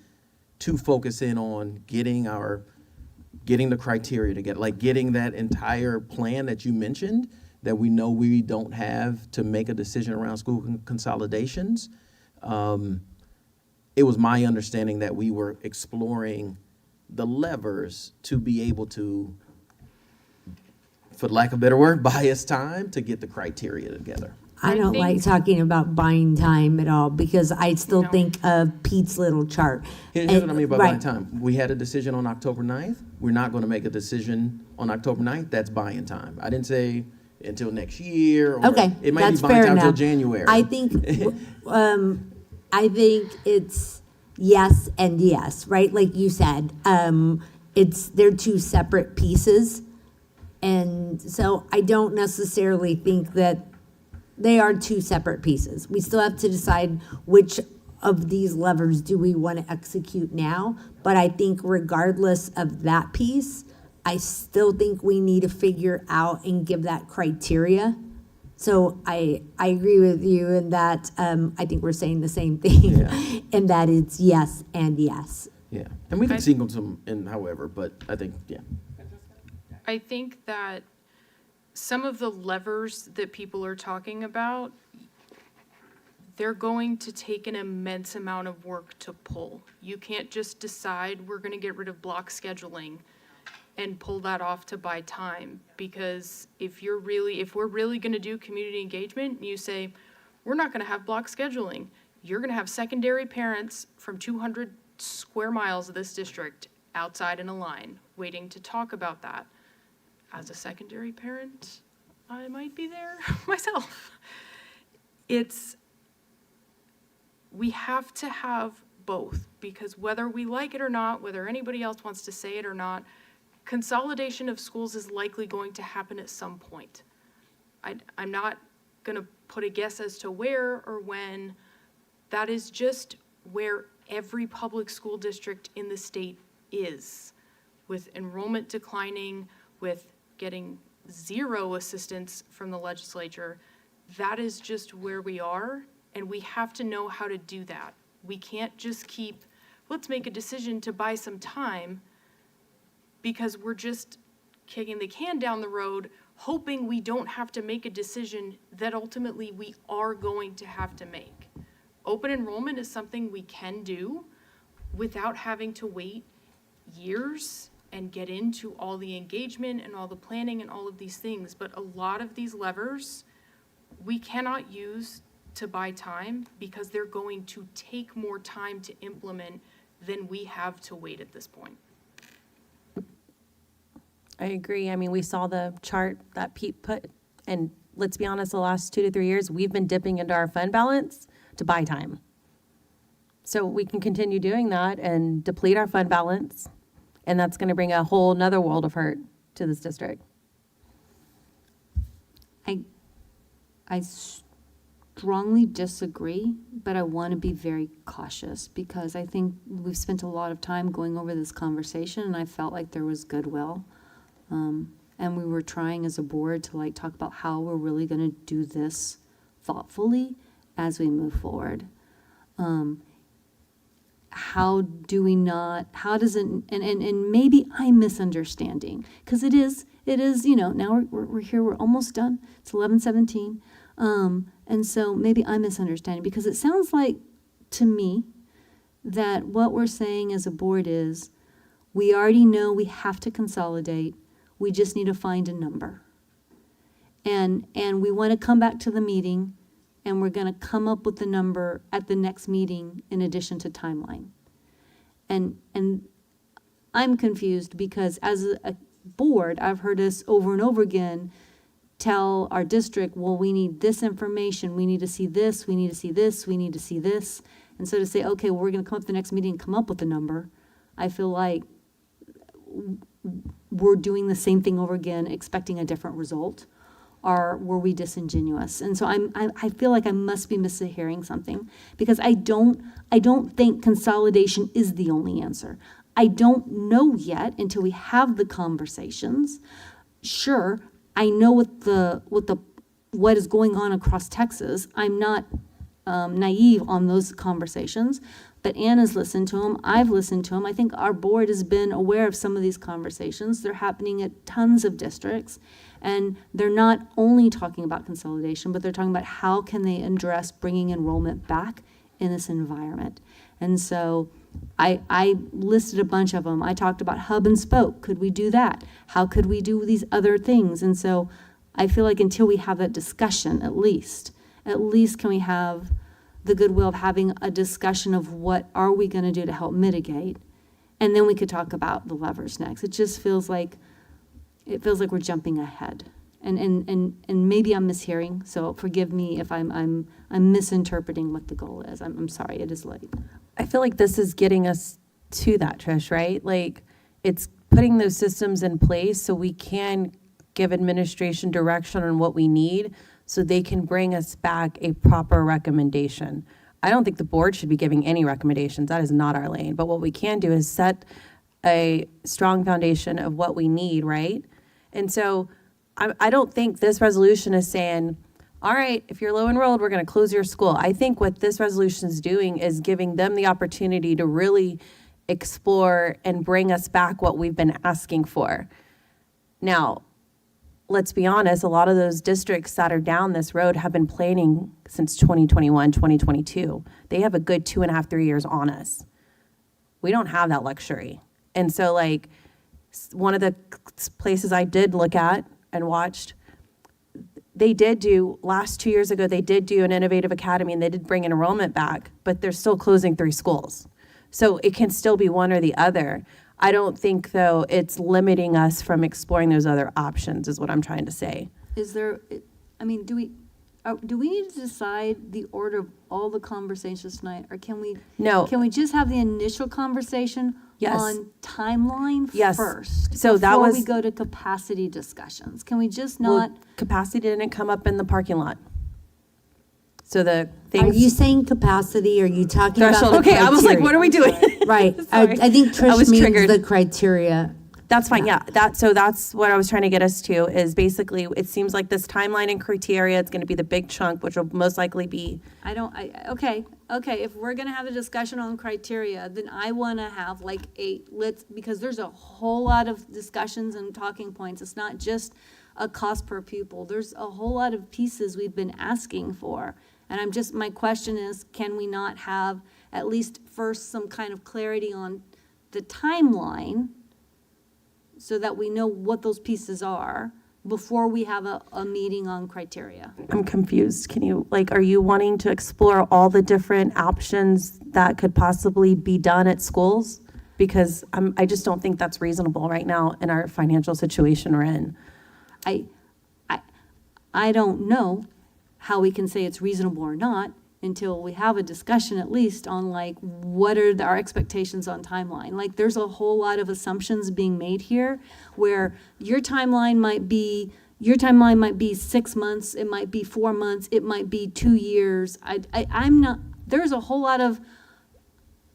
to focus in on getting the criteria together, like getting that entire plan that you mentioned that we know we don't have to make a decision around school consolidations. It was my understanding that we were exploring the levers to be able to, for lack of a better word, buy us time to get the criteria together. I don't like talking about buying time at all because I still think of Pete's little chart. Here's what I mean by buying time. We had a decision on October 9th. We're not going to make a decion on October 9th. That's buying time. I didn't say until next year. Or Okay, it might that's be buying fair time until enough. January. I think it's yes and yes, right? Like you said, they're two separate pieces. And so I don't necessarily think that they are two separate pieces. We still have to decide which of these levers do we want to execute now. But I think regardless of that piece, I still think we need to figure out and give that criteria. So I agree with you in that I think we're saying the same thing, and that it's yes and yes. Yeah, and we can sequence them in however, but I think, yeah. I think that some of the levers that people are talking about, they're going to take an immense amount of work to pull. You can't just decide we're going to get rid of block scheduling and pull that off to buy time. Because if we're really going to do community engagement, you say, we're not going to have block scheduling. You're going to have secondary parents from 200 square miles of this district outside in a line waiting to talk about that. As a secondary parent, I might be there myself. We have to have both, because whether we like it or not, whether anybody else wants to say it or not, consolidation of schools is likely going to happen at some point. I'm not going to put a guess as to where or when. That is just where every public school district in the state is, with enrollment declining, with getting zero assistance from the legislature. That is just where we are, and we have to know how to do that. We can't just let's make a decision to buy some time, because we're just kicking the can down the road, hoping we don't have to make a decision that ultimately we are going to have to make. Open enrollment is something we can do without having to wait years and get into all the engagement and all the planning and all of these things. But a lot of these levers we cannot use to buy time because they're going to take more time to implement than we have to wait at this point. I agree. I mean, we saw the chart that Pete put, and let's be honest, the last 2 to 3 years, we've been dipping into our fund balance to buy time. So we can continue doing that and deplete our fund balance, and that's going to bring a whole nother world of hurt to this district. I strongly disagree, but I want to be very cautious because I think we've spent a lot of time going over this conversation, and I felt like there was goodwill. And we were trying as a board to talk about how we're really going to do this thoughtfully. as we move forward. How do we not, how does it, and maybe I'm misunderstanding, because it is, now we're here, we're almost done, it's 11:17, and so maybe I'm misunderstanding, because it sounds like, to me, that what we're saying as a board is, we already know we have to consolidate, we just need to find a number. And we want to come back to the meeting, and we're going to come up with the number at the next meeting in addition to timeline. And I'm confused because as a board, I've heard us over and over again tell our district, well, we need this information, we need to see this, we need to see this, we need to see this. And so to say, okay, well, we're going to come up to the next meeting and come up with a number, I feel like we're doing the same thing over again, expecting a different result. Or were we disingenuous? And so I feel like I must be mishearing something, because I don't think consolidation is the only answer. I don't know yet until we have the conversations. Sure, I know what is going on across Texas. I'm not naive on those conversations, but Anna's listened to them. I've listened to them. I think our board has been aware of some of these conversations. They're happening at tons of districts. And they're not only talking about consolidation, but they're talking about how can they address bringing enrollment back in this environment. And so I listed a bunch of them. I talked about hub and spoke. Could we do that? How could we do these other things? And so I feel like until we have that discussion, at least can we have the goodwill of having a discussion of what are we going to do to help mitigate? And then we could talk about the levers next. It just feels like we're jumping ahead, and maybe I'm mishearing. So forgive me if I'm misinterpreting what the goal is. I'm sorry. It is late. I feel like this is getting us to that, Trish, right? Like, it's putting those systems in place so we can give administration direction on what we need, so they can bring us back a proper recommendation. I don't think the board should be giving any recommendations. That is not our lane. But what we can do is set a strong foundation of what we need, right? And so I don't think this resolution is saying, all right, if you're low enrolled, we're going to close your school. I think what this resolution is doing is giving them the opportunity to really explore and bring us back what we've been asking for. Now, let's be honest, a lot of those districts that are down this road have been planning since 2021, 2022. They have a good 2.5, 3 years on us. We don't have that luxury. And so, like, one of the places I did look at and watched, they did do, last 2 years ago, they did do an innovative academy, and they did bring enrollment back, but they're still closing 3 schools. So it can still be one or the other. I don't think, though, it's limiting us from exploring those other options, is what I'm trying to say. Is there, do we need to decide the order of all the conversations tonight, or can we? No. Can we just have the initial conversation? Yes. On timeline Yes. first? So that before was- we go to capacity discussions. Can we just not? Well, capacity didn't come up in the parking lot. So the Are things. you saying capacity? Are you talking Threshold. about the Okay, I was like, criteria? what are we doing? Right. Sorry. I think I was Trish means triggered. the criteria. That's fine, yeah. That's what I was trying to get us to, is basically, it seems like this timeline and criteria is gonna be the big chunk, which will most likely be, Okay, if we're gonna have a discussion on criteria, then I wanna have because there's a whole lot of discussions and talking points. It's not just a cost per pupil. There's a whole lot of pieces we've been asking for. And my question is, can we not have at least first some kind of clarity on the timeline, so that we know what those pieces are before we have a meeting on criteria? I'm confused. Are you wanting to explore all the different options that could possibly be done at schools? Because I just don't think that's reasonable right now in our financial situation we're in. I don't know how we can say it's reasonable or not until we have a discussion at least on what are our expectations on timeline. There's a whole lot of assumptions being made here where your timeline might be 6 months, it might be 4 months, it might be 2 years. There's a whole lot of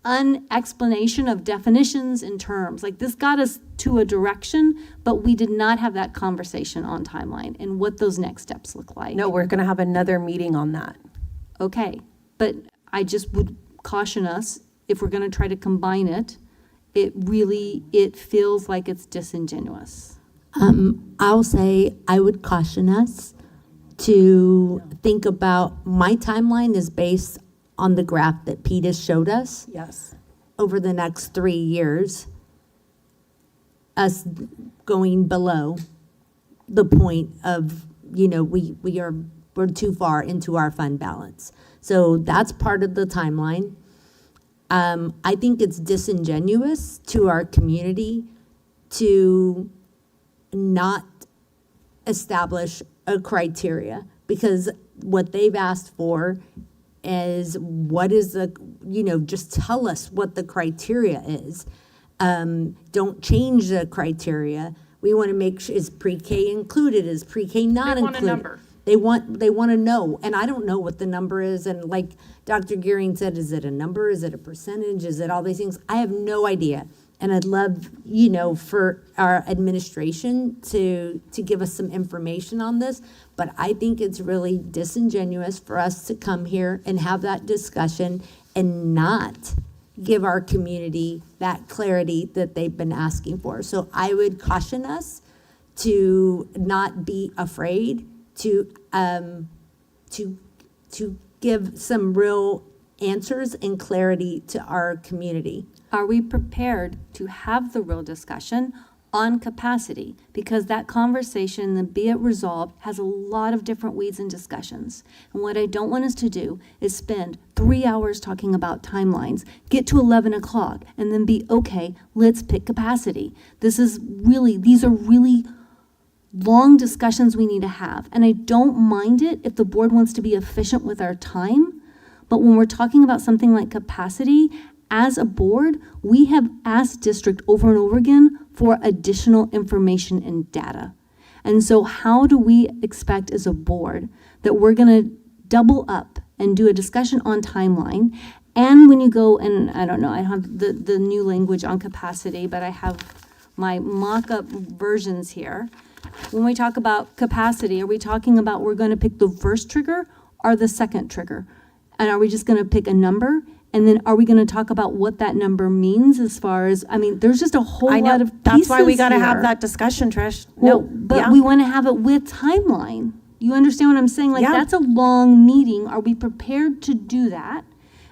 unexplanation of definitions and terms. This got us to a direction, but we did not have that conversation on timeline and what those next steps look like. No, we're gonna have another meeting on that. okay. But I just would caution us, if we're gonna try to combine it, it feels like it's disingenuous. I'll say I would caution us to think about, my timeline is based on the graph that Pete has showed us. Yes. Over the next 3 years, us going below the point of, we're too far into our fund balance. So that's part of the timeline. I think it's disingenuous to our community to not establish a criteria, because what they've asked for is just tell us what the criteria is. Don't change the criteria. We want to make sure, is pre-K included? Is pre-K not They want a included? number. They want to know, and I don't know what the number is. And like Dr. Gearing said, is it a number? Is it a percentage? Is it all these things? I have no idea. And I'd love, for our administration to give us some information on this. But I think it's really disingenuous for us to come here and have that discussion and not give our community that clarity that they've been asking for. So I would caution us to not be afraid to give some real answers and clarity to our community. Are we prepared to have the real discussion on capacity? Because that conversation, the be it resolved, has a lot of different weeds and discussions. And what I don't want us to do is spend 3 hours talking about timelines, get to 11 o'clock, and then be, okay, let's pick capacity. These are really long discussions we need to have. And I don't mind it if the board wants to be efficient with our time. But when we're talking about something like capacity, as a board, we have asked district over and over again for additional information and data. And so how do we expect as a board that we're gonna double up and do a discussion on timeline? And when you go, and I don't know, I have the new language on capacity, but I have my mock-up versions here. When we talk about capacity, are we talking about we're gonna pick the first trigger or the second trigger? And are we just gonna pick a number? And then are we gonna talk about what that number means as far as, there's just a whole lot of pieces That's why we gotta have here. that discussion, Trish. But we wanna have it with timeline. You understand what I'm saying? Like, Yeah. that's a long meeting. Are we prepared to do that?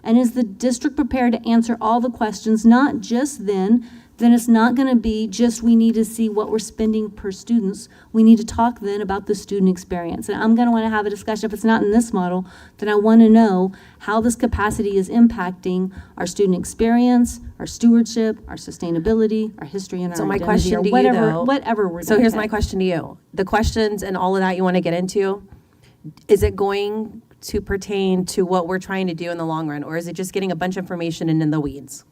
And is the district prepared to answer all the questions, not just then it's not gonna be just we need to see what we're spending per students. We need to talk then about the student experience. And I'm gonna wanna have a discussion, if it's not in this model, then I wanna know how this capacity is impacting our student experience, our stewardship, our sustainability, our history and our So my identity, question or to you, whatever, though. whatever we're So gonna here's my pick. question to you. The questions and all of that you want to get into, is it going to pertain to what we're trying to do in the long run, or is it just getting a bunch of information and in the weeds?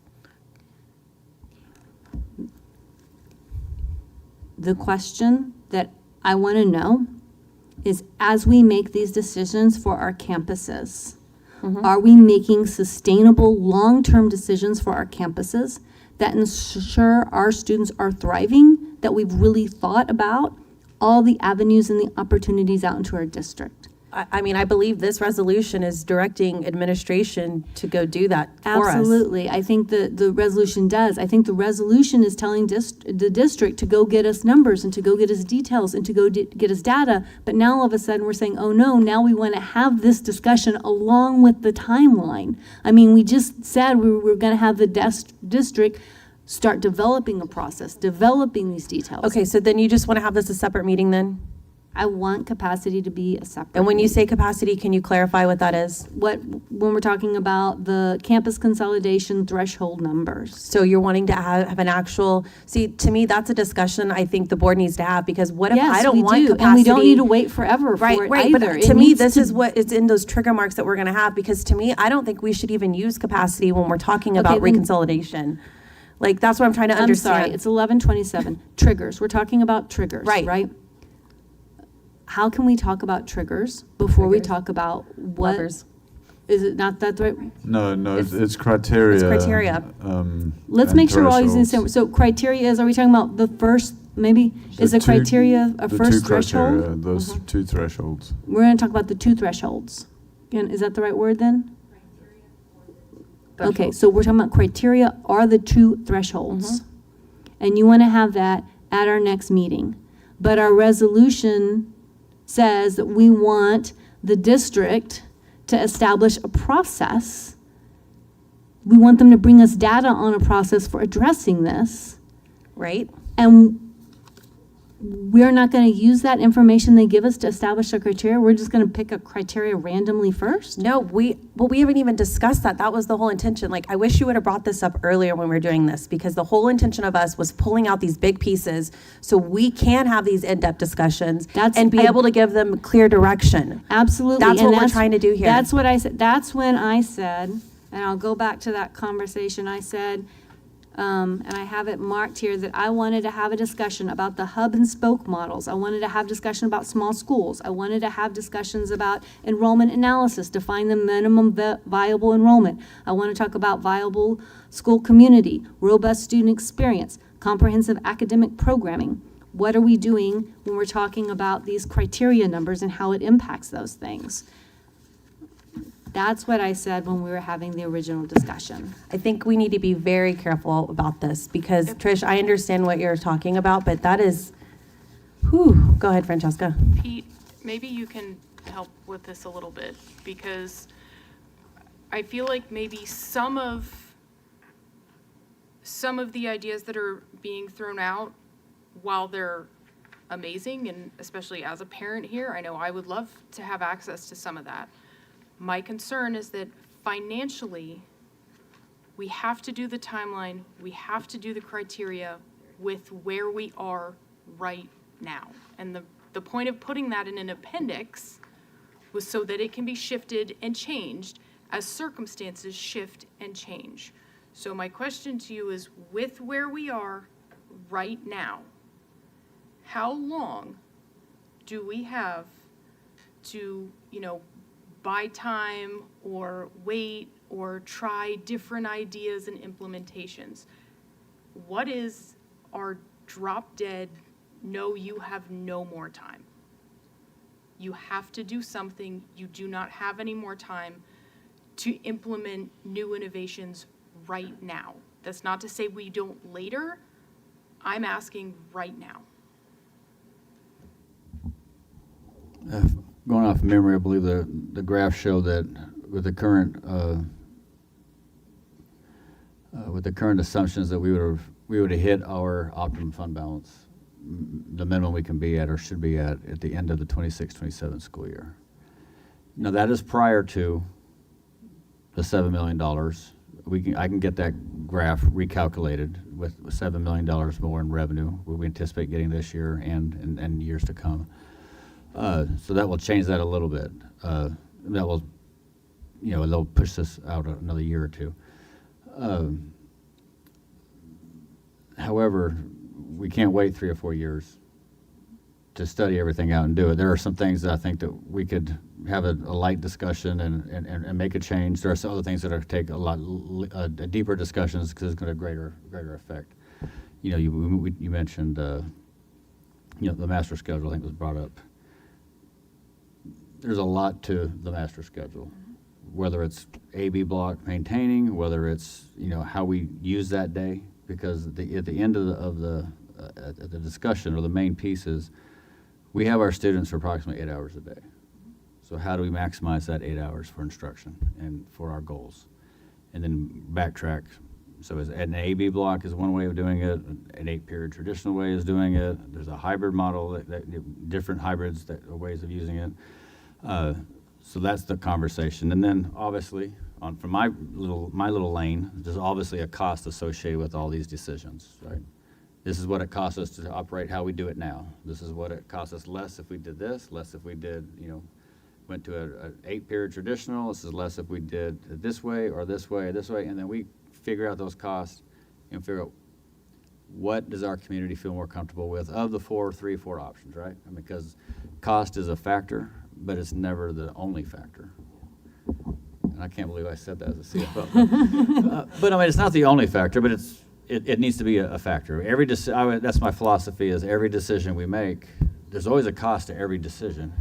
The question that I want to know is, as we make these decisions for our campuses, are we making sustainable, long-term decisions for our campuses that ensure our students are thriving, that we've really thought about all the avenues and the opportunities out into our district? I believe this resolution is directing administration to go do that for us. Absolutely. I think the resolution does. I think the resolution is telling the district to go get us numbers and to go get us details and to go get us data. But now all of a sudden we're saying, oh no, now we want to have this discussion along with the timeline. We just said we were going to have the district start developing a process, developing these details. Okay, so then you just want to have this a separate meeting then? I want capacity to be a separate. And when you meeting. say capacity, can you clarify what that is? When we're talking about the campus consolidation threshold numbers. So you're wanting to have an actual, see, to me, that's a discussion I think the board needs to have, because what if I don't want capacity? And we don't need to wait forever for it Right, either. but to me, this is what is in those trigger marks that we're gonna have, because to me, I don't think we should even use capacity when we're talking about then- reconsolidation. Like, that's what I'm trying to understand. I'm sorry, it's 11:27. Triggers, we're talking about triggers, right? How can we talk about triggers before we talk about what? Levers. Is it not that right? No, it's criteria. It's criteria. Let's and make sure we're all using the thresholds. same. So criteria is, are we talking about the first, maybe, is the criteria a The first two criteria, threshold? those two thresholds. We're gonna talk about the two thresholds. Again, is that the right word then? Okay, so we're talking about criteria are the two thresholds. And you want to have that at our next meeting. But our resolution says that we want the district to establish a process. We want them to bring us data on a process for addressing this. Right? And we're not going to use that information they give us to establish a criteria. We're just going to pick a criteria randomly first. No, we haven't even discussed that. That was the whole intention. Like, I wish you would have brought this up earlier when we were doing this, because the whole intention of us was pulling out these big pieces so we can have these in-depth discussions and be able to give them clear direction. Absolutely. That's what we're trying to do here. That's what I said. That's when I said, and I'll go back to that conversation. I said, and I have it marked here, that I wanted to have a discussion about the hub and spoke models. I wanted to have discussion about small schools. I wanted to have discussions about enrollment analysis, define the minimum viable enrollment. I want to talk about viable school community, robust student experience, comprehensive academic programming. What are we doing when we're talking about these criteria numbers and how it impacts those things? That's what I said when we were having the original discussion. I think we need to be very careful about this because, Trish, I understand what you're talking about, but that is, whew. Go ahead, Francesca. Pete, maybe you can help with this a little bit, because I feel like maybe some of the ideas that are being thrown out, while they're amazing, and especially as a parent here, I know I would love to have access to some of that. My concern is that financially, we have to do the timeline, we have to do the criteria with where we are right now. And the point of putting that in an appendix was so that it can be shifted and changed as circumstances shift and change. So my question to you is, with where we are right now, how long do we have to, buy time or wait or try different ideas and implementations? What is our drop dead, no, you have no more time? You have to do something. You do not have any more time to implement new innovations right now. That's not to say we don't later. I'm asking right now. Going off memory, I believe the graphs show that with the current assumptions that we would have hit our optimum fund balance, the minimum we can be at or should be at the end of the 26-27 school year. Now that is prior to the $7 million. I can get that graph recalculated with $7 million more in revenue we anticipate getting this year and years to come. So that will change that a little bit. That will, they'll push this out another year or two. However, we can't wait 3 or 4 years to study everything out and do it. There are some things that I think that we could have a light discussion and make a change. There are some other things that are take a deeper discussions because it's going to have greater effect. You mentioned the master schedule, I think was brought up. There's a lot to the master schedule, whether it's A/B block maintaining, whether it's how we use that day, because at the end of the discussion or the main piece is we have our students for approximately 8 hours a day. So how do we maximize that 8 hours for instruction and for our goals, and then backtrack. So an A/B block is one way of doing it. An 8-period traditional way is doing it. There's a hybrid model that different hybrids that are ways of using it. So that's the conversation. And then obviously, from my little lane, there's obviously a cost associated with all these decisions, right? This is what it costs us to operate how we do it now. This is what it costs us less if we did this, less if we did, went to an 8-period traditional. This is less if we did it this way or this way or this way. And then we figure out those costs and figure out what does our community feel more comfortable with of the 4 options, right? Because cost is a factor, but it's never the only factor. And I can't believe I said that as a CFO. But it's not the only factor, but it needs to be a factor. That's my philosophy is every decision we make, there's always a cost to every decision,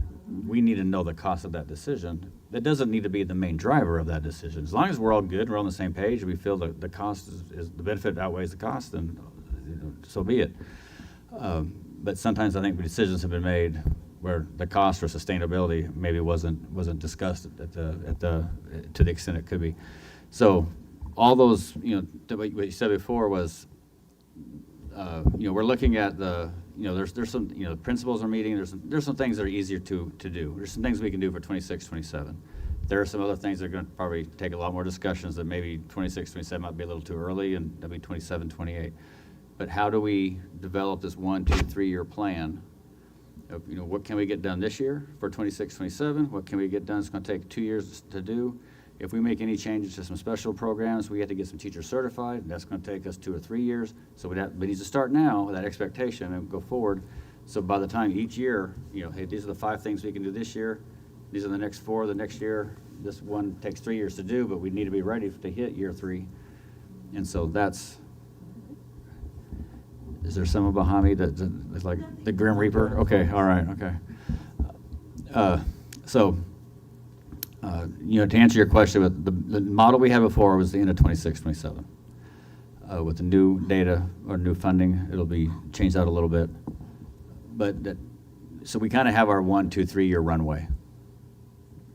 we need to know the cost of that decision. That doesn't need to be the main driver of that decision. As long as we're all good, we're on the same page, we feel that the cost is the benefit outweighs the cost, then so be it. But sometimes I think decisions have been made where the cost or sustainability maybe wasn't discussed to the extent it could be. So all those, what you said before was, we're looking at there's some, principals are meeting, there's some things that are easier to do. There's some things we can do for 26, 27. There are some other things that are going to probably take a lot more discussions that maybe 26, 27 might be a little too early, and that'd be 27, 28. But how do we develop this 1, 2, 3 year plan of, what can we get done this year for 26, 27? What can we get done? It's going to take 2 years to do. If we make any changes to some special programs, we have to get some teachers certified. That's going to take us 2 or 3 years. So we need to start now with that expectation and go forward. So by the time each year, hey, these are the 5 things we can do this year. These are the next 4 the next year. This one takes 3 years to do, but we need to be ready to hit year 3. And so that's. Is there someone behind me that's like the Grim Reaper? Okay, all right, okay. To answer your question, the model we had before was the end of 26, 27. With the new data or new funding, it'll be changed out a little bit. So we kind of have our 1, 2, 3 year runway.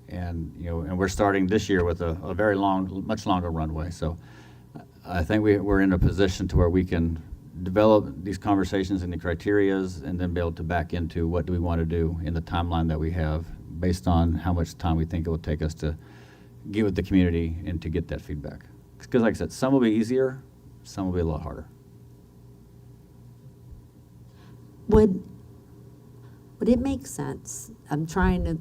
And, and we're starting this year with a very much longer runway. So I think we're in a position to where we can develop these conversations and the criterias and then be able to back into what do we want to do in the timeline that we have based on how much time we think it will take us to get with the community and to get that feedback. Because like I said, some will be easier, some will be a lot harder. Would it make sense? I'm trying to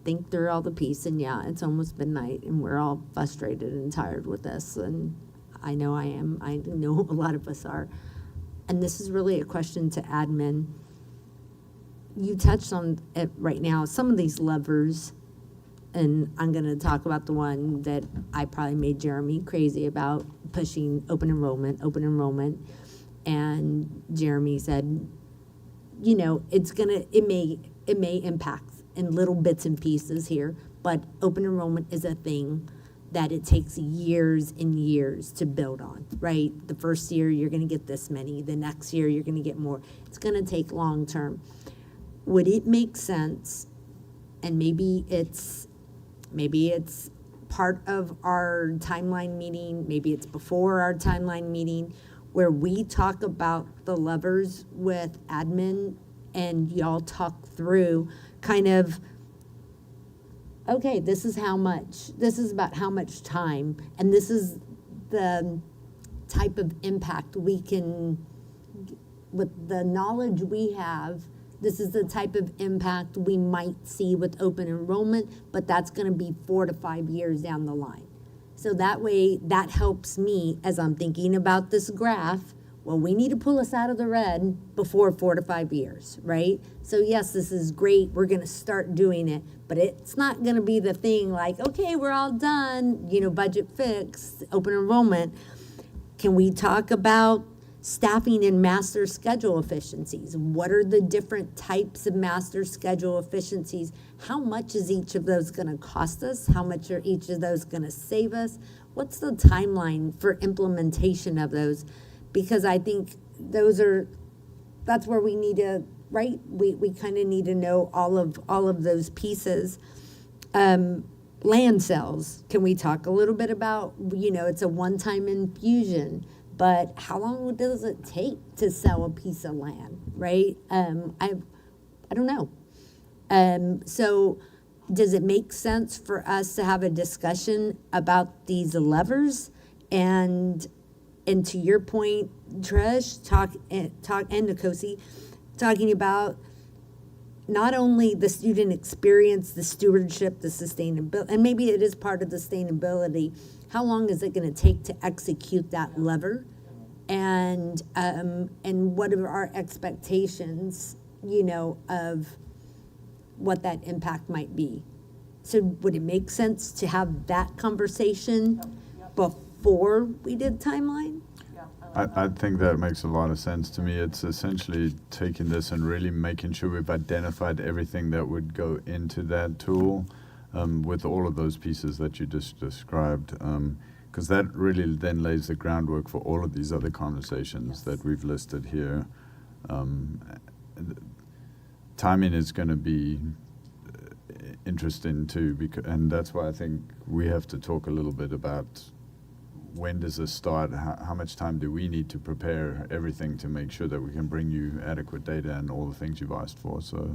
think through all the pieces, and yeah, it's almost midnight and we're all frustrated and tired with this, and I know I am. I know a lot of us are. And this is really a question to admin. You touched on it right now, some of these levers, and I'm going to talk about the one that I probably made Jeremy crazy about, pushing open enrollment. And Jeremy said, it may impact in little bits and pieces here, but open enrollment is a thing that it takes years and years to build on, right? The first year, you're going to get this many. The next year, you're going to get more. It's going to take long term. Would it make sense, and maybe it's part of our timeline meeting, maybe it's before our timeline meeting, where we talk about the levers with admin and y'all talk through kind of, okay, this is about how much time, and this is the type of impact we can, with the knowledge we have, this is the type of impact we might see with open enrollment, but that's going to be 4 to 5 years down the line. So that way, that helps me as I'm thinking about this graph. Well, we need to pull us out of the red before 4 to 5 years, right? So yes, this is great. We're going to start doing it, but it's not going to be the thing like, okay, we're all done, budget fixed, open enrollment. Can we talk about staffing and master schedule efficiencies? What are the different types of master schedule efficiencies? How much is each of those going to cost us? How much are each of those going to save us? What's the timeline for implementation of those? Because I think that's where we need to, right? We kind of need to know all of those pieces. Land sales, can we talk a little bit about, it's a one-time infusion, but how long does it take to sell a piece of land, right? I don't know. So does it make sense for us to have a discussion about these levers? And to your point, Trish, and Nkosi, talking about not only the student experience, the stewardship, the sustainability, and maybe it is part of the sustainability. How long is it going to take to execute that lever? And what are our expectations, of what that impact might be? So would it make sense to have that conversation before we did timeline? I think that makes a lot of sense to me. It's essentially taking this and really making sure we've identified everything that would go into that tool with all of those pieces that you just described. Because that really then lays the groundwork for all of these other conversations that we've listed here. Timing is going to be interesting too, and that's why I think we have to talk a little bit about when does this start? How much time do we need to prepare everything to make sure that we can bring you adequate data and all the things you've asked for? So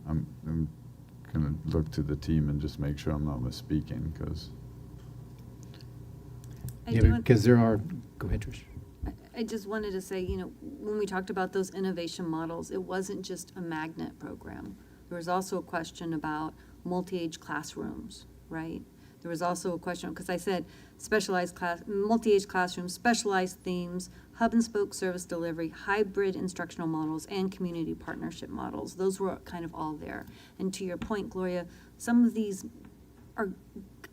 I'm going to look to the team and just make sure I'm not misspeaking, because because there are. Go ahead, Trish. I just wanted to say, when we talked about those innovation models, it wasn't just a magnet program. There was also a question about multi-age classrooms, right? There was also a question, because I said multi-age classrooms, specialized themes, hub and spoke service delivery, hybrid instructional models, and community partnership models. Those were kind of all there. And to your point, Gloria, some of these are,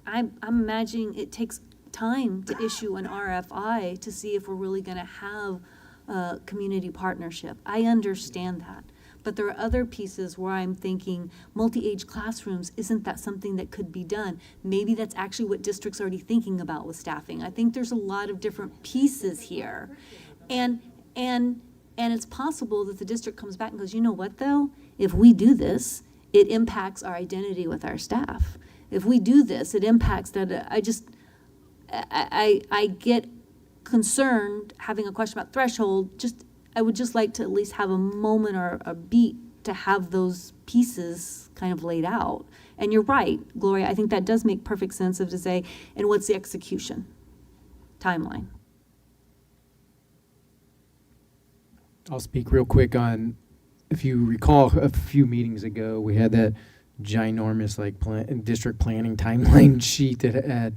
I'm imagining it takes time to issue an RFI to see if we're really going to have a community partnership. I understand that. But there are other pieces where I'm thinking multi-age classrooms, isn't that something that could be done? Maybe that's actually what district's already thinking about with staffing. I think there's a lot of different pieces here. And it's possible that the district comes back and goes, you know what though? If we do this, it impacts our identity with our staff. If we do this, it impacts that. I get concerned having a question about threshold. I would just like to at least have a moment or a beat to have those pieces kind of laid out. And you're right, Gloria, I think that does make perfect sense of to say, and what's the execution timeline? I'll speak real quick on, if you recall a few meetings ago, we had that ginormous district planning timeline sheet that had,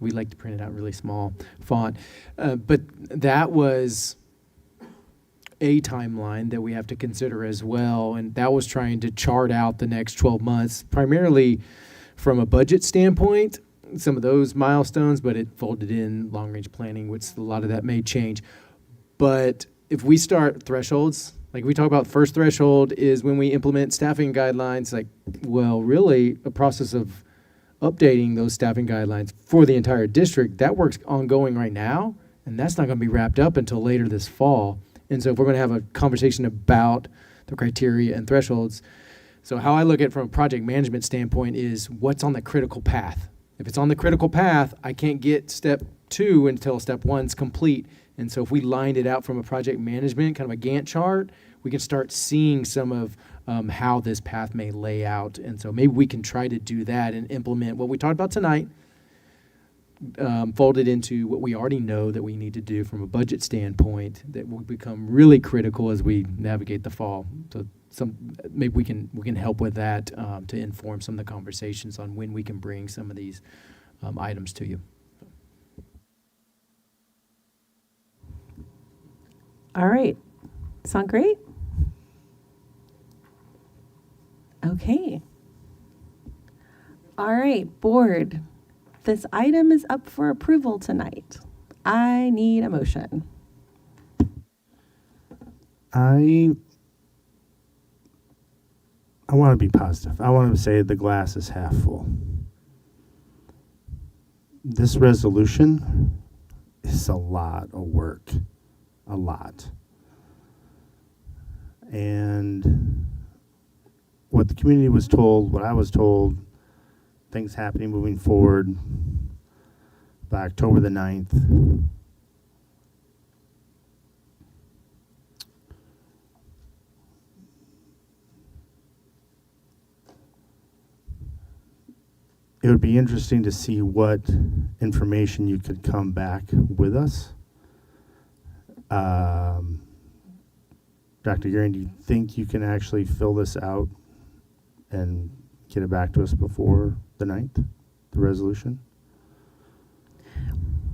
we like to print it out really small font. But that was a timeline that we have to consider as well, and that was trying to chart out the next 12 months, primarily from a budget standpoint, some of those milestones, but it folded in long-range planning, which a lot of that may change. But if we start thresholds, like we talk about first threshold is when we implement staffing guidelines, well, really a process of updating those staffing guidelines for the entire district, that work's ongoing right now, and that's not going to be wrapped up until later this fall. And so if we're going to have a conversation about the criteria and thresholds, so how I look at it from a project management standpoint is what's on the critical path. If it's on the critical path, I can't get step 2 until step 1's complete. And so if we lined it out from a project management, kind of a Gantt chart, we can start seeing some of how this path may lay out. And so maybe we can try to do that and implement what we talked about tonight, folded into what we already know that we need to do from a budget standpoint that will become really critical as we navigate the fall. So maybe we can help with that to inform some of the conversations on when we can bring some of these items to you. All right. Sound great? Okay. All right, board. This item is up for approval tonight. I need a motion. I want to be positive. I want to say the glass is half full. This resolution is a lot of work. A lot. And what the community was told, what I was told, things happening moving forward by October the 9th. It would be interesting to see what information you could come back with us. Dr. Guerin, do you think you can actually fill this out and get it back to us before the 9th, the resolution?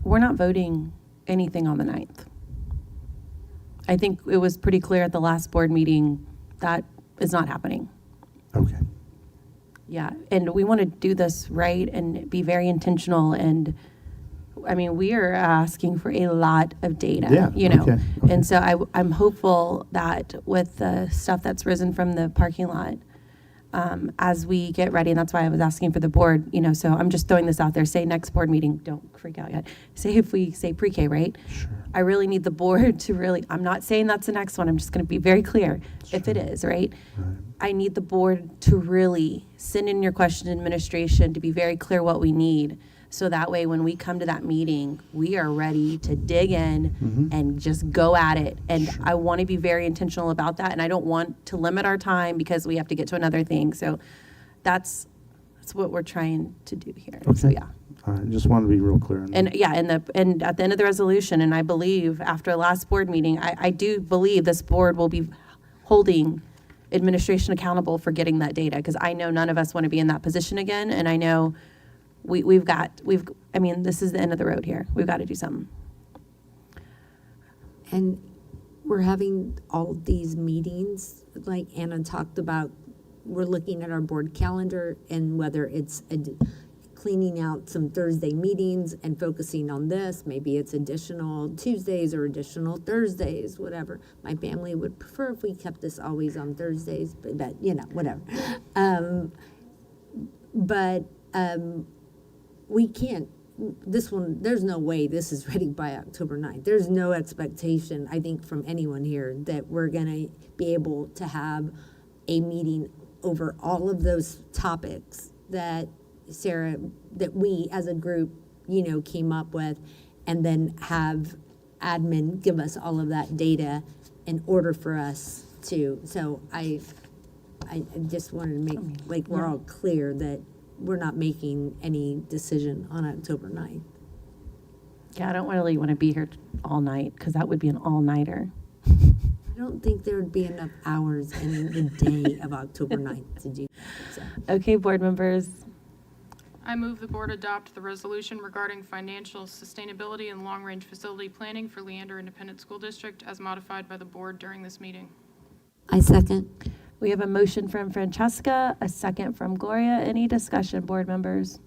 We're not voting anything on the 9th. I think it was pretty clear at the last board meeting that is not happening. Okay. Yeah, and we want to do this right and be very intentional, and I mean, we are asking for a lot of data, Yeah, you know? okay. And so I'm hopeful that with the stuff that's risen from the parking lot, as we get ready, and that's why I was asking for the board, you know, so I'm just throwing this out there, say next board meeting, don't freak out yet. Say if we say pre-K, right? Sure. I really need the board to really, I'm not saying that's the next one, I'm just gonna be very clear, if it is, right? I need the board to really send in your question to administration to be very clear what we need. So that way, when we come to that meeting, we are ready to dig in and just go at it. And I want to be very intentional about that. And I don't want to limit our time because we have to get to another thing. So that's what we're trying to do here. So, Okay. yeah. All right, just want to be real clear on that. And yeah, and at the end of the resolution, and I believe after the last board meeting, I do believe this board will be holding administration accountable for getting that data, because I know none of us want to be in that position again, and I know I mean, this is the end of the road here. We've got to do something. And we're having all these meetings, like Anna talked about, we're looking at our board calendar and whether it's cleaning out some Thursday meetings and focusing on this. Maybe it's additional Tuesdays or additional Thursdays, whatever. My family would prefer if we kept this always on Thursdays, but you know, whatever. We can't, this one, there's no way this is ready by October 9th. There's no expectation, I think, from anyone here that we're going to be able to have a meeting over all of those topics that Sarah, that we as a group, you know, came up with, and then have admin give us all of that data in order for us to, so I just wanted to make, like, we're all clear that we're not making any decision on October 9th. Yeah, I don't really want to be here all night, because that would be an all-nighter. I don't think there would be enough hours in the day of October 9th to do that. So. Okay, board members. I move the board adopt the resolution regarding financial sustainability and long-range facility planning for Leander Independent School District as modified by the board during this meeting. I second. We have a motion from Francesca, a second from Gloria. Any discussion, board members?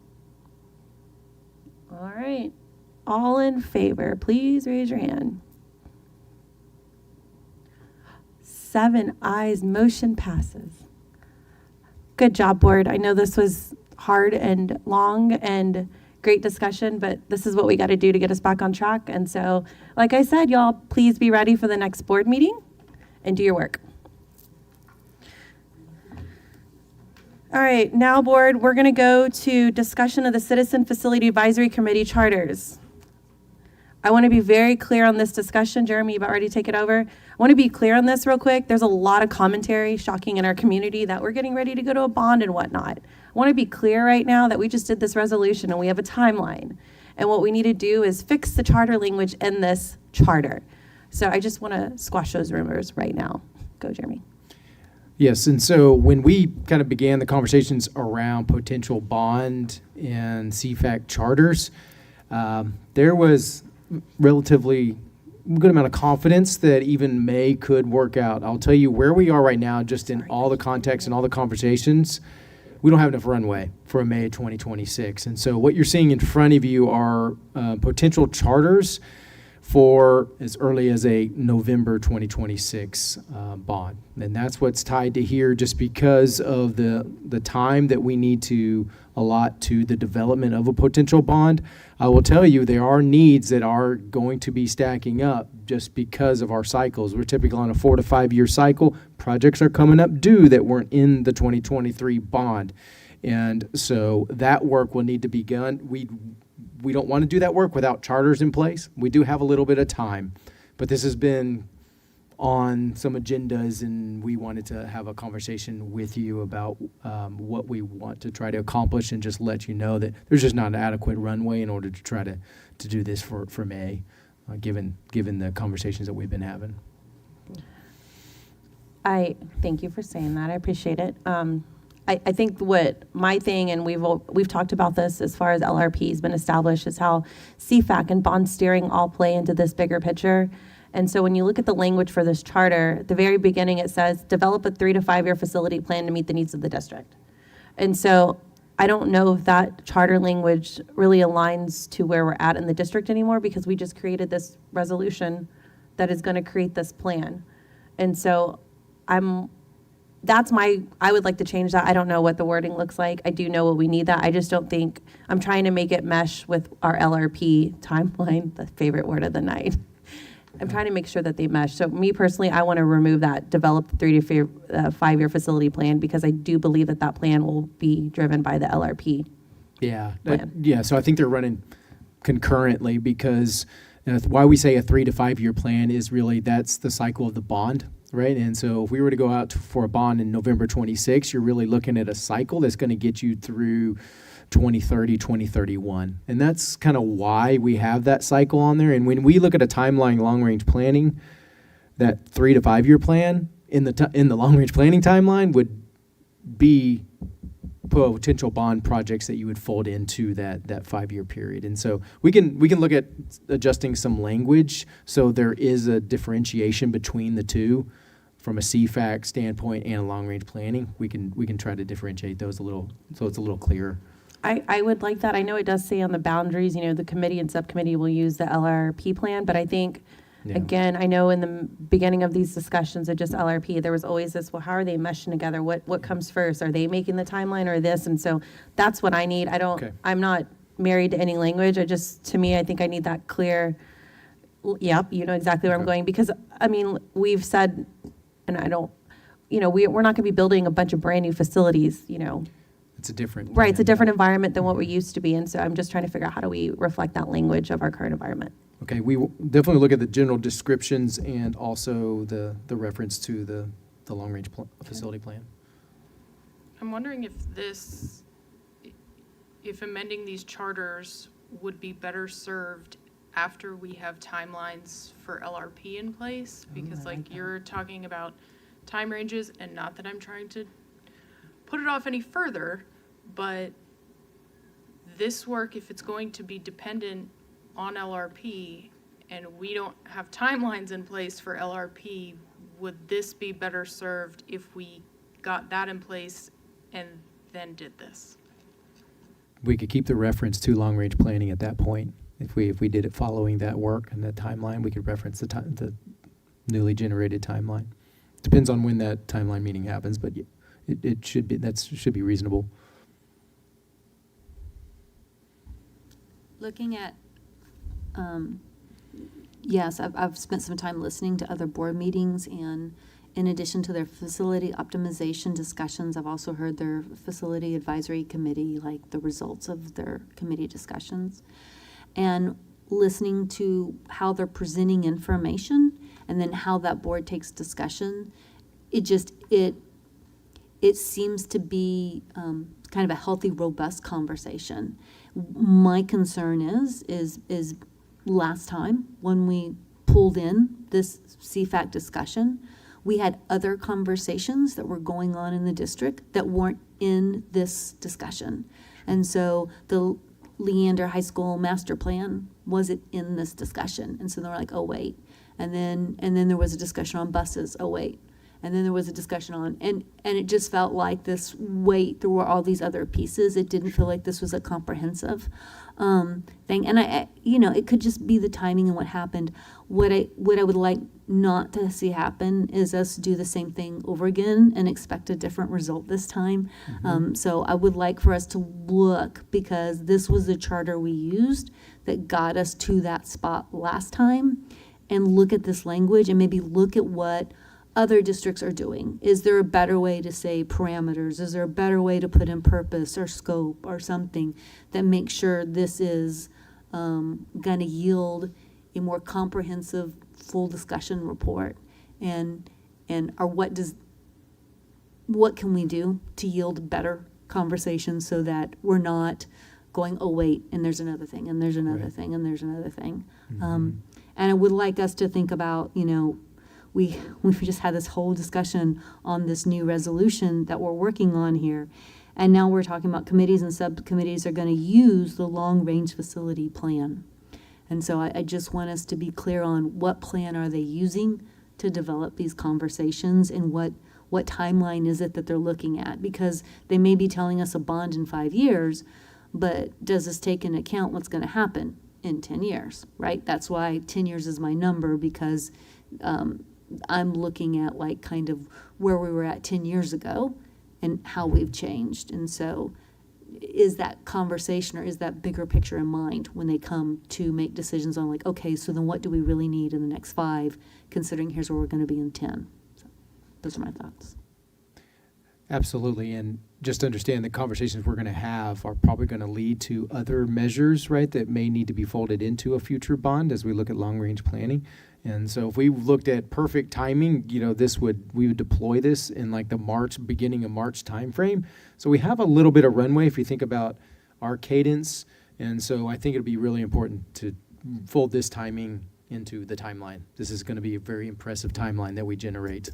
All right. All in favor, please raise your hand. 7 ayes, motion passes. Good job, board. I know this was hard and long and great discussion, but this is what we got to do to get us back on track. And so, like I said, y'all, please be ready for the next board meeting and do your work. All right, now, board, we're going to go to discussion of the Citizen Facility Advisory Committee charters. I want to be very clear on this discussion. Jeremy, you've already taken over. I want to be clear on this real quick. There's a lot of commentary, shocking, in our community that we're getting ready to go to a bond and whatnot. I want to be clear right now that we just did this resolution and we have a timeline. And what we need to do is fix the charter language in this charter. So I just want to squash those rumors right now. Go, Jeremy. Yes, and so when we kind of began the conversations around potential bond and CFAC charters, there was relatively good amount of confidence that even May could work out. I'll tell you where we are right now, just in all the context and all the conversations, we don't have enough runway for May 2026. And so what you're seeing in front of you are potential charters for as early as a November 2026 bond. And that's what's tied to here, just because of the time that we need to allot to the development of a potential bond. I will tell you there are needs that are going to be stacking up just because of our cycles. We're typically on a 4 to 5 year cycle. Projects are coming up due that weren't in the 2023 bond. And so that work will need to be done. We don't want to do that work without charters in place. We do have a little bit of time, but this has been on some agendas, and we wanted to have a conversation with you about what we want to try to accomplish, and just let you know that there's just not an adequate runway in order to try to do this for May, given the conversations that we've been having. I thank you for saying that. I appreciate it. I think what my thing, and we've talked about this as far as LRP has been established, is how CFAC and bond steering all play into this bigger picture. And so when you look at the language for this charter, at the very beginning it says, develop a 3 to 5 year facility plan to meet the needs of the district. And so I don't know if that charter language really aligns to where we're at in the district anymore, because we just created this resolution that is going to create this plan. And so I would like to change that. I don't know what the wording looks like. I do know what we need that. I just don't think, I'm trying to make it mesh with our LRP timeline, the favorite word of the night. I'm trying to make sure that they mesh. So me personally, I want to remove that, develop the 3 to 5 year facility plan, because I do believe that plan will be driven by the LRP. Yeah, plan. yeah. So I think they're running concurrently, because why we say a 3 to 5 year plan is really that's the cycle of the bond, right? And so if we were to go out for a bond in November 26, you're really looking at a cycle that's going to get you through 2030, 2031. And that's kind of why we have that cycle on there. And when we look at a timeline, long-range planning, that 3 to 5 year plan in the long-range planning timeline would be potential bond projects that you would fold into that 5 year period. And so we can look at adjusting some language so there is a differentiation between the two from a CFAC standpoint and a long-range planning. We can try to differentiate those a little, so it's a little clearer. I would like that. I know it does say on the boundaries, the committee and subcommittee will use the LRP plan, but I think, again, I know in the beginning of these discussions of just LRP, there was always this, well, how are they meshing together? What comes first? Are they making the timeline or this? And so that's what I need. I'm not married to any language. To me, I think I need that clear, yep, you know exactly where I'm going. Because, we've said, and we're not going to be building a bunch of brand new facilities, It's a different. Right, it's a different environment than what we used to be, and so I'm just trying to figure out how do we reflect that language of our current environment. Okay, we will definitely look at the general descriptions and also the reference to the long-range facility plan. I'm wondering if amending these charters would be better served after we have timelines for LRP in place, because you're talking about time ranges, and not that I'm trying to put it off any further, but this work, if it's going to be dependent on LRP and we don't have timelines in place for LRP, would this be better served if we got that in place and then did this? We could keep the reference to long-range planning at that point. If we did it following that work and that timeline, we could reference the newly generated timeline. Depends on when that timeline meeting happens, but it should be reasonable. Looking at, yes, I've spent some time listening to other board meetings, and in addition to their facility optimization discussions, I've also heard their facility advisory committee, like the results of their committee discussions, and listening to how they're presenting information and then how that board takes discussion. It seems to be kind of a healthy, robust conversation. My concern is last time when we pulled in this CFAC discussion, we had other conversations that were going on in the district that weren't in this discussion. And so the Leander High School master plan wasn't in this discussion. And so they were like, oh, wait. And then there was a discussion on buses. Oh, wait. And then there was a discussion on, and it just felt like this weight, there were all these other pieces. It didn't feel like this was a comprehensive thing. And it could just be the timing and what happened. What I would like not to see happen is us do the same thing over again and expect a different result this time. So I would like for us to look, because this was the charter we used that got us to that spot last time, and look at this language and maybe look at what other districts are doing. Is there a better way to say parameters? Is there a better way to put in purpose or scope or something that makes sure this is going to yield a more comprehensive, full discussion report? Or what can we do to yield better conversations so that we're not going, oh wait, and there's another thing, and there's another thing, and there's another thing. And I would like us to think about, we've just had this whole discussion on this new resolution that we're working on here. And now we're talking about committees and subcommittees are going to use the long-range facility plan. And so I just want us to be clear on what plan are they using to develop these conversations, and what what timeline is it that they're looking at? Because they may be telling us a bond in 5 years, but does this take into account what's going to happen in 10 years, right? That's why 10 years is my number, because I'm looking at like kind of where we were at 10 years ago and how we've changed. And so is that conversation or is that bigger picture in mind when they come to make decisions on like, okay, so then what do we really need in the next 5, considering here's where we're going to be in 10. So those are my thoughts. Absolutely, and just understand the conversations we're going to have are probably going to lead to other measures, right, that may need to be folded into a future bond as we look at long-range planning. And so if we looked at perfect timing, we would deploy this in like the beginning of March timeframe. So we have a little bit of runway if you think about our cadence. And so I think it'll be really important to fold this timing into the timeline. This is going to be a very impressive timeline that we generate.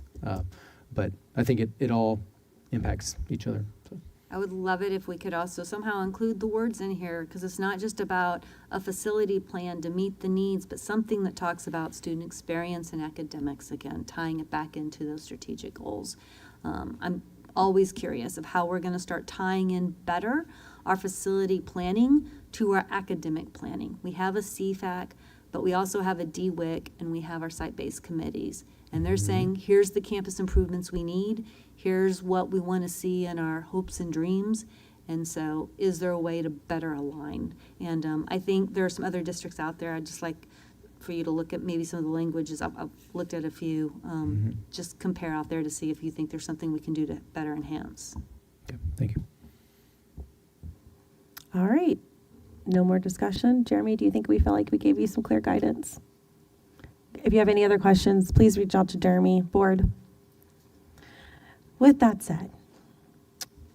But I think it all impacts each other. So. I would love it if we could also somehow include the words in here, because it's not just about a facility plan to meet the needs, but something that talks about student experience and academics, again, tying it back into those strategic goals. I'm always curious of how we're going to start tying in better our facility planning to our academic planning. We have a CFAC, but we also have a DWIC, and we have our site-based committees. And they're saying, here's the campus improvements we need. Here's what we want to see in our hopes and dreams. And so is there a way to better align? And I think there are some other districts out there. I'd just like for you to look at maybe some of the languages. I've looked at a few. Just compare out there to see if you think there's something we can do to better enhance. Okay, thank you. All right. No more discussion. Jeremy, do you think we felt like we gave you some clear guidance? If you have any other questions, please reach out to Jeremy, board. With that said,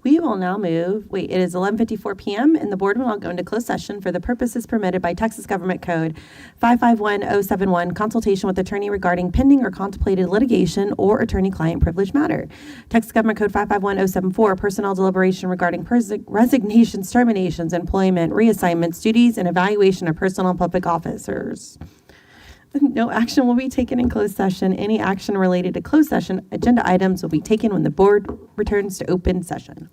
we will now it is 11:54 p.m. and the board will now go into closed session for the purposes permitted by Texas Government Code 551071, consultation with attorney regarding pending or contemplated litigation or attorney-client privilege matter. Texas Government Code 551074, personnel deliberation regarding resignations, terminations, employment, reassignments, duties, and evaluation of personnel and public officers. No action will be taken in closed session. Any action related to closed session agenda items will be taken when the board returns to open session.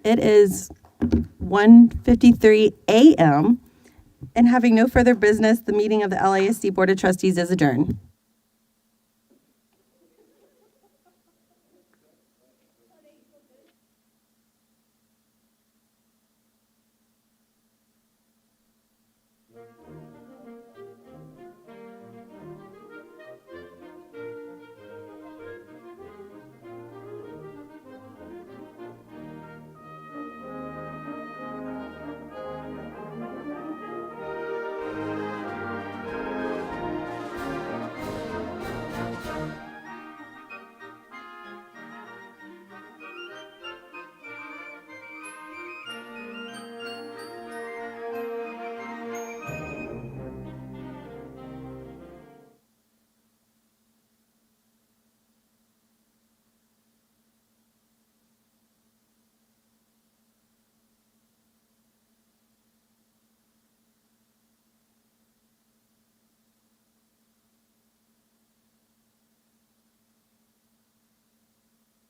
It is 1:53 a.m. And having no further business, the meeting of the LISD Board of Trustees is adjourned.